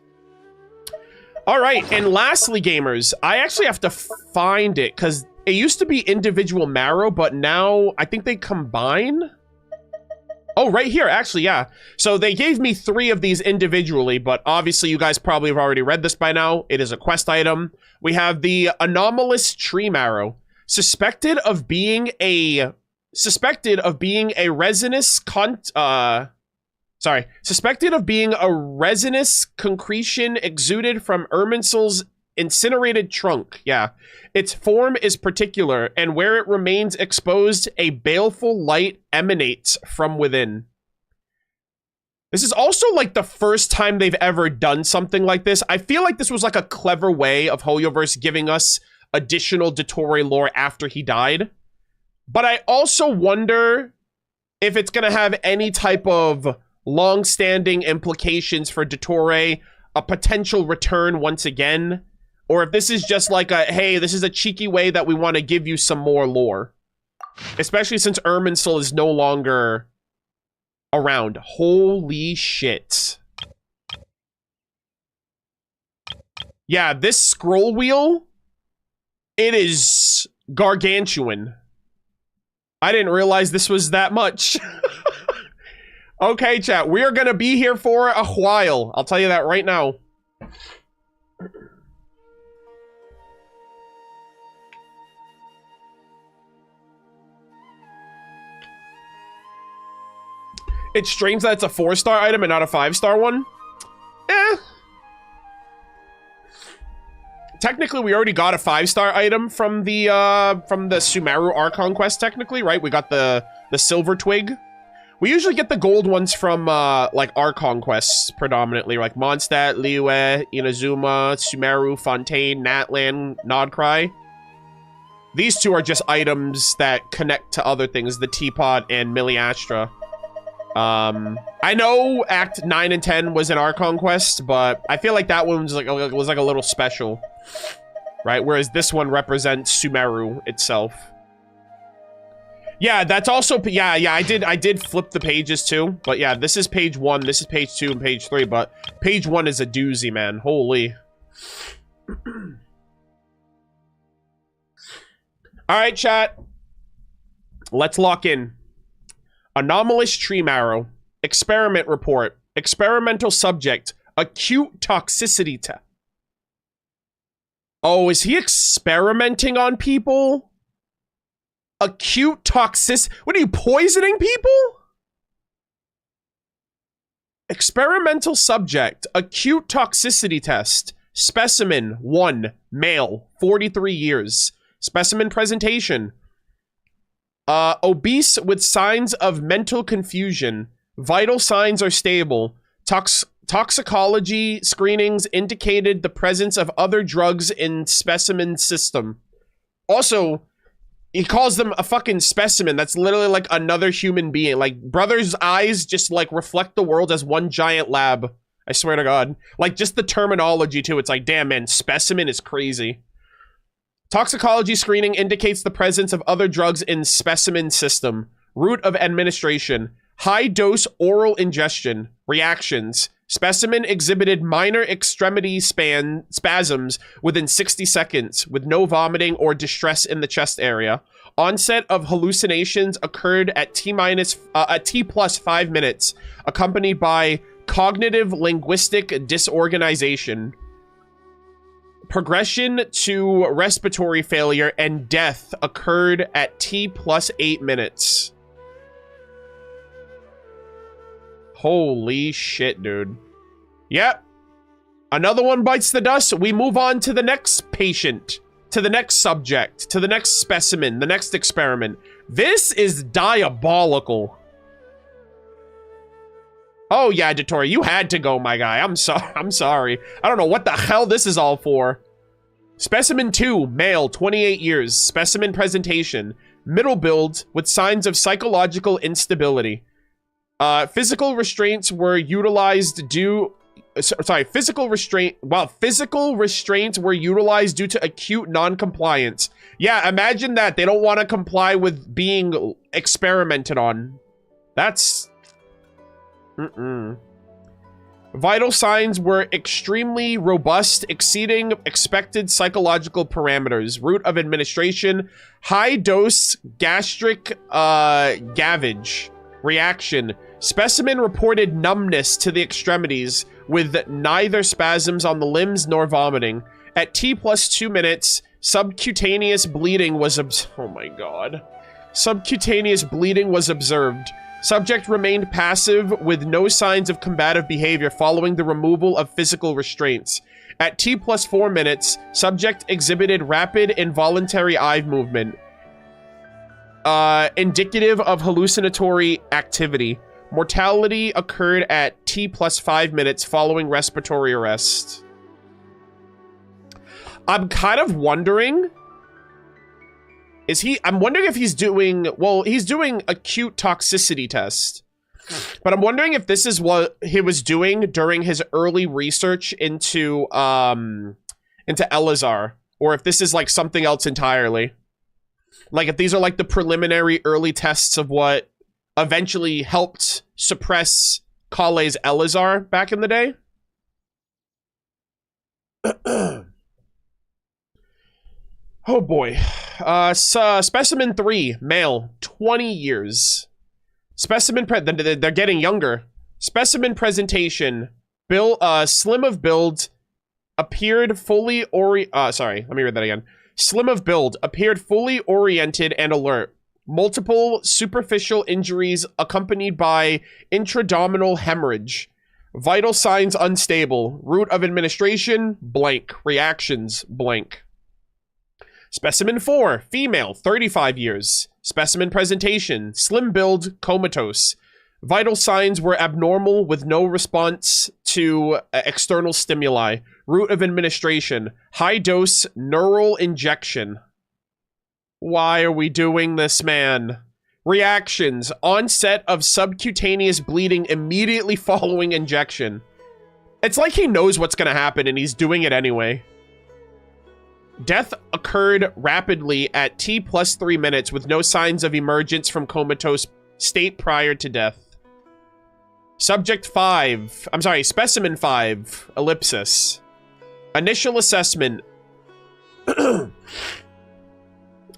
All right, and lastly, gamers, I actually have to find it, because it used to be individual marrow, but now I think they combine. Oh, right here, actually, yeah. So they gave me 3 of these individually, but obviously you guys probably have already read this by now. It is a quest item. We have the Anomalous Tree Marrow, suspected of being a resinous concretion exuded from Irminsul's incinerated trunk. Yeah. Its form is particular, and where it remains exposed, a baleful light emanates from within. This is also like the first time they've ever done something like this. I feel like this was like a clever way of Hoyoverse giving us additional Dottore lore after he died. But I also wonder if it's going to have any type of long-standing implications for Dottore, a potential return once again, or if this is just like a, hey, this is a cheeky way that we want to give you some more lore. Especially since Irminsul is no longer around. Holy shit. Yeah, this scroll wheel, it is gargantuan. I didn't realize this was that much. Okay, chat, we are going to be here for a while. I'll tell you that right now. It's strange that it's a 4-star item and not a 5-star one. Technically, we already got a 5-star item from the Sumeru Archon quest, technically, right? We got the silver twig. We usually get the gold ones from, like, Archon quests, predominantly, like Mondstadt, Liyue, Inazuma, Sumeru, Fontaine, Natlan, Nodcry. These 2 are just items that connect to other things, the Teapot and Miliastra. I know Act 9 and 10 was an Archon quest, but I feel like that one was like a little special, right? Whereas this one represents Sumeru itself. Yeah, that's also, yeah, I did flip the pages too, but yeah, this is page 1, this is page 2, and page 3, but page 1 is a doozy, man. Holy. All right, chat. Let's lock in. Anomalous Tree Marrow. Experiment report. Experimental subject. Acute toxicity test. Oh, is he experimenting on people? Acute toxicity. What are you, poisoning people? Experimental subject. Acute toxicity test. Specimen 1. Male. 43 years. Specimen presentation. Obese with signs of mental confusion. Vital signs are stable. Toxicology screenings indicated the presence of other drugs in specimen system. Also, he calls them a fucking specimen. That's literally like another human being. Like, brother's eyes just like reflect the world as one giant lab. I swear to God. Like, just the terminology too. It's like, damn, man, specimen is crazy. Toxicology screening indicates the presence of other drugs in specimen system. Route of administration. High dose oral ingestion. Reactions. Specimen exhibited minor extremity spasms within 60 seconds, with no vomiting or distress in the chest area. Onset of hallucinations occurred at T plus 5 minutes, accompanied by cognitive linguistic disorganization. Progression to respiratory failure and death occurred at T plus 8 minutes. Holy shit, dude. Yep. Another one bites the dust. We move on to the next patient, to the next subject, to the next specimen, the next experiment. This is diabolical. Oh yeah, Dottore, you had to go, my guy. I'm sorry. I don't know what the hell this is all for. Specimen 2, male, 28 years. Specimen presentation. Middle build with signs of psychological instability. Physical restraints were utilized due... physical restraints were utilized due to acute non-compliance. Yeah, imagine that. They don't want to comply with being experimented on. That's... Vital signs were extremely robust, exceeding expected psychological parameters. Route of administration, high dose gastric gavage. Reaction. Specimen reported numbness to the extremities with neither spasms on the limbs nor vomiting. At T plus 2 minutes, subcutaneous bleeding was oh my god. Subcutaneous bleeding was observed. Subject remained passive with no signs of combative behavior following the removal of physical restraints. At T plus 4 minutes, subject exhibited rapid involuntary eye movement. Indicative of hallucinatory activity. Mortality occurred at T plus 5 minutes following respiratory arrest. I'm kind of wondering... I'm wondering if he's doing... Well, he's doing acute toxicity test. But I'm wondering if this is what he was doing during his early research into Elazar. Or if this is, like, something else entirely. Like, if these are, like, the preliminary early tests of what eventually helped suppress Kale's Elazar back in the day. Oh boy. Specimen 3, male, 20 years. Specimen they're getting younger. Specimen presentation, slim of build, appeared fully sorry, let me read that again. Slim of build, appeared fully oriented and alert. Multiple superficial injuries accompanied by intraabdominal hemorrhage. Vital signs unstable. Route of administration, blank. Reactions, blank. Specimen 4, female, 35 years. Specimen presentation, slim build, comatose. Vital signs were abnormal with no response to external stimuli. Route of administration, high dose neural injection. Why are we doing this, man? Reactions, onset of subcutaneous bleeding immediately following injection. It's like he knows what's gonna happen and he's doing it anyway. Death occurred rapidly at T plus 3 minutes with no signs of emergence from comatose state prior to death. Subject 5, Specimen 5, ellipsis. Initial assessment.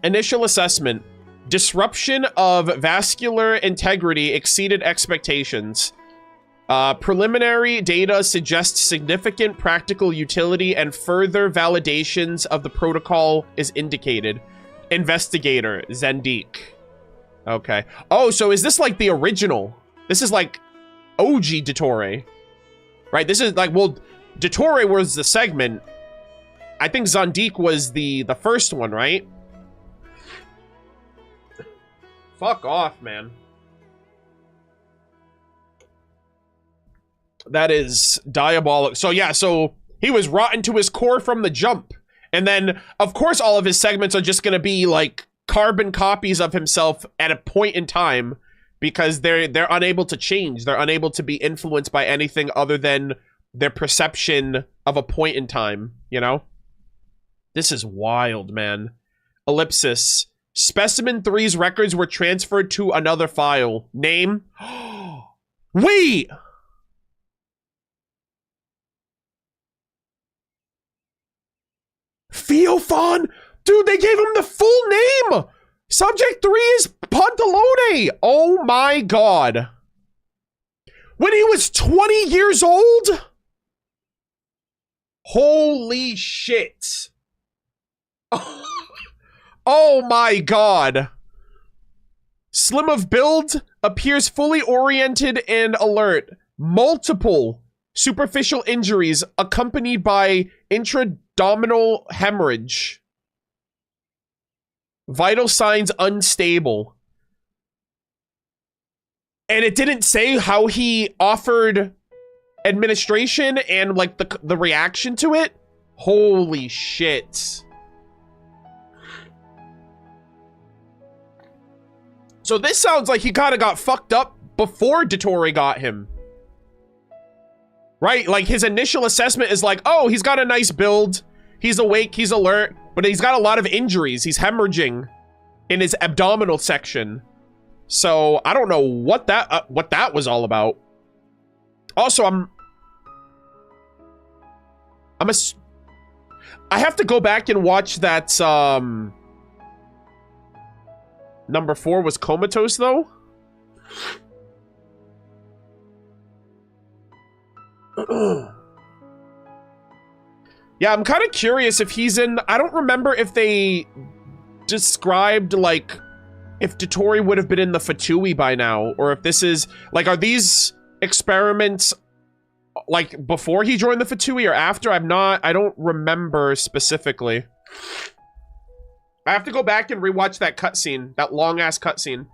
Initial assessment. Disruption of vascular integrity exceeded expectations. Preliminary data suggests significant practical utility and further validations of the protocol is indicated. Investigator, Zendik. Okay. Oh, so is this like the original? This is like OG Dottore. Right, this is like, well, Dottore was the segment. I think Zendik was the first one, right? Fuck off, man. That is diabolical. So yeah, so he was rotten to his core from the jump. And then, of course, all of his segments are just going to be like carbon copies of himself at a point in time because they're unable to change. They're unable to be influenced by anything other than their perception of a point in time, you know? This is wild, man. Ellipsis. Specimen 3's records were transferred to another file. Name? Wait! Theophan? Dude, they gave him the full name! Subject 3 is Pantalone! Oh my god. When he was 20 years old? Holy shit. Oh my god. Slim of build, appears fully oriented and alert. Multiple superficial injuries accompanied by intraabdominal hemorrhage. Vital signs unstable. And it didn't say how he offered administration and like the reaction to it. Holy shit. So this sounds like he kind of got fucked up before Dottore got him. Right? Like his initial assessment is like, oh, he's got a nice build. He's awake, he's alert, but he's got a lot of injuries. He's hemorrhaging in his abdominal section. So I don't know what that was all about. Also, I have to go back and watch that, Number 4 was comatose, though? Yeah, I'm kind of curious if he's in... I don't remember if they described, like, if Dottore would have been in the Fatui by now, or if this is... Like, are these experiments, like, before he joined the Fatui or after? I don't remember specifically. I have to go back and rewatch that cutscene, that long-ass cutscene.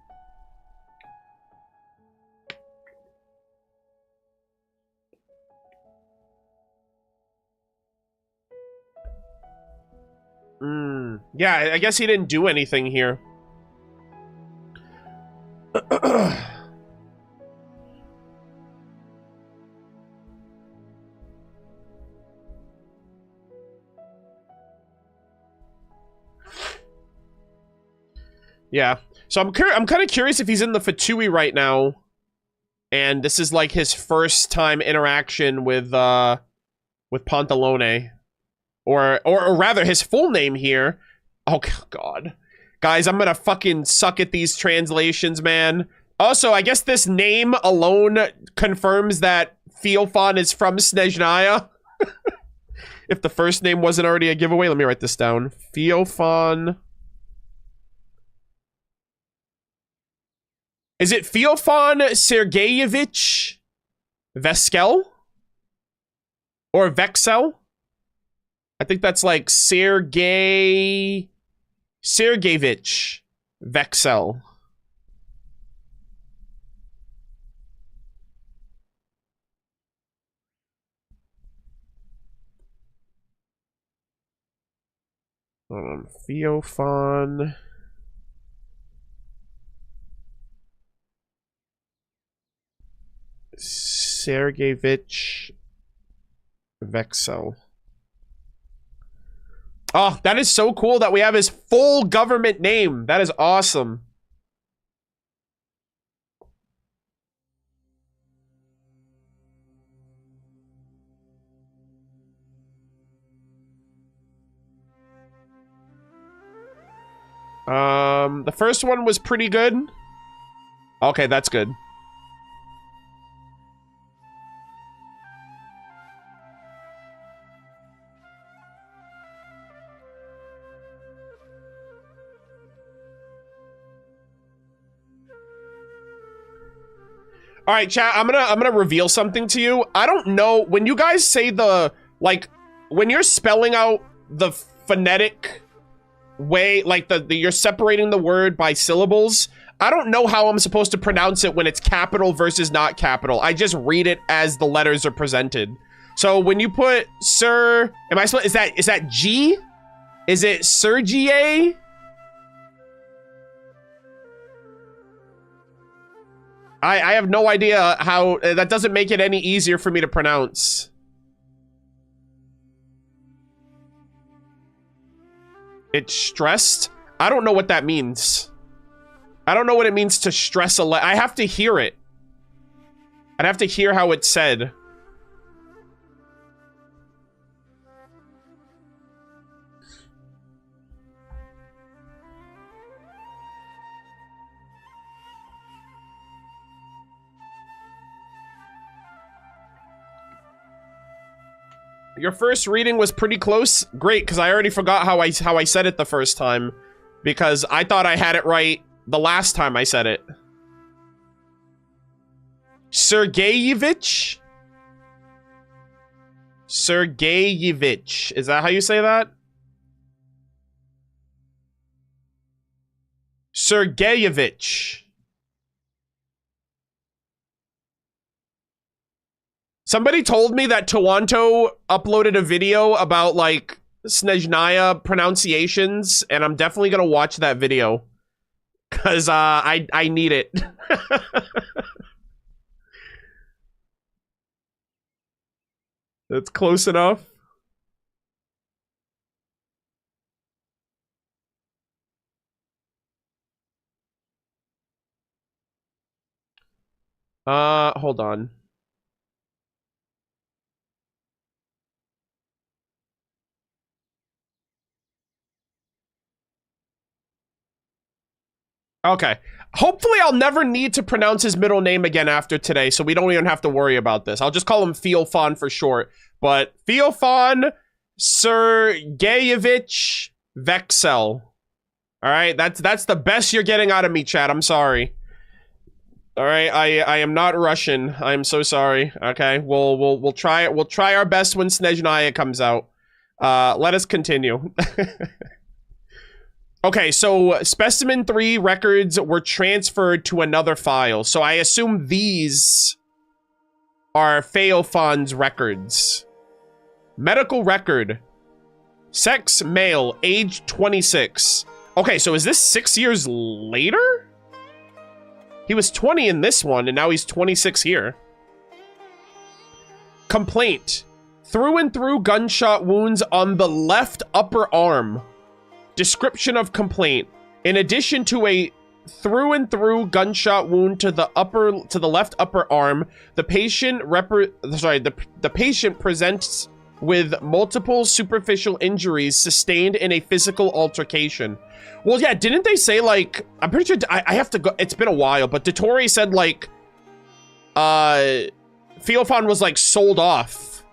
Yeah, I guess he didn't do anything here. Yeah, so I'm kind of curious if he's in the Fatui right now, and this is like his first time interaction with Pantalone, or rather his full name here. Oh god, guys, I'm gonna fucking suck at these translations, man. Also, I guess this name alone confirms that Theophan is from Snezhnaya. If the first name wasn't already a giveaway, let me write this down. Theophan. Is it Theophan Sergeyevich Veskel? Or Vexel? I think that's like Sergeyevich Vexel. Theophan Sergeyevich Vexel. Oh, that is so cool that we have his full government name. That is awesome. The first one was pretty good. Okay, that's good. All right, chat, I'm gonna reveal something to you. I don't know, when you guys say the, like, when you're spelling out the phonetic way, like you're separating the word by syllables. I don't know how I'm supposed to pronounce it when it's capital versus not capital. I just read it as the letters are presented. So when you put Sir, am I supposed, is that G? Is it Sergier? I have no idea how, that doesn't make it any easier for me to pronounce. It's stressed? I don't know what that means. I don't know what it means to stress a I have to hear it. I'd have to hear how it's said. Your first reading was pretty close. Great, because I already forgot how I said it the first time, because I thought I had it right the last time I said it. Sergeyevich? Sergeyevich. Is that how you say that? Sergeyevich. Somebody told me that Toronto uploaded a video about, like, Snezhnaya pronunciations, and I'm definitely gonna watch that video. Because, I need it. That's close enough. Hold on. Okay. Hopefully I'll never need to pronounce his middle name again after today, so we don't even have to worry about this. I'll just call him Theophan for short. But Theophan Sergeyevich Vexel. Alright, that's the best you're getting out of me, chat. I'm sorry. Alright, I am not Russian. I'm so sorry. Okay, we'll try it. We'll try our best when Snezhnaya comes out. Let us continue. Okay, so Specimen 3 records were transferred to another file. So I assume these are Theophan's records. Medical record. Sex, male, age 26. Okay, so is this 6 years later? He was 20 in this one, and now he's 26 here. Complaint. Through and through gunshot wounds on the left upper arm. Description of complaint. In addition to a through and through gunshot wound to the left upper arm, the patient the patient presents with multiple superficial injuries sustained in a physical altercation. Well, yeah, didn't they say, like, I'm pretty sure I have to go, it's been a while, but Dottore said, like, Theophan was, like, sold off.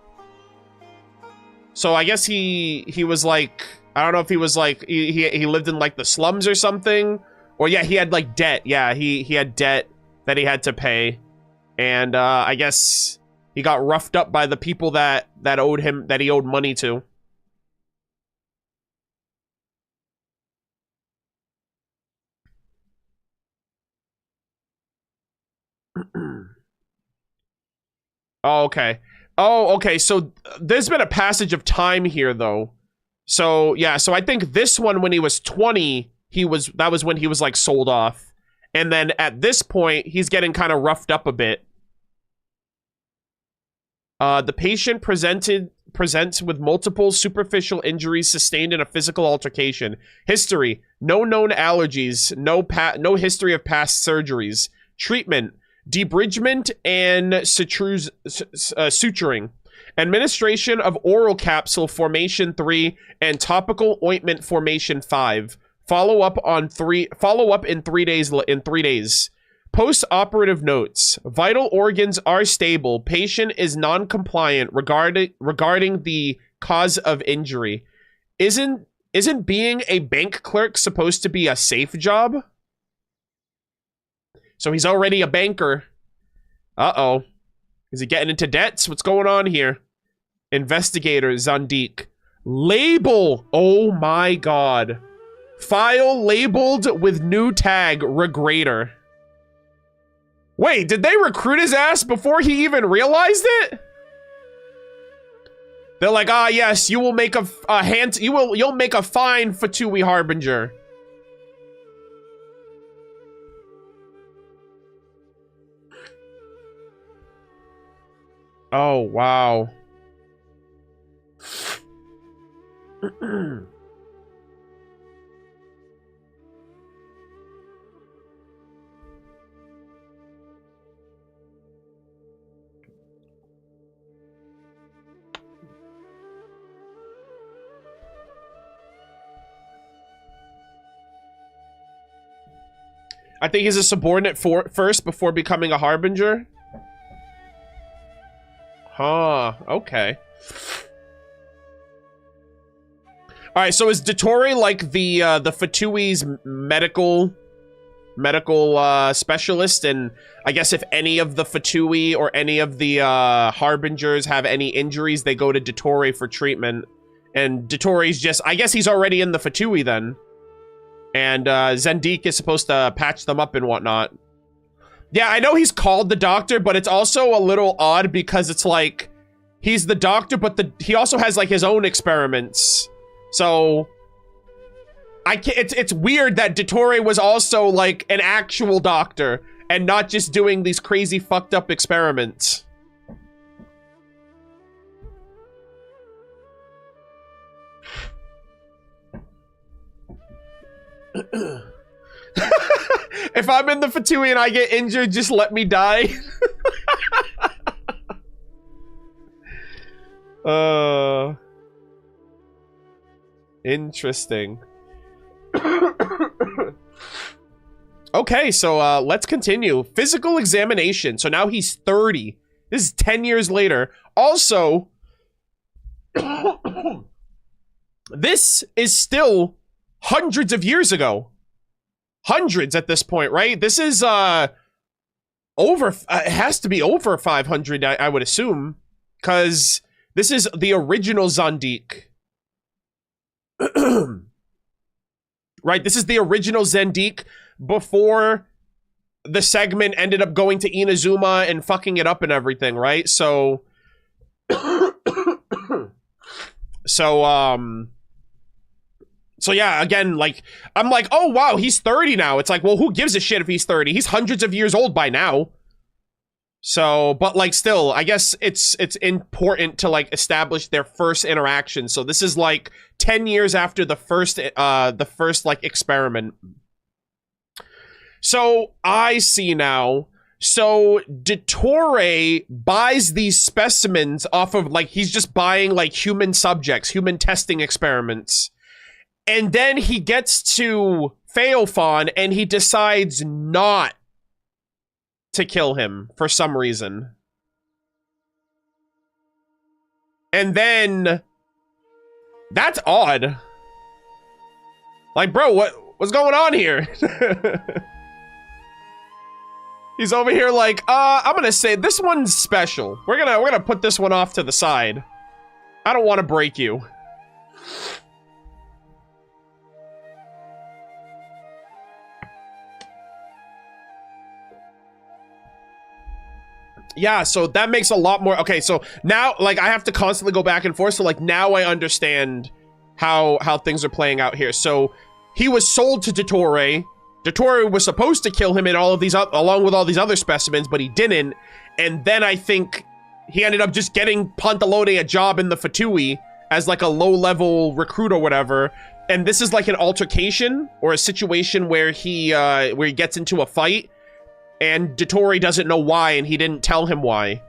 So I guess he was, like, I don't know if he was, like, he lived in, like, the slums or something. Or, yeah, he had, like, debt. Yeah, he had debt that he had to pay. And, I guess he got roughed up by the people that owed him, that he owed money to. Oh, okay. Oh, okay, so there's been a passage of time here, though. So, yeah, so I think this one, when he was 20, that was when he was, like, sold off. And then at this point, he's getting kind of roughed up a bit. The patient presents with multiple superficial injuries sustained in a physical altercation. History: no known allergies, no history of past surgeries. Treatment: debridement and suturing. Administration of oral capsule formation 3 and topical ointment formation 5. Follow up in 3 days. Post-operative notes. Vital organs are stable. Patient is non-compliant regarding the cause of injury. Isn't being a bank clerk supposed to be a safe job? So he's already a banker. Uh-oh. Is he getting into debts? What's going on here? Investigator Zandik. Label. Oh my god. File labeled with new tag, Regrader. Wait, did they recruit his ass before he even realized it? They're like, ah, yes, you will make you'll make a fine Fatui Harbinger. Oh, wow. I think he's a subordinate first before becoming a Harbinger. Huh, okay. Alright, so is Dottore like the Fatui's medical specialist? And I guess if any of the Fatui or any of the Harbingers have any injuries, they go to Dottore for treatment. And Dottore's just, I guess he's already in the Fatui then. And Zendik is supposed to patch them up and whatnot. Yeah, I know he's called the doctor, but it's also a little odd because it's like, he's the doctor, but he also has like his own experiments. So, it's weird that Dottore was also like an actual doctor and not just doing these crazy fucked up experiments. If I'm in the Fatui and I get injured, just let me die. Interesting. Okay, so let's continue. Physical examination. So now he's 30. This is 10 years later. Also, this is still hundreds of years ago. Hundreds at this point, right? This is over it has to be over 500, I would assume, because this is the original Zendik. Right, this is the original Zendik before the segment ended up going to Inazuma and fucking it up and everything, right? So So yeah, again, like, I'm like, oh wow, he's 30 now. It's like, well, who gives a shit if he's 30? He's hundreds of years old by now. So, but like, still, I guess it's important to like establish their first interaction. So this is like 10 years after the first like experiment. So I see now. So Dottore buys these specimens off of like, he's just buying like human subjects, human testing experiments. And then he gets to Phaelphon and he decides not to kill him for some reason. And then that's odd. Like, bro, what's going on here? He's over here like, I'm gonna say this one's special. We're gonna put this one off to the side. I don't want to break you. Yeah, so that makes a lot more. Okay, so now, like, I have to constantly go back and forth. So, like, now I understand how things are playing out here. So, he was sold to Dottore. Dottore was supposed to kill him in all of these, along with all these other specimens, but he didn't. And then I think he ended up just getting Pantalone a job in the Fatui as, like, a low-level recruit or whatever. And this is, like, an altercation or a situation where he gets into a fight. And Dottore doesn't know why, and he didn't tell him why.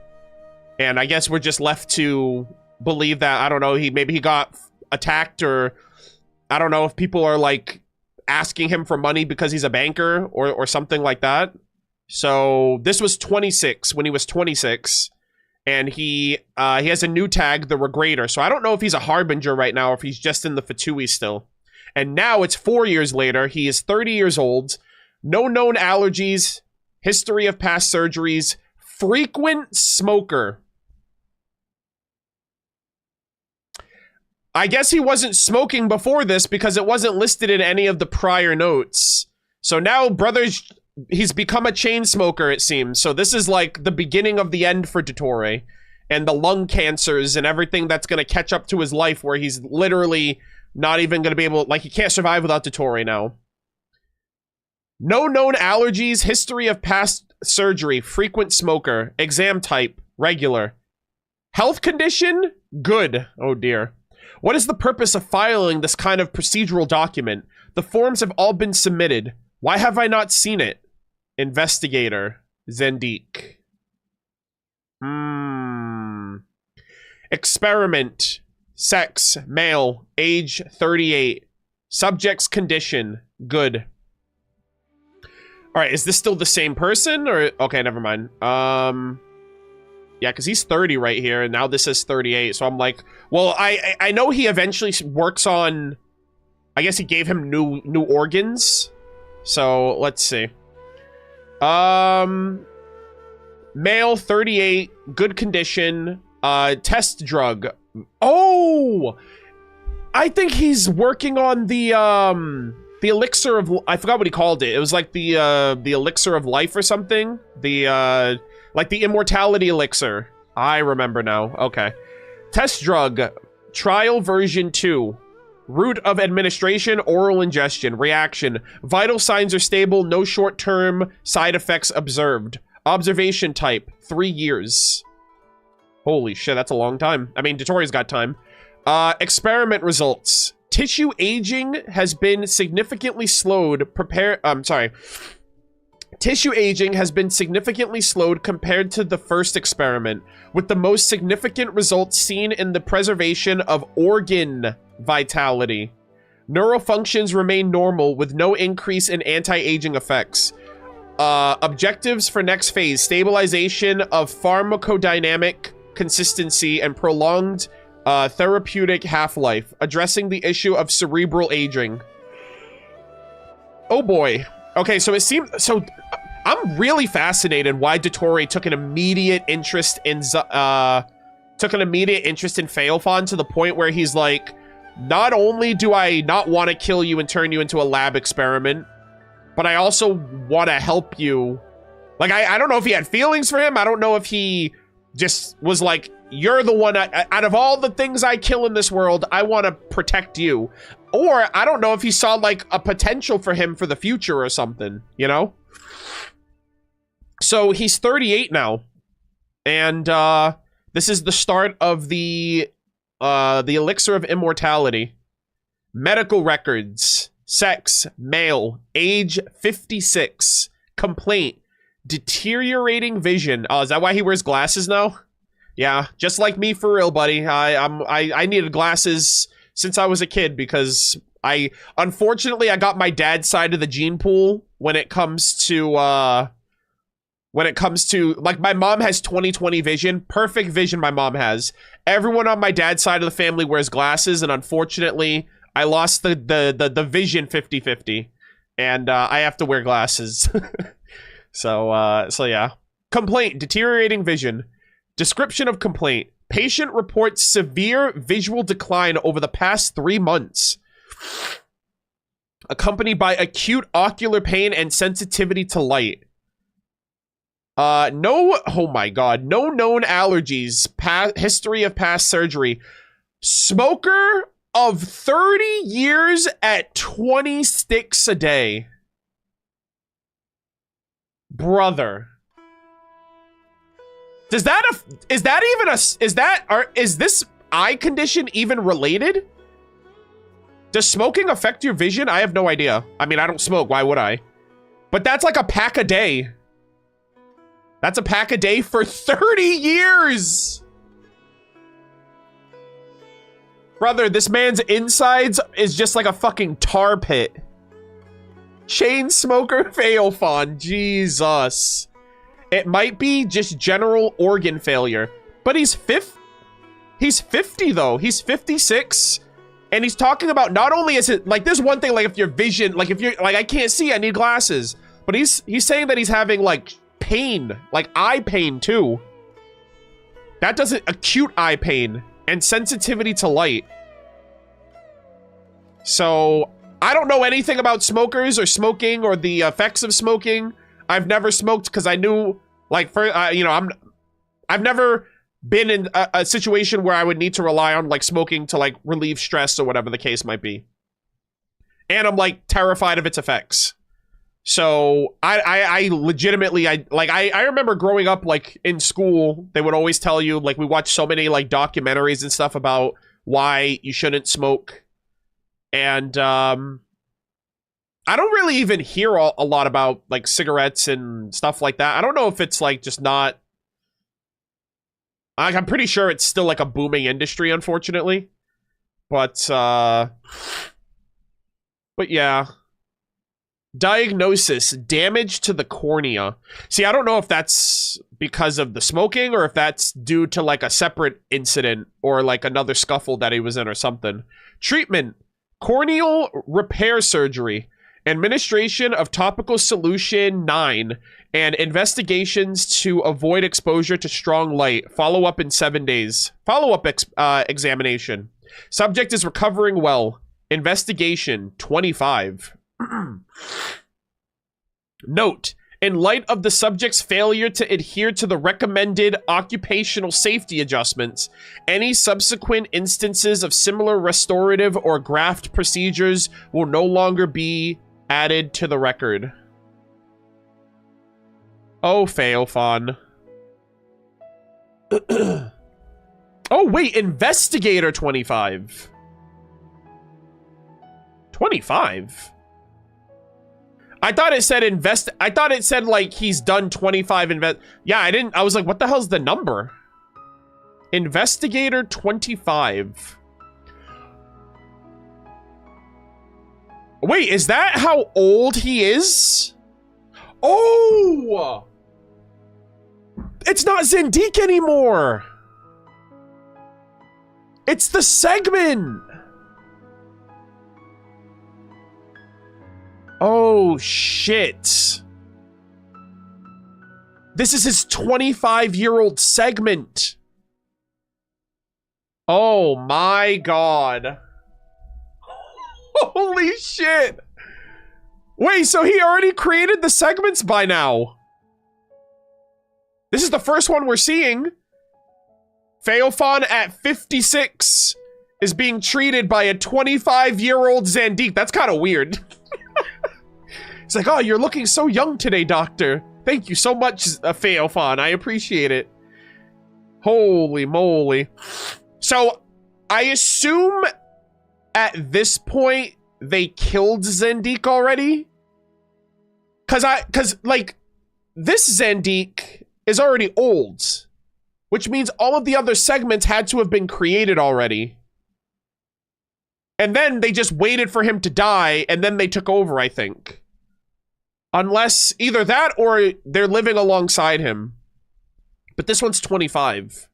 And I guess we're just left to believe that, I don't know, maybe he got attacked, or I don't know if people are, like, asking him for money because he's a banker, or something like that. So, this was 26, when he was 26. And he has a new tag, the Regrader. So, I don't know if he's a Harbinger right now, or if he's just in the Fatui still. And now, it's 4 years later, he is 30 years old, no known allergies, history of past surgeries, frequent smoker. I guess he wasn't smoking before this because it wasn't listed in any of the prior notes. So now brother's, he's become a chain smoker, it seems. So this is like the beginning of the end for Dottore. And the lung cancers and everything that's going to catch up to his life where he's literally not even going to be able, like, he can't survive without Dottore now. No known allergies, history of past surgery, frequent smoker, exam type, regular. Health condition, good. Oh dear. What is the purpose of filing this kind of procedural document? The forms have all been submitted. Why have I not seen it? Investigator, Zendik. Experiment, sex, male, age 38. Subject's condition, good. All right, is this still the same person or okay, never mind. Yeah, because he's 30 right here, and now this is 38. So I'm like, well, I know he eventually works on. I guess he gave him new organs. So let's see. Male, 38, good condition. Test drug. Oh, I think he's working on the elixir of. I forgot what he called it. It was like the elixir of life or something. Like the immortality elixir. I remember now. Okay. Test drug. Trial version 2. Route of administration, oral ingestion. Reaction. Vital signs are stable. No short-term side effects observed. Observation type. 3 years. Holy shit, that's a long time. I mean, Dottore's got time. Experiment results. Tissue aging has been significantly slowed. Tissue aging has been significantly slowed compared to the first experiment, with the most significant results seen in the preservation of organ vitality. Neural functions remain normal with no increase in anti-aging effects. Objectives for next phase: stabilization of pharmacodynamic consistency and prolonged therapeutic half-life, addressing the issue of cerebral aging. Oh boy. Okay, so it seems so. I'm really fascinated why Dottore took an immediate interest in Feofan to the point where he's like, not only do I not want to kill you and turn you into a lab experiment, but I also want to help you. Like, I don't know if he had feelings for him. I don't know if he just was like, you're the one, out of all the things I kill in this world, I want to protect you. Or I don't know if he saw like a potential for him for the future or something, you know? So he's 38 now. And this is the start of the elixir of immortality. Medical records. Sex, male, age 56. Complaint, deteriorating vision. Oh, is that why he wears glasses now? Yeah, just like me for real, buddy. I needed glasses since I was a kid because unfortunately I got my dad's side of the gene pool when it comes to like, my mom has 20/20 vision, perfect vision my mom has. Everyone on my dad's side of the family wears glasses, and unfortunately I lost the vision 50/50, and I have to wear glasses. So yeah. Complaint, deteriorating vision. Description of complaint. Patient reports severe visual decline over the past 3 months, accompanied by acute ocular pain and sensitivity to light. Oh my god, no known allergies, history of past surgery. Smoker of 30 years at 20 sticks a day. Brother. Is this eye condition even related? Does smoking affect your vision? I have no idea. I mean, I don't smoke. Why would I? But that's like a pack a day. That's a pack a day for 30 years. Brother, this man's insides is just like a fucking tar pit. Chain smoker Feofan. Jesus. It might be just general organ failure. But he's 50 though. He's 56. And he's talking about not only is it like, there's one thing like if your vision, like if you're like, I can't see, I need glasses. But he's saying that he's having like pain, like eye pain too. That doesn't, acute eye pain and sensitivity to light. So I don't know anything about smokers or smoking or the effects of smoking. I've never smoked because I knew, like, you know, I've never been in a situation where I would need to rely on, like, smoking to, like, relieve stress or whatever the case might be. And I'm, like, terrified of its effects. So I legitimately, I remember growing up, like, in school, they would always tell you, like, we watched so many, like, documentaries and stuff about why you shouldn't smoke. And I don't really even hear a lot about, like, cigarettes and stuff like that. I don't know if it's, like, just not... I'm pretty sure it's still, like, a booming industry, unfortunately. But yeah. Diagnosis: damage to the cornea. See, I don't know if that's because of the smoking or if that's due to, like, a separate incident or, like, another scuffle that he was in or something. Treatment: corneal repair surgery. Administration of topical solution 9 and investigations to avoid exposure to strong light. Follow-up in 7 days. Follow-up examination. Subject is recovering well. Investigation 25. Note: in light of the subject's failure to adhere to the recommended occupational safety adjustments, any subsequent instances of similar restorative or graft procedures will no longer be added to the record. Oh, Feofan. Oh, wait, Investigator 25. 25? I thought it said I thought it said, like, he's done 25 Yeah, I was like, what the hell's the number? Investigator 25. Wait, is that how old he is? Oh! It's not Zendik anymore! It's the segment! Oh, shit. This is his 25-year-old segment. Oh my god. Holy shit. Wait, so he already created the segments by now? This is the first one we're seeing. Feofan at 56 is being treated by a 25-year-old Zendik. That's kind of weird. It's like, oh, you're looking so young today, doctor. Thank you so much, Feofan. I appreciate it. Holy moly. So, I assume at this point they killed Zendik already? Cause like, this Zendik is already old, which means all of the other segments had to have been created already. And then they just waited for him to die, and then they took over, I think. Unless either that or they're living alongside him. But this one's 25.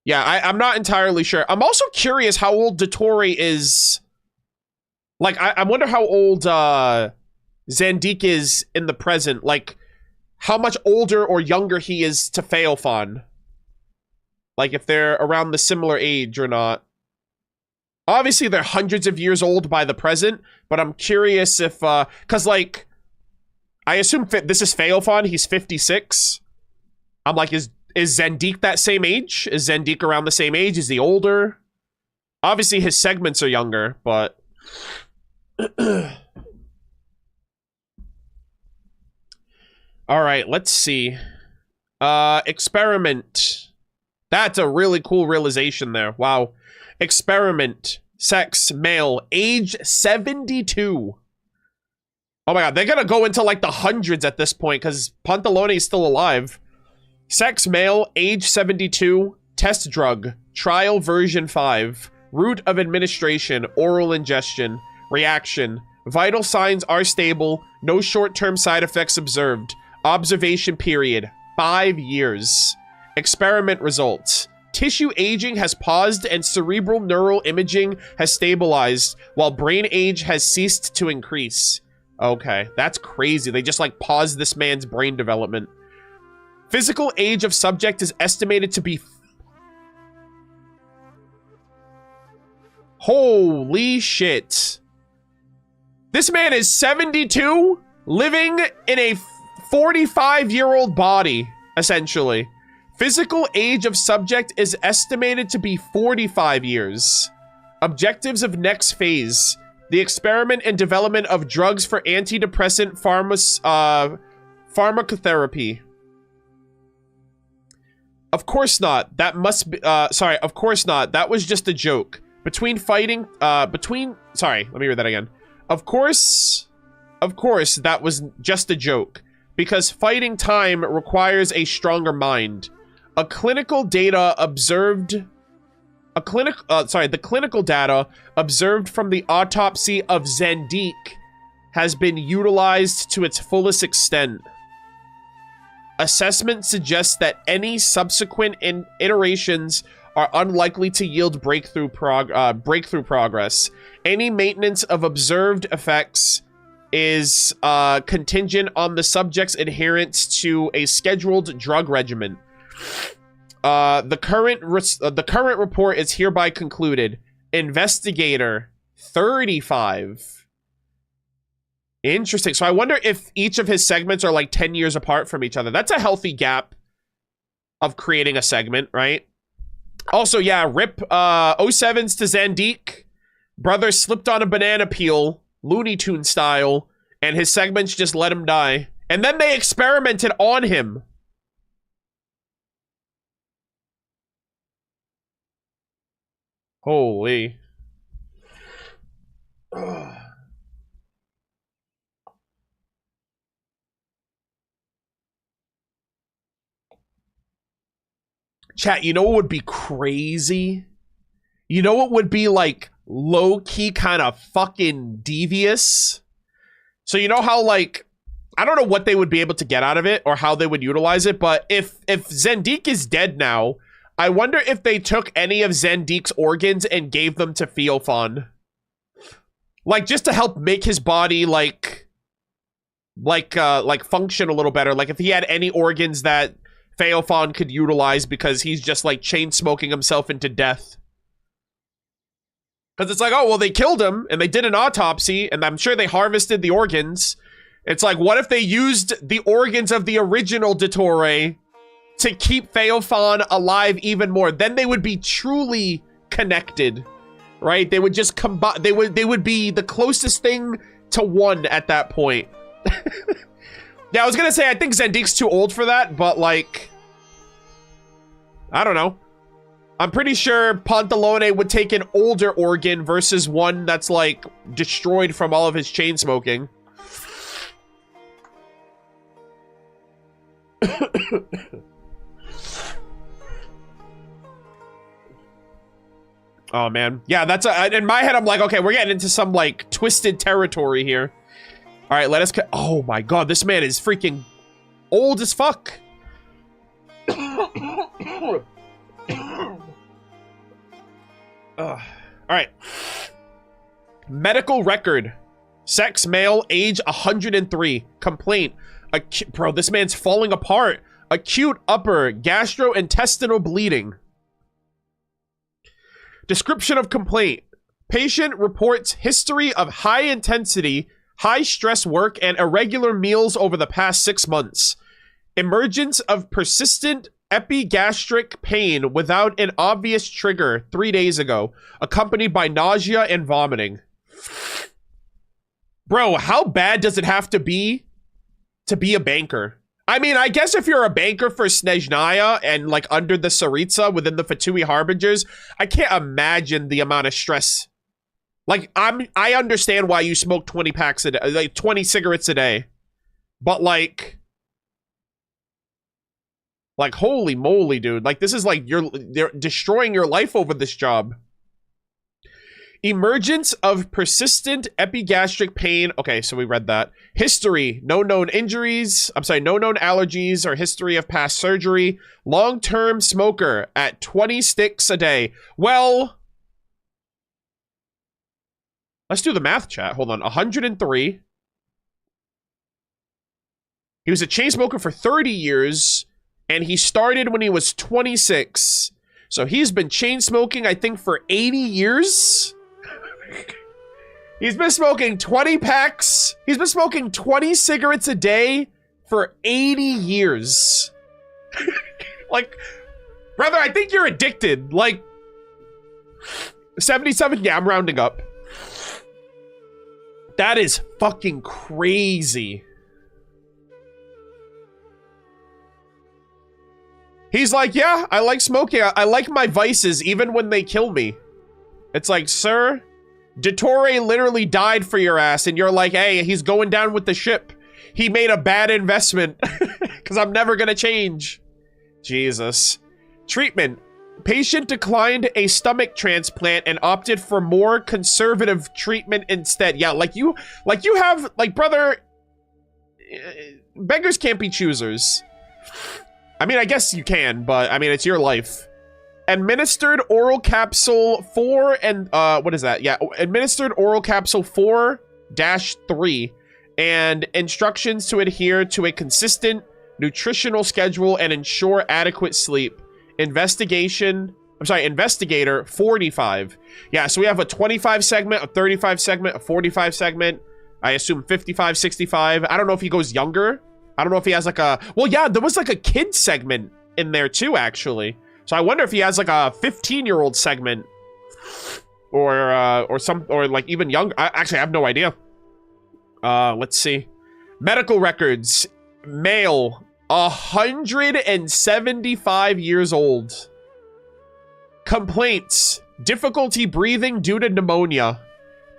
Yeah, I'm not entirely sure. I'm also curious how old Dottore is. Like, I wonder how old Zendik is in the present. Like, how much older or younger he is to Feofan. Like, if they're around the similar age or not. Obviously, they're hundreds of years old by the present, but I'm curious if, because, like, I assume this is Feofan, he's 56. I'm like, is Zendik that same age? Is Zendik around the same age? Is he older? Obviously, his segments are younger, but... Alright, let's see. Experiment. That's a really cool realization there. Wow. Experiment. Sex. Male. Age 72. Oh my god, they're gonna go into like the hundreds at this point because Pantalone is still alive. Sex. Male. Age 72. Test drug. Trial version 5. Route of administration. Oral ingestion. Reaction. Vital signs are stable. No short-term side effects observed. Observation period. 5 years. Experiment results. Tissue aging has paused and cerebral neural imaging has stabilized, while brain age has ceased to increase. Okay, that's crazy. They just, like, paused this man's brain development. Physical age of subject is estimated to be... Holy shit. This man is 72, living in a 45-year-old body, essentially. Physical age of subject is estimated to be 45 years. Objectives of next phase. The experiment and development of drugs for antidepressant pharmacotherapy. Of course not. That must be, sorry, of course not. That was just a joke. Sorry, let me read that again. Of course, that was just a joke. Because fighting time requires a stronger mind. The clinical data observed from the autopsy of Zandik has been utilized to its fullest extent. Assessment suggests that any subsequent iterations are unlikely to yield breakthrough progress. Any maintenance of observed effects is contingent on the subject's adherence to a scheduled drug regimen. The current report is hereby concluded. Investigator 35. Interesting. So I wonder if each of his segments are like 10 years apart from each other. That's a healthy gap of creating a segment, right? Also, yeah, rip 07s to Zandik. Brother slipped on a banana peel, Looney Tune style, and his segments just let him die. And then they experimented on him. Holy. Ugh. Chat, you know what would be crazy? You know what would be like low-key kind of fucking devious? So you know how like, I don't know what they would be able to get out of it or how they would utilize it, but if Zandik is dead now, I wonder if they took any of Zendik's organs and gave them to Theophan. Like, just to help make his body, like function a little better. Like, if he had any organs that Theophan could utilize because he's just, like, chain-smoking himself into death. Because it's like, oh, well, they killed him, and they did an autopsy, and I'm sure they harvested the organs. It's like, what if they used the organs of the original Dottore to keep Theophan alive even more? Then they would be truly connected, right? They would just combine. They would be the closest thing to one at that point. Yeah, I was gonna say I think Zendik's too old for that, but like, I don't know. I'm pretty sure Pantalone would take an older organ versus one that's like destroyed from all of his chain smoking. Oh man, yeah, that's in my head. I'm like, okay, we're getting into some like twisted territory here. All right, let us. Oh my god, this man is freaking old as fuck. All right. Medical record: sex, male, age 103. Complaint: bro, this man's falling apart. Acute upper gastrointestinal bleeding. Description of complaint: patient reports history of high intensity, high stress work, and irregular meals over the past 6 months. Emergence of persistent epigastric pain without an obvious trigger 3 days ago, accompanied by nausea and vomiting. Bro, how bad does it have to be a banker? I mean, I guess if you're a banker for Snezhnaya and like under the Tsaritsa within the Fatui Harbingers, I can't imagine the amount of stress. Like, I understand why you smoke 20 packs a day, like 20 cigarettes a day. But like holy moly, dude. Like, this is like you're destroying your life over this job. Emergence of persistent epigastric pain. Okay, so we read that. History: no known injuries. I'm sorry, no known allergies or history of past surgery. Long-term smoker at 20 sticks a day. Well, let's do the math, chat. Hold on. 103. He was a chain smoker for 30 years, and he started when he was 26. So he's been chain smoking, I think, for 80 years. He's been smoking 20 packs. He's been smoking 20 cigarettes a day for 80 years. Like, brother, I think you're addicted. Like, 77, yeah, I'm rounding up. That is fucking crazy. He's like, yeah, I like smoking. I like my vices even when they kill me. It's like, sir, Dottore literally died for your ass, and you're like, hey, he's going down with the ship. He made a bad investment because I'm never gonna change. Jesus. Treatment. Patient declined a stomach transplant and opted for more conservative treatment instead. Yeah, like you have, like, brother, beggars can't be choosers. I mean, I guess you can, but I mean, it's your life. Administered oral capsule 4 and, what is that? Yeah, administered oral capsule 4-3 and instructions to adhere to a consistent nutritional schedule and ensure adequate sleep. Investigator 45. Yeah, so we have a 25 segment, a 35 segment, a 45 segment. I assume 55, 65. I don't know if he goes younger. I don't know if he has like a, well, yeah, there was like a kid segment in there too, actually. So I wonder if he has like a 15-year-old segment or like even younger. Actually, I have no idea. Let's see. Medical records. Male, 175 years old. Complaints. Difficulty breathing due to pneumonia.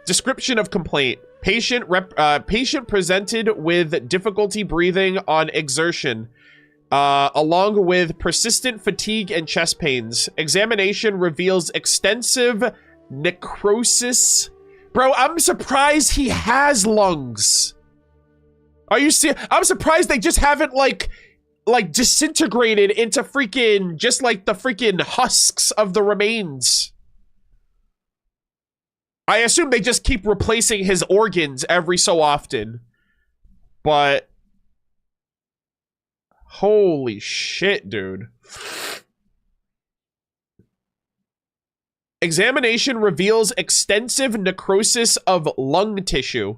Description of complaint. Patient presented with difficulty breathing on exertion. Along with persistent fatigue and chest pains. Examination reveals extensive necrosis. Bro, I'm surprised he has lungs. Are you serious? I'm surprised they just haven't, like disintegrated into freaking, just like the freaking husks of the remains. I assume they just keep replacing his organs every so often. But holy shit, dude. Examination reveals extensive necrosis of lung tissue.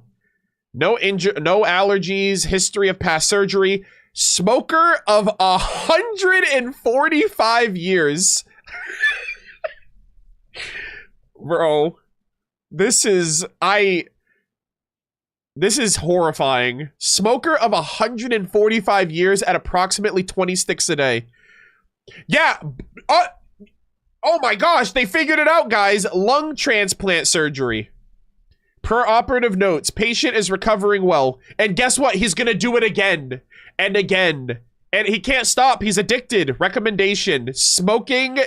No allergies, history of past surgery. Smoker of 145 years. Bro, this is horrifying. Smoker of 145 years at approximately 20 sticks a day. Yeah. Oh my gosh, they figured it out, guys. Lung transplant surgery. Per operative notes, patient is recovering well. And guess what? He's gonna do it again and again. And he can't stop. He's addicted. Recommendation. Smoking.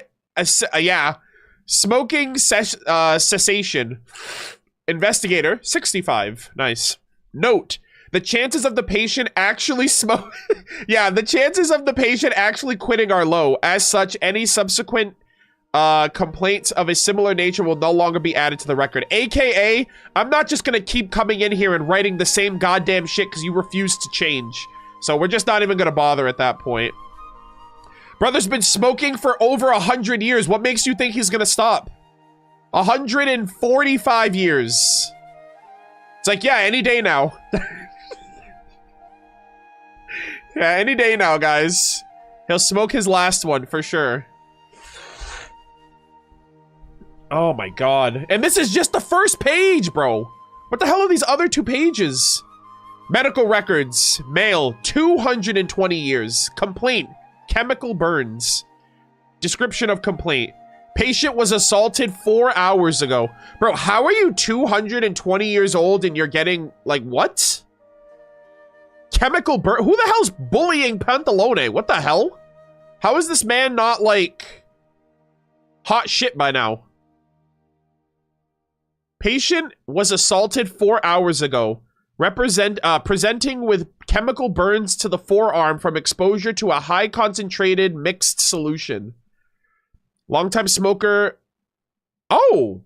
Smoking cessation. Investigator, 65. Nice. Note, the chances of the patient actually yeah, the chances of the patient actually quitting are low. As such, any subsequent complaints of a similar nature will no longer be added to the record. AKA, I'm not just gonna keep coming in here and writing the same goddamn shit because you refuse to change. So we're just not even gonna bother at that point. Brother's been smoking for over 100 years. What makes you think he's gonna stop? 145 years. It's like, yeah, any day now. Yeah, any day now, guys. He'll smoke his last one for sure. Oh my god. And this is just the first page, bro. What the hell are these other 2 pages? Medical records. Male, 220 years. Complaint. Chemical burns. Description of complaint. Patient was assaulted 4 hours ago. Bro, how are you 220 years old and you're getting, like, what? Chemical burn? Who the hell's bullying Pantalone? What the hell? How is this man not, like, hot shit by now? Patient was assaulted 4 hours ago. Presenting with chemical burns to the forearm from exposure to a high concentrated mixed solution. Longtime smoker. Oh!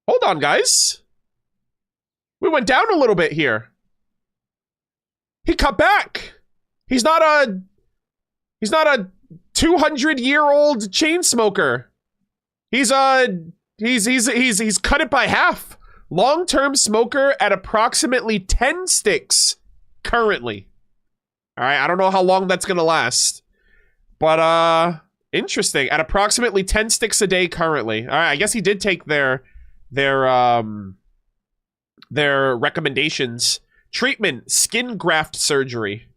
Hold on, guys. We went down a little bit here. He cut back. He's not a 200-year-old chain smoker. He's a He's cut it by half. Long-term smoker at approximately 10 sticks currently. All right, I don't know how long that's gonna last, but interesting. At approximately 10 sticks a day currently. All right, I guess he did take their recommendations. Treatment: skin graft surgery.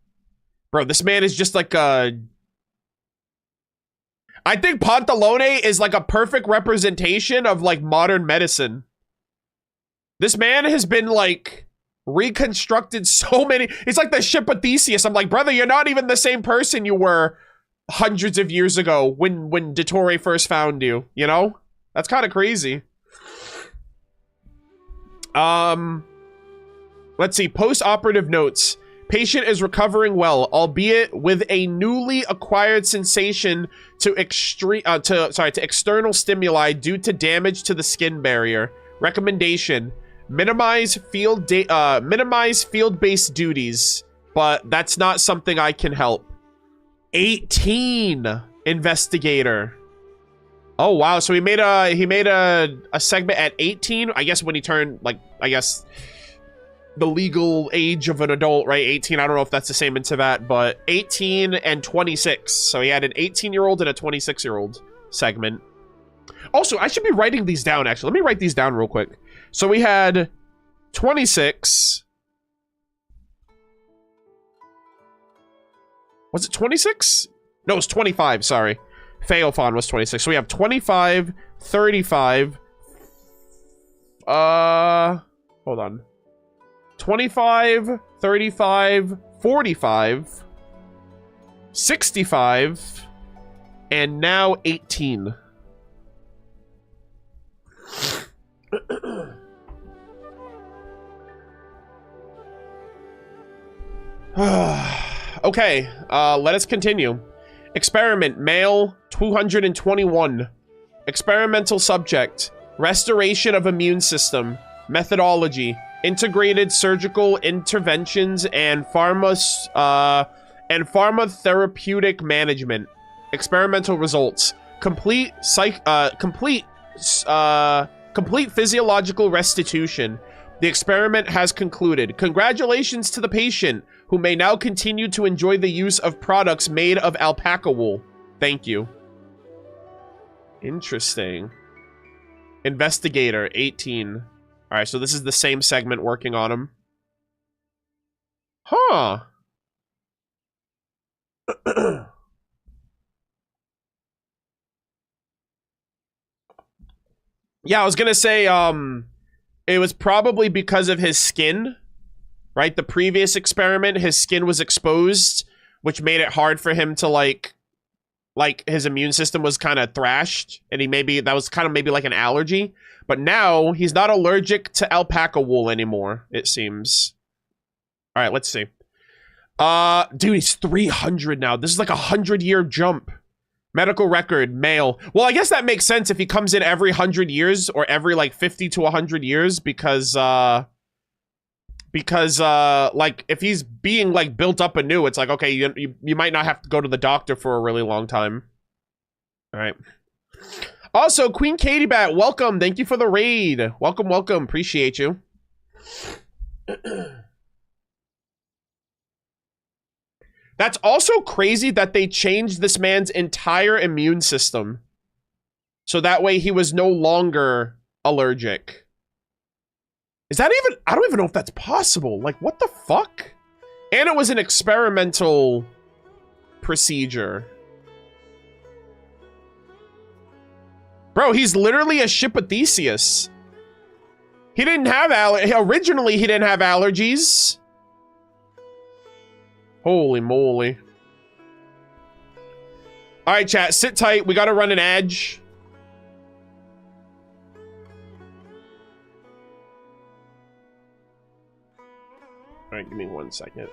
Bro, this man is just like a... I think Pantalone is like a perfect representation of like modern medicine. This man has been like reconstructed so many... It's like the ship of Theseus. I'm like, brother, you're not even the same person you were hundreds of years ago when Dottore first found you, you know? That's kind of crazy. Let's see, post-operative notes. Patient is recovering well, albeit with a newly acquired sensation to external stimuli due to damage to the skin barrier. Recommendation: minimize field-based duties, but that's not something I can help. 18 investigator. Oh wow, so he made a segment at 18, I guess, when he turned, like, I guess the legal age of an adult, right? 18, I don't know if that's the same in Tibet, but 18 and 26. So he had an 18-year-old and a 26-year-old segment. Also, I should be writing these down, actually. Let me write these down real quick. So we had 26. Was it 26? No, it was 25, sorry. Feofan was 26. So we have 25, 35. Hold on. 25, 35, 45, 65, and now 18. Okay, let us continue. Experiment, male, 221. Experimental subject, restoration of immune system. Methodology, integrated surgical interventions and pharmacotherapeutic management. Experimental results, complete physiological restitution. The experiment has concluded. Congratulations to the patient, who may now continue to enjoy the use of products made of alpaca wool. Thank you. Interesting. Investigator, 18. All right, so this is the same segment working on him. Huh. Yeah, I was gonna say, it was probably because of his skin, right? The previous experiment, his skin was exposed, which made it hard for him to like his immune system was kind of thrashed, and that was kind of maybe like an allergy. But now he's not allergic to alpaca wool anymore, it seems. All right, let's see. Dude, he's 300 now. This is like a 100-year jump. Medical record, male. Well, I guess that makes sense if he comes in every 100 years or every like 50 to 100 years because like if he's being like built up anew, it's like, okay, you might not have to go to the doctor for a really long time. All right. Also, Queen Katie Bat, welcome. Thank you for the raid. Welcome, welcome. Appreciate you. That's also crazy that they changed this man's entire immune system. So that way he was no longer allergic. Is that even... I don't even know if that's possible. Like, what the fuck? And it was an experimental procedure. Bro, he's literally a ship of Theseus. He didn't have originally he didn't have allergies. Holy moly. All right, chat, sit tight. We got to run an edge. All right, give me 1 second.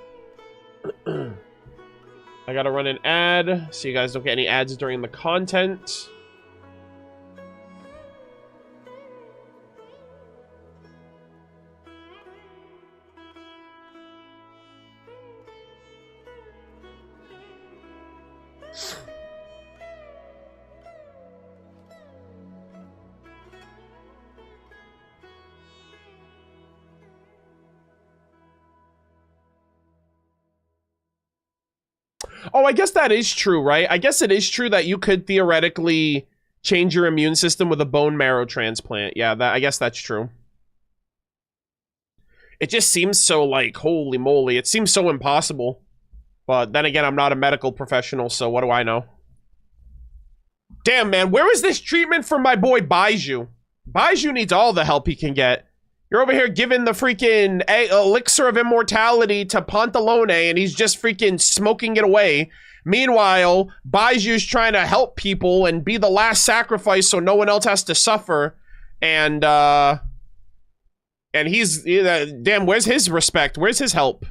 I got to run an ad so you guys don't get any ads during the content. Oh, I guess that is true, right? I guess it is true that you could theoretically change your immune system with a bone marrow transplant. Yeah, I guess that's true. It just seems so, like, holy moly. It seems so impossible. But then again, I'm not a medical professional, so what do I know? Damn, man, where is this treatment for my boy Baiju? Baiju needs all the help he can get. You're over here giving the freaking elixir of immortality to Pantalone, and he's just freaking smoking it away. Meanwhile, Baiju's trying to help people and be the last sacrifice so no one else has to suffer. And he's... damn, where's his respect? Where's his help?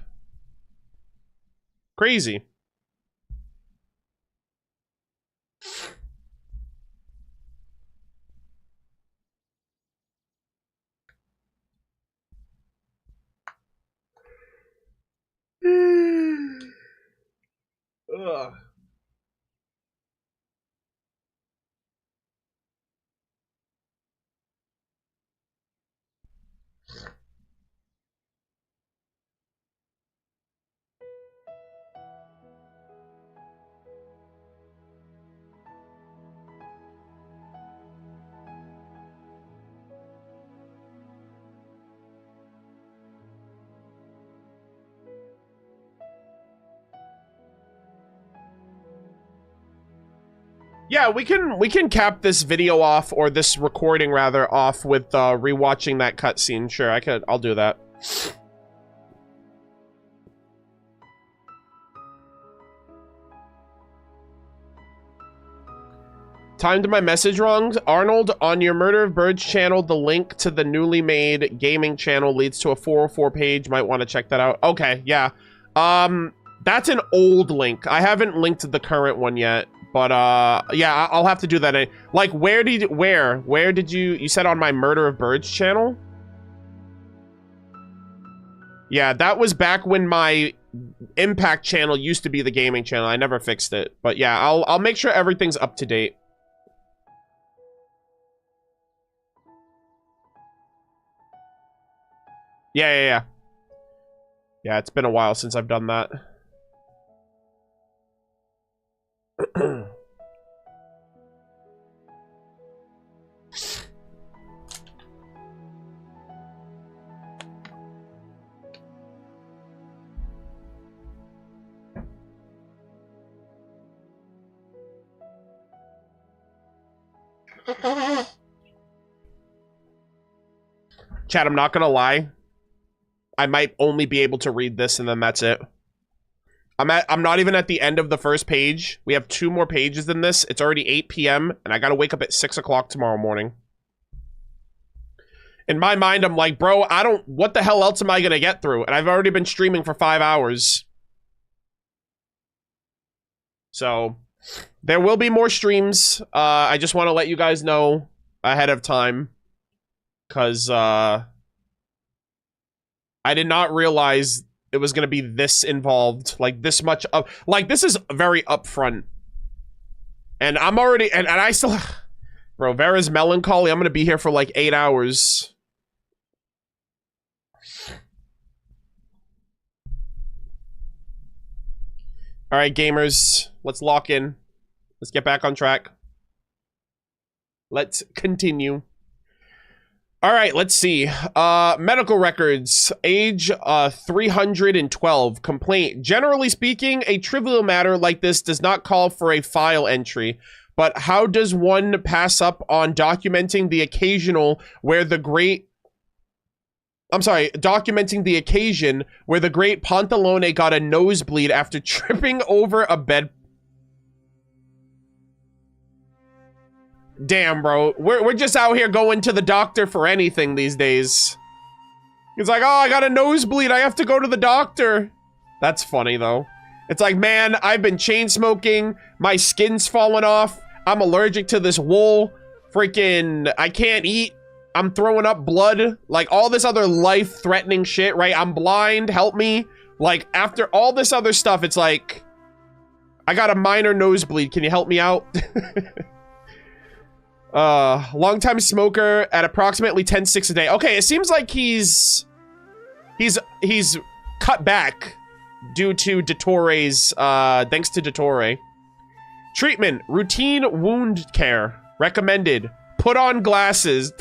Crazy. Ugh. Yeah, we can cap this video off, or this recording rather, off with rewatching that cutscene. Sure, I'll do that. Timed my message wrong. Arnold, on your Murder of Birds channel, the link to the newly made gaming channel leads to a 404 page. Might want to check that out. Okay, yeah. That's an old link. I haven't linked the current one yet. But, yeah, I'll have to do that. Like, where did you said on my Murder of Birds channel? Yeah, that was back when my Impact channel used to be the gaming channel. I never fixed it. But yeah, I'll make sure everything's up to date. Yeah. Yeah, it's been a while since I've done that. Chat, I'm not gonna lie. I might only be able to read this and then that's it. I'm not even at the end of the first page. We have 2 more pages than this. It's already 8 p.m. and I gotta wake up at 6 o'clock tomorrow morning. In my mind, I'm like, bro, what the hell else am I gonna get through? And I've already been streaming for 5 hours. So, there will be more streams. I just want to let you guys know ahead of time. Because, I did not realize it was going to be this involved. Like, this much up. Like, this is very upfront. And I'm already... And I still... Bro, Vera's Melancholy, I'm going to be here for like 8 hours. Alright, gamers. Let's lock in. Let's get back on track. Let's continue. Alright, let's see. Medical records. Age 312. Complaint. Generally speaking, a trivial matter like this does not call for a file entry. But how does one pass up on documenting the occasion where the great Pantalone got a nosebleed after tripping over a bed. Damn, bro. We're just out here going to the doctor for anything these days. He's like, oh, I got a nosebleed. I have to go to the doctor. That's funny, though. It's like, man, I've been chain smoking. My skin's falling off. I'm allergic to this wool. Freaking, I can't eat. I'm throwing up blood. Like, all this other life-threatening shit, right? I'm blind. Help me. Like, after all this other stuff, it's like, I got a minor nosebleed. Can you help me out? Longtime smoker at approximately 10 sticks a day. Okay, it seems like he's cut back. due to Dottore's, thanks to Dottore. Treatment, routine wound care. Recommended. Put on glasses.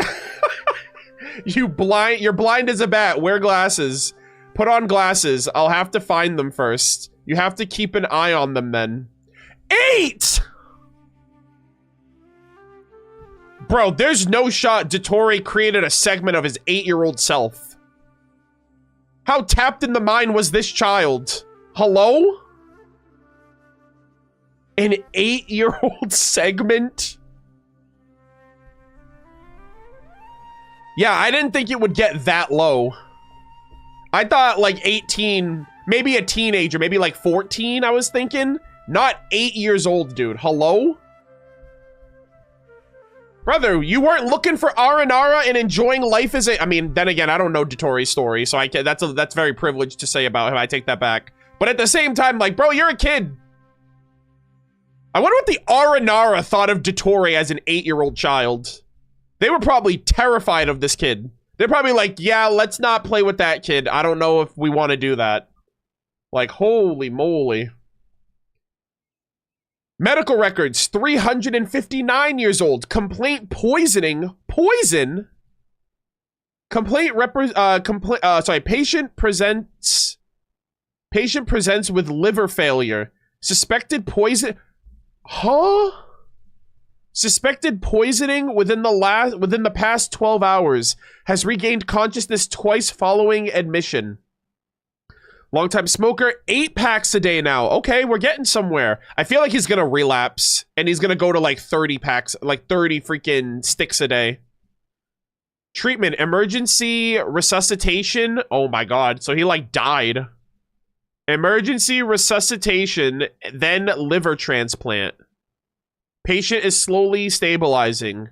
You're blind as a bat. Wear glasses. Put on glasses. I'll have to find them first. You have to keep an eye on them then. 8! Bro, there's no shot Dottore created a segment of his 8-year-old self. How tapped in the mind was this child? Hello? An 8-year-old segment? Yeah, I didn't think it would get that low. I thought like 18, maybe a teenager, maybe like 14, I was thinking. Not 8 years old, dude. Hello? Brother, you weren't looking for Aranara and enjoying life as a... I mean, then again, I don't know Dottore's story, so I can, that's very privileged to say about him. I take that back. But at the same time, like, bro, you're a kid. I wonder what the Aranara thought of Dottore as an 8-year-old child. They were probably terrified of this kid. They're probably like, yeah, let's not play with that kid. I don't know if we want to do that. Like, holy moly. Medical records, 359 years old. Complaint poisoning. Poison? Complaint patient presents with liver failure. Suspected poison. Huh? Suspected poisoning within the past 12 hours. Has regained consciousness twice following admission. Longtime smoker, 8 packs a day now. Okay, we're getting somewhere. I feel like he's gonna relapse, and he's gonna go to like 30 packs, like 30 freaking sticks a day. Treatment, emergency resuscitation. Oh my god, so he like died. Emergency resuscitation, then liver transplant. Patient is slowly stabilizing.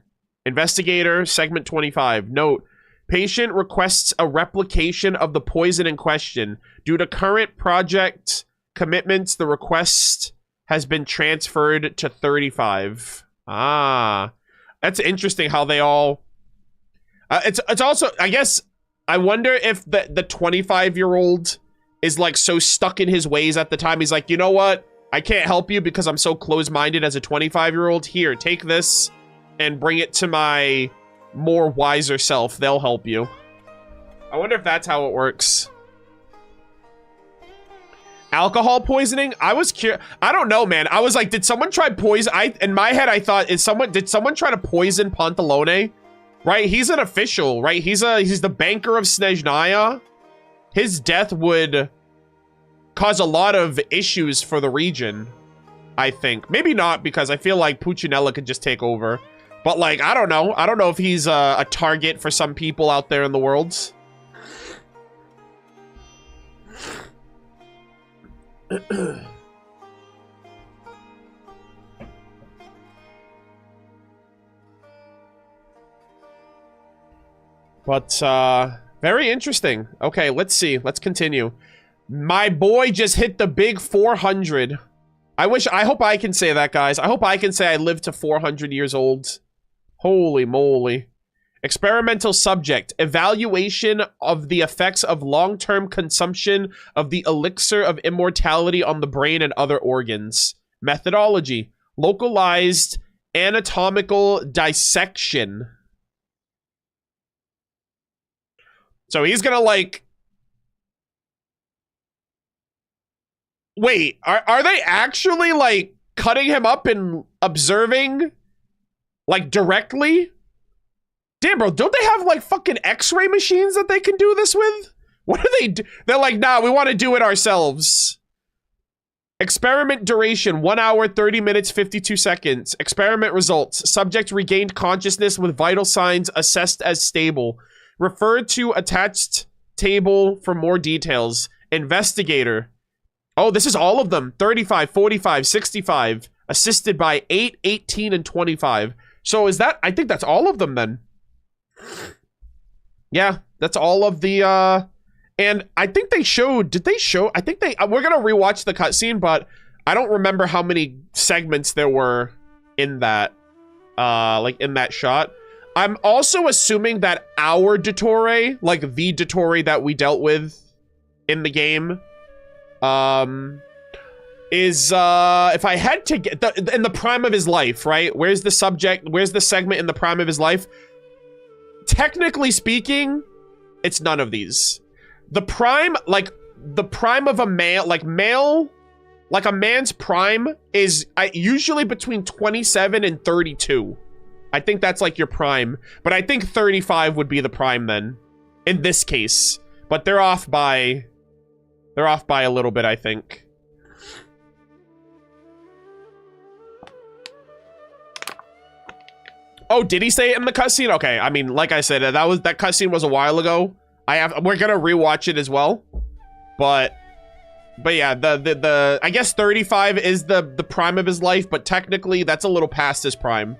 Investigator, segment 25. Note, patient requests a replication of the poison in question. Due to current project commitments, the request has been transferred to 35. Ah, that's interesting how they all... it's also, I guess, I wonder if the 25-year-old is like so stuck in his ways at the time. He's like, you know what? I can't help you because I'm so close-minded as a 25-year-old. Here, take this and bring it to my more wiser self. They'll help you. I wonder if that's how it works. Alcohol poisoning? I was curious. I don't know, man. I was like, did someone try poison? In my head, I thought, did someone try to poison Pantalone? Right? He's an official, right? He's the banker of Snezhnaya. His death would cause a lot of issues for the region, I think. Maybe not, because I feel like Puccinella could just take over. But, like, I don't know. I don't know if he's a target for some people out there in the world. But, very interesting. Okay, let's see. Let's continue. My boy just hit the big 400. I hope I can say that, guys. I hope I can say I lived to 400 years old. Holy moly. Experimental subject. Evaluation of the effects of long-term consumption of the elixir of immortality on the brain and other organs. Methodology. Localized anatomical dissection. So he's gonna, like... Wait, are they actually, like, cutting him up and observing, like, directly? Damn, bro, don't they have, like, fucking x-ray machines that they can do this with? What do they do? They're like, nah, we want to do it ourselves. Experiment duration, 1 hour, 30 minutes, 52 seconds. Experiment results. Subject regained consciousness with vital signs assessed as stable. Refer to attached table for more details. Investigator. Oh, this is all of them. 35, 45, 65. Assisted by 8, 18, and 25. So is that... I think that's all of them then. Yeah, that's all of the... And I think they showed... Did they show... I think they... We're gonna rewatch the cutscene, but I don't remember how many segments there were in that... like, in that shot. I'm also assuming that our Dottore, like the Dottore that we dealt with in the game... is if I had to get in the prime of his life, right? Where's the subject? Where's the segment in the prime of his life? Technically speaking, it's none of these. The prime, like the prime of a male, like a man's prime is usually between 27 and 32. I think that's like your prime, but I think 35 would be the prime then, in this case. But they're off by a little bit, I think. Oh, did he say it in the cutscene? Okay, I mean, like I said, that cutscene was a while ago. We're gonna rewatch it as well, but yeah, the I guess 35 is the prime of his life, but technically that's a little past his prime.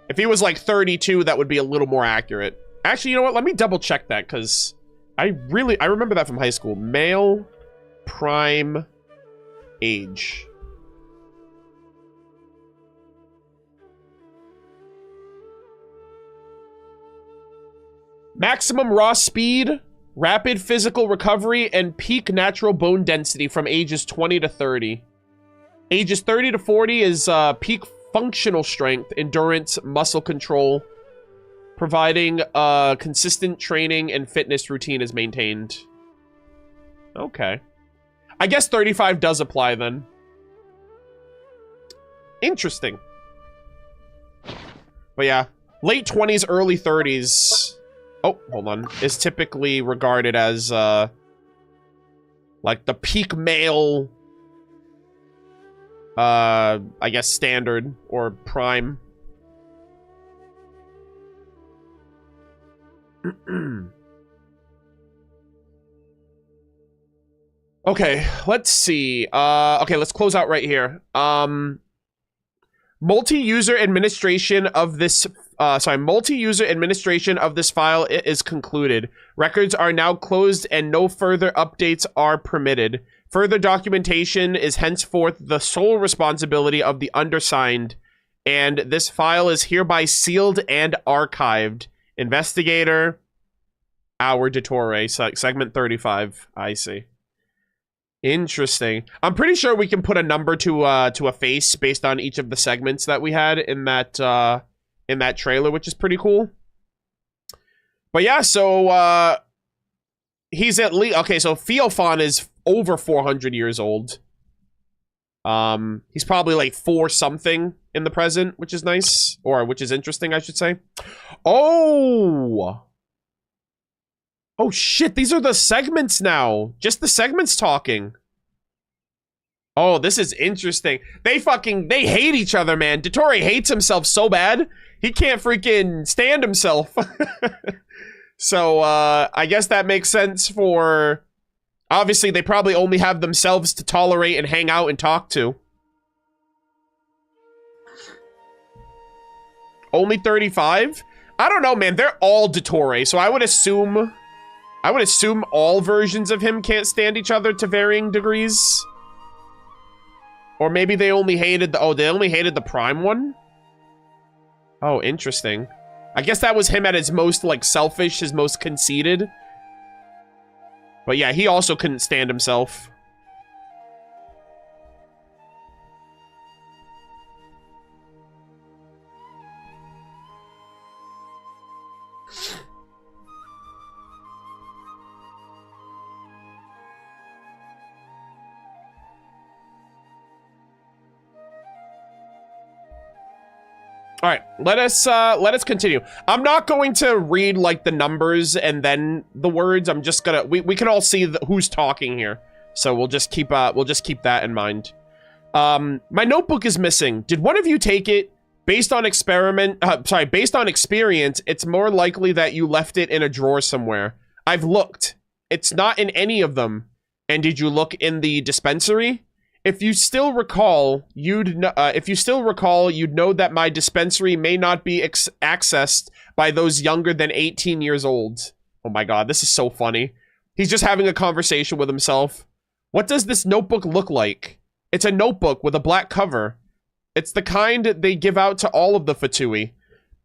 If he was like 32, that would be a little more accurate. Actually, you know what? Let me double check that, because I remember that from high school. Male prime age. Maximum raw speed, rapid physical recovery, and peak natural bone density from ages 20 to 30. Ages 30 to 40 is peak functional strength, endurance, muscle control, providing consistent training and fitness routine is maintained. Okay. I guess 35 does apply then. Interesting. But yeah, late 20s, early 30s... Oh, hold on. Is typically regarded as, like, the peak male, I guess, standard or prime. Okay, let's see. Okay, let's close out right here. Multi-user administration of this multi-user administration of this file is concluded. Records are now closed and no further updates are permitted. Further documentation is henceforth the sole responsibility of the undersigned, and this file is hereby sealed and archived. Investigator, our Dottore, segment 35. I see. Interesting. I'm pretty sure we can put a number to a face based on each of the segments that we had in that trailer, which is pretty cool. But yeah, so he's at least okay. So Theophan is over 400 years old. He's probably like 4 something in the present, which is nice, or which is interesting, I should say. Oh shit! These are the segments now. Just the segments talking. Oh, this is interesting. They hate each other, man. Dottore hates himself so bad. He can't freaking stand himself. So, I guess that makes sense for... Obviously, they probably only have themselves to tolerate and hang out and talk to. Only 35? I don't know, man. They're all Dottore, so I would assume all versions of him can't stand each other to varying degrees. Or maybe they only hated the prime one? Oh, interesting. I guess that was him at his most, like, selfish, his most conceited. But yeah, he also couldn't stand himself. All right, let us continue. I'm not going to read like the numbers and then the words. I'm just gonna we can all see who's talking here, so we'll just keep that in mind. My notebook is missing. Did one of you take it? Based on experience, it's more likely that you left it in a drawer somewhere. I've looked. It's not in any of them. And did you look in the dispensary? If you still recall, you'd know that my dispensary may not be accessed by those younger than 18 years old. Oh my god, this is so funny. He's just having a conversation with himself. What does this notebook look like? It's a notebook with a black cover. It's the kind they give out to all of the Fatui.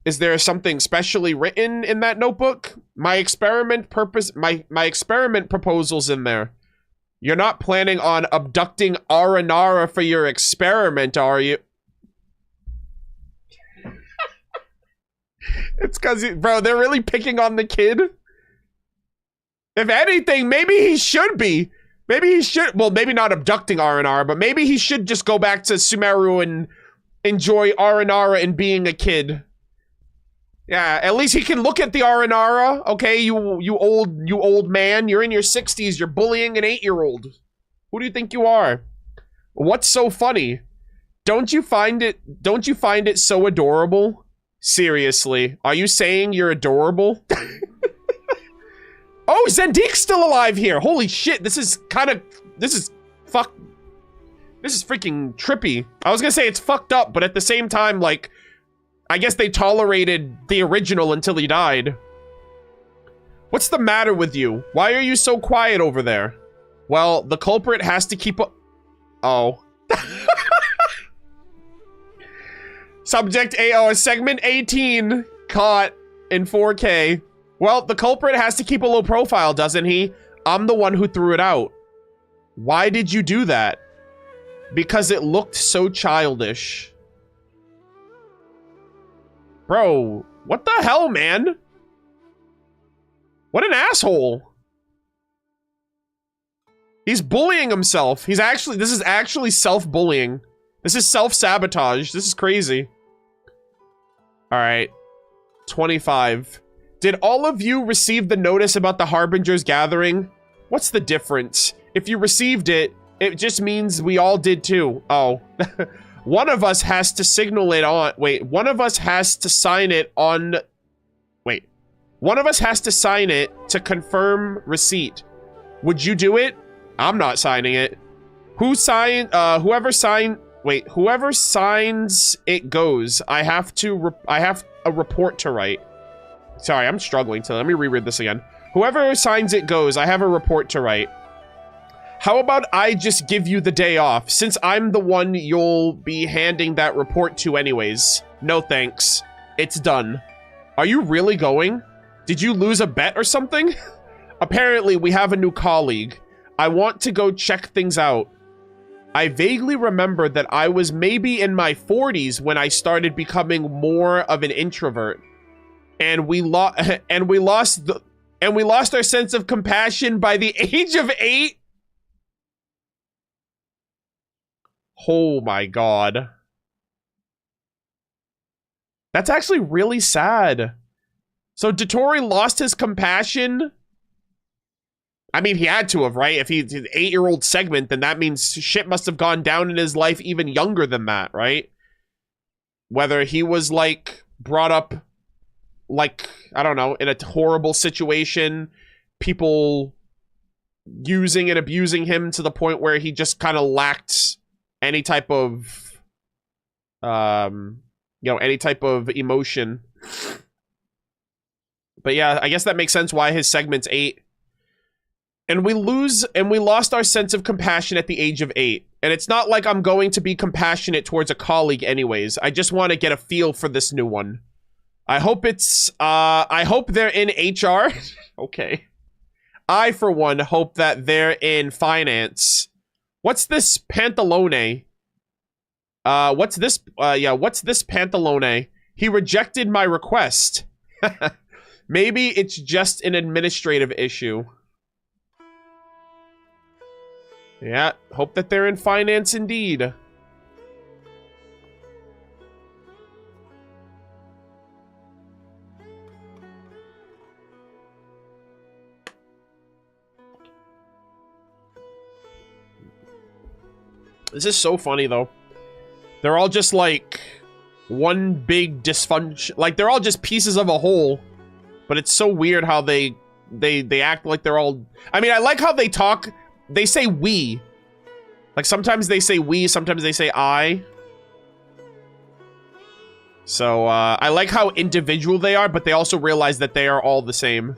Is there something specially written in that notebook? My experiment proposal's in there. You're not planning on abducting Aranara for your experiment, are you? It's because, bro, they're really picking on the kid. If anything, maybe he should be. Maybe he should, well, maybe not abducting Aranara, but maybe he should just go back to Sumeru and enjoy Aranara and being a kid. Yeah, at least he can look at the Aranara. Okay, you old man. You're in your 60s. You're bullying an 8-year-old. Who do you think you are? What's so funny? Don't you find it so adorable? Seriously, are you saying you're adorable? Oh, Zendique's still alive here. Holy shit, this is freaking trippy. I was gonna say it's fucked up, but at the same time, like, I guess they tolerated the original until he died. What's the matter with you? Why are you so quiet over there? Well, the culprit has to keep a- Oh. Subject A, segment 18, caught in 4K. Well, the culprit has to keep a low profile, doesn't he? I'm the one who threw it out. Why did you do that? Because it looked so childish. Bro, what the hell, man? What an asshole. He's bullying himself. This is actually self-bullying. This is self-sabotage. This is crazy. All right, 25. Did all of you receive the notice about the Harbinger's gathering? What's the difference? If you received it, it just means we all did too. Oh. One of us has to signal it on- wait, one of us has to sign it on- wait. One of us has to sign it to confirm receipt. Would you do it? I'm not signing it. Whoever signs it goes. I have a report to write. Sorry, I'm struggling to, let me reread this again. Whoever signs it goes. I have a report to write. How about I just give you the day off, since I'm the one you'll be handing that report to anyways. No thanks. It's done. Are you really going? Did you lose a bet or something? Apparently, we have a new colleague. I want to go check things out. I vaguely remember that I was maybe in my 40s when I started becoming more of an introvert. And we lost our sense of compassion by the age of 8. Oh my god. That's actually really sad. So Dottore lost his compassion. I mean, he had to have, right? If he's an 8-year-old segment, then that means shit must have gone down in his life even younger than that, right? Whether he was, like, brought up, like, I don't know, in a horrible situation, people using and abusing him to the point where he just kind of lacked any type of, any type of emotion. But yeah, I guess that makes sense why his segment's 8. And we lost our sense of compassion at the age of 8. And it's not like I'm going to be compassionate towards a colleague anyways. I just want to get a feel for this new one. I hope they're in HR. Okay. I, for one, hope that they're in finance. What's this Pantalone? What's this Pantalone? He rejected my request. Maybe it's just an administrative issue. Yeah, hope that they're in finance indeed. This is so funny, though. They're all just, like, one big dysfunction. Like, they're all just pieces of a whole. But it's so weird how they act like they're all... I mean, I like how they talk... They say we. Like, sometimes they say we, sometimes they say I. So, I like how individual they are, but they also realize that they are all the same.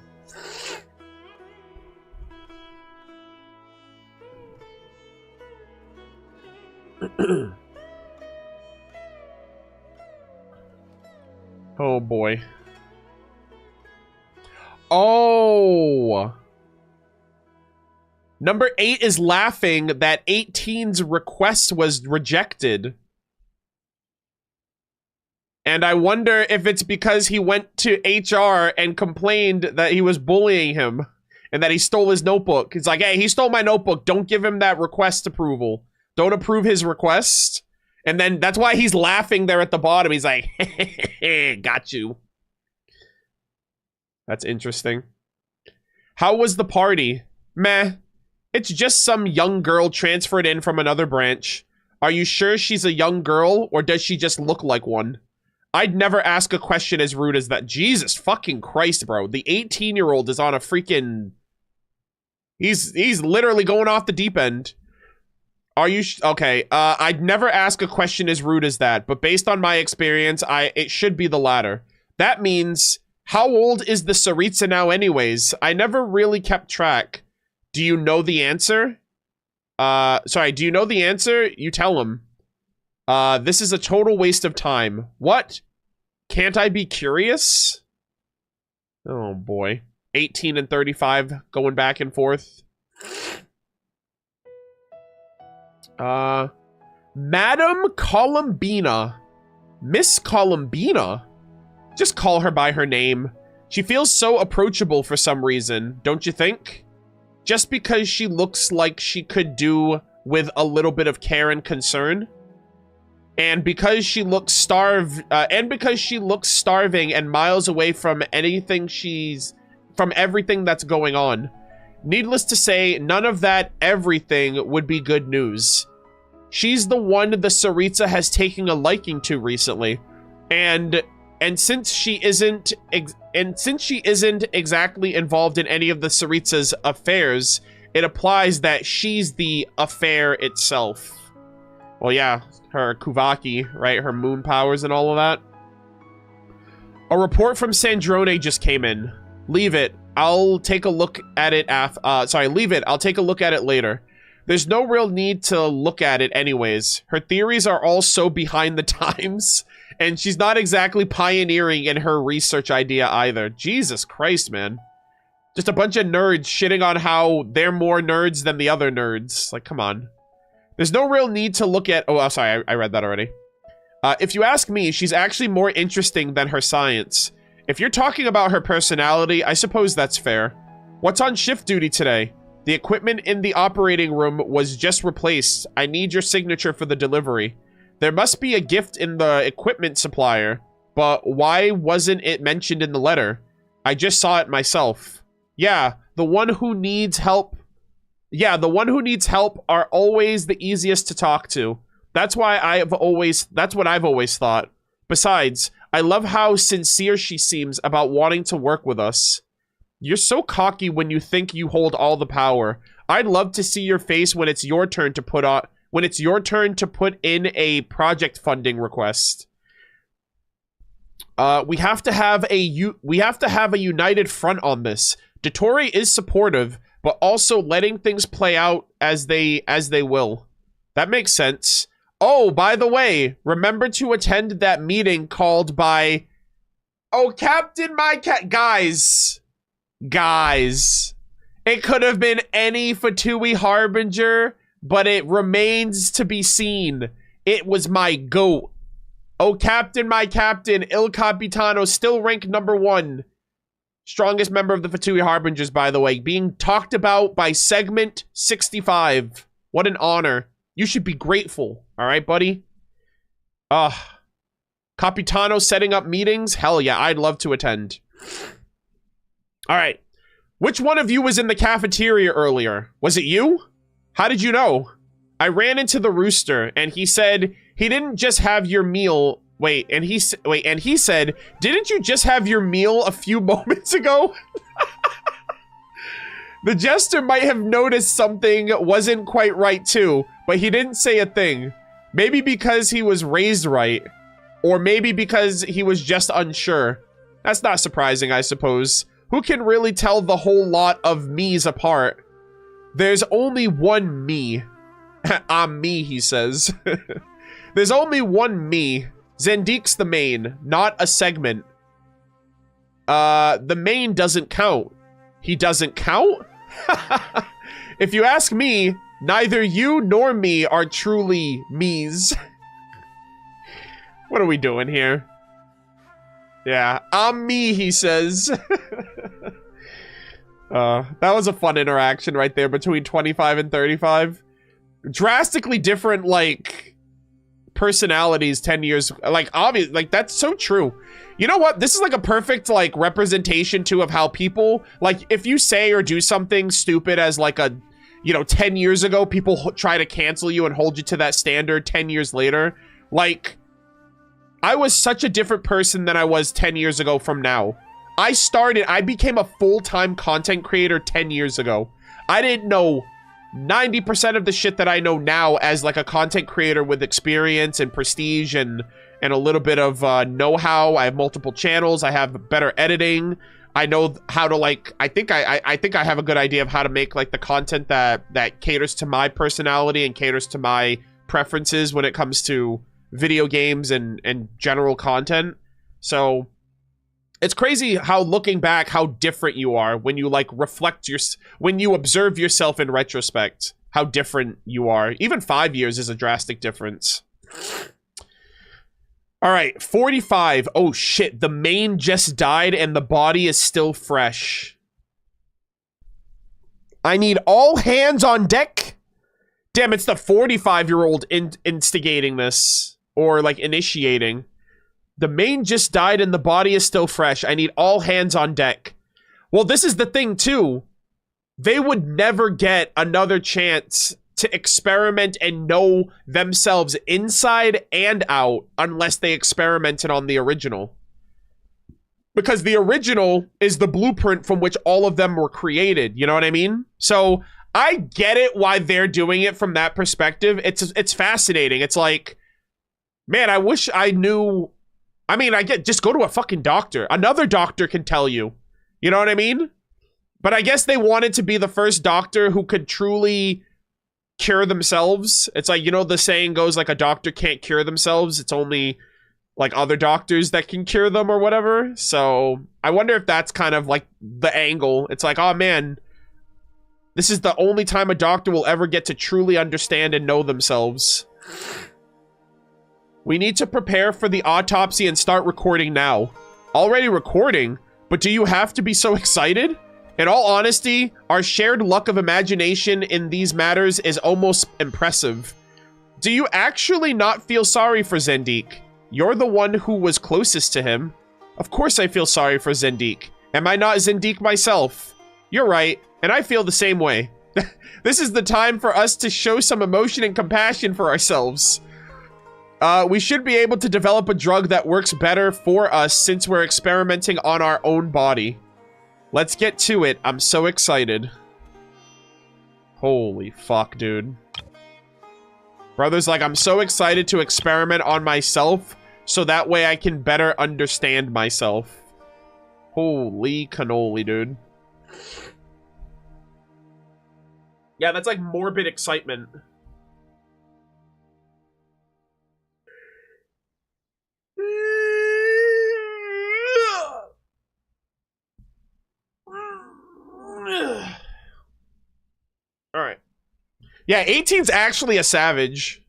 Oh, boy. Oh! Number 8 is laughing that 18's request was rejected. And I wonder if it's because he went to HR and complained that he was bullying him and that he stole his notebook. It's like, hey, he stole my notebook. Don't give him that request approval. Don't approve his request. And then that's why he's laughing there at the bottom. He's like, got you. That's interesting. How was the party? Meh. It's just some young girl transferred in from another branch. Are you sure she's a young girl, or does she just look like one? I'd never ask a question as rude as that. Jesus fucking Christ, bro. The 18-year-old is on a freaking... He's literally going off the deep end. Are you... Okay, I'd never ask a question as rude as that, but based on my experience, it should be the latter. That means, how old is the Tsaritsa now anyways? I never really kept track. Do you know the answer? Sorry, do you know the answer? You tell him. This is a total waste of time. What? Can't I be curious? Oh boy. 18 and 35 going back and forth. Madam Columbina. Miss Columbina? Just call her by her name. She feels so approachable for some reason, don't you think? Just because she looks like she could do with a little bit of care and concern? And because she looks starving and miles away from everything that's going on. Needless to say, none of that everything would be good news. She's the one the Tsaritsa has taken a liking to recently. And since she isn't exactly involved in any of the Tsaritsa's affairs, it applies that she's the affair itself. Well, yeah, her Kuvaki, right? Her moon powers and all of that. A report from Sandrone just came in. Leave it. I'll take a look at it leave it. I'll take a look at it later. There's no real need to look at it anyways. Her theories are all so behind the times, and she's not exactly pioneering in her research idea either. Jesus Christ, man. Just a bunch of nerds shitting on how they're more nerds than the other nerds. Like, come on. There's no real need to look at... Oh, sorry, I read that already. If you ask me, she's actually more interesting than her science. If you're talking about her personality, I suppose that's fair. What's on shift duty today? The equipment in the operating room was just replaced. I need your signature for the delivery. There must be a gift in the equipment supplier, but why wasn't it mentioned in the letter? I just saw it myself. Yeah, the one who needs help... Yeah, the one who needs help are always the easiest to talk to. That's what I've always thought. Besides, I love how sincere she seems about wanting to work with us. You're so cocky when you think you hold all the power. I'd love to see your face when it's your turn to put in a project funding request. We have to have a united front on this. Dottore is supportive, but also letting things play out as they will. That makes sense. Oh, by the way, remember to attend that meeting called by... Oh, Captain My Cat... Guys. It could have been any Fatui Harbinger, but it remains to be seen. It was my goat. Oh, Captain My Captain, Il Capitano, still ranked #1. Strongest member of the Fatui Harbingers, by the way. Being talked about by Segment 65. What an honor. You should be grateful. All right, buddy? Capitano setting up meetings? Hell yeah, I'd love to attend. All right. Which one of you was in the cafeteria earlier? Was it you? How did you know? I ran into the rooster, and he said he didn't just have your meal... and he said, didn't you just have your meal a few moments ago? The jester might have noticed something wasn't quite right too, but he didn't say a thing. Maybe because he was raised right, or maybe because he was just unsure. That's not surprising, I suppose. Who can really tell the whole lot of me's apart? There's only one me. I'm me, he says. There's only one me. Zendique's the main, not a segment. The main doesn't count. He doesn't count? If you ask me, neither you nor me are truly me's. What are we doing here? Yeah, I'm me, he says. That was a fun interaction right there between 25 and 35. Drastically different, like, personalities 10 years, like, obvious, like, that's so true. You know what? This is like a perfect, like, representation, too, of how people, like, if you say or do something stupid as, like, a, you know, 10 years ago, people try to cancel you and hold you to that standard 10 years later. Like, I was such a different person than I was 10 years ago from now. I became a full-time content creator 10 years ago. I didn't know 90% of the shit that I know now as like a content creator with experience and prestige and a little bit of know-how. I have multiple channels. I have better editing. I know how to, like, I think I have a good idea of how to make like the content that caters to my personality and caters to my preferences when it comes to video games and general content. So it's crazy how, looking back, how different you are when you, like, when you observe yourself in retrospect, how different you are. Even 5 years is a drastic difference. All right, 45. Oh, shit. The mane just died and the body is still fresh. I need all hands on deck. Damn, it's the 45-year-old instigating this. Or, like, initiating. The mane just died and the body is still fresh. I need all hands on deck. Well, this is the thing, too. They would never get another chance to experiment and know themselves inside and out unless they experimented on the original. Because the original is the blueprint from which all of them were created. You know what I mean? So I get it why they're doing it from that perspective. It's fascinating. It's like, man, I wish I knew. I mean, just go to a fucking doctor. Another doctor can tell you. You know what I mean? But I guess they wanted to be the first doctor who could truly cure themselves. It's like, you know, the saying goes, like, a doctor can't cure themselves. It's only, like, other doctors that can cure them or whatever. So I wonder if that's kind of, like, the angle. It's like, oh, man, this is the only time a doctor will ever get to truly understand and know themselves. We need to prepare for the autopsy and start recording now. Already recording? But do you have to be so excited? In all honesty, our shared luck of imagination in these matters is almost impressive. Do you actually not feel sorry for Zendik? You're the one who was closest to him. Of course I feel sorry for Zendik. Am I not Zendik myself? You're right, and I feel the same way. This is the time for us to show some emotion and compassion for ourselves. We should be able to develop a drug that works better for us since we're experimenting on our own body. Let's get to it. I'm so excited. Holy fuck, dude. Brother's like, I'm so excited to experiment on myself so that way I can better understand myself. Holy cannoli, dude. Yeah, that's like morbid excitement. Alright. Yeah, 18's actually a savage.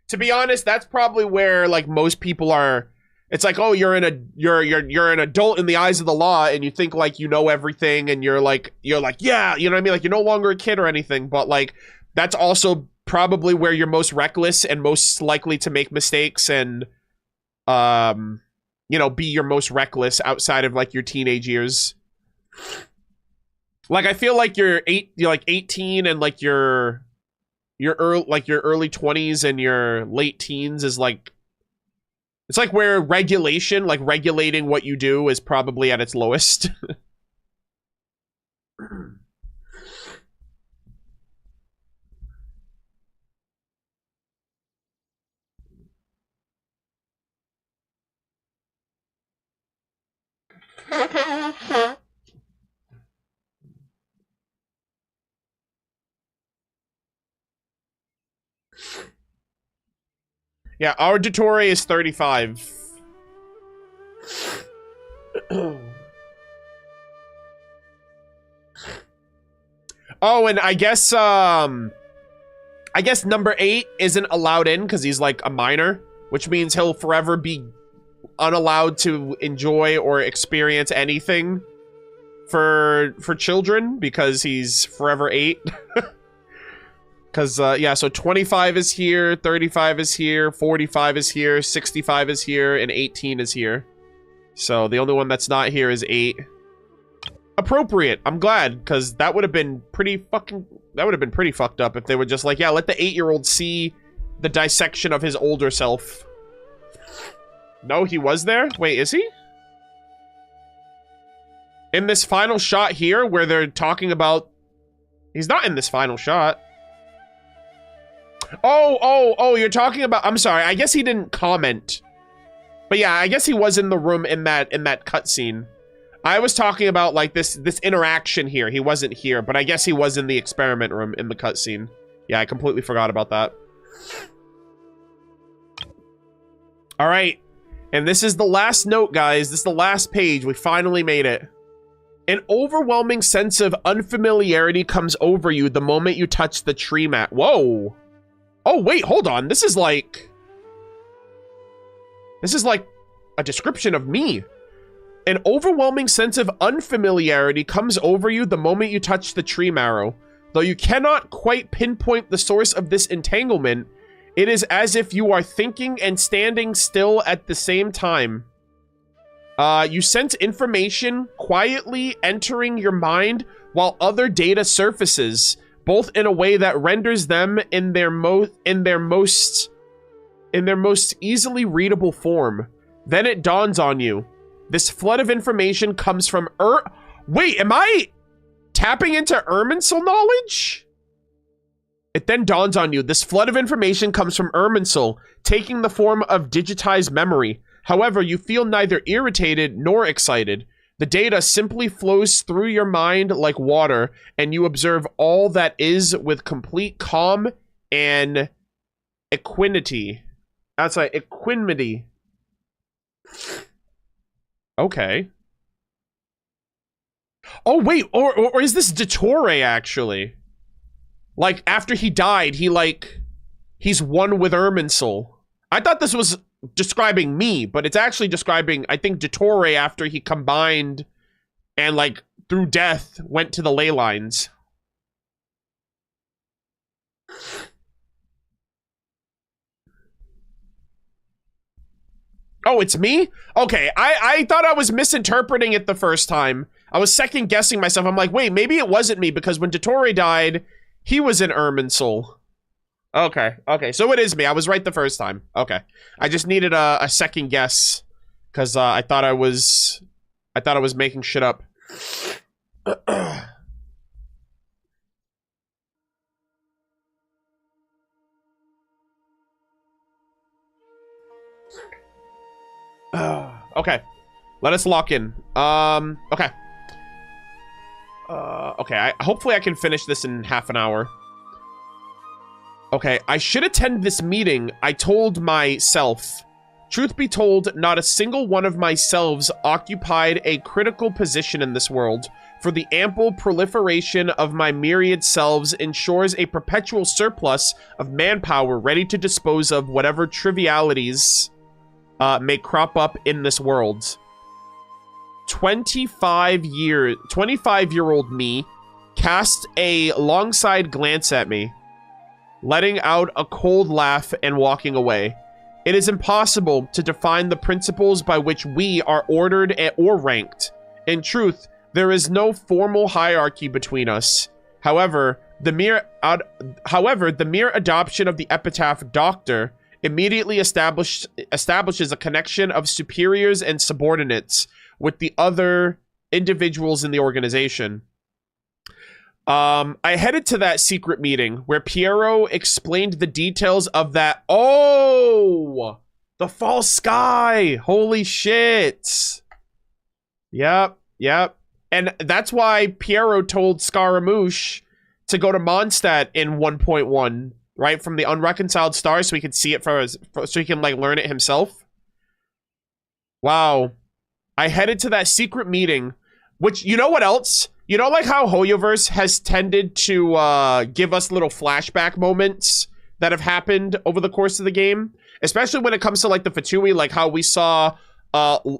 To be honest, that's probably where, like, most people are. It's like, oh, you're an adult in the eyes of the law, and you think, like, you know everything, and you're like, yeah, you know what I mean? Like, you're no longer a kid or anything, but, like, that's also probably where you're most reckless and most likely to make mistakes and, you know, be your most reckless outside of, like, your teenage years. Like, I feel like you're 18 and, like, your early 20s and your late teens is, like, it's like where regulation, like, regulating what you do is probably at its lowest. Yeah, our Dottore is 35. Oh, and I guess number 8 isn't allowed in because he's like a minor, which means he'll forever be unallowed to enjoy or experience anything for children because he's forever 8. Because, yeah, so 25 is here, 35 is here, 45 is here, 65 is here, and 18 is here. So the only one that's not here is 8. Appropriate. I'm glad, because that would have been pretty fucked up if they were just like, yeah, let the 8-year-old see the dissection of his older self. No, he was there? Wait, is he? In this final shot here, where they're talking about... He's not in this final shot. Oh, you're talking about... I'm sorry, I guess he didn't comment. But yeah, I guess he was in the room in that cutscene. I was talking about, like, this interaction here. He wasn't here, but I guess he was in the experiment room in the cutscene. Yeah, I completely forgot about that. Alright. And this is the last note, guys. This is the last page. We finally made it. An overwhelming sense of unfamiliarity comes over you the moment you touch the tree mat. Whoa. Oh, wait, hold on. This is like a description of me. An overwhelming sense of unfamiliarity comes over you the moment you touch the tree marrow. Though you cannot quite pinpoint the source of this entanglement, it is as if you are thinking and standing still at the same time. You sense information quietly entering your mind while other data surfaces, both in a way that renders them in their most easily readable form. Then it dawns on you. This flood of information comes from Wait, am I tapping into Irminsul knowledge? It then dawns on you. This flood of information comes from Irminsul, taking the form of digitized memory. However, you feel neither irritated nor excited. The data simply flows through your mind like water, and you observe all that is with complete calm and equanimity. That's right, equanimity. Okay. Oh, wait, or is this Dottore, actually? Like, after he died, he's one with Irminsul. I thought this was describing me, but it's actually describing, I think, Dottore after he combined and, like, through death, went to the ley lines. Oh, it's me? Okay, I thought I was misinterpreting it the first time. I was second guessing myself. I'm like, wait, maybe it wasn't me because when Dottore died, he was in Irminsul. Okay, so it is me. I was right the first time. Okay, I just needed a second guess because I thought I was making shit up. Okay, let us lock in. Okay. Okay, hopefully I can finish this in half an hour. Okay, I should attend this meeting, I told myself. Truth be told, not a single one of my selves occupied a critical position in this world, for the ample proliferation of my myriad selves ensures a perpetual surplus of manpower ready to dispose of whatever trivialities may crop up in this world. 25-year-old me cast a long-side glance at me, letting out a cold laugh and walking away. It is impossible to define the principles by which we are ordered or ranked. In truth, there is no formal hierarchy between us. However, the mere adoption of the epitaph Doctor immediately establishes a connection of superiors and subordinates with the other individuals in the organization. I headed to that secret meeting where Piero explained the details of that. Oh, the false sky. Holy shit. Yep. And that's why Piero told Scaramouche to go to Mondstadt in 1.1, right? From the Unreconciled Stars, so he could see it so he can, like, learn it himself. Wow. I headed to that secret meeting Which, you know what else? You know, like how Hoyoverse has tended to give us little flashback moments that have happened over the course of the game? Especially when it comes to, like, the Fatui, like how we saw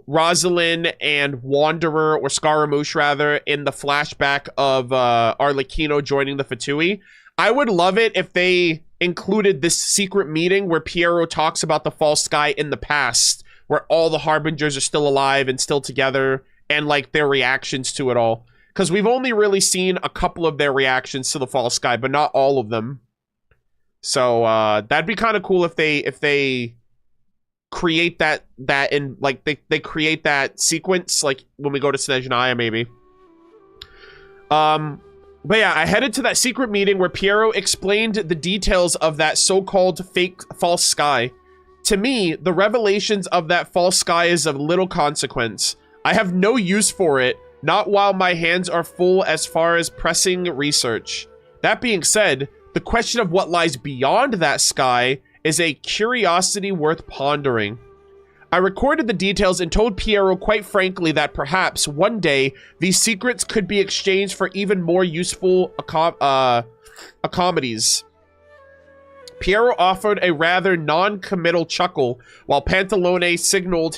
Rosalind and Wanderer, or Scaramouche, rather, in the flashback of Arlecchino joining the Fatui. I would love it if they included this secret meeting where Piero talks about the false sky in the past, where all the Harbingers are still alive and still together, and, like, their reactions to it all. Because we've only really seen a couple of their reactions to the false sky, but not all of them. So, that'd be kind of cool if they create that in, like, they create that sequence, like, when we go to Snezhnaya, maybe. But yeah, I headed to that secret meeting where Piero explained the details of that so-called fake false sky. To me, the revelations of that false sky is of little consequence. I have no use for it, not while my hands are full as far as pressing research. That being said, the question of what lies beyond that sky is a curiosity worth pondering. I recorded the details and told Piero quite frankly that perhaps one day these secrets could be exchanged for even more useful accommodations. Piero offered a rather non-committal chuckle while Pantalone signaled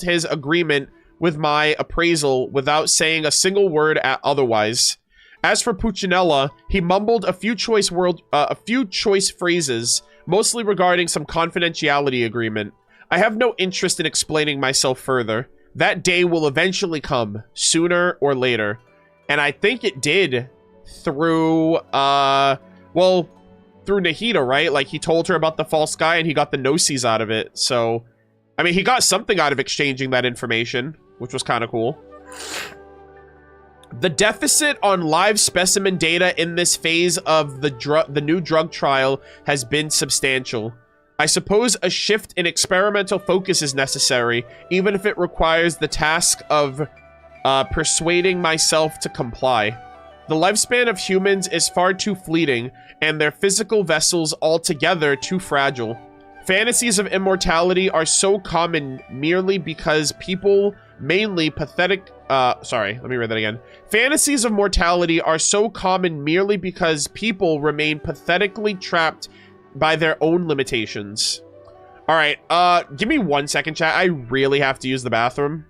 his agreement with my appraisal without saying a single word otherwise. As for Puccinella, he mumbled a few choice phrases, mostly regarding some confidentiality agreement. I have no interest in explaining myself further. That day will eventually come, sooner or later. And I think it did through, well, through Nahida, right? Like, he told her about the false sky and he got the Gnosis out of it. So, I mean, he got something out of exchanging that information, which was kind of cool. The deficit on live specimen data in this phase of the new drug trial has been substantial. I suppose a shift in experimental focus is necessary, even if it requires the task of persuading myself to comply. The lifespan of humans is far too fleeting, and their physical vessels altogether too fragile. Fantasies of immortality are so common merely because people, mainly pathetic... sorry, let me read that again. Fantasies of mortality are so common merely because people remain pathetically trapped by their own limitations. Alright, give me 1 second, chat. I really have to use the bathroom.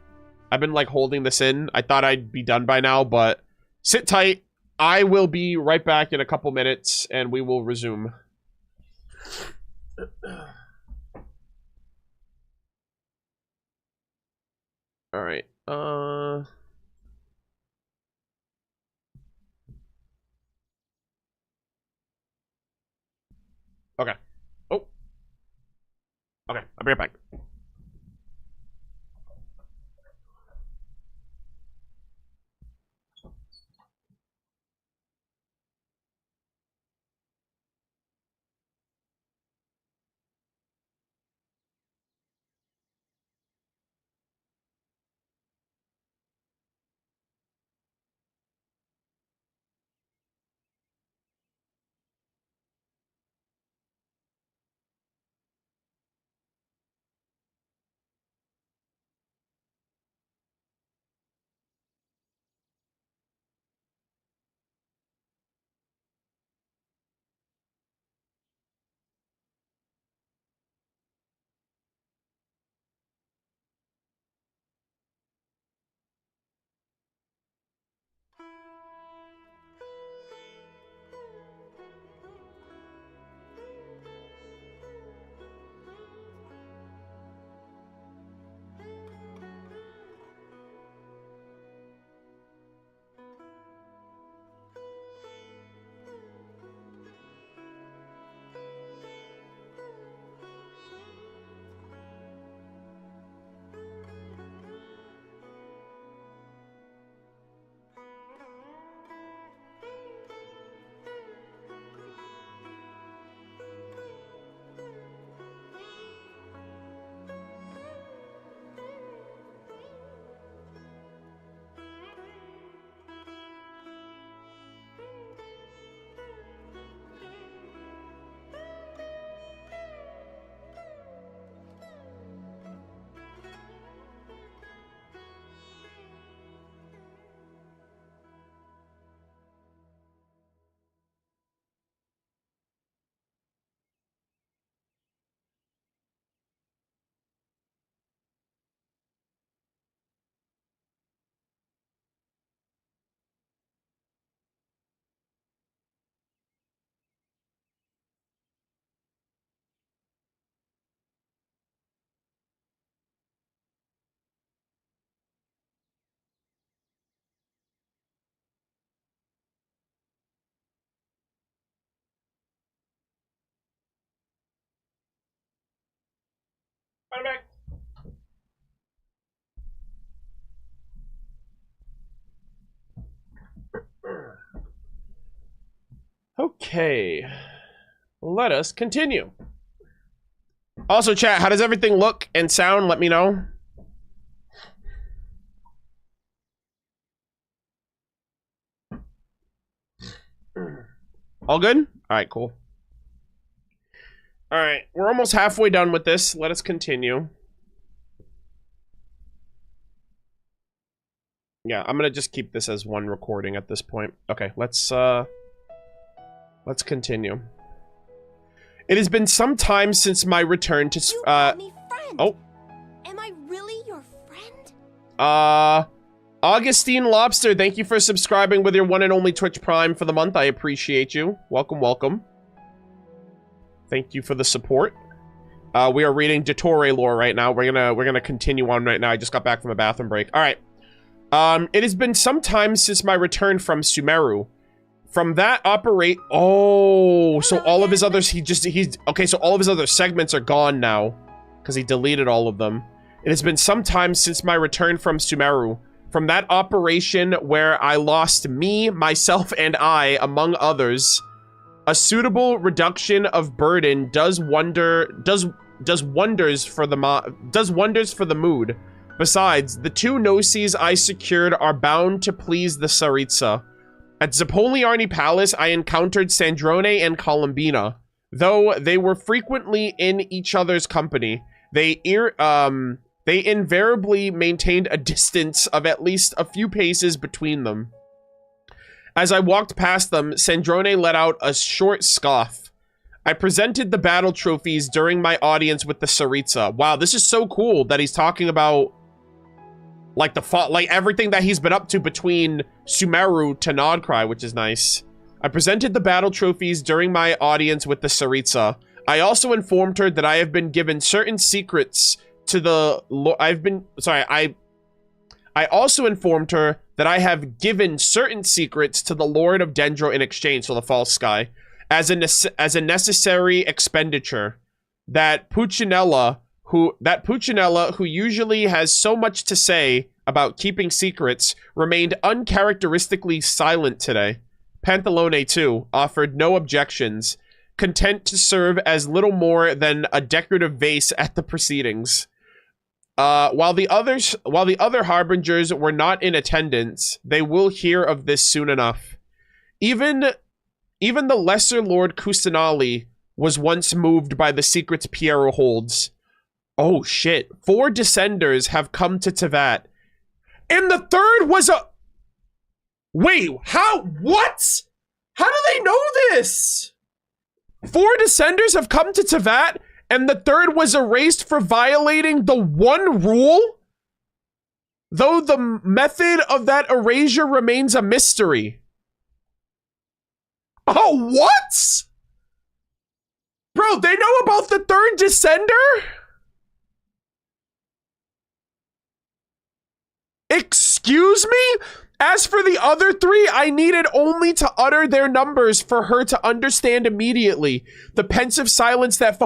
I've been, like, holding this in. I thought I'd be done by now, but sit tight. I will be right back in a couple minutes, and we will resume. Alright, okay. Oh. Okay, I'll be right back. Okay. Let us continue. Also, chat, how does everything look and sound? Let me know. All good? All right, cool. All right, we're almost halfway done with this. Let us continue. Yeah, I'm gonna just keep this as one recording at this point. Okay, let's continue. It has been some time since my return to You call me friend. oh. Am I really your friend? Augustine Lobster, thank you for subscribing with your one and only Twitch Prime for the month. I appreciate you. Welcome, welcome. Thank you for the support. We are reading Dottore Lore right now. We're gonna continue on right now. I just got back from a bathroom break. All right. It has been some time since my return from Sumeru. From that oh, so all of his others, okay, so all of his other segments are gone now, because he deleted all of them. It has been some time since my return from Sumeru. From that operation where I lost me, myself, and I, among others, a suitable reduction of burden does wonders for the mood. Besides, the two gnosis I secured are bound to please the Tsaritsa. At Zapoliarny Palace, I encountered Sandrone and Columbina. Though they were frequently in each other's company, they invariably maintained a distance of at least a few paces between them. As I walked past them, Sandrone let out a short scoff. I presented the battle trophies during my audience with the Tsaritsa. Wow, this is so cool that he's talking about like everything that he's been up to between Sumeru to Nodcry, which is nice. I presented the battle trophies during my audience with the Tsaritsa. I also informed her that I have been given certain secrets to the... I also informed her that I have given certain secrets to the Lord of Dendro in exchange, so the False Sky, as a necessary expenditure. That Puccinella, who usually has so much to say about keeping secrets, remained uncharacteristically silent today. Pantalone, too, offered no objections, content to serve as little more than a decorative vase at the proceedings. While the other harbingers were not in attendance, they will hear of this soon enough. Even the lesser Lord Custanali was once moved by the secrets Piero holds. Oh shit. 4 descenders have come to Tevat. And the third was a... Wait, how? What? How do they know this? 4 descenders have come to Tevat, and the third was erased for violating the one rule? Though the method of that erasure remains a mystery. Oh, what? Bro, they know about the third descender? Excuse me? As for the other 3, I needed only to utter their numbers for her to understand immediately. The pensive silence that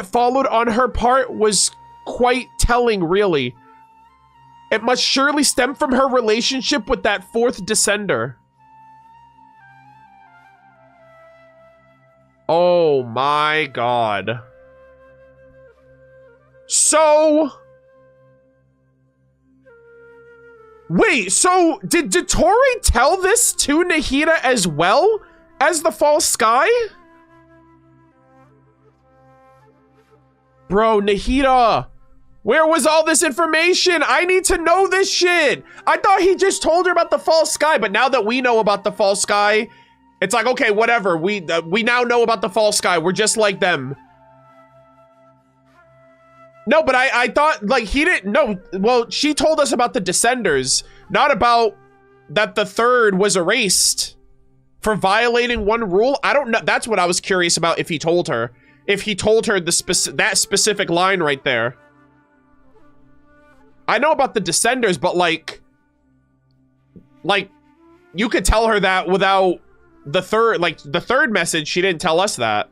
followed on her part was quite telling, really. It must surely stem from her relationship with that 4th descender. Oh my god. So... Wait, so did Dottore tell this to Nahida as well as the False Sky? Bro, Nahida, where was all this information? I need to know this shit. I thought he just told her about the False Sky, but now that we know about the False Sky, it's like, okay, whatever. We now know about the False Sky. We're just like them. No, but I thought, like, he didn't know. Well, she told us about the Descenders, not about that the third was erased for violating one rule. I don't know. That's what I was curious about, if he told her. If he told her that specific line right there. I know about the Descenders, but, like, you could tell her that without the third, like, the third message, she didn't tell us that.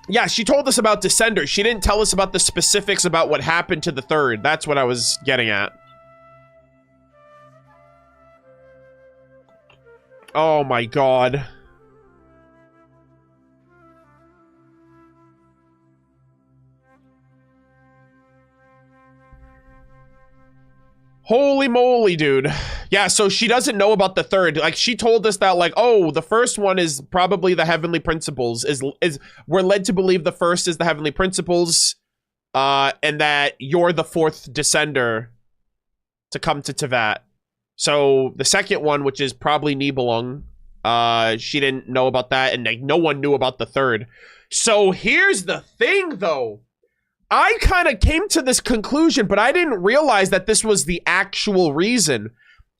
Yeah, she told us about Descender. She didn't tell us about the specifics about what happened to the third. That's what I was getting at. Oh my god. Holy moly, dude. Yeah, so she doesn't know about the third. Like, she told us that, like, oh, the first one is probably the Heavenly Principles. We're led to believe the first is the Heavenly Principles, and that you're the fourth Descender to come to Teyvat. So, the second one, which is probably Nibelung, she didn't know about that, and, like, no one knew about the third. So, here's the thing, though. I kind of came to this conclusion, but I didn't realize that this was the actual reason.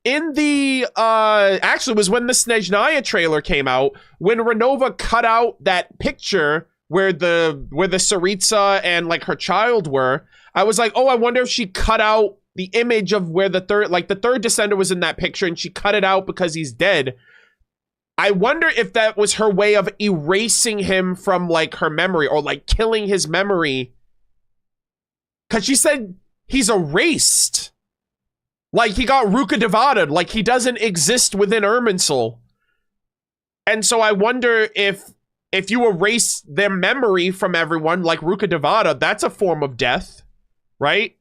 In the, actually, it was when the Snezhnaya trailer came out, when Renova cut out that picture where the Tsaritsa and, like, her child were, I was like, oh, I wonder if she cut out the image of where the third Descender was in that picture, and she cut it out because he's dead. I wonder if that was her way of erasing him from, like, her memory, or, like, killing his memory. Because she said he's erased. Like, he got Rukkhadevata. Like, he doesn't exist within Irminsul. And so I wonder if you erase their memory from everyone, like Rukkhadevata, that's a form of death, right?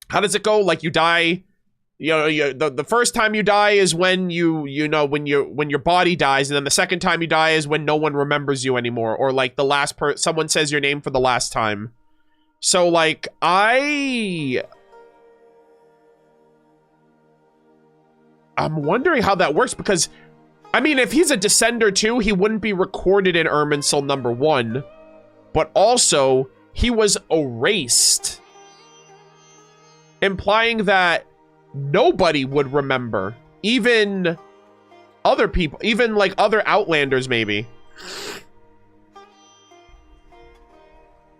How does it go? Like, you die, you know, the first time you die is when when your body dies, and then the second time you die is when no one remembers you anymore, or like the last someone says your name for the last time. So, like, I'm wondering how that works, because, I mean, if he's a Descender too, he wouldn't be recorded in Irminsul #1, but also, he was erased, implying that nobody would remember, even other people, even, like, other Outlanders, maybe.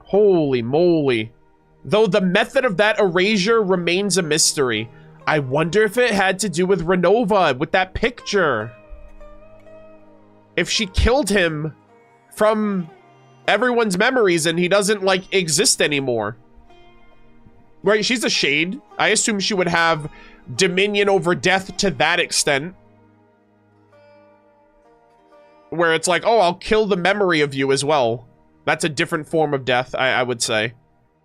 Holy moly. Though the method of that erasure remains a mystery. I wonder if it had to do with Renova, with that picture. If she killed him from everyone's memories and he doesn't, like, exist anymore. Right, she's a Shade. I assume she would have dominion over death to that extent. Where it's like, oh, I'll kill the memory of you as well. That's a different form of death, I would say.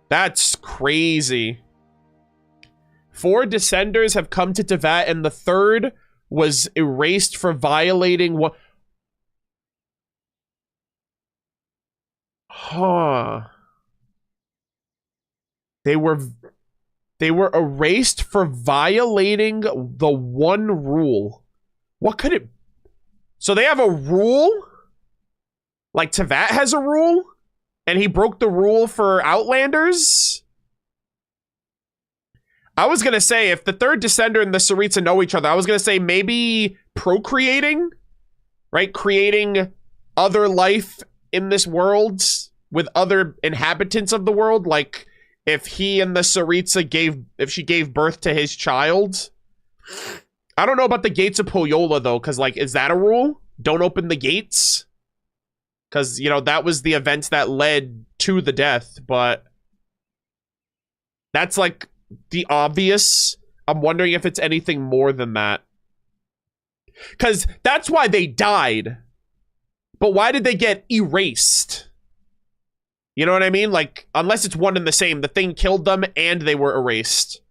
That's crazy. 4 Descenders have come to Teyvat, and the third was erased for violating what? Huh. They were erased for violating the one rule. What could it? So they have a rule? Like, Teyvat has a rule? And he broke the rule for Outlanders? I was gonna say, if the third Descender and the Tsaritsa know each other, I was gonna say maybe procreating? Right? Creating other life in this world with other inhabitants of the world? Like, if he and the Tsaritsa if she gave birth to his child? I don't know about the gates of Poyola, though, because, like, is that a rule? Don't open the gates? Because, you know, that was the events that led to the death, but that's, like, the obvious. I'm wondering if it's anything more than that. Because that's why they died. But why did they get erased? You know what I mean? Like, unless it's one and the same. The thing killed them and they were erased.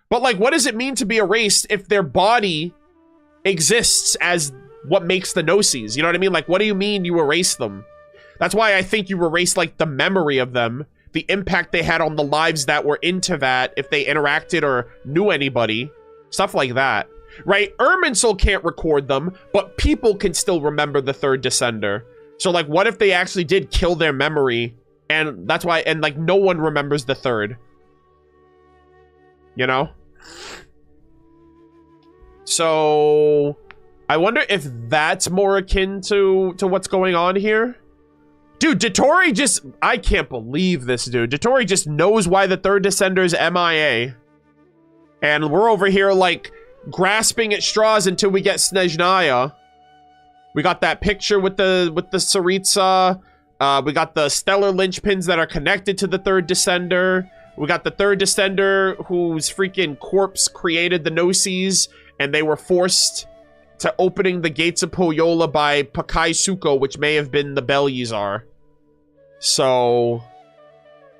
But, like, what does it mean to be erased if their body exists as what makes the Gnosis? You know what I mean? Like, what do you mean you erase them? That's why I think you erase, like, the memory of them, the impact they had on the lives that were in Teyvat, if they interacted or knew anybody, stuff like that. Right? Irminsul can't record them, but people can still remember the third Descender. So, like, what if they actually did kill their memory, and that's why, and, like, no one remembers the third? You know? So I wonder if that's more akin to what's going on here. Dude, Dottore just... I can't believe this, dude. Dottore just knows why the third Descender's MIA. And we're over here, like, grasping at straws until we get Snezhnaya. We got that picture with the Tsaritsa. We got the stellar linchpins that are connected to the third descender. We got the third descender whose freaking corpse created the Gnosis, and they were forced to opening the gates of Poyola by Pakai Suko, which may have been the Belyazar. So,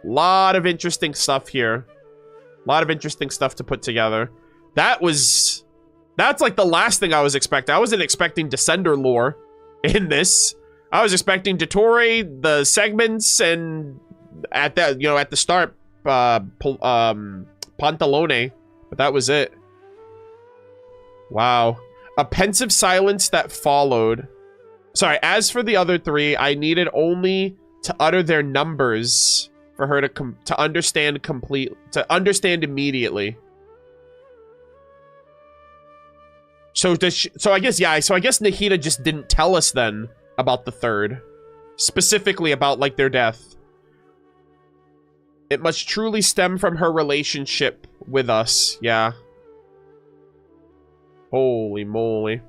lot of interesting stuff here. A lot of interesting stuff to put together. That's like the last thing I was expecting. I wasn't expecting Descender lore in this. I was expecting Dottore, the segments, and at that, at the start, Pantalone, but that was it. Wow. A pensive silence that followed. Sorry, as for the other three, I needed only to utter their numbers for her to understand immediately. So I guess Nahida just didn't tell us then about the third, specifically about like their death. It must truly stem from her relationship with us. Yeah. Holy moly.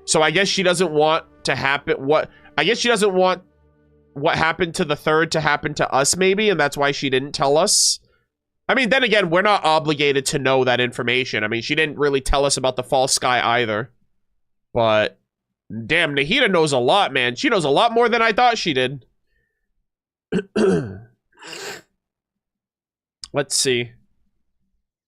So I guess she doesn't want to happen I guess she doesn't want what happened to the third to happen to us, maybe, and that's why she didn't tell us. I mean, then again, we're not obligated to know that information. I mean, she didn't really tell us about the false sky either. But damn, Nahida knows a lot, man. She knows a lot more than I thought she did. Let's see.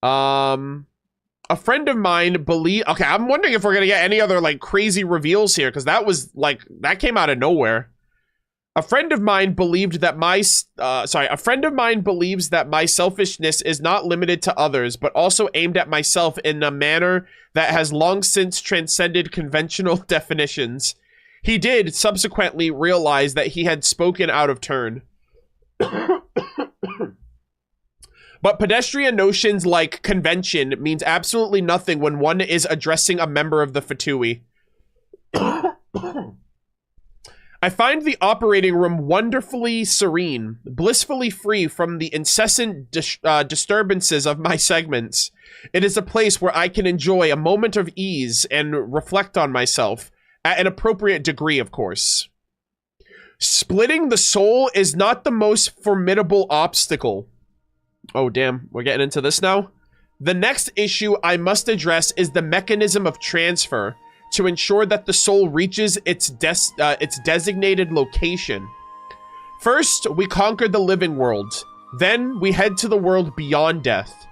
A friend of mine okay, I'm wondering if we're gonna get any other like crazy reveals here, because that was like, that came out of nowhere. A friend of mine believed that a friend of mine believes that my selfishness is not limited to others, but also aimed at myself in a manner that has long since transcended conventional definitions. He did subsequently realize that he had spoken out of turn. But pedestrian notions like convention means absolutely nothing when one is addressing a member of the Fatui. I find the operating room wonderfully serene, blissfully free from the incessant disturbances of my segments. It is a place where I can enjoy a moment of ease and reflect on myself, at an appropriate degree, of course. Splitting the soul is not the most formidable obstacle. Oh, damn. We're getting into this now? The next issue I must address is the mechanism of transfer to ensure that the soul reaches its designated location. First, we conquer the living world. Then, we head to the world beyond death.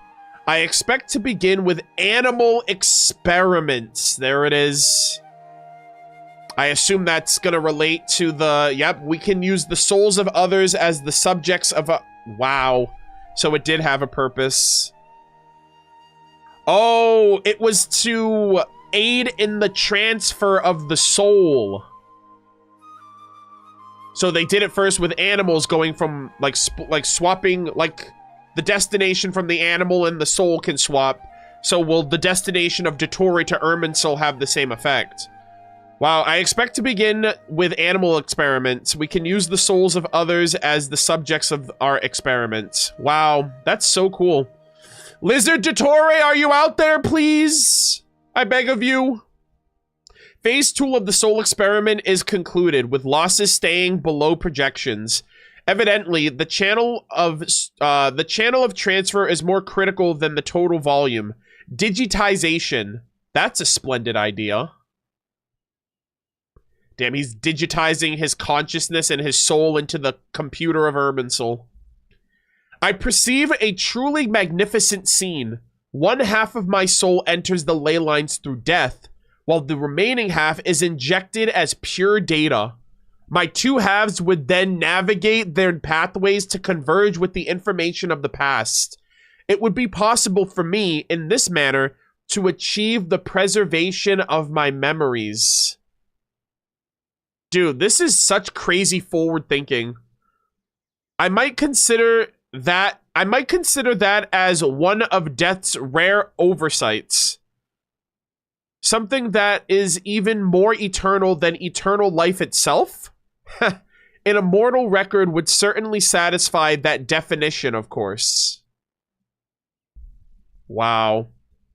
I expect to begin with animal experiments. There it is. I assume that's gonna relate to the... Yep, we can use the souls of others as the subjects of a... Wow. So it did have a purpose. Oh, it was to aid in the transfer of the soul. So they did it first with animals, going from like swapping, like the destination from the animal and the soul can swap. So will the destination of Dottore to Irminsul have the same effect? Wow, I expect to begin with animal experiments. We can use the souls of others as the subjects of our experiments. Wow, that's so cool. Lizard Dottore, are you out there, please? I beg of you. Phase 2 of the soul experiment is concluded, with losses staying below projections. Evidently, the channel of transfer is more critical than the total volume. Digitization. That's a splendid idea. Damn, he's digitizing his consciousness and his soul into the computer of Irminsul. I perceive a truly magnificent scene. One half of my soul enters the ley lines through death, while the remaining half is injected as pure data. My two halves would then navigate their pathways to converge with the information of the past. It would be possible for me, in this manner, to achieve the preservation of my memories. Dude, this is such crazy forward thinking. I might consider that as one of death's rare oversights. Something that is even more eternal than eternal life itself? An immortal record would certainly satisfy that definition, of course. Wow.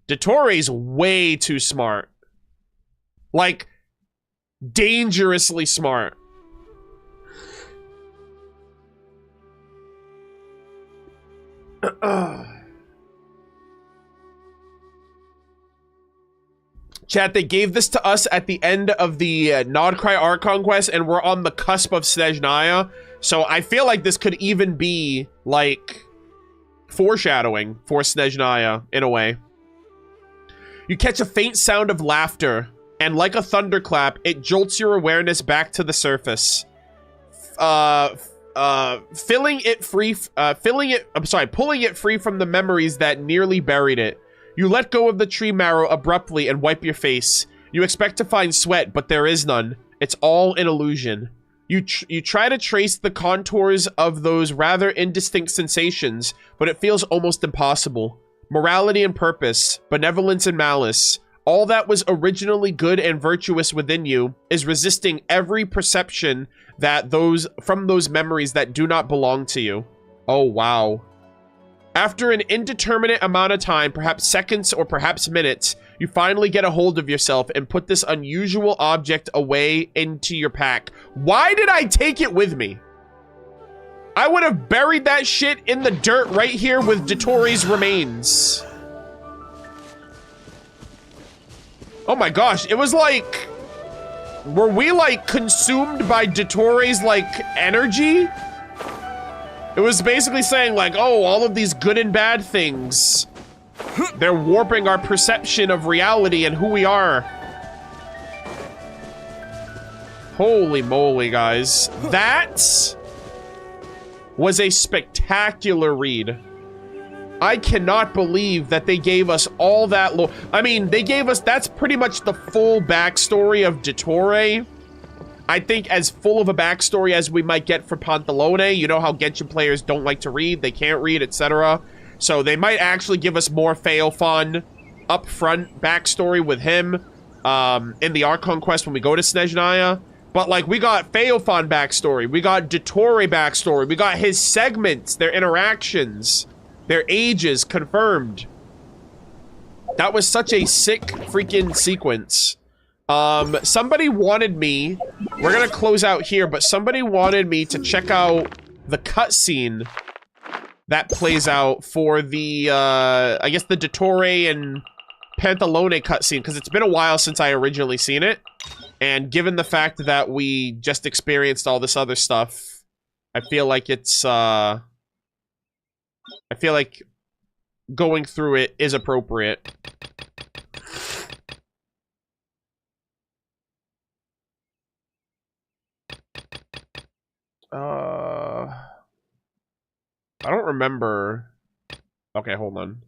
Dottore's way too smart. Like, dangerously smart. Chat, they gave this to us at the end of the Nodcry Archon quest, and we're on the cusp of Snezhnaya. So I feel like this could even be, like, foreshadowing for Snezhnaya, in a way. You catch a faint sound of laughter, and like a thunderclap, it jolts your awareness back to the surface. Pulling it free from the memories that nearly buried it. You let go of the tree marrow abruptly and wipe your face. You expect to find sweat, but there is none. It's all an illusion. You try to trace the contours of those rather indistinct sensations, but it feels almost impossible. Morality and purpose, benevolence and malice, all that was originally good and virtuous within you is resisting every perception that from those memories that do not belong to you. Oh, wow. After an indeterminate amount of time, perhaps seconds or perhaps minutes, you finally get a hold of yourself and put this unusual object away into your pack. Why did I take it with me? I would have buried that shit in the dirt right here with Dottore's remains. Oh my gosh, it was like... Were we, like, consumed by Dottore's, like, energy? It was basically saying, like, oh, all of these good and bad things. They're warping our perception of reality and who we are. Holy moly, guys. That was a spectacular read. I cannot believe that they gave us all that lore. I mean, they gave us, that's pretty much the full backstory of Dottore. I think as full of a backstory as we might get for Pantalone. You know how Genshin players don't like to read, they can't read, etc. So they might actually give us more Feofan upfront backstory with him in the Archon quest when we go to Snezhnaya. But like, we got Feofan backstory, we got Dottore backstory, we got his segments, their interactions, their ages confirmed. That was such a sick freaking sequence. Somebody wanted me, we're gonna close out here, but somebody wanted me to check out the cutscene that plays out for the, I guess the Dottore and Pantalone cutscene, because it's been a while since I originally seen it. And given the fact that we just experienced all this other stuff, I feel like it's, I feel like going through it is appropriate. I don't remember. Okay, hold on.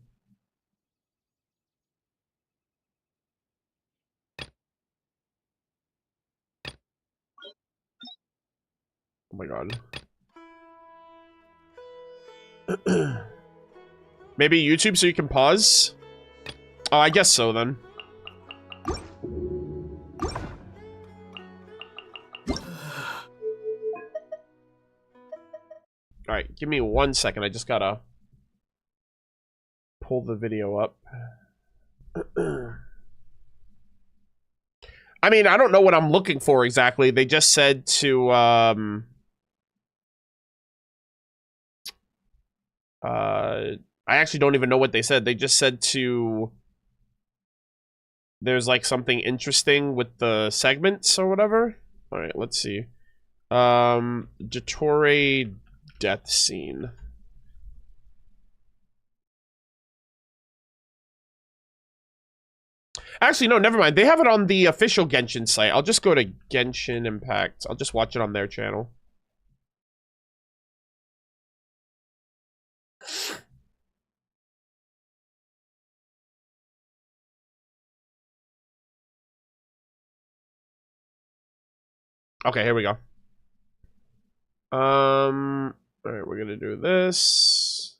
Oh my god. Maybe YouTube so you can pause? Oh, I guess so then. Alright, give me 1 second. I just gotta pull the video up. I mean, I don't know what I'm looking for exactly. They just said to, I actually don't even know what they said. They just said to... There's, like, something interesting with the segments or whatever. Alright, let's see. Dottore death scene. Actually, no, never mind. They have it on the official Genshin site. I'll just go to Genshin Impact. I'll just watch it on their channel. Okay, here we go. Alright, we're gonna do this.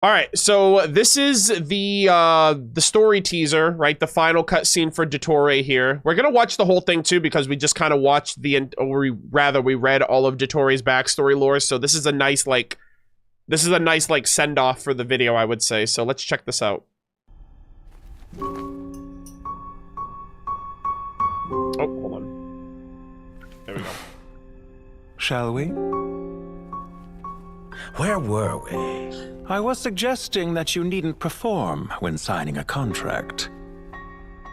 Alright, so this is the story teaser, right? The final cutscene for Dottore here. We're gonna watch the whole thing too because we just kind of watched the, or rather we read all of Dottore's backstory lore, so this is a nice, like, this is a nice, like, send-off for the video, I would say. So let's check this out. Oh, hold on. There we go. Shall we? Where were we? I was suggesting that you needn't perform when signing a contract.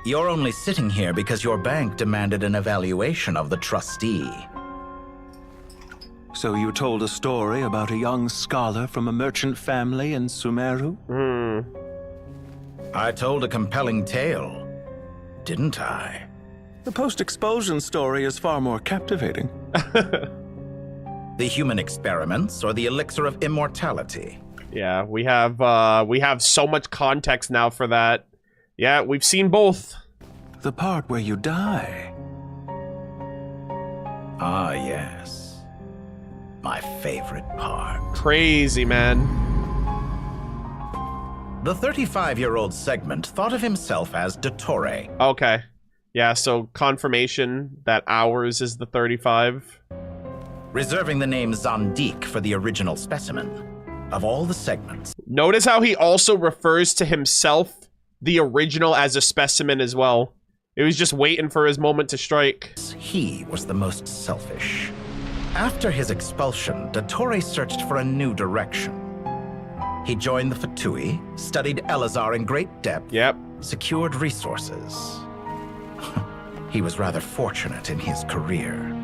You're only sitting here because your bank demanded an evaluation of the trustee. So you told a story about a young scholar from a merchant family in Sumeru? I told a compelling tale, didn't I? The post-expulsion story is far more captivating. The human experiments or the elixir of immortality? Yeah, we have so much context now for that. Yeah, we've seen both. The part where you die. Ah, yes. My favorite part. Crazy, man. The 35-year-old segment thought of himself as Dottore. Okay. Yeah, so confirmation that ours is the 35. Reserving the name Zandik for the original specimen. Of all the segments. Notice how he also refers to himself, the original, as a specimen as well. It was just waiting for his moment to strike. He was the most selfish. After his expulsion, Dottore searched for a new direction. He joined the Fatui, studied Elazar in great depth, secured resources. He was rather fortunate in his career.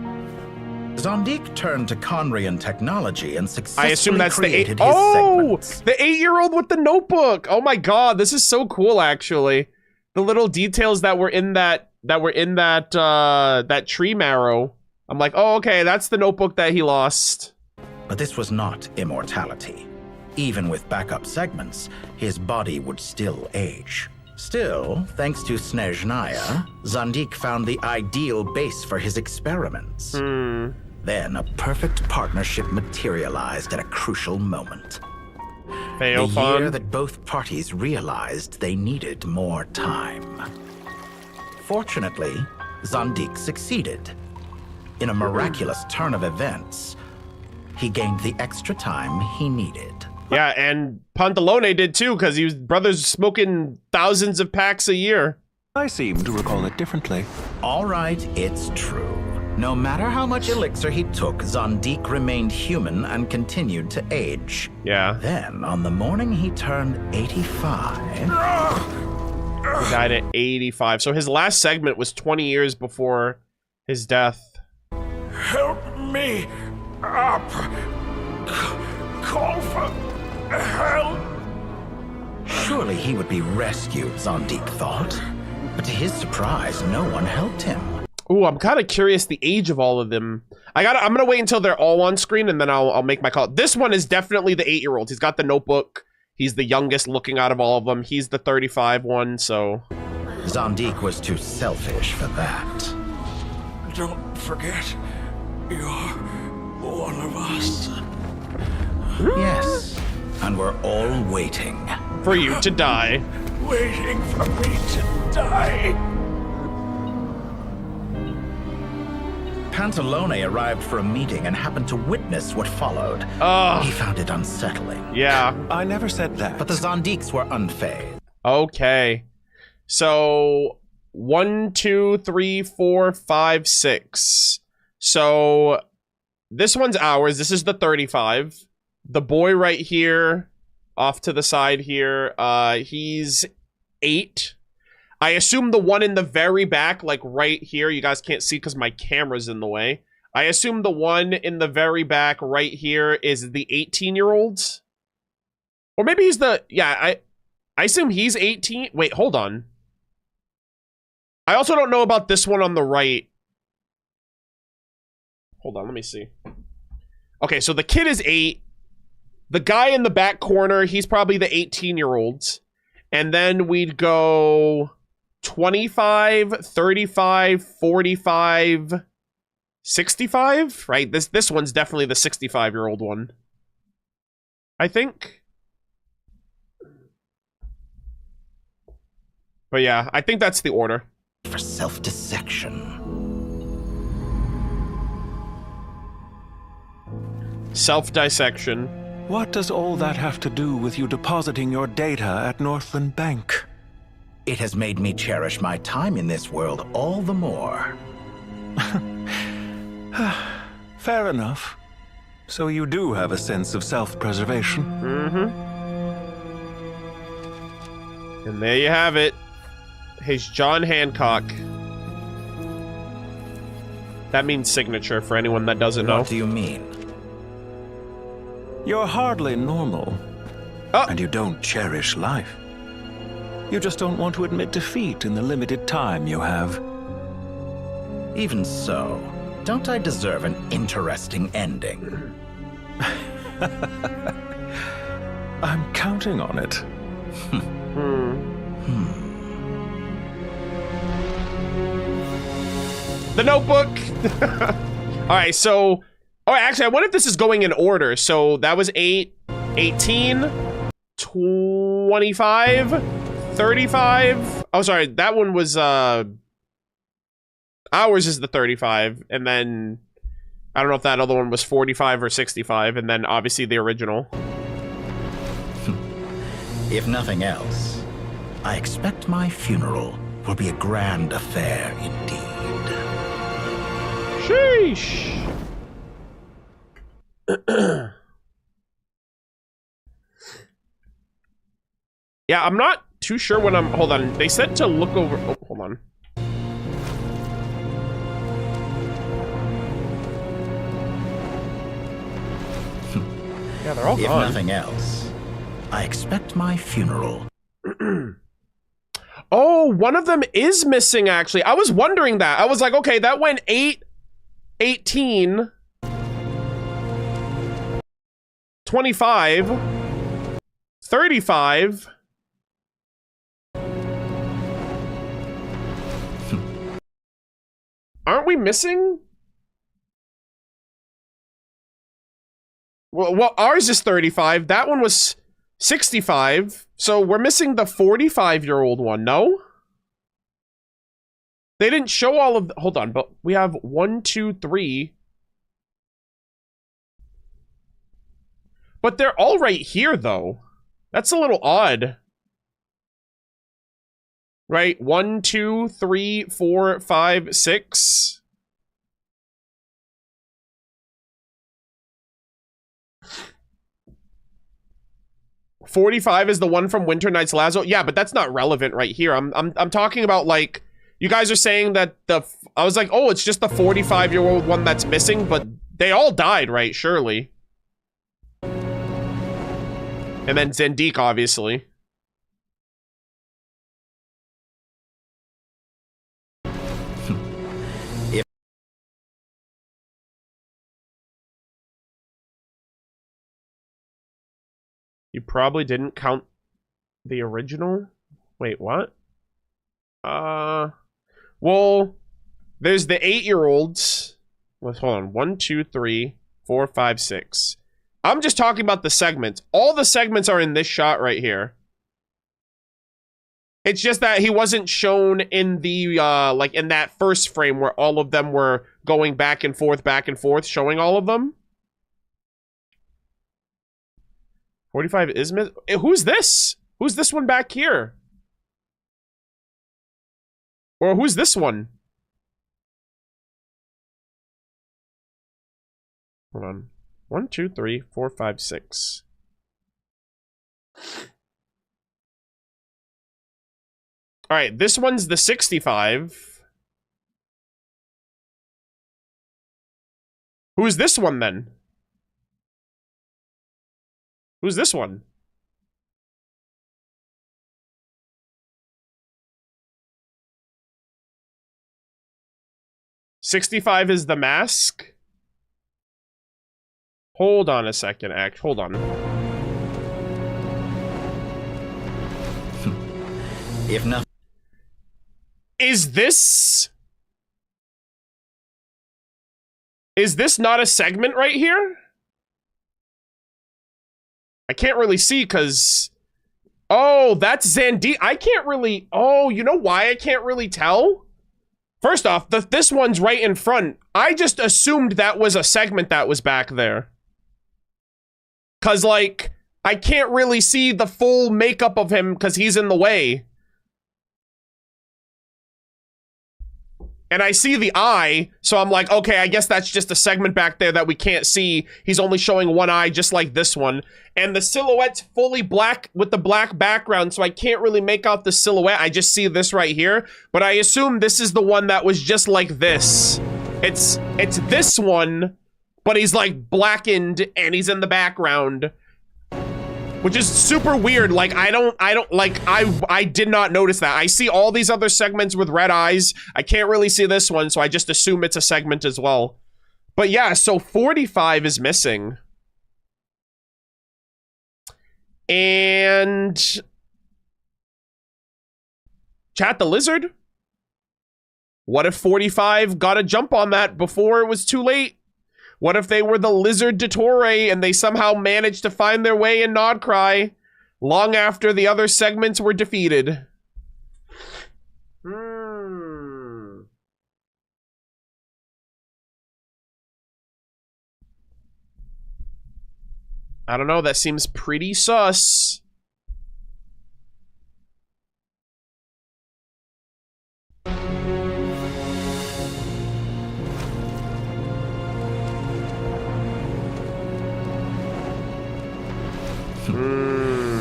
Zandik turned to Conrian technology and successfully I assume that's created the his segments. The 8-year-old with the notebook. Oh my god, this is so cool. Actually, the little details that were in that that tree marrow. I'm like, oh, okay, that's the notebook that he lost. But this was not immortality. Even with backup segments, his body would still age. Still, thanks to Snezhnaya, Zandik found the ideal base for his experiments. Then a perfect partnership materialized at a crucial moment. The year that both parties realized they needed more time. Fortunately, Zandik succeeded. In a miraculous turn of events, he gained the extra time he needed. Yeah, and Pantalone did too, because he was brothers smoking thousands of packs a year. I seem to recall it differently. All right, it's true. No matter how much elixir he took, Zandik remained human and continued to age. Yeah. Then, on the morning he turned 85... He died at 85. So his last segment was 20 years before his death. Help me up. Call for help. Surely he would be rescued, Zandik thought. But to his surprise, no one helped him. Ooh, I'm kind of curious the age of all of them. I'm gonna wait until they're all on screen and then I'll make my call. This one is definitely the 8-year-old. He's got the notebook. He's the youngest looking out of all of them. He's the 35 one, so... Zandik was too selfish for that. Don't forget, you're one of us. Yes, and we're all waiting. For you to die. Waiting for me to die. Pantalone arrived for a meeting and happened to witness what followed. He found it unsettling. Yeah. I never said that. But the Zandiks were unfazed. Okay. So 1, 2, 3, 4, 5, 6. So this one's ours. This is the 35. The boy right here, off to the side here, he's 8. I assume the one in the very back, like right here, you guys can't see because my camera's in the way. I assume the one in the very back right here is the 18-year-old. Or maybe he's the, yeah, I assume he's 18. Wait, hold on. I also don't know about this one on the right. Hold on, let me see. Okay, so the kid is 8. The guy in the back corner, he's probably the 18-year-old. And then we'd go 25, 35, 45, 65, right? This one's definitely the 65-year-old one. I think. But yeah, I think that's the order. For self-dissection. Self-dissection. What does all that have to do with you depositing your data at Northland Bank? It has made me cherish my time in this world all the more. Fair enough. So you do have a sense of self-preservation. Mm-hmm. And there you have it. His John Hancock. That means signature for anyone that doesn't know. What do you mean? You're hardly normal. Oh. And you don't cherish life. You just don't want to admit defeat in the limited time you have. Even so, don't I deserve an interesting ending? I'm counting on it. The Notebook. All right, so... Oh, actually, I wonder if this is going in order. So that was 8, 18, 25, 35. Oh, sorry, that one was... Ours is the 35, and then... I don't know if that other one was 45 or 65, and then obviously the original. If nothing else, I expect my funeral will be a grand affair indeed. Sheesh. Yeah, I'm not too sure when I'm... Hold on. They said to look over... Oh, hold on. Yeah, they're all If gone. nothing else, I expect my funeral. Oh, one of them is missing, actually. I was wondering that. I was like, okay, that went 8, 18, 25, 35. Aren't we missing? Well, ours is 35. That one was 65. So we're missing the 45-year-old one, no? They didn't show all of the... Hold on, but we have 1, 2, 3. But they're all right here, though. That's a little odd. Right? 1, 2, 3, 4, 5, 6. $45 is the one from Winter Night's Lazo. Yeah, but that's not relevant right here. I'm talking about, like, you guys are saying that I was like, oh, it's just the 45-year-old one that's missing, but they all died, right? Surely. And then Zendik, obviously. You probably didn't count the original? Wait, what? Well, there's the 8-year-olds. Let's hold on. 1, 2, 3, 4, 5, 6. I'm just talking about the segments. All the segments are in this shot right here. It's just that he wasn't shown in the, like, in that first frame where all of them were going back and forth, showing all of them. 45 is miss. Who's this? Who's this one back here? Or who's this one? Hold on. 1, 2, 3, 4, 5, 6. All right, this one's the 65. Who's this one then? Who's this one? $65 is the mask. Hold on a second, hold on. If not, Is this not a segment right here? I can't really see because... Oh, that's Zandy. I can't really... Oh, you know why I can't really tell? First off, this one's right in front. I just assumed that was a segment that was back there. Because, like, I can't really see the full makeup of him because he's in the way. And I see the eye, so I'm like, okay, I guess that's just a segment back there that we can't see. He's only showing one eye, just like this one. And the silhouette's fully black with the black background, so I can't really make out the silhouette. I just see this right here. But I assume this is the one that was just like this. It's this one, but he's like blackened and he's in the background. Which is super weird. Like, I did not notice that. I see all these other segments with red eyes. I can't really see this one, so I just assume it's a segment as well. But yeah, so 45 is missing. And... Chat the Lizard? What if 45 got a jump on that before it was too late? What if they were the Lizard Dottore and they somehow managed to find their way in Nodcry long after the other segments were defeated? I don't know, that seems pretty sus.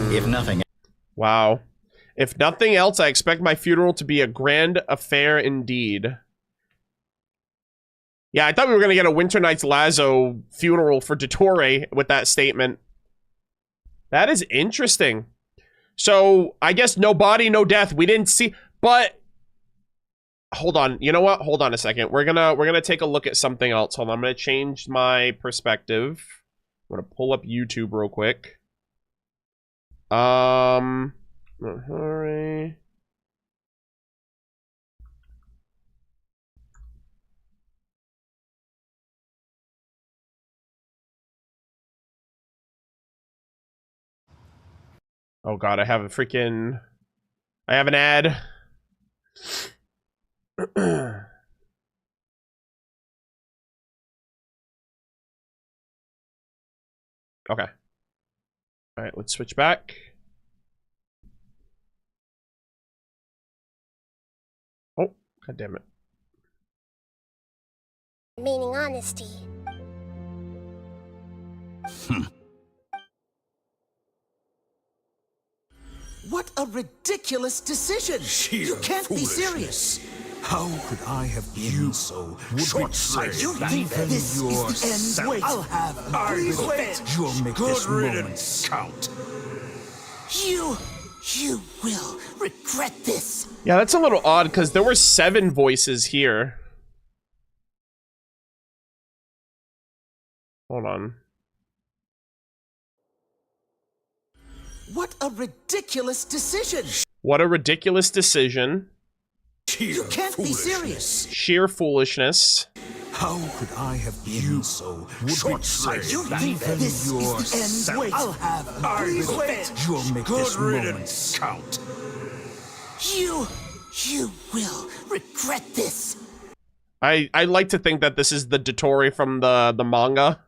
If nothing. Wow. If nothing else, I expect my funeral to be a grand affair indeed. Yeah, I thought we were going to get a Winter Night's Lazo funeral for Dottore with that statement. That is interesting. So, I guess no body, no death. We didn't see, but hold on. You know what? Hold on a second. We're going to take a look at something else. Hold on. I'm going to change my perspective. I'm going to pull up YouTube real quick. Hurry. Oh god, I have an ad. Okay. All right, let's switch back. Oh, god damn it. Meaning honesty. What a ridiculous decision! You can't be serious! How could I have been so short-sighted? You think this is the end? Wait, I'll have it. You'll make this moment count. You will regret this. Yeah, that's a little odd because there were 7 voices here. Hold on. What a ridiculous decision! What a ridiculous decision. You can't be serious. Sheer foolishness. How could I have been so short-sighted? You think this is the end? Wait, I'll have it. You'll make this moment count. You will regret this. I like to think that this is the Dottore from the manga.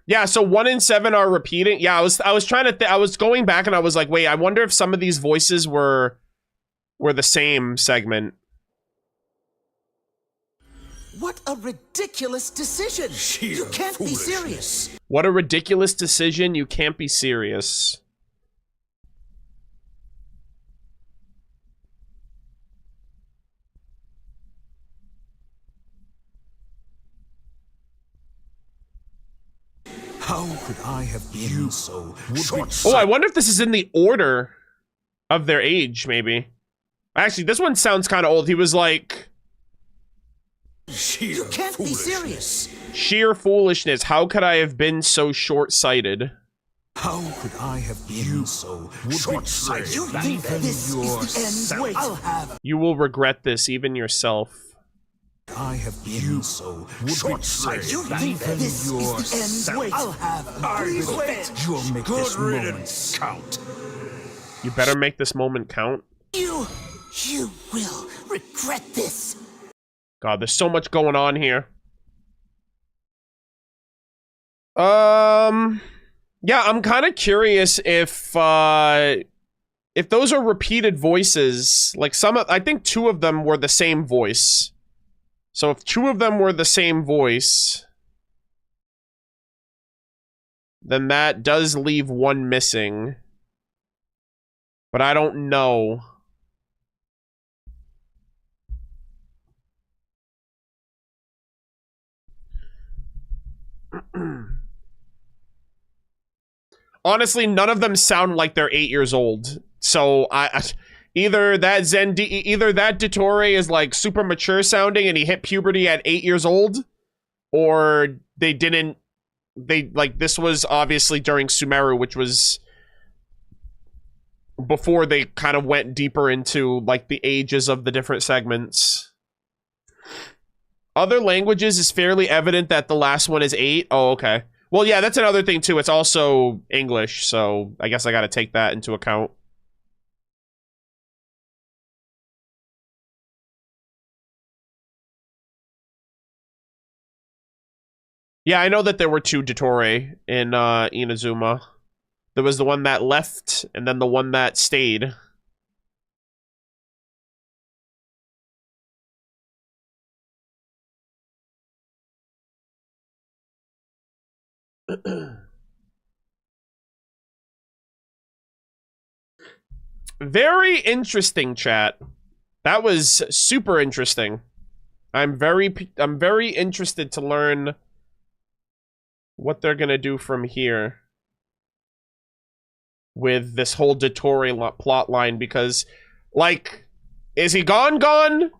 Yeah, so 1 in 7 are repeating. Yeah, I was trying to I was going back and I was like, wait, I wonder if some of these voices were the same segment. What a ridiculous decision! You can't be serious. What a ridiculous decision. You can't be serious. How could I have been so short-sighted? Oh, I wonder if this is in the order of their age, maybe. Actually, this one sounds kind of old. He was like... You can't be serious. Sheer foolishness. How could I have been so short-sighted? How could I have been so short-sighted? You think this is the end? Wait, I'll have... You will regret this, even yourself. I have been so short-sighted. You think this is the end? Wait, I'll have it. You'll make this moment count. You better make this moment count. You will regret this. God, there's so much going on here. Yeah, I'm kind of curious if those are repeated voices. Like I think 2 of them were the same voice. So if 2 of them were the same voice, then that does leave 1 missing. But I don't know. Honestly, none of them sound like they're 8 years old. So either that Dottore is like super mature sounding and he hit puberty at 8 years old, or this was obviously during Sumeru, which was before they kind of went deeper into like the ages of the different segments. Other languages is fairly evident that the last one is 8. Oh, okay. Well, yeah, that's another thing, too. It's also English, so I guess I gotta take that into account. Yeah, I know that there were 2 Dottore in Inazuma. There was the one that left, and then the one that stayed. Very interesting, chat. That was super interesting. I'm very interested to learn what they're gonna do from here with this whole Dottore plot line, because, like, is he gone?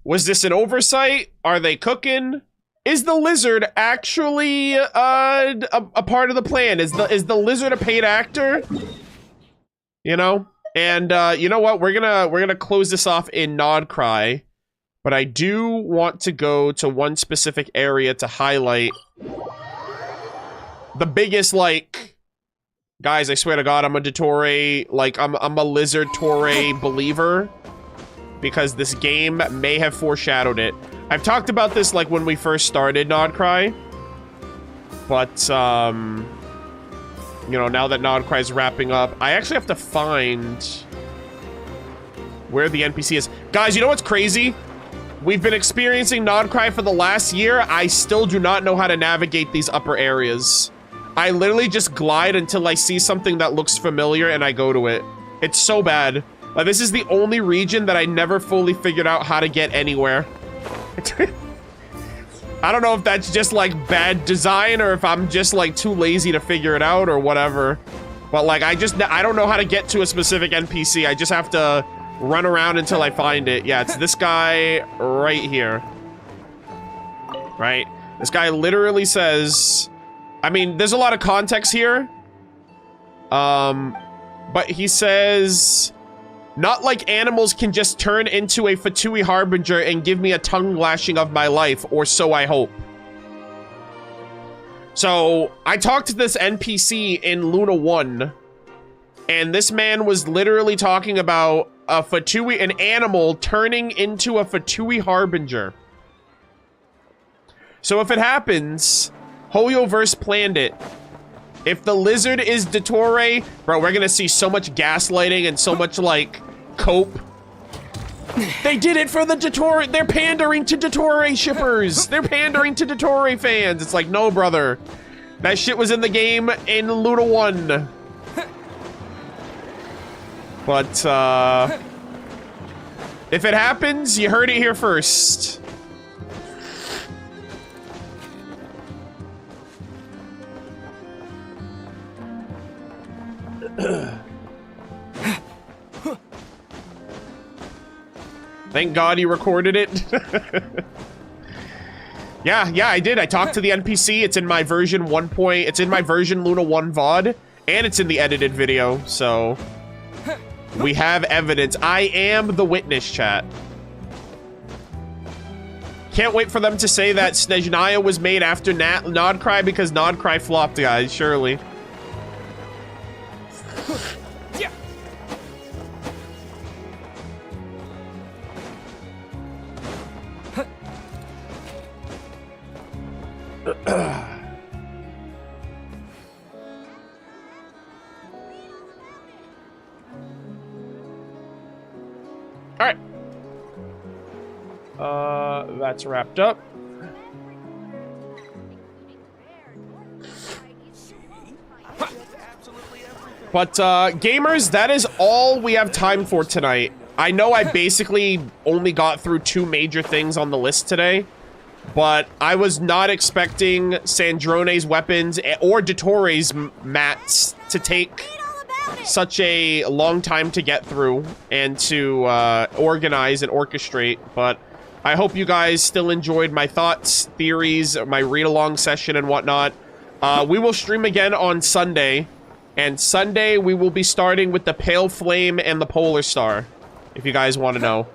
Was this an oversight? Are they cooking? Is the lizard actually a part of the plan? Is the lizard a paid actor? You know? And you know what? We're gonna close this off in Nod Cry, but I do want to go to one specific area to highlight the biggest, like, guys, I swear to God, I'm a Dottore, like, I'm a lizard Torre believer, because this game may have foreshadowed it. I've talked about this, like, when we first started Nod Cry, but, you know, now that Nod Cry is wrapping up, I actually have to find where the NPC is. Guys, you know what's crazy? We've been experiencing Nod Cry for the last year. I still do not know how to navigate these upper areas. I literally just glide until I see something that looks familiar and I go to it. It's so bad. This is the only region that I never fully figured out how to get anywhere. I don't know if that's just, like, bad design or if I'm just, like, too lazy to figure it out or whatever. But, like, I don't know how to get to a specific NPC. I just have to run around until I find it. Yeah, it's this guy right here. Right? This guy literally says... I mean, there's a lot of context here. But he says... Not like animals can just turn into a Fatui Harbinger and give me a tongue lashing of my life, or so I hope. So, I talked to this NPC in Luna 1, and this man was literally talking about a Fatui, an animal turning into a Fatui Harbinger. So if it happens, Hoyoverse planned it. If the lizard is Dottore, bro, we're gonna see so much gaslighting and so much, like, cope. They did it for the Dottore. They're pandering to Dottore shippers. They're pandering to Dottore fans. It's like, no, brother. That shit was in the game in Luna 1. But, if it happens, you heard it here first. Thank God you recorded it. Yeah, I did. I talked to the NPC. It's in my version 1. It's in my version Luna 1 VOD, and it's in the edited video, so we have evidence. I am the witness, chat. Can't wait for them to say that Snezhnaya was made after Nod Cry, because Nod Cry flopped, guys, surely. All right. That's wrapped up. But, gamers, that is all we have time for tonight. I know I basically only got through 2 major things on the list today, but I was not expecting Sandrone's weapons or Dottore's mats to take such a long time to get through and to organize and orchestrate, but I hope you guys still enjoyed my thoughts, theories, my read-along session and whatnot. We will stream again on Sunday. And Sunday, we will be starting with the Pale Flame and the Polar Star, if you guys want to know.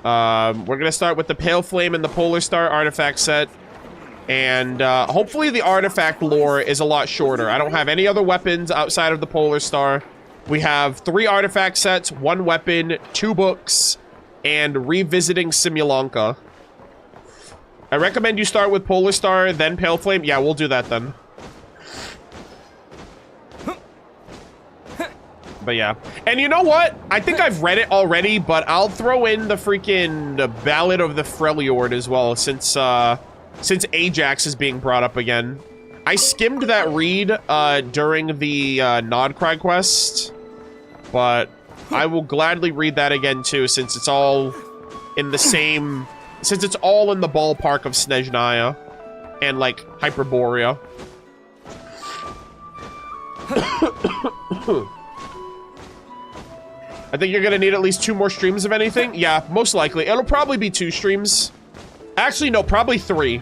We're going to start with the Pale Flame and the Polar Star artifact set. And hopefully the artifact lore is a lot shorter. I don't have any other weapons outside of the Polar Star. We have 3 artifact sets, 1 weapon, 2 books, and revisiting Simulanka. I recommend you start with Polar Star, then Pale Flame. Yeah, we'll do that then. But yeah. And you know what? I think I've read it already, but I'll throw in the freaking Ballad of the Freljord as well, since Ajax is being brought up again. I skimmed that read during the Nodcry quest, but I will gladly read that again too, since it's all in the same... Since it's all in the ballpark of Snezhnaya and, like, Hyperborea. I think you're gonna need at least 2 more streams of anything. Yeah, most likely. It'll probably be 2 streams. Actually, no, probably 3.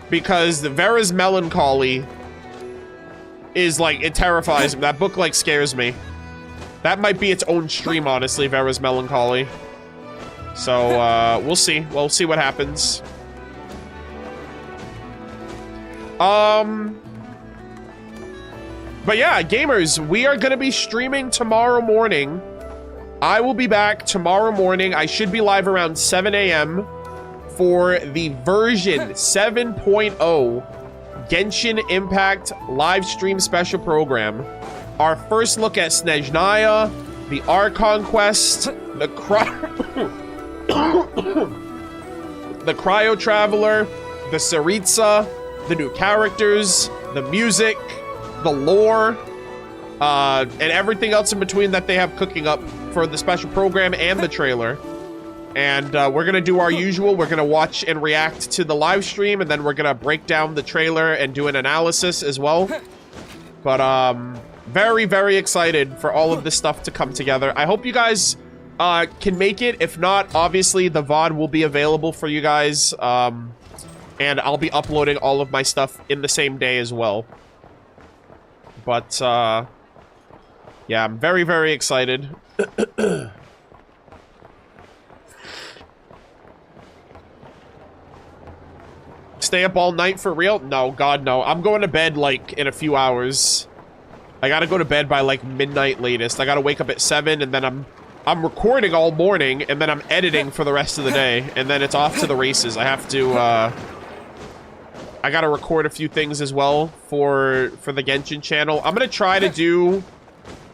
Because the Vera's Melancholy is, like, it terrifies me. That book, like, scares me. That might be its own stream, honestly, Vera's Melancholy. So, we'll see. We'll see what happens. But yeah, gamers, we are gonna be streaming tomorrow morning. I will be back tomorrow morning. I should be live around 7 a.m. for the version 7.0 Genshin Impact live stream special program. Our first look at Snezhnaya, the Archon Quest, the Cryo Traveler, the Saritsa, the new characters, the music, the lore, and everything else in between that they have cooking up for the special program and the trailer. And we're gonna do our usual. We're gonna watch and react to the live stream, and then we're gonna break down the trailer and do an analysis as well. But very, very excited for all of this stuff to come together. I hope you guys can make it. If not, obviously the VOD will be available for you guys, and I'll be uploading all of my stuff in the same day as well. But yeah, I'm very, very excited. Stay up all night for real? No, God, no. I'm going to bed, like, in a few hours. I gotta go to bed by, like, midnight latest. I gotta wake up at 7, and then I'm recording all morning, and then I'm editing for the rest of the day, and then it's off to the races. I have to, I gotta record a few things as well for the Genshin channel. I'm gonna try to do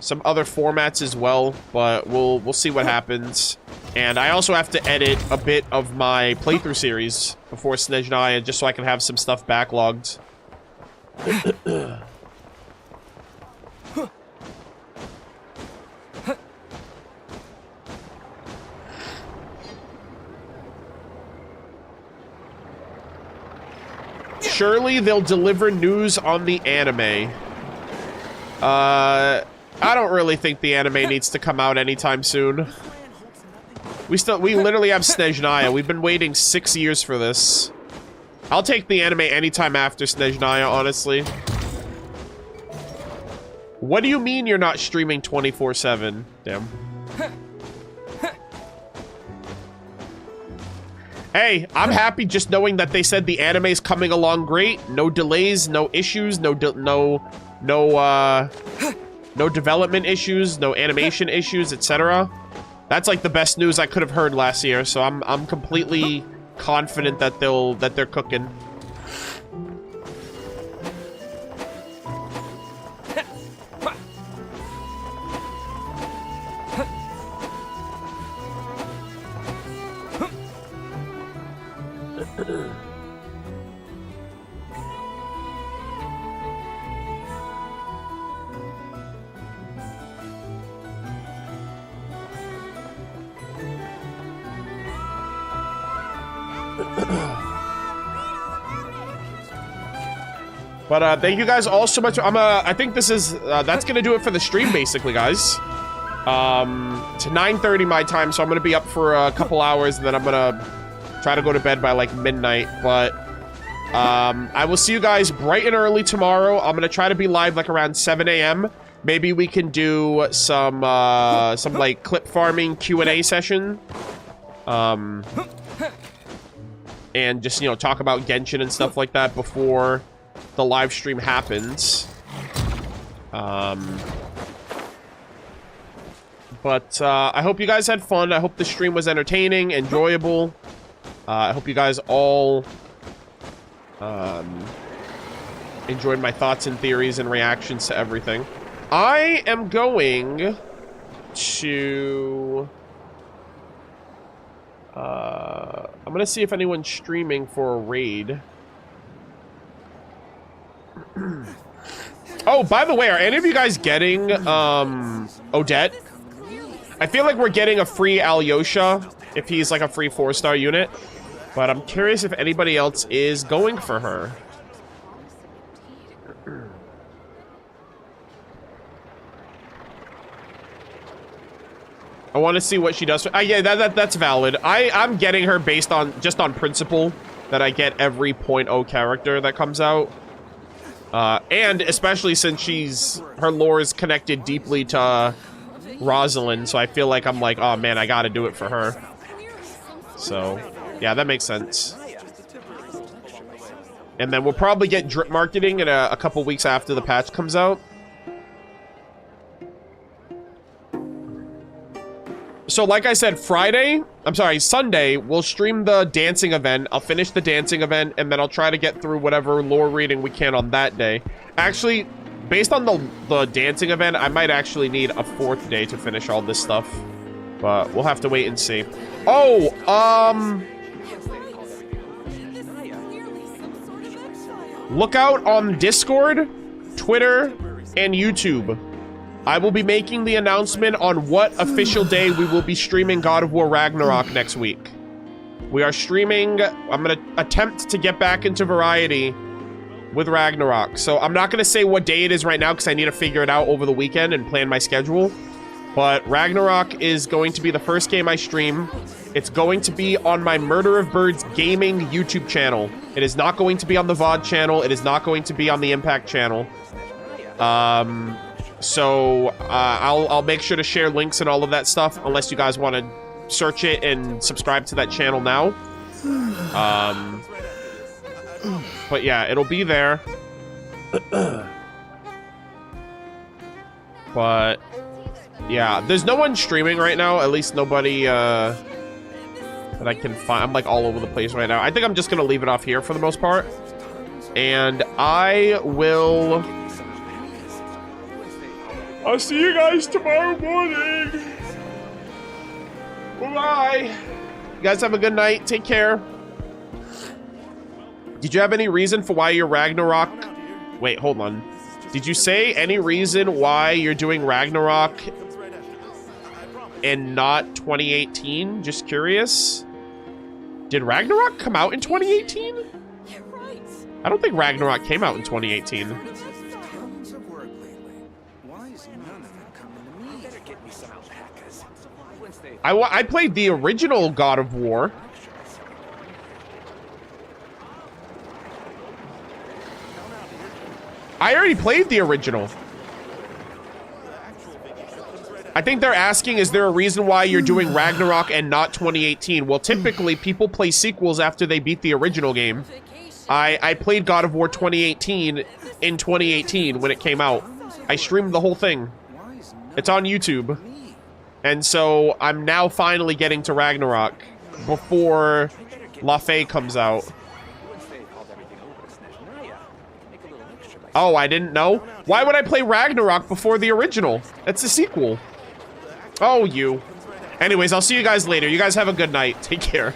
some other formats as well, but we'll see what happens. And I also have to edit a bit of my playthrough series before Snezhnaya, just so I can have some stuff backlogged. Surely they'll deliver news on the anime. I don't really think the anime needs to come out anytime soon. We literally have Snezhnaya. We've been waiting 6 years for this. I'll take the anime anytime after Snezhnaya, honestly. What do you mean you're not streaming 24/7? Damn. Hey, I'm happy just knowing that they said the anime's coming along great. No delays, no issues, no development issues, no animation issues, etc. That's like the best news I could have heard last year, so I'm completely confident that they're cooking. But thank you guys all so much. I think this is that's gonna do it for the stream, basically, guys. To 9:30 my time, so I'm gonna be up for a couple hours, and then I'm gonna try to go to bed by like midnight. But I will see you guys bright and early tomorrow. I'm gonna try to be live like around 7 a.m. Maybe we can do some like clip farming Q&A session. And just, you know, talk about Genshin and stuff like that before the live stream happens. But I hope you guys had fun. I hope the stream was entertaining, enjoyable. I hope you guys all enjoyed my thoughts and theories and reactions to everything. I am going to... I'm gonna see if anyone's streaming for a raid. Oh, by the way, are any of you guys getting, Odette? I feel like we're getting a free Alyosha, if he's like a free 4-star unit. But I'm curious if anybody else is going for her. I want to see what she does. Yeah, that's valid. I'm getting her based on just on principle that I get every 0.0 character that comes out, and especially since her lore is connected deeply to Rosalind, so I feel like I'm like, oh man, I got to do it for her. So yeah, that makes sense. And then we'll probably get drip marketing in a couple weeks after the patch comes out. So like I said, Sunday, we'll stream the dancing event. I'll finish the dancing event, and then I'll try to get through whatever lore reading we can on that day. Actually, based on the dancing event, I might actually need a 4th day to finish all this stuff. But we'll have to wait and see. Oh, look out on Discord, Twitter, and YouTube. I will be making the announcement on what official day we will be streaming God of War Ragnarok next week. We are streaming... I'm going to attempt to get back into Variety with Ragnarok. So I'm not going to say what day it is right now because I need to figure it out over the weekend and plan my schedule. But Ragnarok is going to be the first game I stream. It's going to be on my Murder of Birds gaming YouTube channel. It is not going to be on the VOD channel. It is not going to be on the Impact channel. So I'll make sure to share links and all of that stuff, unless you guys want to search it and subscribe to that channel now. But yeah, it'll be there. But yeah, there's no one streaming right now. At least nobody that I can find. I'm like all over the place right now. I think I'm just gonna leave it off here for the most part, and I'll see you guys tomorrow morning. Bye-bye. You guys have a good night. Take care. Did you have any reason for why your Ragnarok... Wait, hold on. Did you say any reason why you're doing Ragnarok and not 2018? Just curious. Did Ragnarok come out in 2018? I don't think Ragnarok came out in 2018. I played the original God of War. I already played the original. I think they're asking, is there a reason why you're doing Ragnarok and not 2018? Well, typically, people play sequels after they beat the original game. I played God of War 2018 in 2018 when it came out. I streamed the whole thing. It's on YouTube. And so I'm now finally getting to Ragnarok before La Fey comes out. Oh, I didn't know? Why would I play Ragnarok before the original? That's a sequel. Oh, you. Anyways, I'll see you guys later. You guys have a good night. Take care.